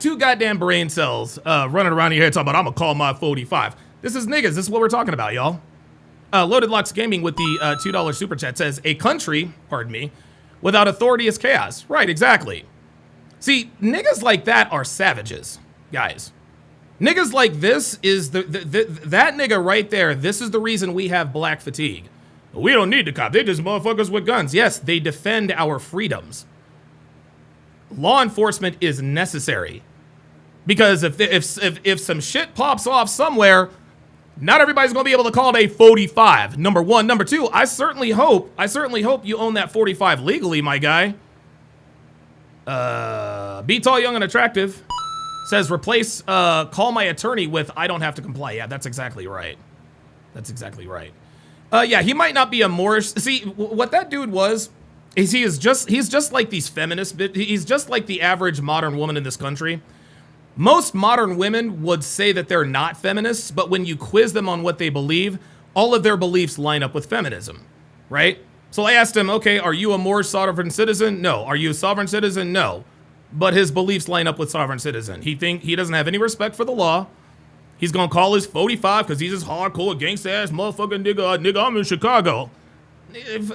two goddamn brain cells running around your head talking about I'm gonna call my 45. This is niggas. This is what we're talking about, y'all. Loaded Locks Gaming with the $2 super chat says, a country, pardon me, without authority is chaos. Right, exactly. See, niggas like that are savages, guys. Niggas like this is that nigga right there. This is the reason we have black fatigue. We don't need the cop. They just motherfuckers with guns. Yes, they defend our freedoms. Law enforcement is necessary because if some shit pops off somewhere, not everybody's gonna be able to call it a 45. Number one. Number two, I certainly hope you own that 45 legally, my guy. Be tall, young, and attractive says replace call my attorney with I don't have to comply. Yeah, that's exactly right. That's exactly right. Yeah, he might not be a Moorish. See, what that dude was is he's just like these feminists. He's just like the average modern woman in this country. Most modern women would say that they're not feminists, but when you quiz them on what they believe, all of their beliefs line up with feminism, right? So I asked him, okay, are you a Moorish sovereign citizen? No. Are you a sovereign citizen? No. But his beliefs line up with sovereign citizen. He doesn't have any respect for the law. He's gonna call his 45 because he's this hardcore gangsta ass motherfucking nigga. I'm in Chicago.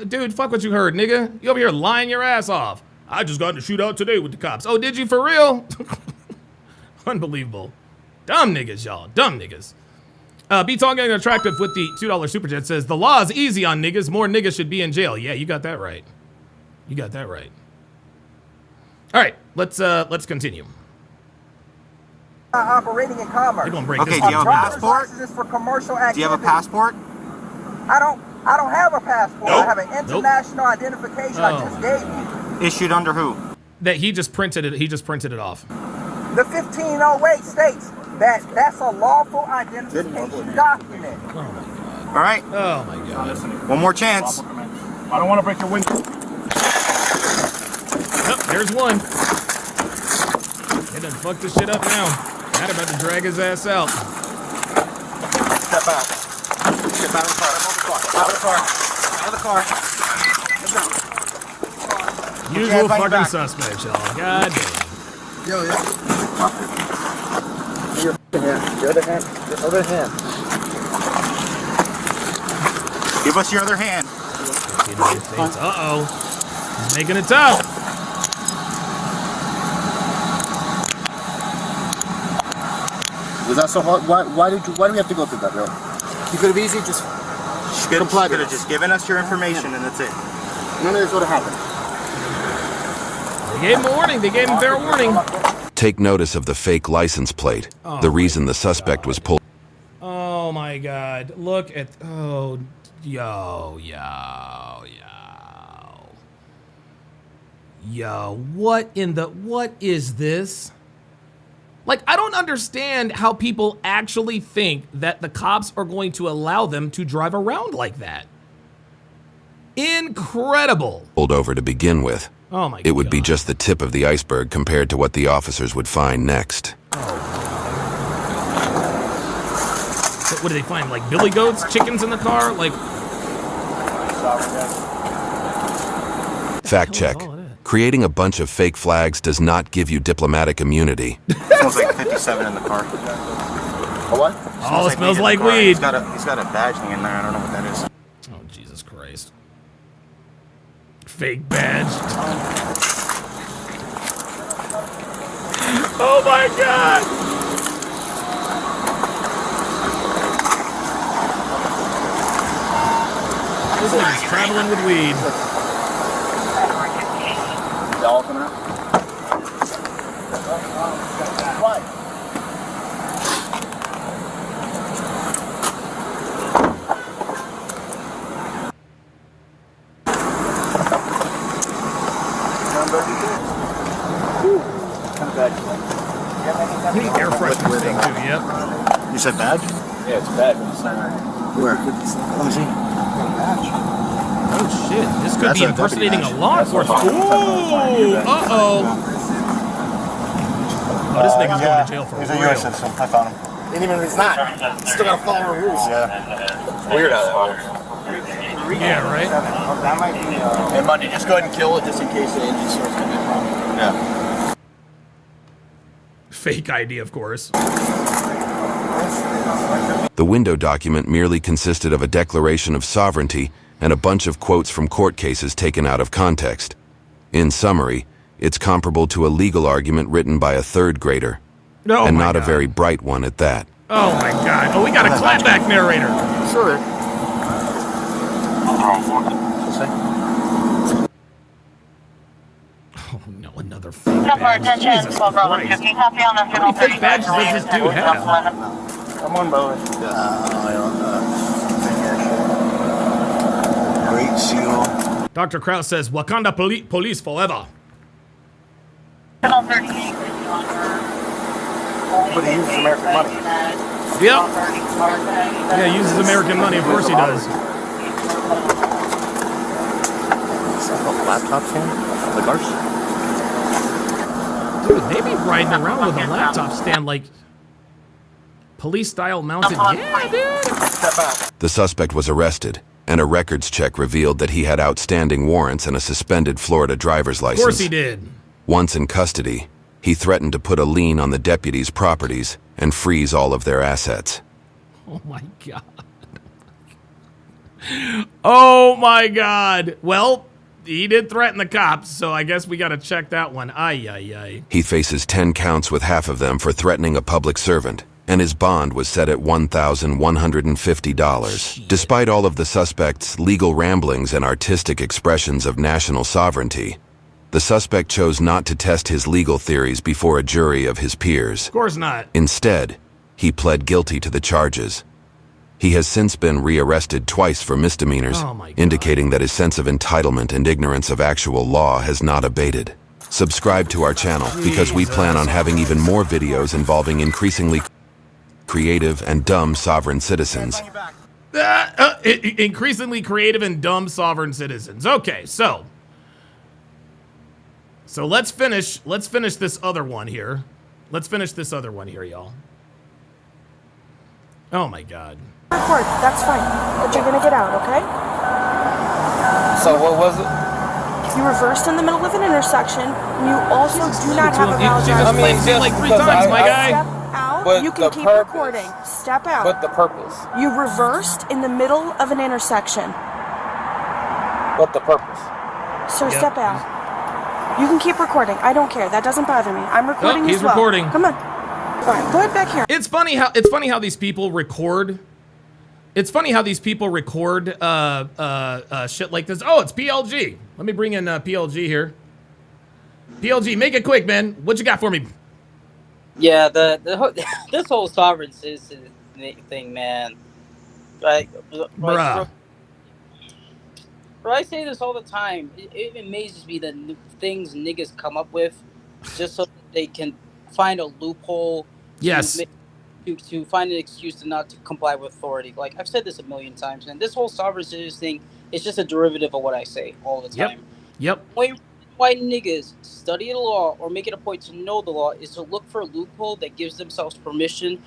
Dude, fuck what you heard, nigga. You over here lying your ass off. I just got in a shootout today with the cops. Oh, did you for real? Unbelievable. Dumb niggas, y'all. Dumb niggas. Be talking attractive with the $2 super chat says the law is easy on niggas. More niggas should be in jail. Yeah, you got that right. You got that right. All right, let's continue. Operating in commerce. They're gonna break Okay, this. do you have a passport? Licenses for commercial activity. Do you have a passport? I don't have a passport. Nope. I have an international identification I just gave you. Issued under who? That he just printed it. He just printed it off. The 1508 states that that's a lawful identification document. All right. Oh my God. One more chance. I don't want to break your window. Yep, there's one. They done fucked this shit up now. Now they're about to drag his ass out. Step out. Step out of the car. Out of the car. Out of the car. Let's go. Usual fucking suspects, y'all. God damn. Yo, yeah. Your hand. Your other hand. Your other hand. Give us your other hand. Uh-oh. He's making it tough. Was that so hard? Why do we have to go through that, bro? You could have easily just complied. Could have just given us your information and that's it. None of this would have happened. They gave him a warning. They gave him fair warning. Take notice of the fake license plate. The reason the suspect was pulled. Oh my God. Look at, yo, what is this? Like, I don't understand how people actually think that the cops are going to allow them to drive around like that. Incredible. Pulled over to begin with. Oh my God. It would be just the tip of the iceberg compared to what the officers would find next. What do they find? Like billy goats, chickens in the car? Like. Fact check. Creating a bunch of fake flags does not give you diplomatic immunity. Smells like 57 in the car. What? Oh, it smells like weed. He's got a badge thing in there. I don't know what that is. Oh, Jesus Christ. Fake badge. Oh my God. This nigga's traveling with weed. Y'all coming out? What? Kind of bad. You need air freshener thing too, yep. You said badge? Yeah, it's bad. Where? Let me see. Oh shit, this could be impersonating a law enforcement. Ooh, uh-oh. Oh, this nigga's going to jail for He's real. a U.S. citizen. I found him. And even if he's not, still gotta follow the rules. Yeah. Weird how that works. Yeah, right? That might be. Hey, Monday, just go ahead and kill it just in case the engine starts coming in. Yeah. Fake ID, of course. The window document merely consisted of a declaration of sovereignty and a bunch of quotes from court cases taken out of context. In summary, it's comparable to a legal argument written by a third grader. Oh and my not God. a very bright one at that. Oh my God. Oh, we got a clapback narrator. Sure. Oh no, another fake badge. Jesus Christ. How many fake badges does this dude have? Come on, Bowen. Great seal. Dr. Kraus says, Wakanda police forever. But he uses American money. Yep. Yeah, he uses American money. Of course he does. Laptops in? Like ours? Dude, they be riding around with a laptop stand like police-style mounted. Yeah, dude. The suspect was arrested, and a records check revealed that he had outstanding warrants and a suspended Florida driver's license. Of course he did. Once in custody, he threatened to put a lien on the deputies' properties and freeze all of their assets. Oh my God. Oh my God. Well, he did threaten the cops, so I guess we got to check that one. Ay, ay, ay. He faces 10 counts with half of them for threatening a public servant, and his bond was set at $1,150. Despite all of the suspect's legal ramblings and artistic expressions of national sovereignty, the suspect chose not to test his legal theories before a jury of his peers. Of course not. Instead, he pled guilty to the charges. He has since been rearrested twice for misdemeanors, indicating that his sense of entitlement and ignorance of actual law has not abated. Subscribe to our channel because we plan on having even more videos involving increasingly creative and dumb sovereign citizens. Increasingly creative and dumb sovereign citizens. Okay, so let's finish this other one here. Let's finish this other one here, y'all. Oh my God. Record, that's fine. But you're gonna get out, okay? So what was it? You reversed in the middle of an intersection, and you also do not have a valid driver's license. Like 3 times, my guy. Step out, But you can the keep purpose- recording. Step out. What the purpose? You reversed in the middle of an intersection. What the purpose? Sir, step out. You can keep recording. I don't care. That doesn't bother me. I'm recording he's as well. recording. Come on. Fine. Put it back here. It's funny how these people record. It's funny how these people record shit like this. Oh, it's PLG. Let me bring in PLG here. PLG, make it quick, man. What you got for me? Yeah, this whole sovereign citizen thing, man. Like, Bruh. Bro, I say this all the time. It amazes me the things niggas come up with just so that they can find a loophole. Yes. To find an excuse to not to comply with authority. Like I've said this a million times, and this whole sovereign citizen thing is just a derivative of what I say all the time. Yep. Why niggas study the law or make it a point to know the law is to look for a loophole that gives themselves permission,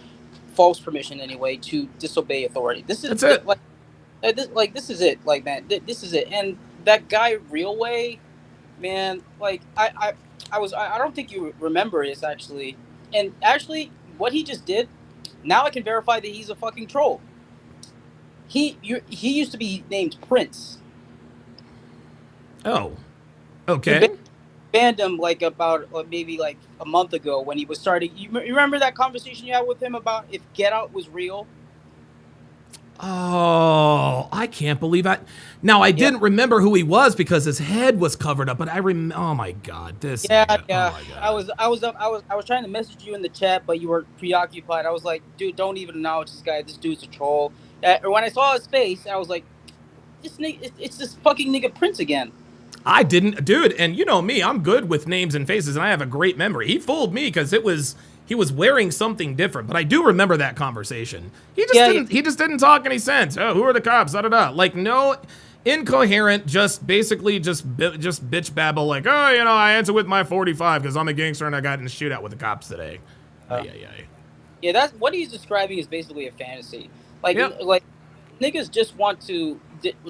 false permission anyway, to disobey authority. This is it. This is it. Like, man, this is it. And that guy, Real Way, man, like I don't think you remember this actually. And actually, what he just did. Now I can verify that he's a fucking troll. He used to be named Prince. Oh, okay. Banned him like about maybe like a month ago when he was starting. You remember that conversation you had with him about if Get Out was real? Oh, I can't believe I didn't remember who he was because his head was covered up, but oh my God, this. Yeah, nigga, yeah. Oh my God. I was trying to message you in the chat, but you were preoccupied. I was like, dude, don't even acknowledge this guy. This dude's a troll. When I saw his face, I was like, this nigga, it's this fucking nigga Prince again. I didn't, dude, and you know me, I'm good with names and faces, and I have a great memory. He fooled me because he was wearing something different, but I do remember that conversation. He just didn't talk any sense. Oh, who are the cops? Da da da. Like no incoherent, just basically just bitch babble. Like, oh, you know, I answer with my 45 because I'm a gangster and I got in a shootout with the cops today. Yeah, that's what he's describing is basically a fantasy. Like niggas just want to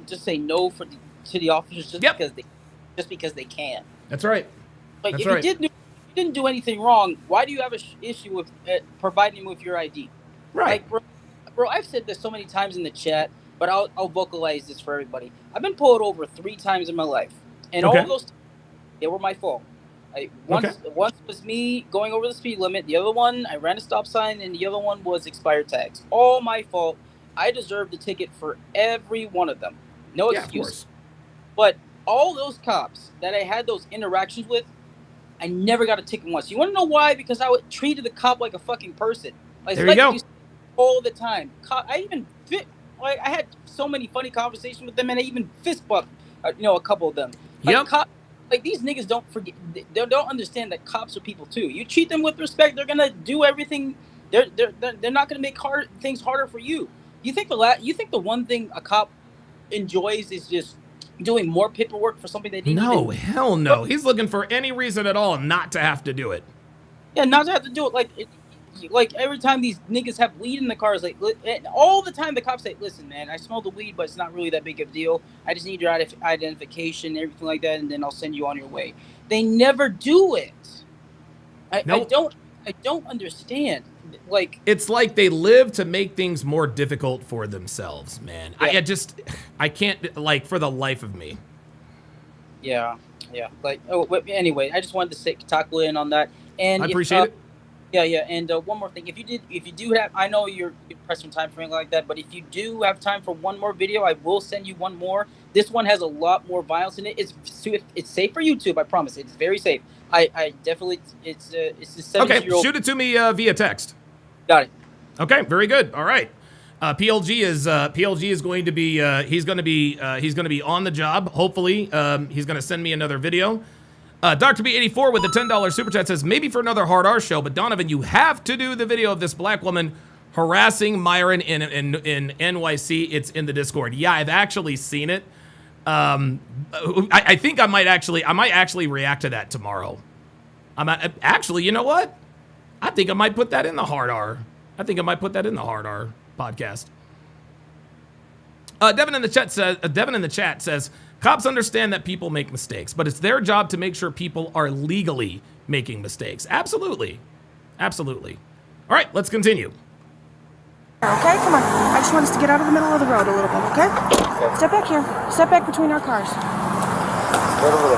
just say no to the officers just because they can. That's right. Like That's if right. you didn't do anything wrong, why do you have an issue with providing him with your ID? Right. Like, bro, I've said this so many times in the chat, but I'll vocalize this for everybody. I've been pulled over 3 times in my life, and all of those, they were my fault. Once was me going over the speed limit. The other one, I ran a stop sign, and the other one was expired tags. All my fault. I deserved a ticket for every one of them. No excuse. Of course. But all those cops that I had those interactions with, I never got a ticket once. You want to know why? Because I treated the cop like a fucking person. Like, there you go. All the time. I had so many funny conversations with them, and I even fist bumped, a couple of them. Like these niggas don't forget. They don't understand that cops are people too. You treat them with respect, they're gonna do everything. They're not gonna make things harder for you. You think the one thing a cop enjoys is just doing more paperwork for something that he hell no. He's looking for any reason at all not to have to do it. Yeah, not to have to do it. Like every time these niggas have weed in the cars, like all the time the cops say, "Listen, man, I smell the weed, but it's not really that big of a deal. I just need your identification, everything like that, and then I'll send you on your way." They never do it. I don't understand. Like it's like they live to make things more difficult for themselves, man. Yeah. I can't, like, for the life of me. Yeah. Like, anyway, I just wanted to tackle in on that. And I appreciate it. Yeah, and one more thing. If you do have, I know you're pressed for time for anything like that, but if you do have time for one more video, I will send you one more. This one has a lot more violence in it. It's safe for YouTube, I promise. It's very safe. I definitely, it's the 17-year-old. Okay, shoot it to me via text. Got it. Okay, very good. All right. PLG is going to be he's going to be on the job. Hopefully, he's going to send me another video. Dr. B84 with the $10 super chat says, maybe for another Hard R show, but Donovan, you have to do the video of this black woman harassing Myron in NYC. It's in the Discord. Yeah, I've actually seen it. I think I might actually react to that tomorrow. Actually, you know what? I think I might put that in the Hard R. Podcast. Devin in the chat says, cops understand that people make mistakes, but it's their job to make sure people are legally making mistakes. Absolutely. All right, let's continue. Okay, come on. I just want us to get out of the middle of the road a little bit, okay? Step back here. Step back between our cars.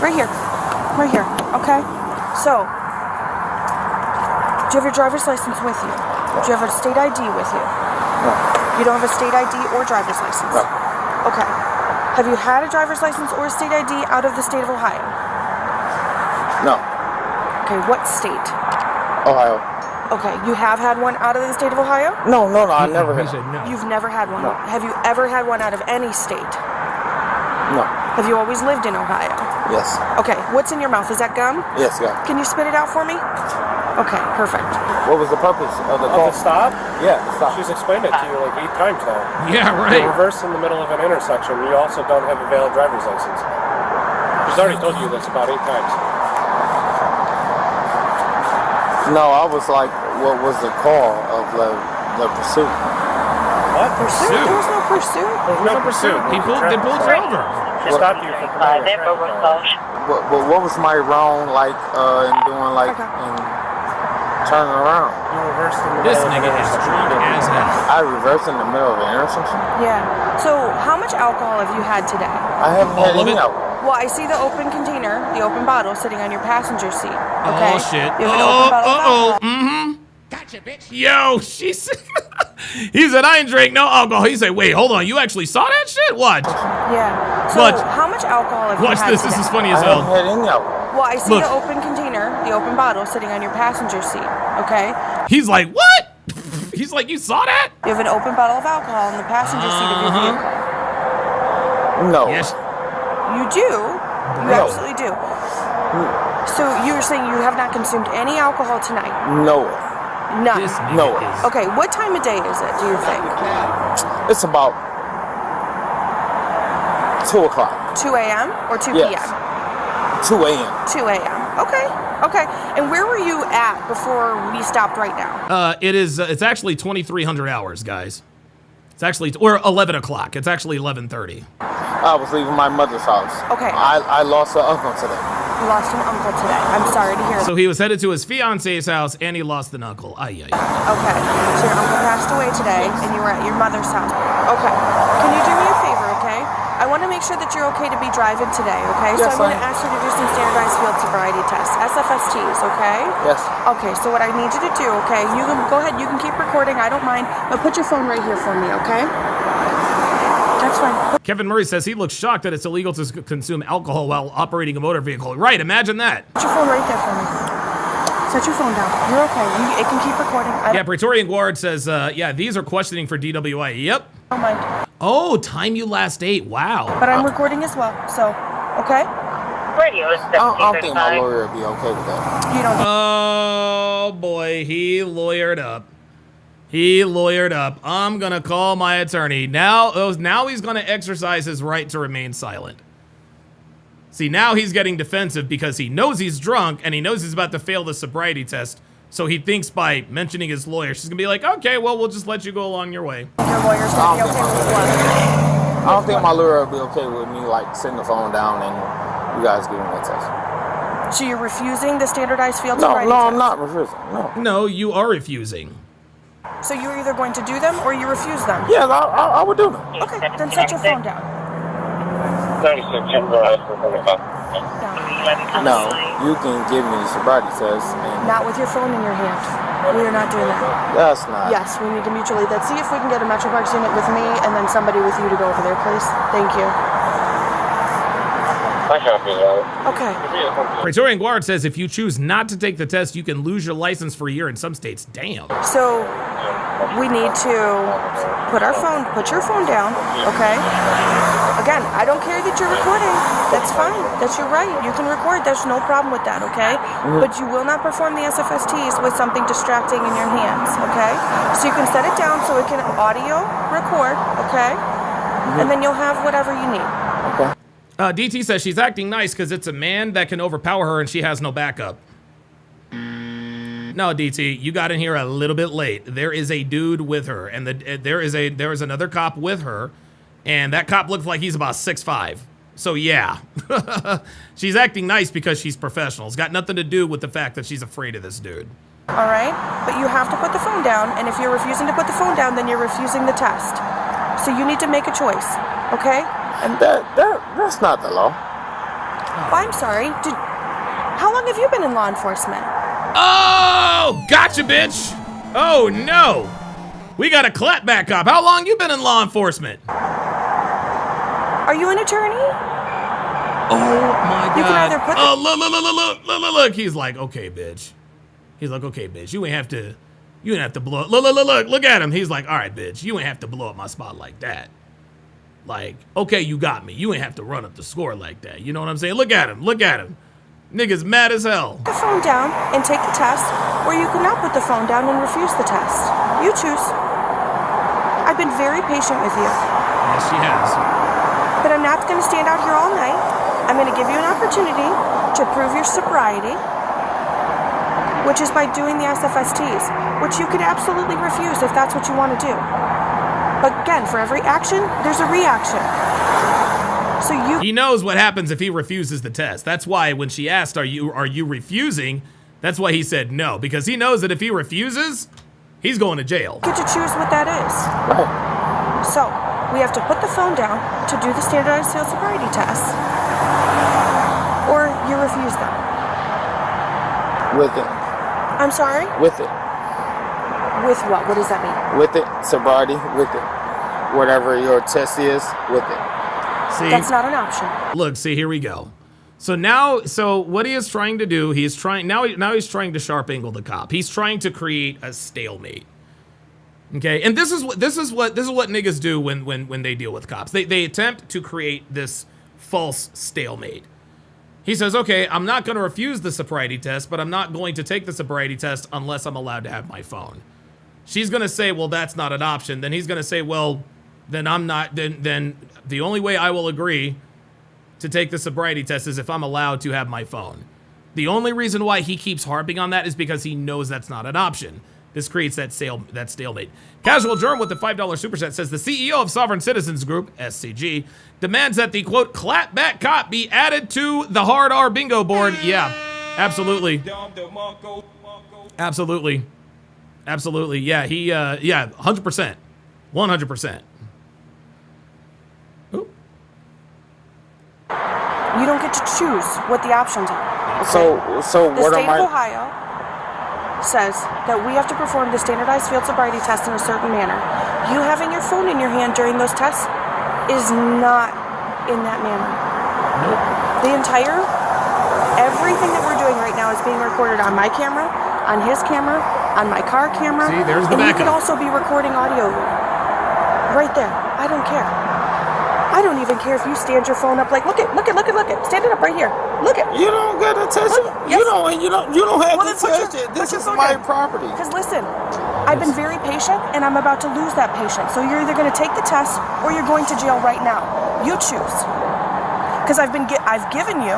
Right here, okay? So, do you have your driver's license with you? Do you have a state ID with you? No. You don't have a state ID or driver's license? No. Okay. Have you had a driver's license or a state ID out of the state of Ohio? No. Okay, what state? Ohio. Okay, you have had one out of the state of Ohio? No, I never had. No. You've never had one? No. Have you ever had one out of any state? No. Have you always lived in Ohio? Yes. Okay, what's in your mouth? Is that gum? Yes, gum. Can you spit it out for me? Okay, perfect. What was the purpose of the call? Of the stop? Yeah, the stop. She's explained it to you like 8 times now. Yeah, right. You reverse in the middle of an intersection. You also don't have a valid driver's license. She's already told you this about 8 times. No, I was like, what was the call of the pursuit? What? Pursuit? There was no pursuit. There's no pursuit. They pulled you over. She stopped you from committing a traffic. But what was my wrong, like, in doing, like, in turning around? You reversed in the This middle nigga of an is drunk intersection. as hell. I reversed in the middle of an intersection? Yeah. So how much alcohol have you had today? I haven't had any alcohol. Well, I see the open container, the open bottle sitting on your passenger seat. Okay? Oh, shit. You have an open bottle of alcohol. Mm-hmm. Gotcha, bitch. Yo, she said, he said, I ain't drink no alcohol. He said, wait, hold on. You actually saw that shit? Watch. Yeah. So Watch. how much alcohol have you Watch had this. today? This is funny as hell. I haven't had any alcohol. Well, I see Look. the open container, the open bottle sitting on your passenger seat. Okay? He's like, what? He's like, you saw that? You have an open bottle of alcohol in the passenger seat of your vehicle. No. Yes. You do. You No. absolutely do. So you were saying you have not consumed any alcohol tonight? No. None. No. Okay, what time of day is it, do you think? It's about 2 o'clock. 2 a.m. or 2 Yes. p.m.? 2 a.m. 2 a.m. Okay. Okay. And where were you at before we stopped right now? It's actually 2300 hours, guys. It's actually, or 11 o'clock. It's actually 11:30. I was leaving my mother's house. Okay. I lost an uncle today. You lost an uncle today. I'm sorry to hear that. So he was headed to his fiance's house and he lost an uncle. Ay, ay, ay. Okay. So your uncle passed away today and you were at your mother's house. Okay. Can you do me a favor, okay? I want to make sure that you're okay to be driving today, okay? Yes, so I'm going to I am. ask you to do some standardized field sobriety tests, SFSTs, okay? Yes. Okay, so what I need you to do, okay, you can go ahead, you can keep recording, I don't mind, but put your phone right here for me, okay? That's fine. Kevin Murray says he looks shocked that it's illegal to consume alcohol while operating a motor vehicle. Right, imagine that. Put your phone right there for me. Set your phone down. You're okay. It can keep recording. Yeah, Praetorian Guard says, yeah, these are questioning for DWI. Yep. Don't mind. Oh, time you last ate. Wow. But I'm recording as well, so, okay? I don't think my lawyer would be okay with that. You don't. Oh, boy. He lawyered up. He lawyered up. I'm going to call my attorney. Now he's going to exercise his right to remain silent. See, now he's getting defensive because he knows he's drunk and he knows he's about to fail the sobriety test. So he thinks by mentioning his lawyer, she's going to be like, okay, well, we'll just let you go along your way. Your lawyer's going to be okay with what? I don't think my lawyer would be okay with me, like, sitting the phone down and you guys giving me a test. So you're refusing the standardized field No, sobriety no, test? I'm not refusing. No. No, you are refusing. So you're either going to do them or you refuse them? Yeah, I would do them. Okay, then set your phone down. 36, No, you can give me the sobriety test. And Not with your phone in your hand. We are not doing that. that's not. Yes, we need to mutually. Let's see if we can get a Metro Parks unit with me and then somebody with you to go over there, please. Thank you. Okay. Praetorian Guard says if you choose not to take the test, you can lose your license for a year in some states. Damn. So we need to put your phone down, okay? Again, I don't care that you're recording. That's fine. That's your right. You can record. There's no problem with that, okay? But you will not perform the SFSTs with something distracting in your hands, okay? So you can set it down so it can audio record, okay? And then you'll have whatever you need. Okay. DT says she's acting nice because it's a man that can overpower her and she has no backup. No, DT, you got in here a little bit late. There is a dude with her, and there is another cop with her, and that cop looks like he's about 6'5". So yeah, she's acting nice because she's professional. It's got nothing to do with the fact that she's afraid of this dude. All right? But you have to put the phone down, and if you're refusing to put the phone down, then you're refusing the test. So you need to make a choice, okay? And that's not the law. Oh, I'm sorry. How long have you been in law enforcement? Oh, gotcha, bitch. Oh, no. We got a clapback cop. How long you been in law enforcement? Are you an attorney? Oh, my God. You can either put look. He's like, okay, bitch. He's like, okay, bitch. You ain't have to blow up. Look at him. He's like, all right, bitch. You ain't have to blow up my spot like that. Like, okay, you got me. You ain't have to run up the score like that. You know what I'm saying? Look at him. Niggas mad as hell. Put the phone down and take the test, or you cannot put the phone down and refuse the test. You choose. I've been very patient with you. Yes, she has. But I'm not going to stand out here all night. I'm going to give you an opportunity to prove your sobriety, which is by doing the SFSTs, which you could absolutely refuse if that's what you want to do. But again, for every action, there's a reaction. So he knows what happens if he refuses the test. That's why when she asked, are you refusing? That's why he said no, because he knows that if he refuses, he's going to jail. You get to choose what that is. Right. So we have to put the phone down to do the standardized field sobriety tests, or you refuse them. With it. I'm sorry? With it. With what? What does that mean? With it. Sobriety. With it. Whatever your test is, with it. See, that's not an option. Look, see, here we go. So what he is trying to do, he's trying to sharp angle the cop. He's trying to create a stalemate. Okay, and this is what niggas do when they deal with cops. They attempt to create this false stalemate. He says, okay, I'm not going to refuse the sobriety test, but I'm not going to take the sobriety test unless I'm allowed to have my phone. She's going to say, well, that's not an option. Then he's going to say, well, then I'm not, then the only way I will agree to take the sobriety test is if I'm allowed to have my phone. The only reason why he keeps harping on that is because he knows that's not an option. This creates that stalemate. Casual Germ with the $5 super chat says the CEO of Sovereign Citizens Group, SCG, demands that the quote clapback cop be added to the hard R bingo board. Yeah, absolutely. Absolutely. Absolutely. Yeah, 100%. 100%. You don't get to choose what the options are. So the state of Ohio says that we have to perform the standardized field sobriety test in a certain manner. You having your phone in your hand during those tests is not in that manner. Nope. Everything that we're doing right now is being recorded on my camera, on his camera, on my car camera. See, there's the backup. And you can also be recording audio right there. I don't care. I don't even care if you stand your phone up like, look it. Stand it up right here. Look it. You don't get to touch it. Yes. You don't have to touch it. This is my property. Because listen, I've been very patient and I'm about to lose that patience. So you're either going to take the test or you're going to jail right now. You choose. Because I've given you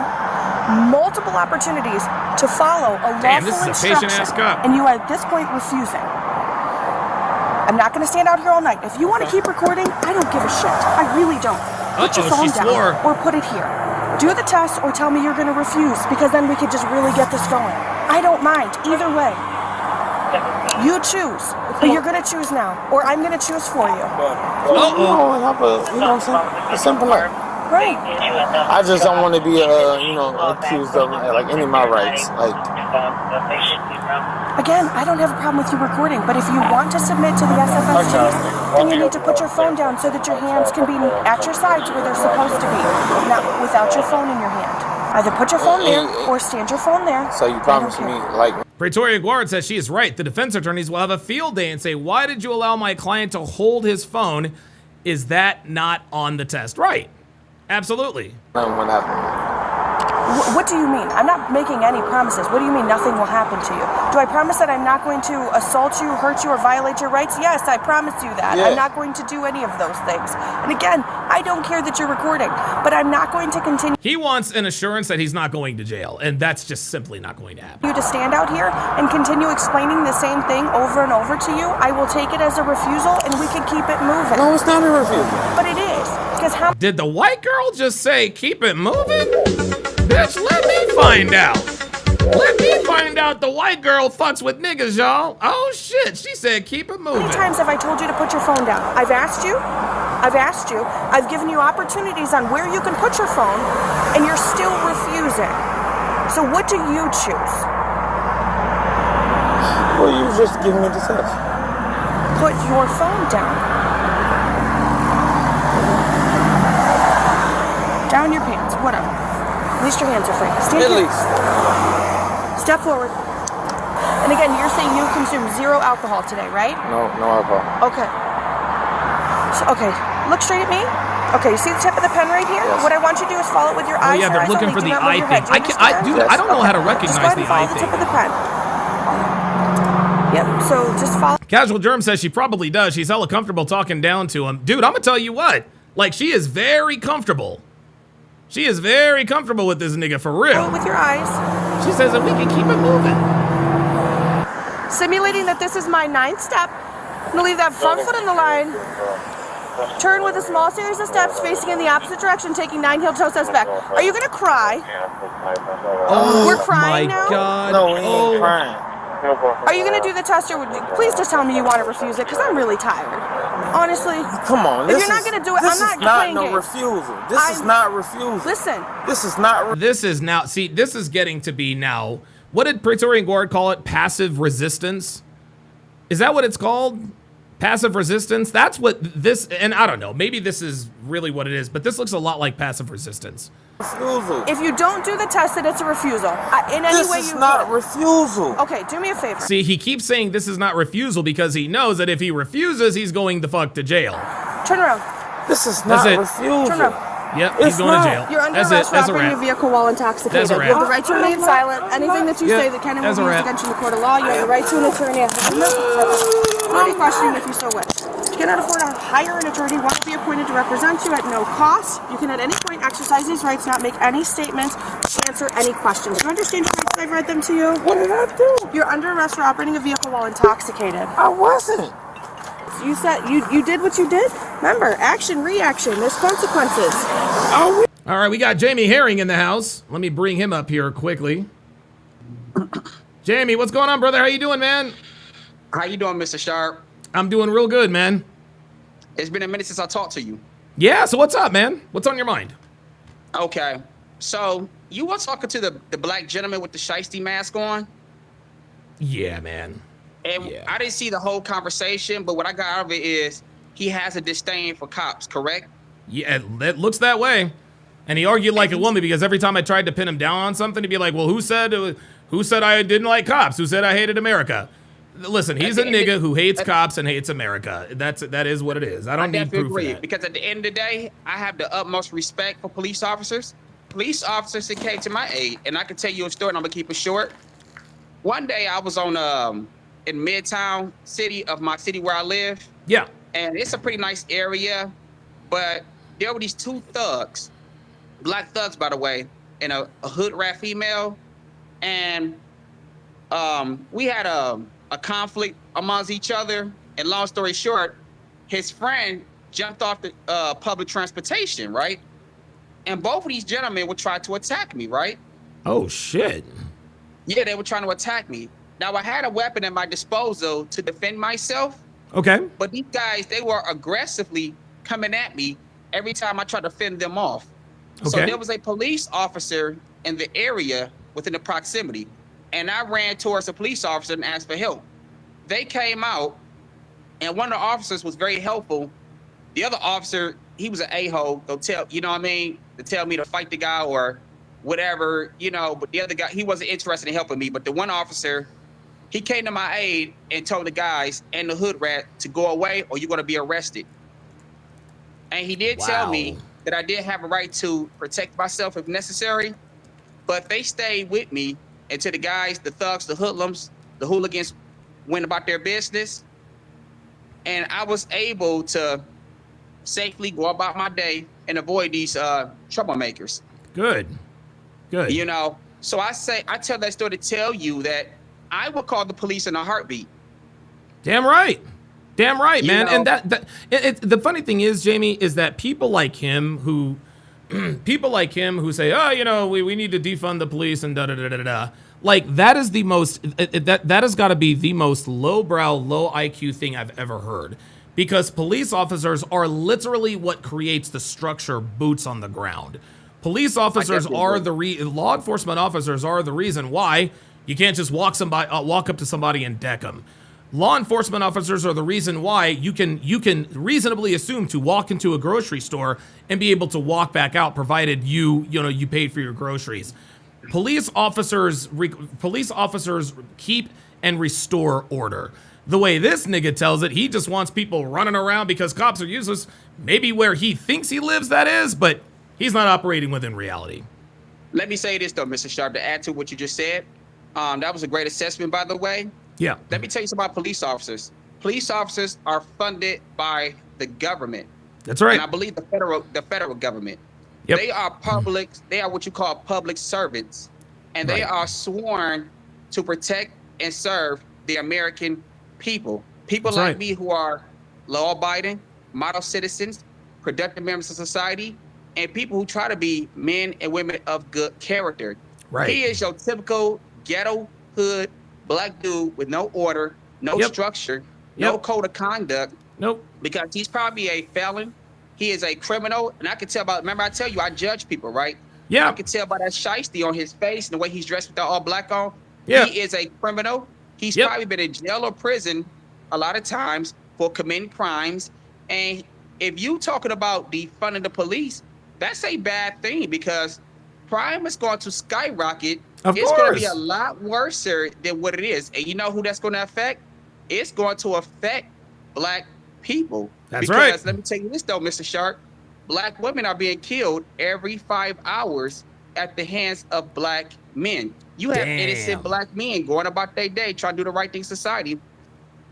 multiple opportunities to follow a lawful instruction, and you are at this point refusing. I'm not going to stand out here all night. If you want to keep recording, I don't give a shit. I really don't. Put your phone down or put it here. Do the test or tell me you're going to refuse, because then we could just really get this going. I don't mind. Either way. You choose. But you're going to choose now, or I'm going to choose for you. You know what I'm saying? It's simple. Right. I just don't want to be, accused of like any of my rights. Again, I don't have a problem with you recording, but if you want to submit to the SFSTs, then you need to put your phone down so that your hands can be at your sides where they're supposed to be, not without your phone in your hand. Either put your phone there or stand your phone there. So you promise me, like... Pretoria Guard says she is right. The defense attorneys will have a field day and say, why did you allow my client to hold his phone? Is that not on the test? Right. Absolutely. What do you mean? I'm not making any promises. What do you mean nothing will happen to you? Do I promise that I'm not going to assault you, hurt you, or violate your rights? Yes, I promise you that. Yeah. I'm not going to do any of those things. And again, I don't care that you're recording, but I'm not going to continue. He wants an assurance that he's not going to jail, and that's just simply not going to happen. You to stand out here and continue explaining the same thing over and over to you, I will take it as a refusal, and we can keep it moving. No, it's not a refusal. But it is. Because how... Did the white girl just say, keep it moving? Bitch, let me find out. Let me find out the white girl fucks with niggas, y'all. Oh, shit. She said keep it moving. How many times have I told you to put your phone down? I've asked you. I've given you opportunities on where you can put your phone, and you're still refusing. So what do you choose? Well, you just give me the test. Put your phone down. Down your pants, whatever. At least your hands are free. Stand here. Step forward. And again, you're saying you consume 0 alcohol today, right? No alcohol. Okay. So, okay, look straight at me. Okay, you see the tip of the pen right here? Yes. What I want you to do is follow it with your eyes. Yeah, they're looking for the eye thing. I don't know how to recognize the eye the thing. tip of the pen. Yep, so just follow. Casual Germ says she probably does. She's hella comfortable talking down to him. Dude, I'm gonna tell you what. Like, she is very comfortable. She is very comfortable with this nigga, for real. Follow with your eyes. She says that we can keep it moving. Simulating that this is my 9th step. I'm gonna leave that front foot in the line. Turn with a small series of steps facing in the opposite direction, taking 9 heel-toe steps back. Are you gonna cry? Oh, we're crying my now? God. No, we ain't crying. Are you gonna do the test, or would you, please just tell me you want to refuse it, because I'm really tired. Honestly. Come on, if you're not gonna do it, I'm not playing no games. refusal. This is not refusal. Listen. This is not. This is now. See, this is getting to be now. What did Praetorian Guard call it? Passive resistance. Is that what it's called? Passive resistance? That's what this, and I don't know, maybe this is really what it is, but this looks a lot like passive resistance. Refusal. If you don't do the test, then it's a refusal. In any way you This is not refusal. Okay, do me a favor. See, he keeps saying this is not refusal because he knows that if he refuses, he's going the fuck to jail. Turn around. This is not refusal. Turn around. Yep, he's going to jail. You're under That's arrest it. That's for a operating a wrap. vehicle while intoxicated. That's a You wrap. have the right to remain silent. Anything that you say that can and will That's be a used wrap. against you in the court of law, you have the right to an attorney at any questioning if you so wish. You cannot afford to hire an attorney, want to be appointed to represent you at no cost. You can at any point exercise these rights, not make any statements, answer any questions. Do you understand your rights? I've read them to you. What did I do? You're under arrest for operating a vehicle while intoxicated. I wasn't. You said you did what you did. Remember, action, reaction. There's consequences. All right, we got Jamie Herring in the house. Let me bring him up here quickly. Jamie, what's going on, brother? How you doing, man? How you doing, Mr. Sharpe? I'm doing real good, man. It's been a minute since I talked to you. Yeah, so what's up, man? What's on your mind? Okay, so you were talking to the black gentleman with the shiesty mask on? Yeah, man. And I didn't see the whole conversation, but what I got out of it is he has a disdain for cops, correct? Yeah, it looks that way. And he argued like a woman because every time I tried to pin him down on something, he'd be like, well, who said I didn't like cops? Who said I hated America? Listen, he's a nigga who hates cops and hates America. That is what it is. I don't need proof for that. Because at the end of the day, I have the utmost respect for police officers. Police officers that came to my aid, and I can tell you a story, and I'm gonna keep it short. One day I was on in Midtown city of my city where I live. Yeah. And it's a pretty nice area, but there were these 2 thugs, black thugs, by the way, and a hood rat female, and we had a conflict amongst each other. And long story short, his friend jumped off the public transportation, right? And both of these gentlemen would try to attack me, right? Oh shit. Yeah, they were trying to attack me. Now I had a weapon at my disposal to defend myself. Okay. But these guys, they were aggressively coming at me every time I tried to fend them off. So Okay. there was a police officer in the area within the proximity, and I ran towards the police officer and asked for help. They came out, and one of the officers was very helpful. The other officer, he was an a-hole, to tell me to fight the guy or whatever, but the other guy, he wasn't interested in helping me. But the one officer, he came to my aid and told the guys and the hood rat to go away or you're gonna be arrested. And he did tell me that I did have a right to protect myself if necessary, but they stayed with me until the guys, the thugs, the hoodlums, the hooligans went about their business. And I was able to safely go about my day and avoid these troublemakers. Good. So I tell that story to tell you that I would call the police in a heartbeat. Damn right, man. And the funny thing is, Jamie, is that people like him who say, oh, we need to defund the police and da-da-da-da-da. Like, that is the most, that has got to be the most lowbrow, low IQ thing I've ever heard. Because police officers are literally what creates the structure, boots on the ground. Police officers are law enforcement officers are the reason why you can't just walk up to somebody and deck them. Law enforcement officers are the reason why you can reasonably assume to walk into a grocery store and be able to walk back out, provided you paid for your groceries. Police officers keep and restore order. The way this nigga tells it, he just wants people running around because cops are useless. Maybe where he thinks he lives, that is, but he's not operating within reality. Let me say this, though, Mr. Sharpe, to add to what you just said. That was a great assessment, by the way. Yeah. Let me tell you something about police officers. Police officers are funded by the government. That's right. And I believe the federal government. Yep. They are what you call public servants. And they are sworn to protect and serve the American people. People like me who are law-abiding, model citizens, productive members of society, and people who try to be men and women of good character. Right. He is your typical ghetto hood black dude with no order, no structure, no code of conduct. Nope. Because he's probably a felon. He is a criminal. And I can tell by, remember I tell you, I judge people, right? Yeah. I can tell by that shiesty on his face and the way he's dressed with the all black on. Yeah. He is a criminal. He's probably been in jail or prison a lot of times for committing crimes. And if you talking about defunding the police, that's a bad thing because crime is going to skyrocket. It's going to be a lot worse than what it is. And you know who that's going to affect? It's going to affect black people. That's right. Because let me tell you this though, Mr. Sharpe, black women are being killed every 5 hours at the hands of black men. You have innocent black men going about their day trying to do the right thing in society,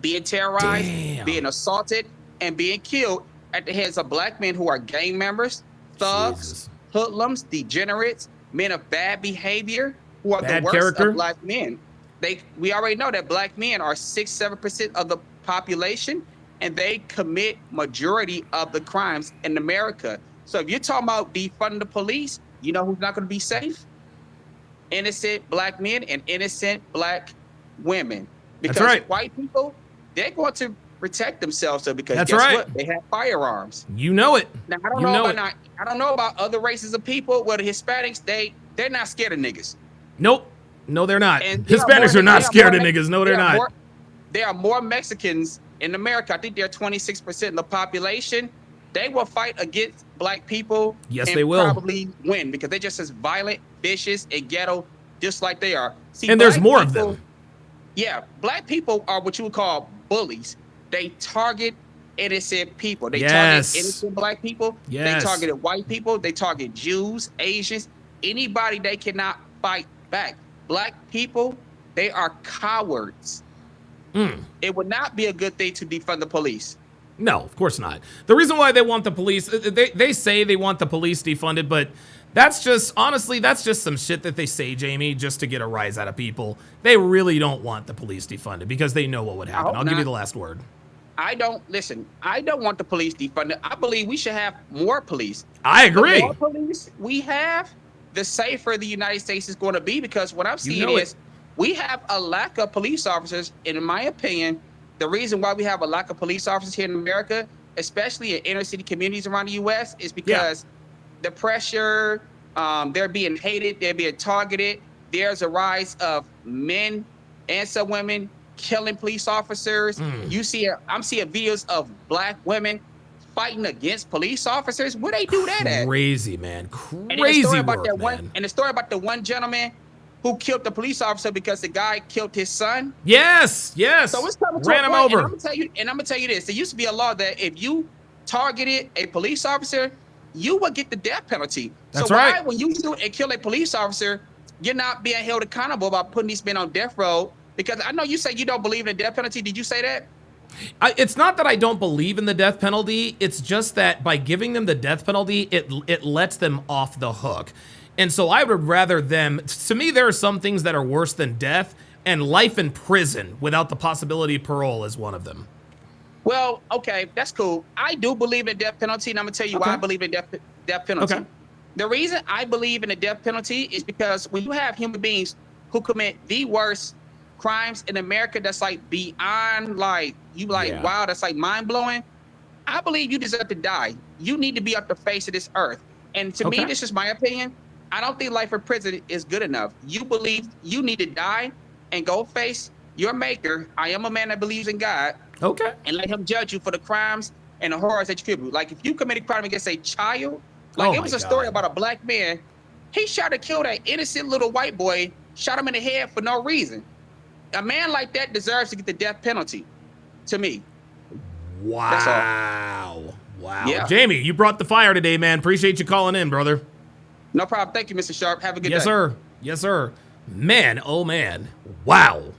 being terrorized, being assaulted, and being killed at the hands of black men who are gang members, thugs, hoodlums, degenerates, men of bad behavior, who are the worst of black men. We already know that black men are 6-7% of the population, and they commit majority of the crimes in America. So if you're talking about defunding the police, you know who's not going to be safe? Innocent black men and innocent black women. Because white people, they're going to protect themselves. So because guess what? They have firearms. You know it. Now I don't know about other races of people. Well, the Hispanics, they're not scared of niggas. Nope. No, they're not. Hispanics are not scared of niggas. No, they're not. There are more Mexicans in America. I think they're 26% of the population. They will fight against black people. Yes, and they will. Probably win because they're just as violent, vicious, and ghetto, just like they are. See, and there's more of them. Yeah, black people are what you would call bullies. They target innocent people. They target innocent black people. They targeted white people. They target Jews, Asians, anybody they cannot fight back. Black people, they are cowards. It would not be a good thing to defund the police. No, of course not. The reason why they want the police, they say they want the police defunded, but that's just, honestly, that's just some shit that they say, Jamie, just to get a rise out of people. They really don't want the police defunded because they know what would happen. I'll give you the last word. I don't want the police defunded. I believe we should have more police. I agree. The more police we have, the safer the United States is going to be because what I'm seeing is we have a lack of police officers. And in my opinion, the reason why we have a lack of police officers here in America, especially in inner city communities around the U.S., is because the pressure, they're being hated, they're being targeted. There's a rise of men and some women killing police officers. I'm seeing videos of black women fighting against police officers. Where they do that at? Crazy, man. Crazy and the story about work, that man. And the story about the one gentleman who killed the police officer because the guy killed his son. Yes. So it's coming to ran him over. And I'm gonna tell you this. There used to be a law that if you targeted a police officer, you would get the death penalty. That's so right. When you shoot and kill a police officer, you're not being held accountable about putting these men on death row. Because I know you say you don't believe in the death penalty. Did you say that? It's not that I don't believe in the death penalty. It's just that by giving them the death penalty, it lets them off the hook. And so I would rather them, to me, there are some things that are worse than death, and life in prison without the possibility of parole is one of them. Well, okay, that's cool. I do believe in the death penalty, and I'm going to tell you why I believe in death penalty. Okay. The reason I believe in the death penalty is because when you have human beings who commit the worst crimes in America that's like beyond wow, that's like mind-blowing, I believe you deserve to die. You need to be off the face of this earth. And to me, this is my opinion. I don't think life in prison is good enough. You believe you need to die and go face your maker. I am a man that believes in God. Okay. And let him judge you for the crimes and the horrors that you commit. Like if you commit a crime against a child, like it was a story about a black man. He shot and killed an innocent little white boy, shot him in the head for no reason. A man like that deserves to get the death penalty. to me. Wow. Wow. Yeah. Jamie, you brought the fire today, man. Appreciate you calling in, brother. No problem. Thank you, Mr. Sharpe. Have a good day. Yes, sir. Yes, sir. Man, oh man. Wow.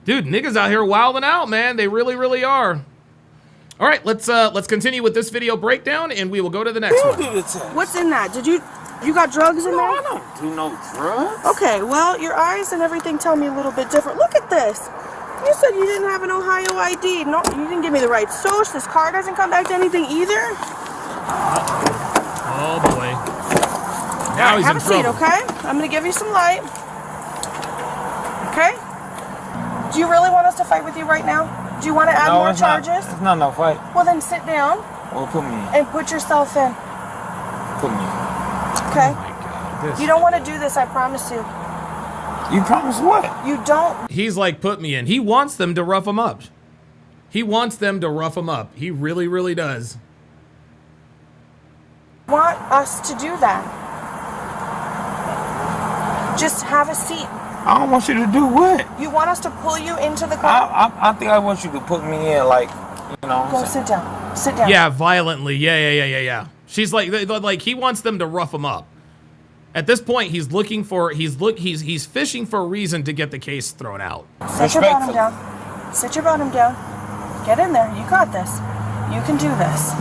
Dude, niggas out here wilding out, man. They really, really are. All right, let's continue with this video breakdown, and we will go to the next one. What's in that? You got drugs in there? I don't do no drugs. Okay, well, your eyes and everything tell me a little bit different. Look at this. You said you didn't have an Ohio ID. No, you didn't give me the right source. This car doesn't come back to anything either. Oh boy. Now he's in trouble. Have a seat, okay? I'm gonna give you some light. Okay? Do you really want us to fight with you right now? Do you want to add more charges? It's not no fight. Well, then sit down. Well, put me in. And put yourself in. Put me in. Okay? Oh my God, you don't want to do this, I promise you. You promise what? You don't. He's like, put me in. He wants them to rough him up. He wants them to rough him up. He really, really does. Want us to do that. Just have a seat. I don't want you to do what? You want us to pull you into the car? I think I want you to put me in, like, you know. Go sit down. Sit down. Yeah, violently. Yeah. She's like he wants them to rough him up. At this point, he's fishing for a reason to get the case thrown out. Sit your bottom down. Sit your bottom down. Get in there. You got this. You can do this.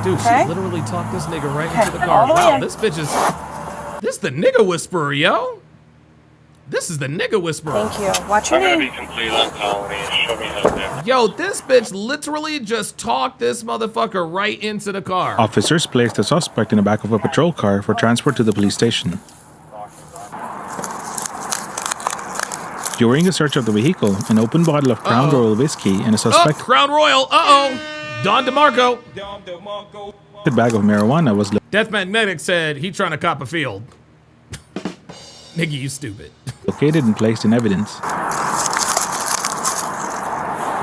Dude, okay? She literally talked this nigga right into the car. Wow, this bitch is... This is the nigga whisperer, yo. This is the nigga whisperer. Thank you. Watch your name. Yo, this bitch literally just talked this motherfucker right into the car. Officers placed the suspect in the back of a patrol car for transport to the police station. During a search of the vehicle, an open bottle of Crown Royal whiskey and a suspected Crown Royal, Don DeMarco. The bag of marijuana was Death Magnetic said he trying to cop a field. Nigga, you stupid. located and placed in evidence.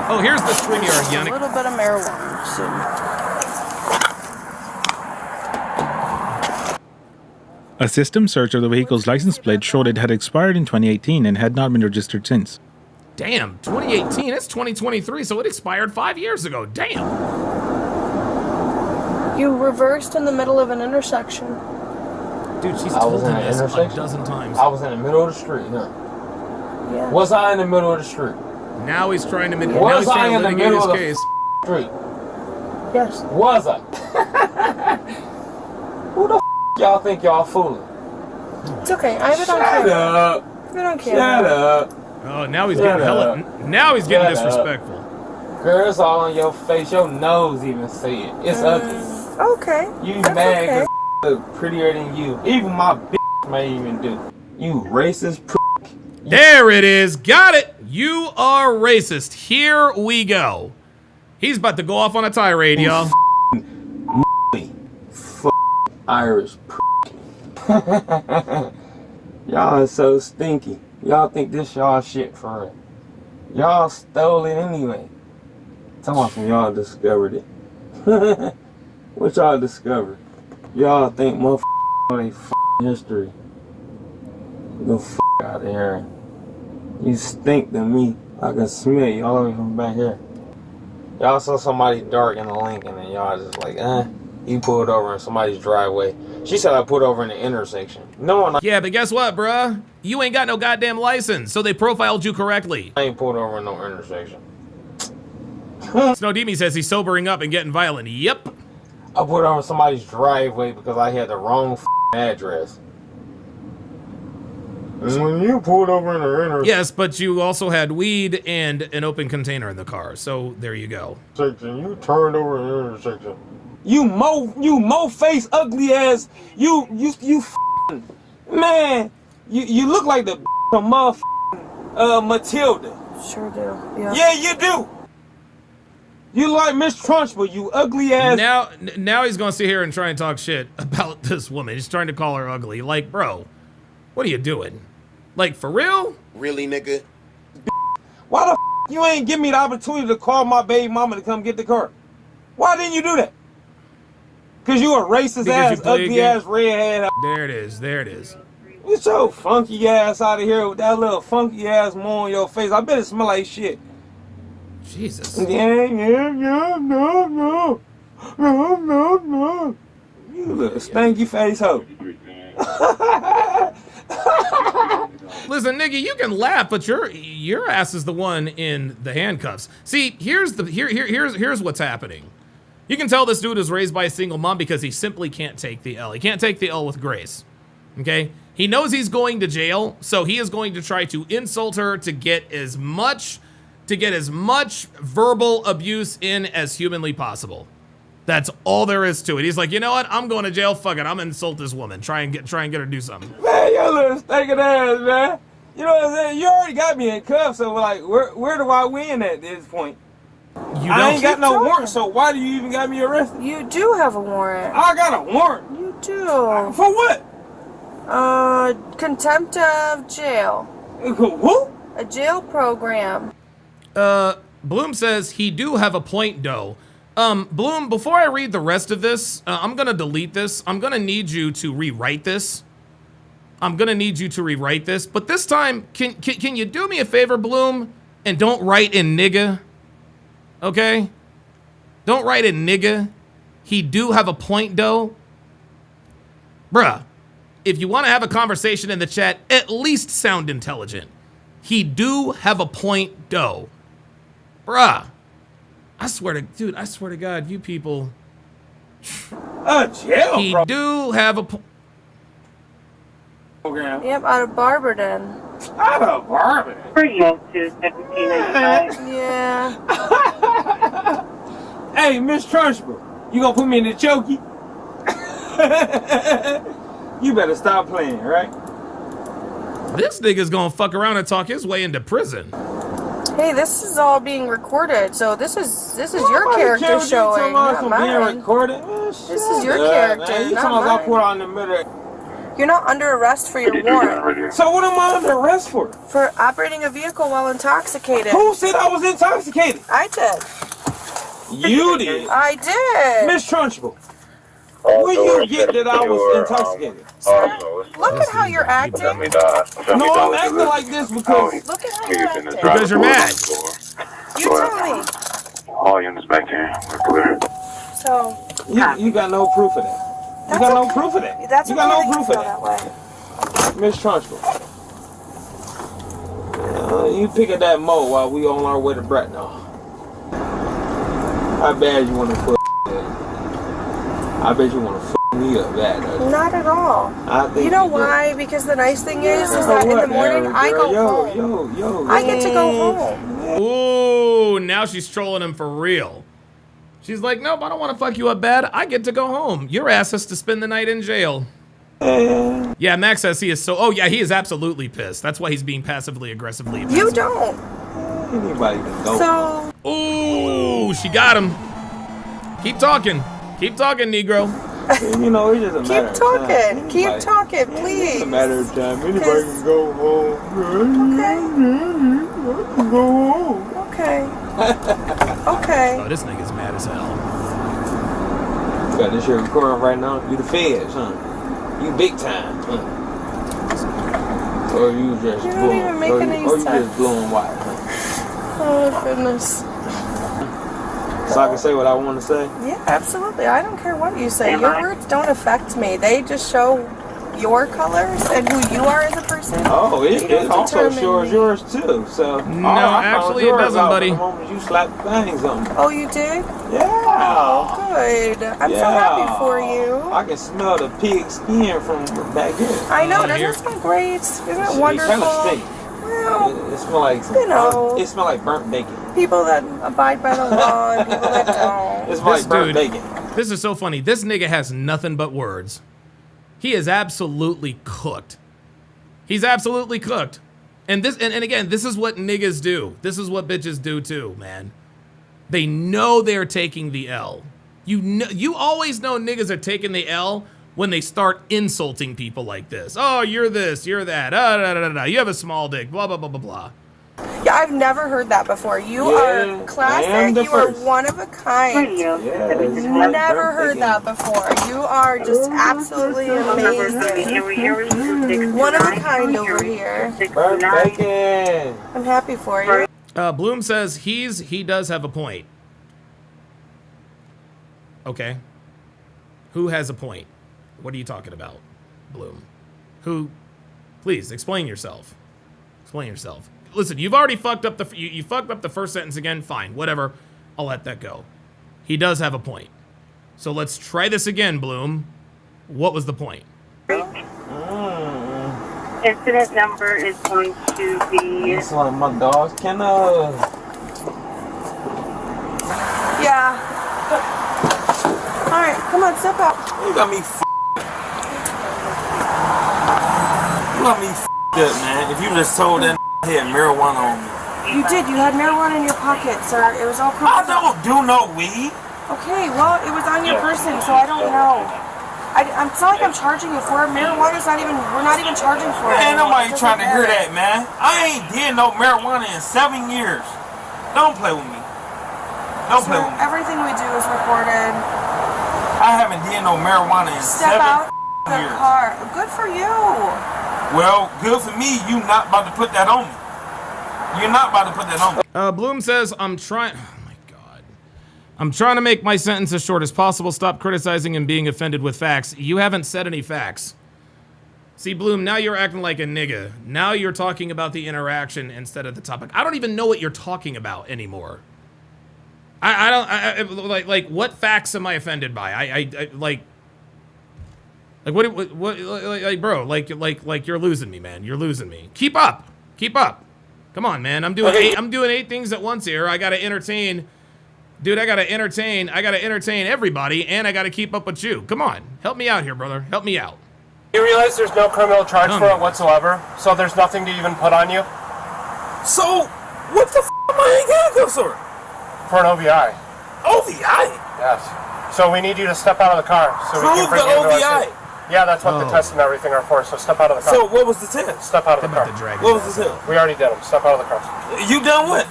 Oh, here's the string yard, Yannick. A little bit of marijuana. A system search of the vehicle's license plate showed it had expired in 2018 and had not been registered since. Damn, 2018, it's 2023, so it expired 5 years ago. Damn. You reversed in the middle of an intersection. Dude, she's told him this like a dozen times. I was in the middle of the street, huh? Yeah. Was I in the middle of the street? Now he's trying to mitigate his case. Street? Yes. Was I? Who the y'all think y'all fooling? It's okay. I have it on camera. Shut up. I have it on camera. Shut up. Oh, now he's getting hella. Now he's getting disrespectful. Girl, it's all on your face. Your nose even say it. It's ugly. Okay. You That's mad okay. cause look prettier than you. Even my bitch may even do. You racist prick. There it is. Got it. You are racist. Here we go. He's about to go off on a tirade, y'all. Irish prick. Y'all are so stinky. Y'all think this y'all shit for real. Y'all stole it anyway. Talking about y'all discovered it. What y'all discovered? Y'all think motherfuckers know they history. Go out of here. You stink to me. I can smell you all the way from back here. Y'all saw somebody dark in the Lincoln and y'all just like, you pulled over in somebody's driveway. She said I put over in the intersection. No one. Yeah, but guess what, bruh? You ain't got no goddamn license, so they profiled you correctly. I ain't pulled over in no intersection. Snowdemi says he's sobering up and getting violent. Yep. I put over somebody's driveway because I had the wrong address. And when you pulled over in the intersection. Yes, but you also had weed and an open container in the car, so there you go. You turned over in the intersection. You mo face ugly ass. You man. You look like the from Matilda. Sure do. Yeah. Yeah, you do. You like Miss Trunchbull, you ugly ass. Now he's gonna sit here and try and talk shit about this woman. He's trying to call her ugly. Like, bro, what are you doing? Like, for real? Really, nigga? Why the you ain't give me the opportunity to call my baby mama to come get the car? Why didn't you do that? Cause you a racist ass, ugly ass redhead. There it is. There it is. Get your funky ass out of here with that little funky ass mole on your face. I bet it smell like shit. Jesus. Yeah, no. You little stanky face hoe. Listen, nigga, you can laugh, but your ass is the one in the handcuffs. See, here's what's happening. You can tell this dude is raised by a single mom because he simply can't take the L. He can't take the L with grace. Okay? He knows he's going to jail, so he is going to try to insult her to get as much verbal abuse in as humanly possible. That's all there is to it. He's like, you know what? I'm going to jail. Fuck it. I'm gonna insult this woman. Try and get her to do something. Man, you little stinking ass, man. You know what I'm saying? You already got me in cuffs, so like, where do I win at this point? I ain't got no warrant, so why do you even got me arrested? You do have a warrant. I got a warrant. You do. For what? Contempt of jail. Who? A jail program. Bloom says he do have a point, though. Bloom, before I read the rest of this, I'm gonna delete this. I'm gonna need you to rewrite this. But this time, can you do me a favor, Bloom, and don't write in nigga? Okay? Don't write in nigga. He do have a point, though. Bruh, if you want to have a conversation in the chat, at least sound intelligent. He do have a point, though. Bruh. I swear to God, you people. Jail, he bro. do have a program. Yep, out of Barberton. Out of Barberton? Yeah. Hey, Miss Trunchbull, you gonna put me in the chokey? You better stop playing, right? This nigga's gonna fuck around and talk his way into prison. Hey, this is all being recorded, so this is your character showing, not mine. This is your character, man. You not talking about I mine. put on the middle. You're not under arrest for your warrant. So what am I under arrest for? For operating a vehicle while intoxicated. Who said I was intoxicated? I did. You did. I did. Miss Trunchbull, where you get that I was intoxicated? Look at how you're acting. No, I'm acting like this because... Look at how you're acting. Because you're mad. You tell me. All units back here. We're clear. So... You got no proof of that. You got no proof of that. That's you got okay no proof of that way. Miss Trunchbull, you pick at that mo while we on our way to Bracknell. How bad you want to fuck? I bet you want to fuck me up bad. Not at all. I think you know why? Do. Because the nice thing is that in the morning I go home. I get to go home. Ooh, now she's trolling him for real. She's like, nope, I don't want to fuck you up bad. I get to go home. Your ass has to spend the night in jail. Yeah, Max says he is so... Oh, yeah, he is absolutely pissed. That's why he's being passively aggressively passive. You don't. Anybody can go. So... Ooh, she got him. Keep talking. Keep talking, Negro. You know, it's just a matter of time. Keep talking, please. It's a matter of time. Anybody can go home. Okay. Go home. Okay. Okay. Oh, this nigga's mad as hell. You got this shit recording right now? You the feds, huh? You big time, huh? Or you just blowing, even making any or you sense. just blowing wire, huh? Oh, goodness. So I can say what I want to say? Yeah, absolutely. I don't care what you say. Your words don't affect me. They just show your colors and who you are as a person. Oh, it also shows yours too. So no, actually it doesn't, buddy. The moment you slap things on me. Oh, you did? Yeah. Oh, good. I'm so happy for you. I can smell the pig skin from back here. I know. Doesn't it smell great? Isn't it wonderful? It kind of stinks. Well, it smells like it smells like burnt bacon. People that abide by the law and people that don't. It smells like burnt bacon. This is so funny. This nigga has nothing but words. He is absolutely cooked. He's absolutely cooked. And this, and again, this is what niggas do. This is what bitches do too, man. They know they're taking the L. You always know niggas are taking the L when they start insulting people like this. Oh, you're this, you're that. You have a small dick. Blah blah blah blah blah. Yeah, I've never heard that before. You are classic. You are one of a kind. Never heard that before. You are just absolutely amazing. One of a kind over here. Burnt bacon. I'm happy for you. Bloom says he does have a point. Okay. Who has a point? What are you talking about, Bloom? Who? Please explain yourself. Explain yourself. Listen, you've already fucked up you fucked up the first sentence again. Fine, whatever. I'll let that go. He does have a point. So let's try this again, Bloom. What was the point? Incident number is going to be... It's one of my dogs. Can Yeah. Alright, come on, step out. You got me f***ed up, man. If you just told that he had marijuana on me. You did. You had marijuana in your pocket, sir. It was all I don't do no weed. Okay, well, it was on your person, so I don't know. It's not like I'm charging you for it. Marijuana's not even, we're not even charging for it. Man, nobody trying to hear that, man. I ain't did no marijuana in 7 years. Don't play with me. Don't play with me. Everything we do is recorded. I haven't did no marijuana in Step 7 out the years. car. Good for you. Well, good for me. You not about to put that on me. You're not about to put that on me. Bloom says, I'm trying to make my sentence as short as possible. Stop criticizing and being offended with facts. You haven't said any facts. See, Bloom, now you're acting like a nigga. Now you're talking about the interaction instead of the topic. I don't even know what you're talking about anymore. I don't, like, what facts am I offended by? Like, bro, like, you're losing me, man. You're losing me. Keep up. Keep up. Come on, man. I'm doing 8 things at once here. I gotta entertain. Dude, I gotta entertain everybody, and I gotta keep up with you. Come on. Help me out here, brother. Help me out. You realize there's no criminal charge for it whatsoever, so there's nothing to even put on you? So, what the f*** am I in handcuffs for? For an OVI. OVI? Yes. So we need you to step out of the car. So we can bring you into our city. Yeah, that's what the tests and everything are for, so step out of the car. So what was the test? Step out of the car. What was the test? We already did them. Step out of the car. You done what?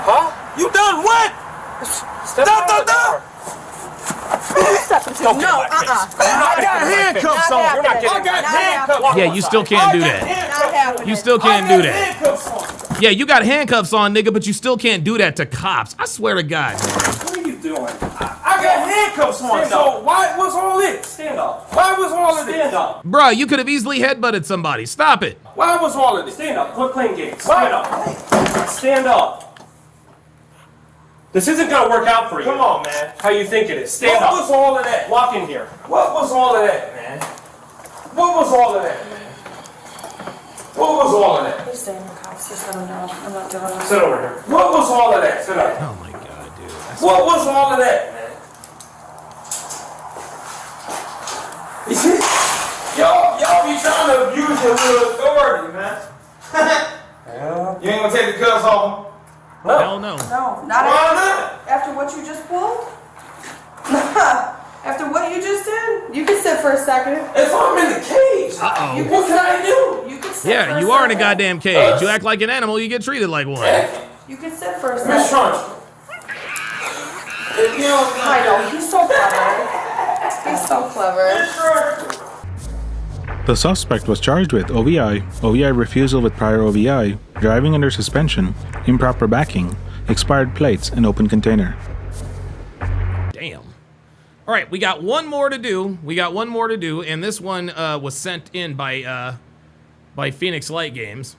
Huh? You done what? Step out of the car. No, I got handcuffs on. You're not getting I got handcuffs on. Yeah, you still can't do that. You still can't do that. Yeah, you got handcuffs on, nigga, but you still can't do that to cops. I swear to God. What are you doing? I got handcuffs on. So why was all this? Stand up. Why was all of this? Stand up. Bruh, you could have easily headbutted somebody. Stop it. Why was all of this? Stand up. Quit playing games. Stand up. Stand up. This isn't gonna work out for you. Come on, man. How you think it is? Stand up. What was all of that? Walk in here. What was all of that, man? What was all of that, man? What was all of that? Please stay in the cops. Just let them know. I'm not doing this. Sit over here. What was all of that? Sit up. Oh my God, dude. What was all of that, man? You see? Y'all be trying to abuse your little authority, man. You ain't gonna take the cuffs off? No. Hell no. No, not after what you just pulled. After what you just did, you can sit for a second. If I'm in the cage, what can I do? You can sit Yeah, you are in a goddamn cage. You act like an animal, you get treated like one. You can sit for a second. Miss Trunch. I know, he's so clever. He's so clever. The suspect was charged with OVI, OVI refusal with prior OVI, driving under suspension, improper backing, expired plates, and open container. Damn. All right, we got one more to do. And this one was sent in by Phoenix Light Games.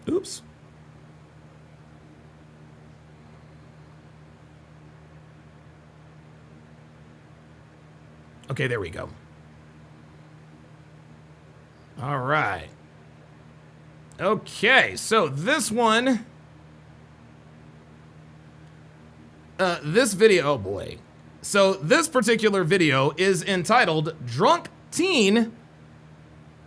Oops. Okay, there we go. All right. Okay, so this one, this video, oh boy. So this particular video is entitled Drunk Teen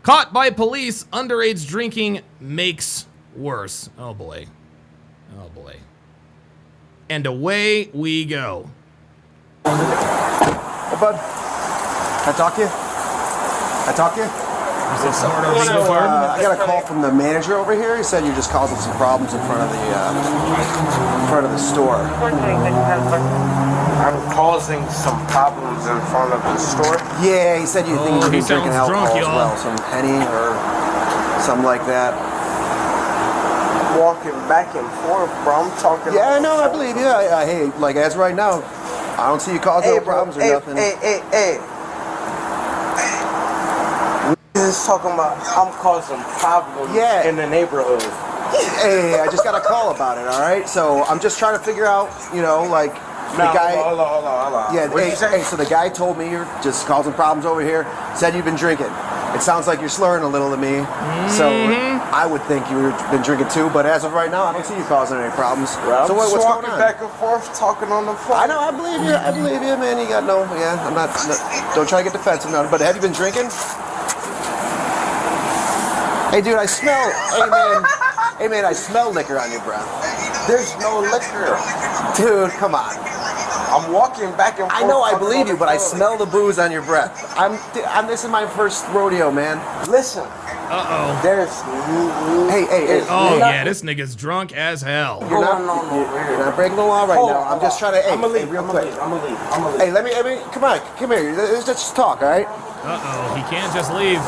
Caught by Police Underage Drinking Makes Worse. Oh boy. Oh boy. And away we go. Hey, bud. Can I talk to you? Can I talk to you? I got a call from the manager over here. He said you're just causing some problems in front of the store. I'm causing some problems in front of the store. Yeah, he said you think you're drinking alcohol drunk, as well, some Henny or something like that. Walking back and forth, bro. I'm talking. Yeah, I know. I believe you. Hey, like as right now, I don't see you causing no problems or nothing. Hey. Just talking about I'm causing problems in the neighborhood. Hey, I just got a call about it, all right? So I'm just trying to figure out, the guy... Hold on. Yeah, hey, so the guy told me you're just causing problems over here, said you've been drinking. It sounds like you're slurring a little to me, so I would think you've been drinking too, but as of right now, I don't see you causing any problems. Well, so what's going on? Back and forth, talking on the phone. I know, I believe you, man. You got I'm not, don't try to get defensive, but have you been drinking? Hey, dude, I smell. Hey, man, I smell liquor on your breath. There's no liquor. Dude, come on. I'm walking back and forth. I know, I believe you, but I smell the booze on your breath. This is my first rodeo, man. Listen. There's. Hey. Oh, yeah, this nigga's drunk as hell. You're not breaking the law right now. I'm just trying to. I'm gonna leave. Hey, let me. Come here. Let's just talk, all right? He can't just leave.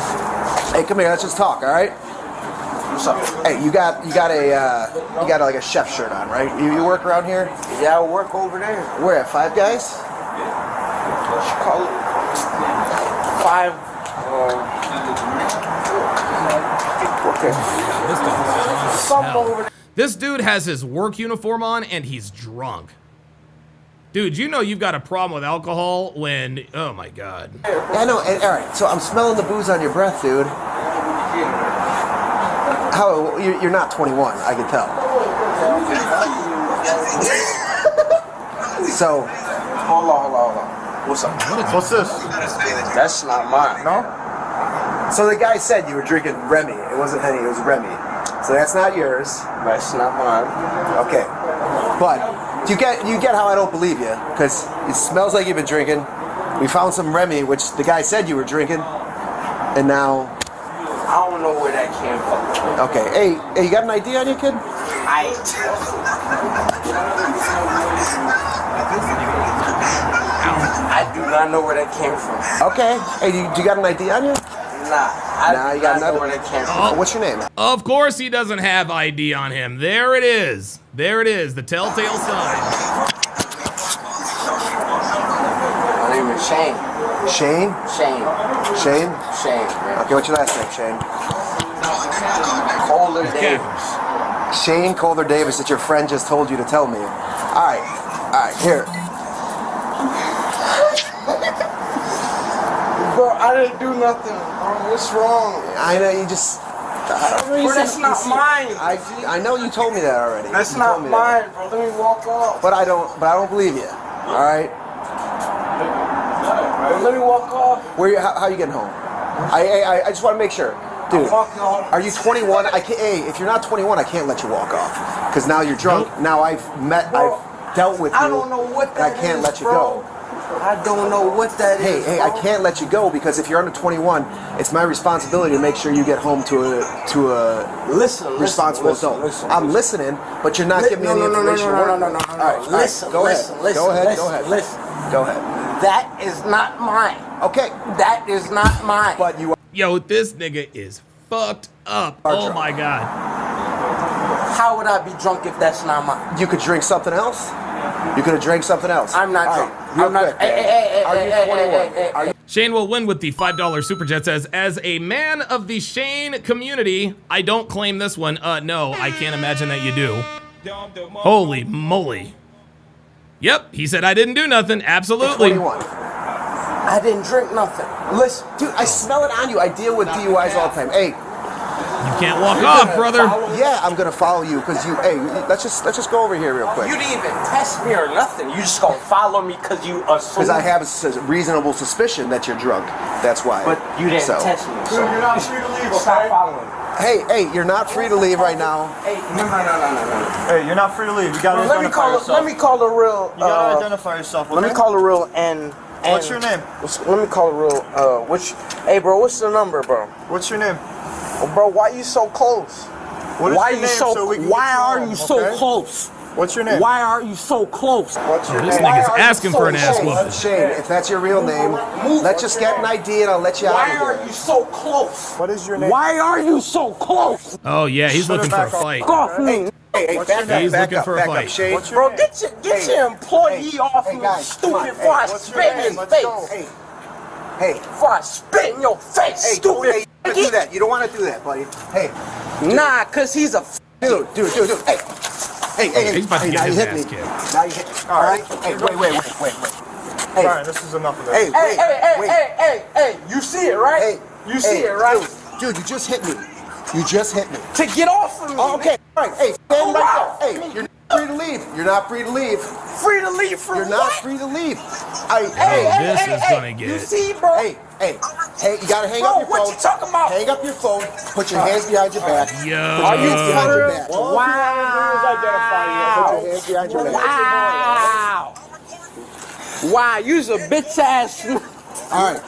Hey, come here. Let's just talk, all right? What's up? Hey, you got like a chef shirt on, right? You work around here? Yeah, I work over there. Where at Five Guys? What you call it? Five. This dude has his work uniform on and he's drunk. Dude, you know you've got a problem with alcohol when, oh my God. Yeah, I know. All right, so I'm smelling the booze on your breath, dude. How? You're not 21, I can tell. So. Hold on. What's up? What's this? That's not mine. No? So the guy said you were drinking Remy. It wasn't Henny, it was Remy. So that's not yours. That's not mine. Okay. But you get how I don't believe you, because it smells like you've been drinking. We found some Remy, which the guy said you were drinking, and now. I don't know where that came from. Okay. Hey, you got an ID on you, kid? I do not know where that came from. Okay. Hey, do you got an ID on you? Nah, you got know where that came from. What's your name? Of course he doesn't have ID on him. There it is. The telltale sign. My name is Shane. Shane? Shane. Yeah. Okay, what's your last name, Shane? Kohler Davis. Shane Kohler Davis that your friend just told you to tell me. All right, here. Bro, I didn't do nothing. Bro, what's wrong? I know you just. Bro, that's not mine. I know you told me that already. That's not mine, bro. Let me walk off. But I don't believe you. All right. Let me walk off. How are you getting home? I just want to make sure. Dude, are you 21? If you're not 21, I can't let you walk off. Because now you're drunk. Now I've dealt with you. I don't know what that is, I can't let you go. I don't know what that is. Hey, I can't let you go because if you're under 21, it's my responsibility to make sure you get home to a responsible adult. I'm listening, but you're not giving me any information. No. All right, Listen. Go ahead. That is not mine. Okay. That is not mine. But you. Yo, this nigga is fucked up. Oh my God. How would I be drunk if that's not mine? You could drink something else. You could have drank something else. I'm not drunk. I'm not. Are you 21? Shane will win with the $5 super chat. Says, as a man of the Shane community, I don't claim this one. No, I can't imagine that you do. Holy moly. Yep, he said I didn't do nothing. Absolutely. 21. I didn't drink nothing. Listen, dude, I smell it on you. I deal with DUIs all the time. Hey. You can't walk off, brother. Yeah, I'm gonna follow you because you. Hey, let's just go over here real quick. You didn't even test me or nothing. You just gonna follow me because you assume. Because I have a reasonable suspicion that you're drunk. That's why. But you didn't test me. So you're not free to leave. Stop following me. Hey, you're not free to leave right now. Hey, no. Hey, you're not free to leave. You gotta identify yourself. Let me call the real. You gotta identify yourself. Okay? Let me call the real N What's your name? Let me call it real. Hey, bro, what's the number, bro? What's your name? Well, bro, why you so close? What is why your you name so? so we can Why get you are home, you so okay? close? What's your name? Why are you so close? What's your This name? nigga's asking for an ass whooping. Shane, if that's your real name, let's just get an ID and I'll let you out of Why here. are you so close? What is your name? Why are you so close? Oh yeah, he's looking for a fight. Off me. Hey, He's looking for a fight. Shane. Bro, get your employee off me, stupid, before I spit in his face. Hey, Before I spit in your face, stupid. Hey, you don't want to do that. You don't want to do that, buddy. Hey. Nah, cause he's a Dude. Hey. Hey, he's about to get now his you hit ass me. kicked. Now you hit me. All right? Hey, wait. Hey. All right, this is enough of this. Hey, you see it, right? Hey. You see it, right? Dude, you just hit me. You just hit me. To get off of me. Oh, okay, all right. Hey, stand right there. Hey, you're not free to leave. You're not free to leave. Free to leave from You're what? not free to leave. This is gonna get. You see, bro? Hey, you gotta hang up your phone. What you talking about? Hang up your phone. Put your hands behind your back. Yo. Are you behind your back. Wow. Put your hands behind your back. Wow, you's a bitch ass. All right.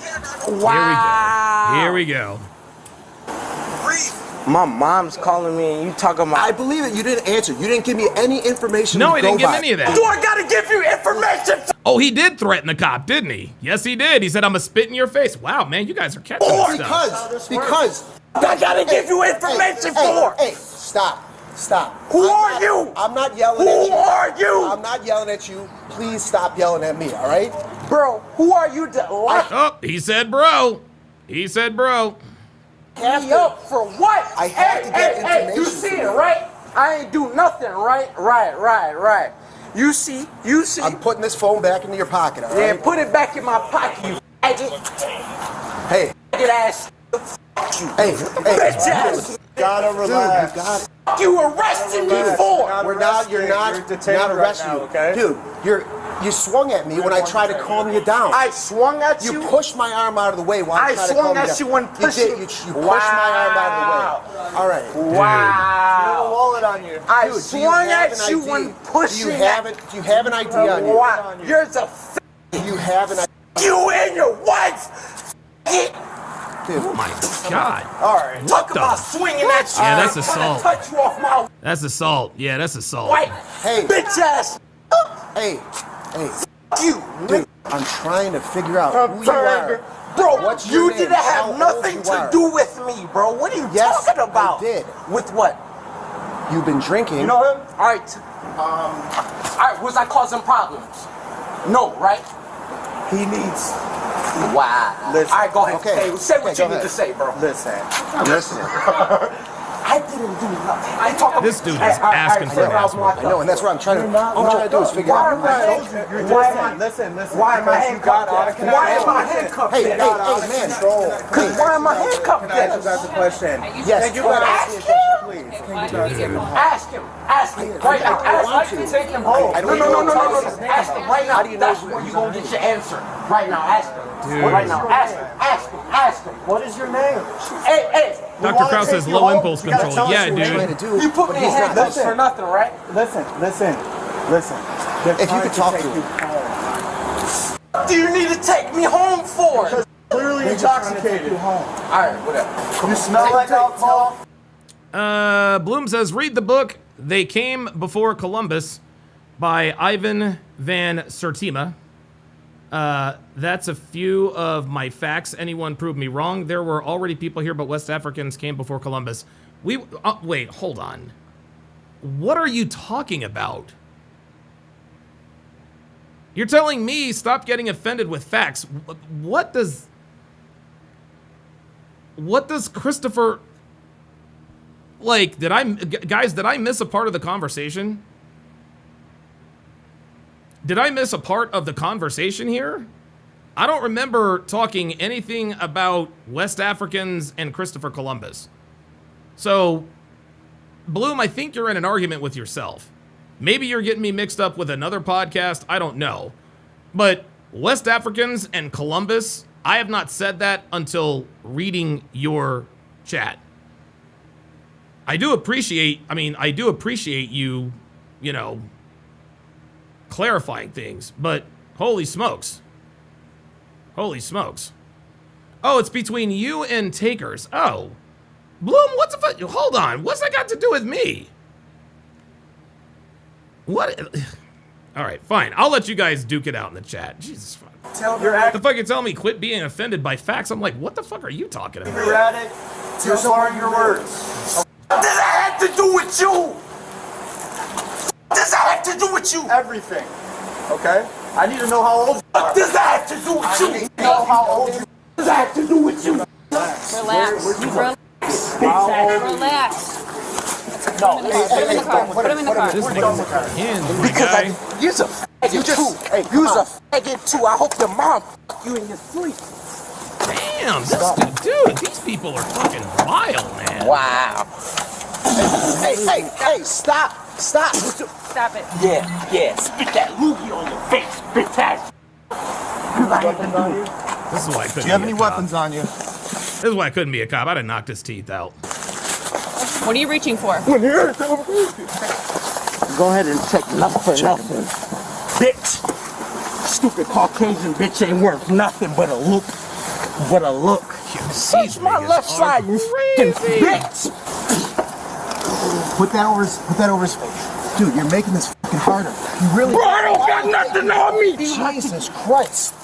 Wow. Here we go. My mom's calling me and you talking about. I believe it. You didn't answer. You didn't give me any information. No, to he go didn't give by. any of that. Do I gotta give you information? Oh, he did threaten the cop, didn't he? Yes, he did. He said, "I'm gonna spit in your face." Wow, man, you guys are catching this stuff. Because I gotta give you information for. Hey, stop. Who are you? I'm not yelling at you. Who are you? I'm not yelling at you. Please stop yelling at me, all right? Bro, who are you to lie Oh, he said, bro. He said, bro. me up for what? I have to get information. You see it, right? I ain't do nothing, right? Right. You see? I'm putting this phone back into your pocket, all right? Yeah, put it back in my pocket, you faggot. Hey. Faggot ass. Hey. Bitch ass. Gotta relax. Dude, You arrested me for? You're not arresting now, you. okay? Dude, you swung at me when I tried to calm you down. I swung at you? You pushed my arm out of the way while I tried to calm you down. I swung at you when pushing. You pushed my arm out of the way. All right. You have a Wow. wallet on you. I Dude, do you swung have at an you ID? when pushing. Do you have an ID on you? Wow. You're the Do you have an ID? you and your wife. Dude. Oh my God. All right. Talk about swinging at you. Yeah, that's I'm assault. trying to touch you off my That's assault. Yeah, that's assault. wife. Hey. Bitch ass. Hey. You. Dude, I'm trying to figure out who you are. Bro, What's your you name? didn't How have old nothing you to are. do with me, bro. What are you Yes, talking about? I did. With what? You've been drinking. You know him? All right. Was I causing problems? No, right? He needs. Wow. Listen. All right, go ahead. Okay. Say what Okay, you go need to ahead. say, bro. Listen. I didn't do nothing. I talk about This dude is asking for an ass whooping. I know, and that's what I'm trying to do is figure Why out. am I Listen. Why am I handcuffed? Why am I handcuffed? Hey, man. Because why am I handcuffed? Can I ask you guys a question? Yes. Can you guys ask me a question, please? Can you guys Ask him right now. Ask him. Take him home. No. Ask him right now. That's where you're going to get your answer. Right now, ask him. Dude. Right now, ask him. What is your name? Hey. Dr. Kraus says low impulse control. Yeah, dude. You put me in handcuffs for nothing, right? Listen. If you could talk to him. What do you need to take me home for? Because clearly intoxicated. All right, whatever. You smell like alcohol? Bloom says, read the book They Came Before Columbus by Ivan Van Sertima. That's a few of my facts. Anyone prove me wrong? There were already people here, but West Africans came before Columbus. Wait, hold on. What are you talking about? You're telling me stop getting offended with facts. What does Christopher, like, did I miss a part of the conversation? Did I miss a part of the conversation here? I don't remember talking anything about West Africans and Christopher Columbus. So, Bloom, I think you're in an argument with yourself. Maybe you're getting me mixed up with another podcast. I don't know. But West Africans and Columbus, I have not said that until reading your chat. I do appreciate you, clarifying things, but holy smokes. Holy smokes. Oh, it's between you and takers. Oh. Bloom, what's the fuck? Hold on. What's that got to do with me? What? All right, fine. I'll let you guys duke it out in the chat. Jesus fuck. The fuck you tell me quit being offended by facts? I'm like, what the fuck are you talking about? You're at it. Just learn your words. What does that have to do with you? What does that have to do with you? Everything. Okay? I need to know how old you are. What does that have to do with you? I need to know how old you are. What does that have to do with you? Relax. Relax. No. Put him in the car. Put him in the car. Because you're a faggot too. You're a faggot too. I hope your mom fuck you in your sleep. Damn, dude, these people are fucking vile, man. Wow. Hey, stop. Stop it. Yeah. Spit that loogie on your face, bitch ass. This is why I couldn't. Do you have any weapons on you? This is why I couldn't be a cop. I'd have knocked his teeth out. What are you reaching for? Go ahead and check nothing for nothing. Bitch. Stupid Caucasian bitch ain't worth nothing but a look. Touch my left side, you f***ing bitch. Put that over his face. Dude, you're making this fucking harder. You really. Bro, I don't got nothing on me. Jesus Christ.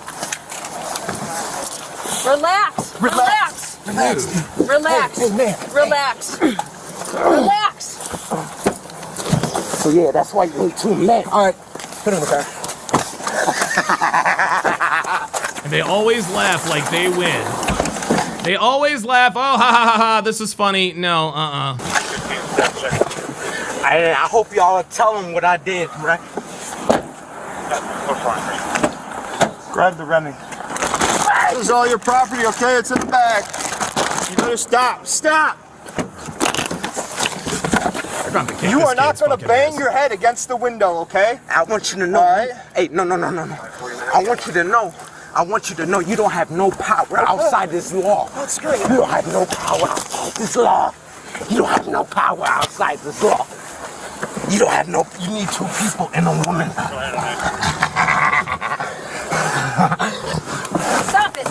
Relax. Hey, man. Relax. So yeah, that's why you need 2 men. All right, put him in the car. And they always laugh like they win. They always laugh. Oh, ha ha ha ha. This is funny. No, I hope y'all are telling what I did, right? Grab the Remy. This is all your property, okay? It's in the bag. You better stop. You are not going to bang your head against the window, okay? I want you to know. Right. Hey, no. I want you to know you don't have no power outside this law. That's great. You don't have no power outside this law. You need 2 people and a woman. Stop it.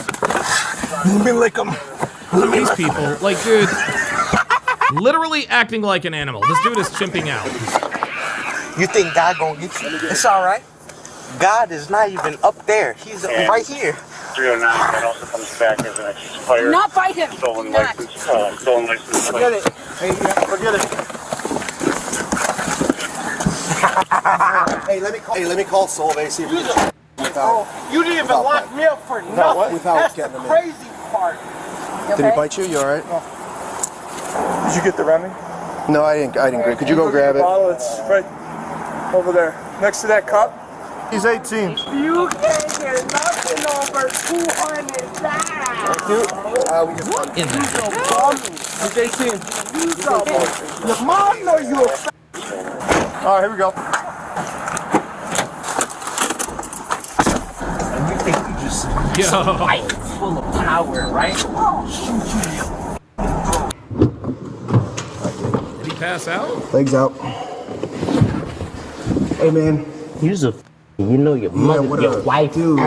Let me lick them. These people, like, dude, literally acting like an animal. This dude is chimping out. You think God gonna get you? It's all right. God is not even up there. He's right here. 309, that also comes back as an expired. Do not fight him. Stolen license. Stolen license. Forget it. Hey, forget it. Hey, let me call Solvay, see if we can. You didn't even lock me up for nothing. Without That's the getting him in. crazy part. Did he bite you? You all right? Did you get the Remy? No, I didn't grab. Could you go grab it? Bottle, it's right over there, next to that cup. He's 18. You can't get nothing over 200 dollars. What in the He's 18. Your mom know you a All right, here we go. And you think you just fight full of power, right? Did he pass out? Legs out. Hey, man. You know your mother, your wife. Dude,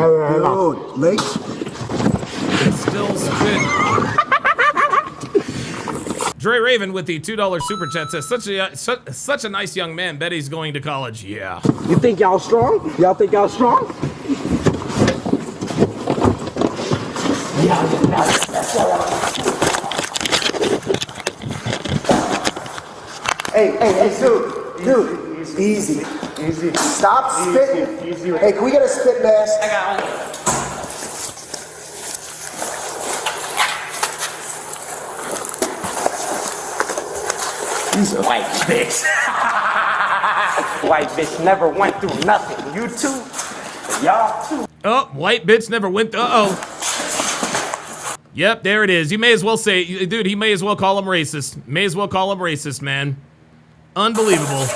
legs. It's still spit. Dre Raven with the $2 super chat says, such a nice young man. Bet he's going to college. Yeah. You think y'all strong? Y'all think y'all strong? Yeah, that's all right. Hey, dude. Easy. Stop spitting. Hey, can we get a spit mask? I got one. He's a white bitch. White bitch never went through nothing. You too. Y'all too. Oh, white bitch never went. Uh-oh. Yep, there it is. You may as well say, dude, he may as well call him racist. May as well call him racist, man. Unbelievable.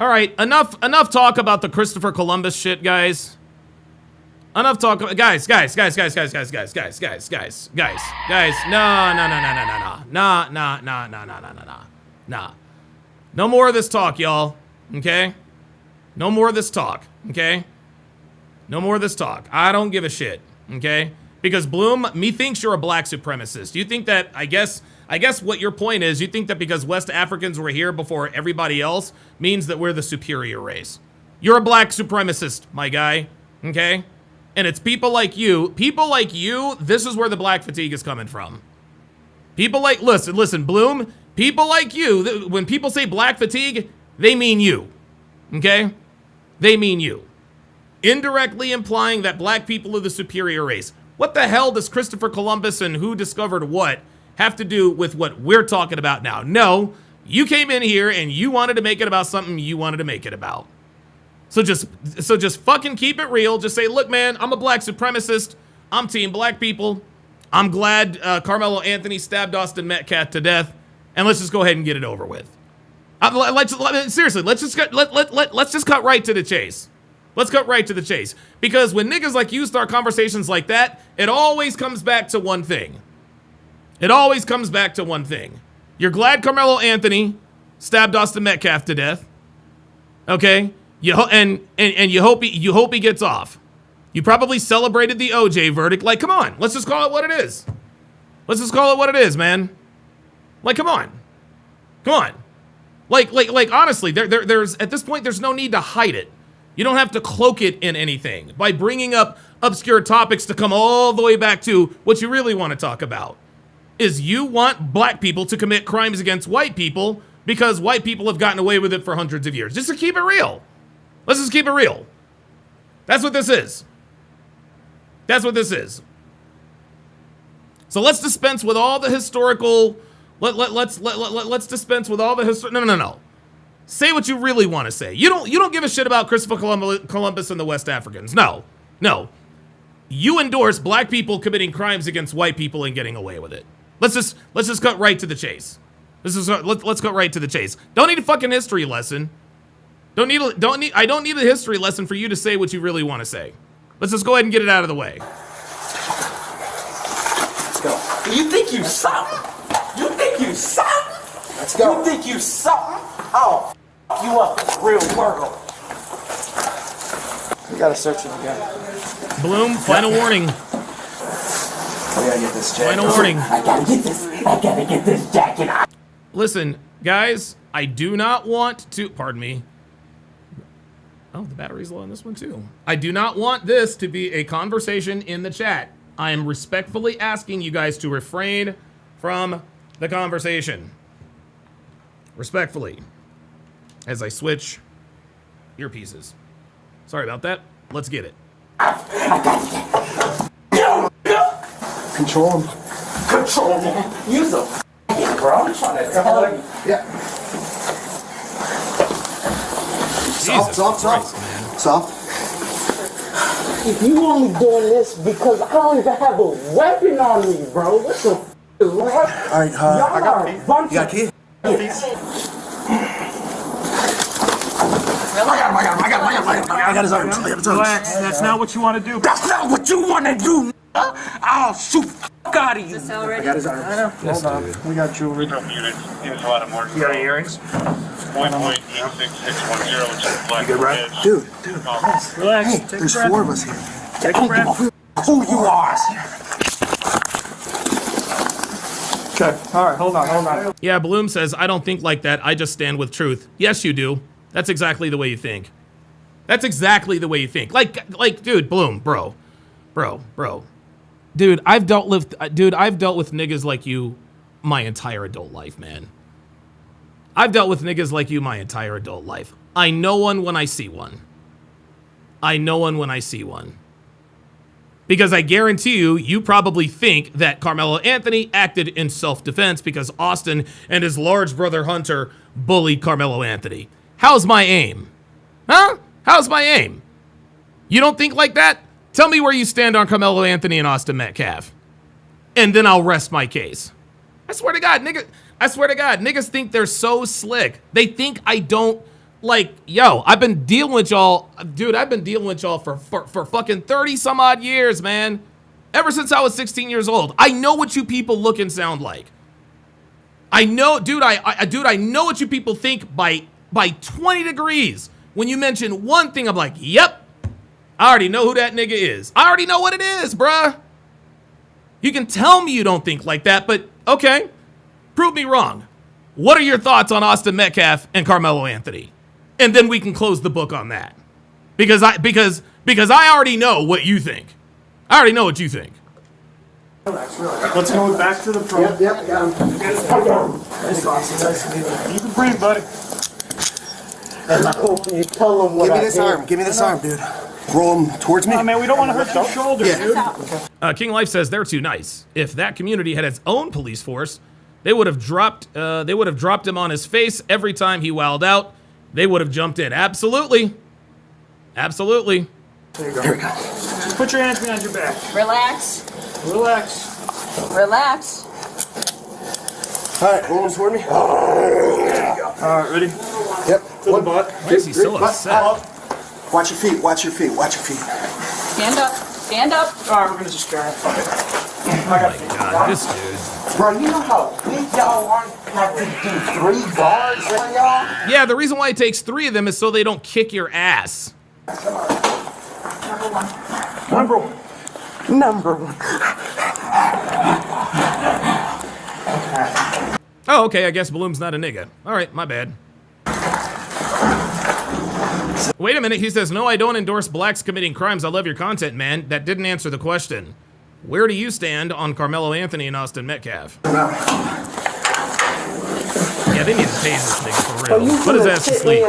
All right, enough talk about the Christopher Columbus shit, guys. Enough talk. Guys. No. No more of this talk, y'all. Okay? No more of this talk. Okay? No more of this talk. I don't give a shit. Okay? Because Bloom, methinks you're a black supremacist. You think that, I guess what your point is, you think that because West Africans were here before everybody else means that we're the superior race. You're a black supremacist, my guy. Okay? And it's people like you, this is where the black fatigue is coming from. People like, listen, Bloom, people like you, when people say black fatigue, they mean you. Okay? They mean you. Indirectly implying that black people are the superior race. What the hell does Christopher Columbus and who discovered what have to do with what we're talking about now? No, you came in here and you wanted to make it about something you wanted to make it about. So just fucking keep it real. Just say, look, man, I'm a black supremacist. I'm team black people. I'm glad Carmelo Anthony stabbed Austin Metcalf to death. And let's just go ahead and get it over with. Seriously, let's just cut right to the chase. Let's cut right to the chase. Because when niggas like you start conversations like that, it always comes back to one thing. It always comes back to one thing. You're glad Carmelo Anthony stabbed Austin Metcalf to death. Okay? You hope he gets off. You probably celebrated the OJ verdict. Like, come on, let's just call it what it is. Let's just call it what it is, man. Like, come on. Like honestly, there's at this point there's no need to hide it. You don't have to cloak it in anything by bringing up obscure topics to come all the way back to what you really want to talk about. Is you want black people to commit crimes against white people because white people have gotten away with it for hundreds of years. Just to keep it real. Let's just keep it real. That's what this is. That's what this is. So let's dispense with all the historical. Let's dispense with all the No. Say what you really want to say. You don't give a shit about Christopher Columbus and the West Africans. No. You endorse black people committing crimes against white people and getting away with it. Let's just cut right to the chase. Let's cut right to the chase. Don't need a fucking history lesson. I don't need a history lesson for you to say what you really want to say. Let's just go ahead and get it out of the way. Let's go. You think you something? Let's go. You think you something? Oh, you up in the real world. We gotta search it again. Bloom, final warning. We gotta get this jacket. Final warning. I gotta get this jacket. Listen, guys, I do not want to. Pardon me. Oh, the battery's low on this one too. I do not want this to be a conversation in the chat. I am respectfully asking you guys to refrain from the conversation. Respectfully. As I switch earpieces. Sorry about that. Let's get it. Control him. Control him. Use him. Bro, I'm trying to tell you. Yeah. Soft. If you only doing this because I don't even have a weapon on me, bro. What the f is wrong? Alright, I got a bunch. You got a key? I got his arm. Relax. That's not what you want to do. That's not what you want to do. I'll shoot the fuck out of you. I got his arm. Hold on. We got jewelry. Units. Here's a lot of more. You got earrings? 1.86610, which is black. You good, right? Dude. Relax. Hey, there's 4 of us here. Take a breath. Who you are? Okay. All right. Hold on. Yeah, Bloom says, I don't think like that. I just stand with truth. Yes, you do. That's exactly the way you think. That's exactly the way you think. Like, dude, Bloom, bro. Dude, I've dealt with niggas like you my entire adult life, man. I've dealt with niggas like you my entire adult life. I know one when I see one. Because I guarantee you probably think that Carmelo Anthony acted in self-defense because Austin and his large brother Hunter bullied Carmelo Anthony. How's my aim? Huh? How's my aim? You don't think like that? Tell me where you stand on Carmelo Anthony and Austin Metcalf. And then I'll rest my case. I swear to God, niggas think they're so slick. They think I don't Like, yo, I've been dealing with y'all, dude. I've been dealing with y'all for fucking 30 some odd years, man. Ever since I was 16 years old. I know what you people look and sound like. I know, dude. I know what you people think by 20 degrees. When you mention one thing, I'm like, yep. I already know who that nigga is. I already know what it is, bruh. You can tell me you don't think like that, but okay. Prove me wrong. What are your thoughts on Austin Metcalf and Carmelo Anthony? And then we can close the book on that. Because I already know what you think. I already know what you think. Let's go back to the pro. Yep, got him. Nice to meet you. You can breathe, buddy. And I hope you tell him what Give me this arm. Give me this arm, dude. Roll him towards me. Oh, man, we don't want to hurt your shoulder, dude. King Life says they're too nice. If that community had its own police force, they would have dropped him on his face every time he wowed out. They would have jumped in. Absolutely. Absolutely. There you go. Here we go. Put your hands behind your back. Relax. Relax. Relax. All right, roll him toward me. There you go. All right, ready? Yep. To the butt. Why is he so upset? Watch your feet. Watch your feet. Watch your feet. Stand up. Stand up. All right, we're gonna just grab it. Oh my God, this dude. Bro, you know how big y'all are? Have to do 3 guards on y'all? Yeah, the reason why it takes 3 of them is so they don't kick your ass. Number 1. Number 1. Oh, okay, I guess Bloom's not a nigga. All right, my bad. Wait a minute, he says, no, I don't endorse blacks committing crimes. I love your content, man. That didn't answer the question. Where do you stand on Carmelo Anthony and Austin Metcalf? Yeah, they need to tase this nigga for real. Put his ass to sleep.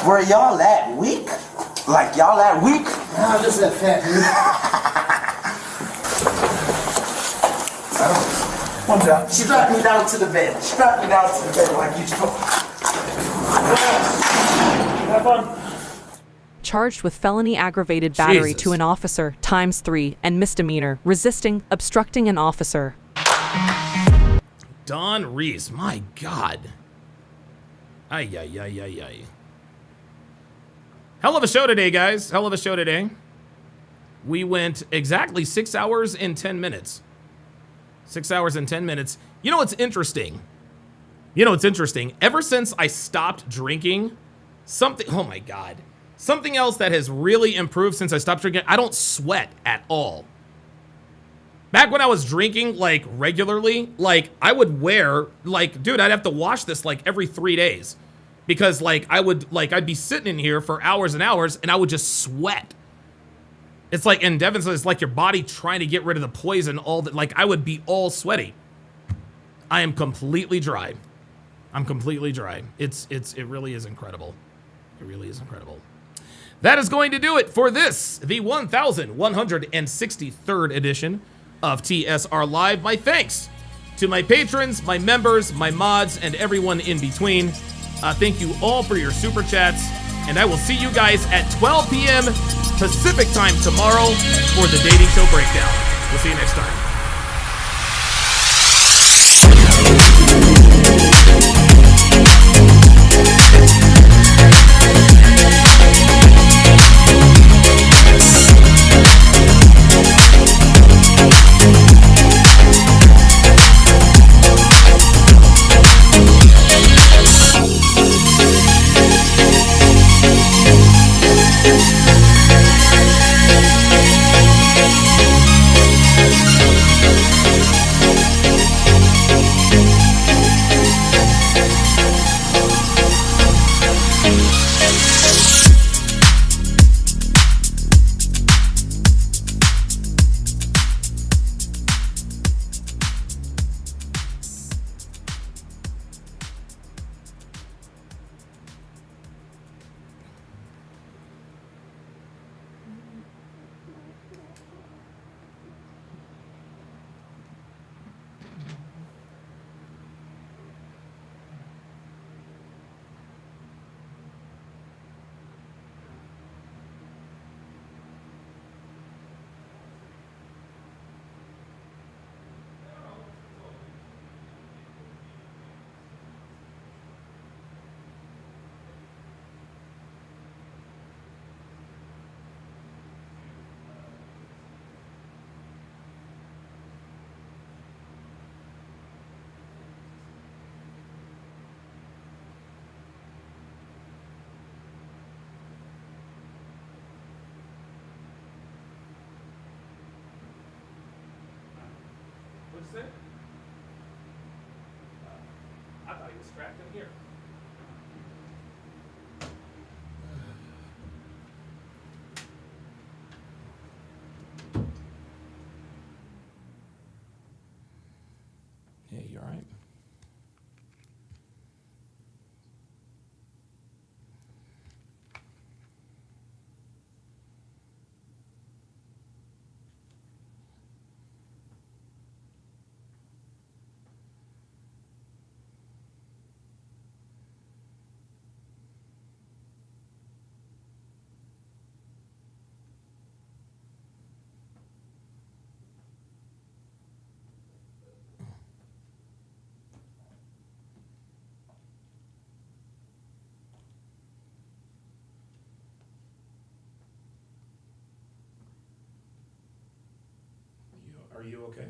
Where y'all at? Weak? Like y'all at weak? No, just that fat dude. One job. Strap me down to the bed. Strap me down to the bed like you told. Have fun. Charged with felony aggravated battery Jesus. to an officer ×3 and misdemeanor resisting obstructing an officer. Don Reese, my God. Ay, ay, ay, ay, ay. Hell of a show today, guys. Hell of a show today. We went exactly 6 hours and 10 minutes. 6 hours and 10 minutes. You know what's interesting? Ever since I stopped drinking, oh my God. Something else that has really improved since I stopped drinking, I don't sweat at all. Back when I was drinking, like, regularly, like, I would wear, like, dude, I'd have to wash this, like, every 3 days. Because, like, I'd be sitting in here for hours and hours, and I would just sweat. It's like, and Devin says, it's like your body trying to get rid of the poison, all that, like, I would be all sweaty. I am completely dry. I'm completely dry. It really is incredible. It really is incredible. That is going to do it for this, the 1163rd edition of TSR Live. My thanks to my patrons, my members, my mods, and everyone in between. Thank you all for your super chats, and I will see you guys at 12 p.m. Pacific time tomorrow for the Dating Show Breakdown. We'll see you next time. say? I thought he was strapped in here. Yeah, you all right? Are you okay?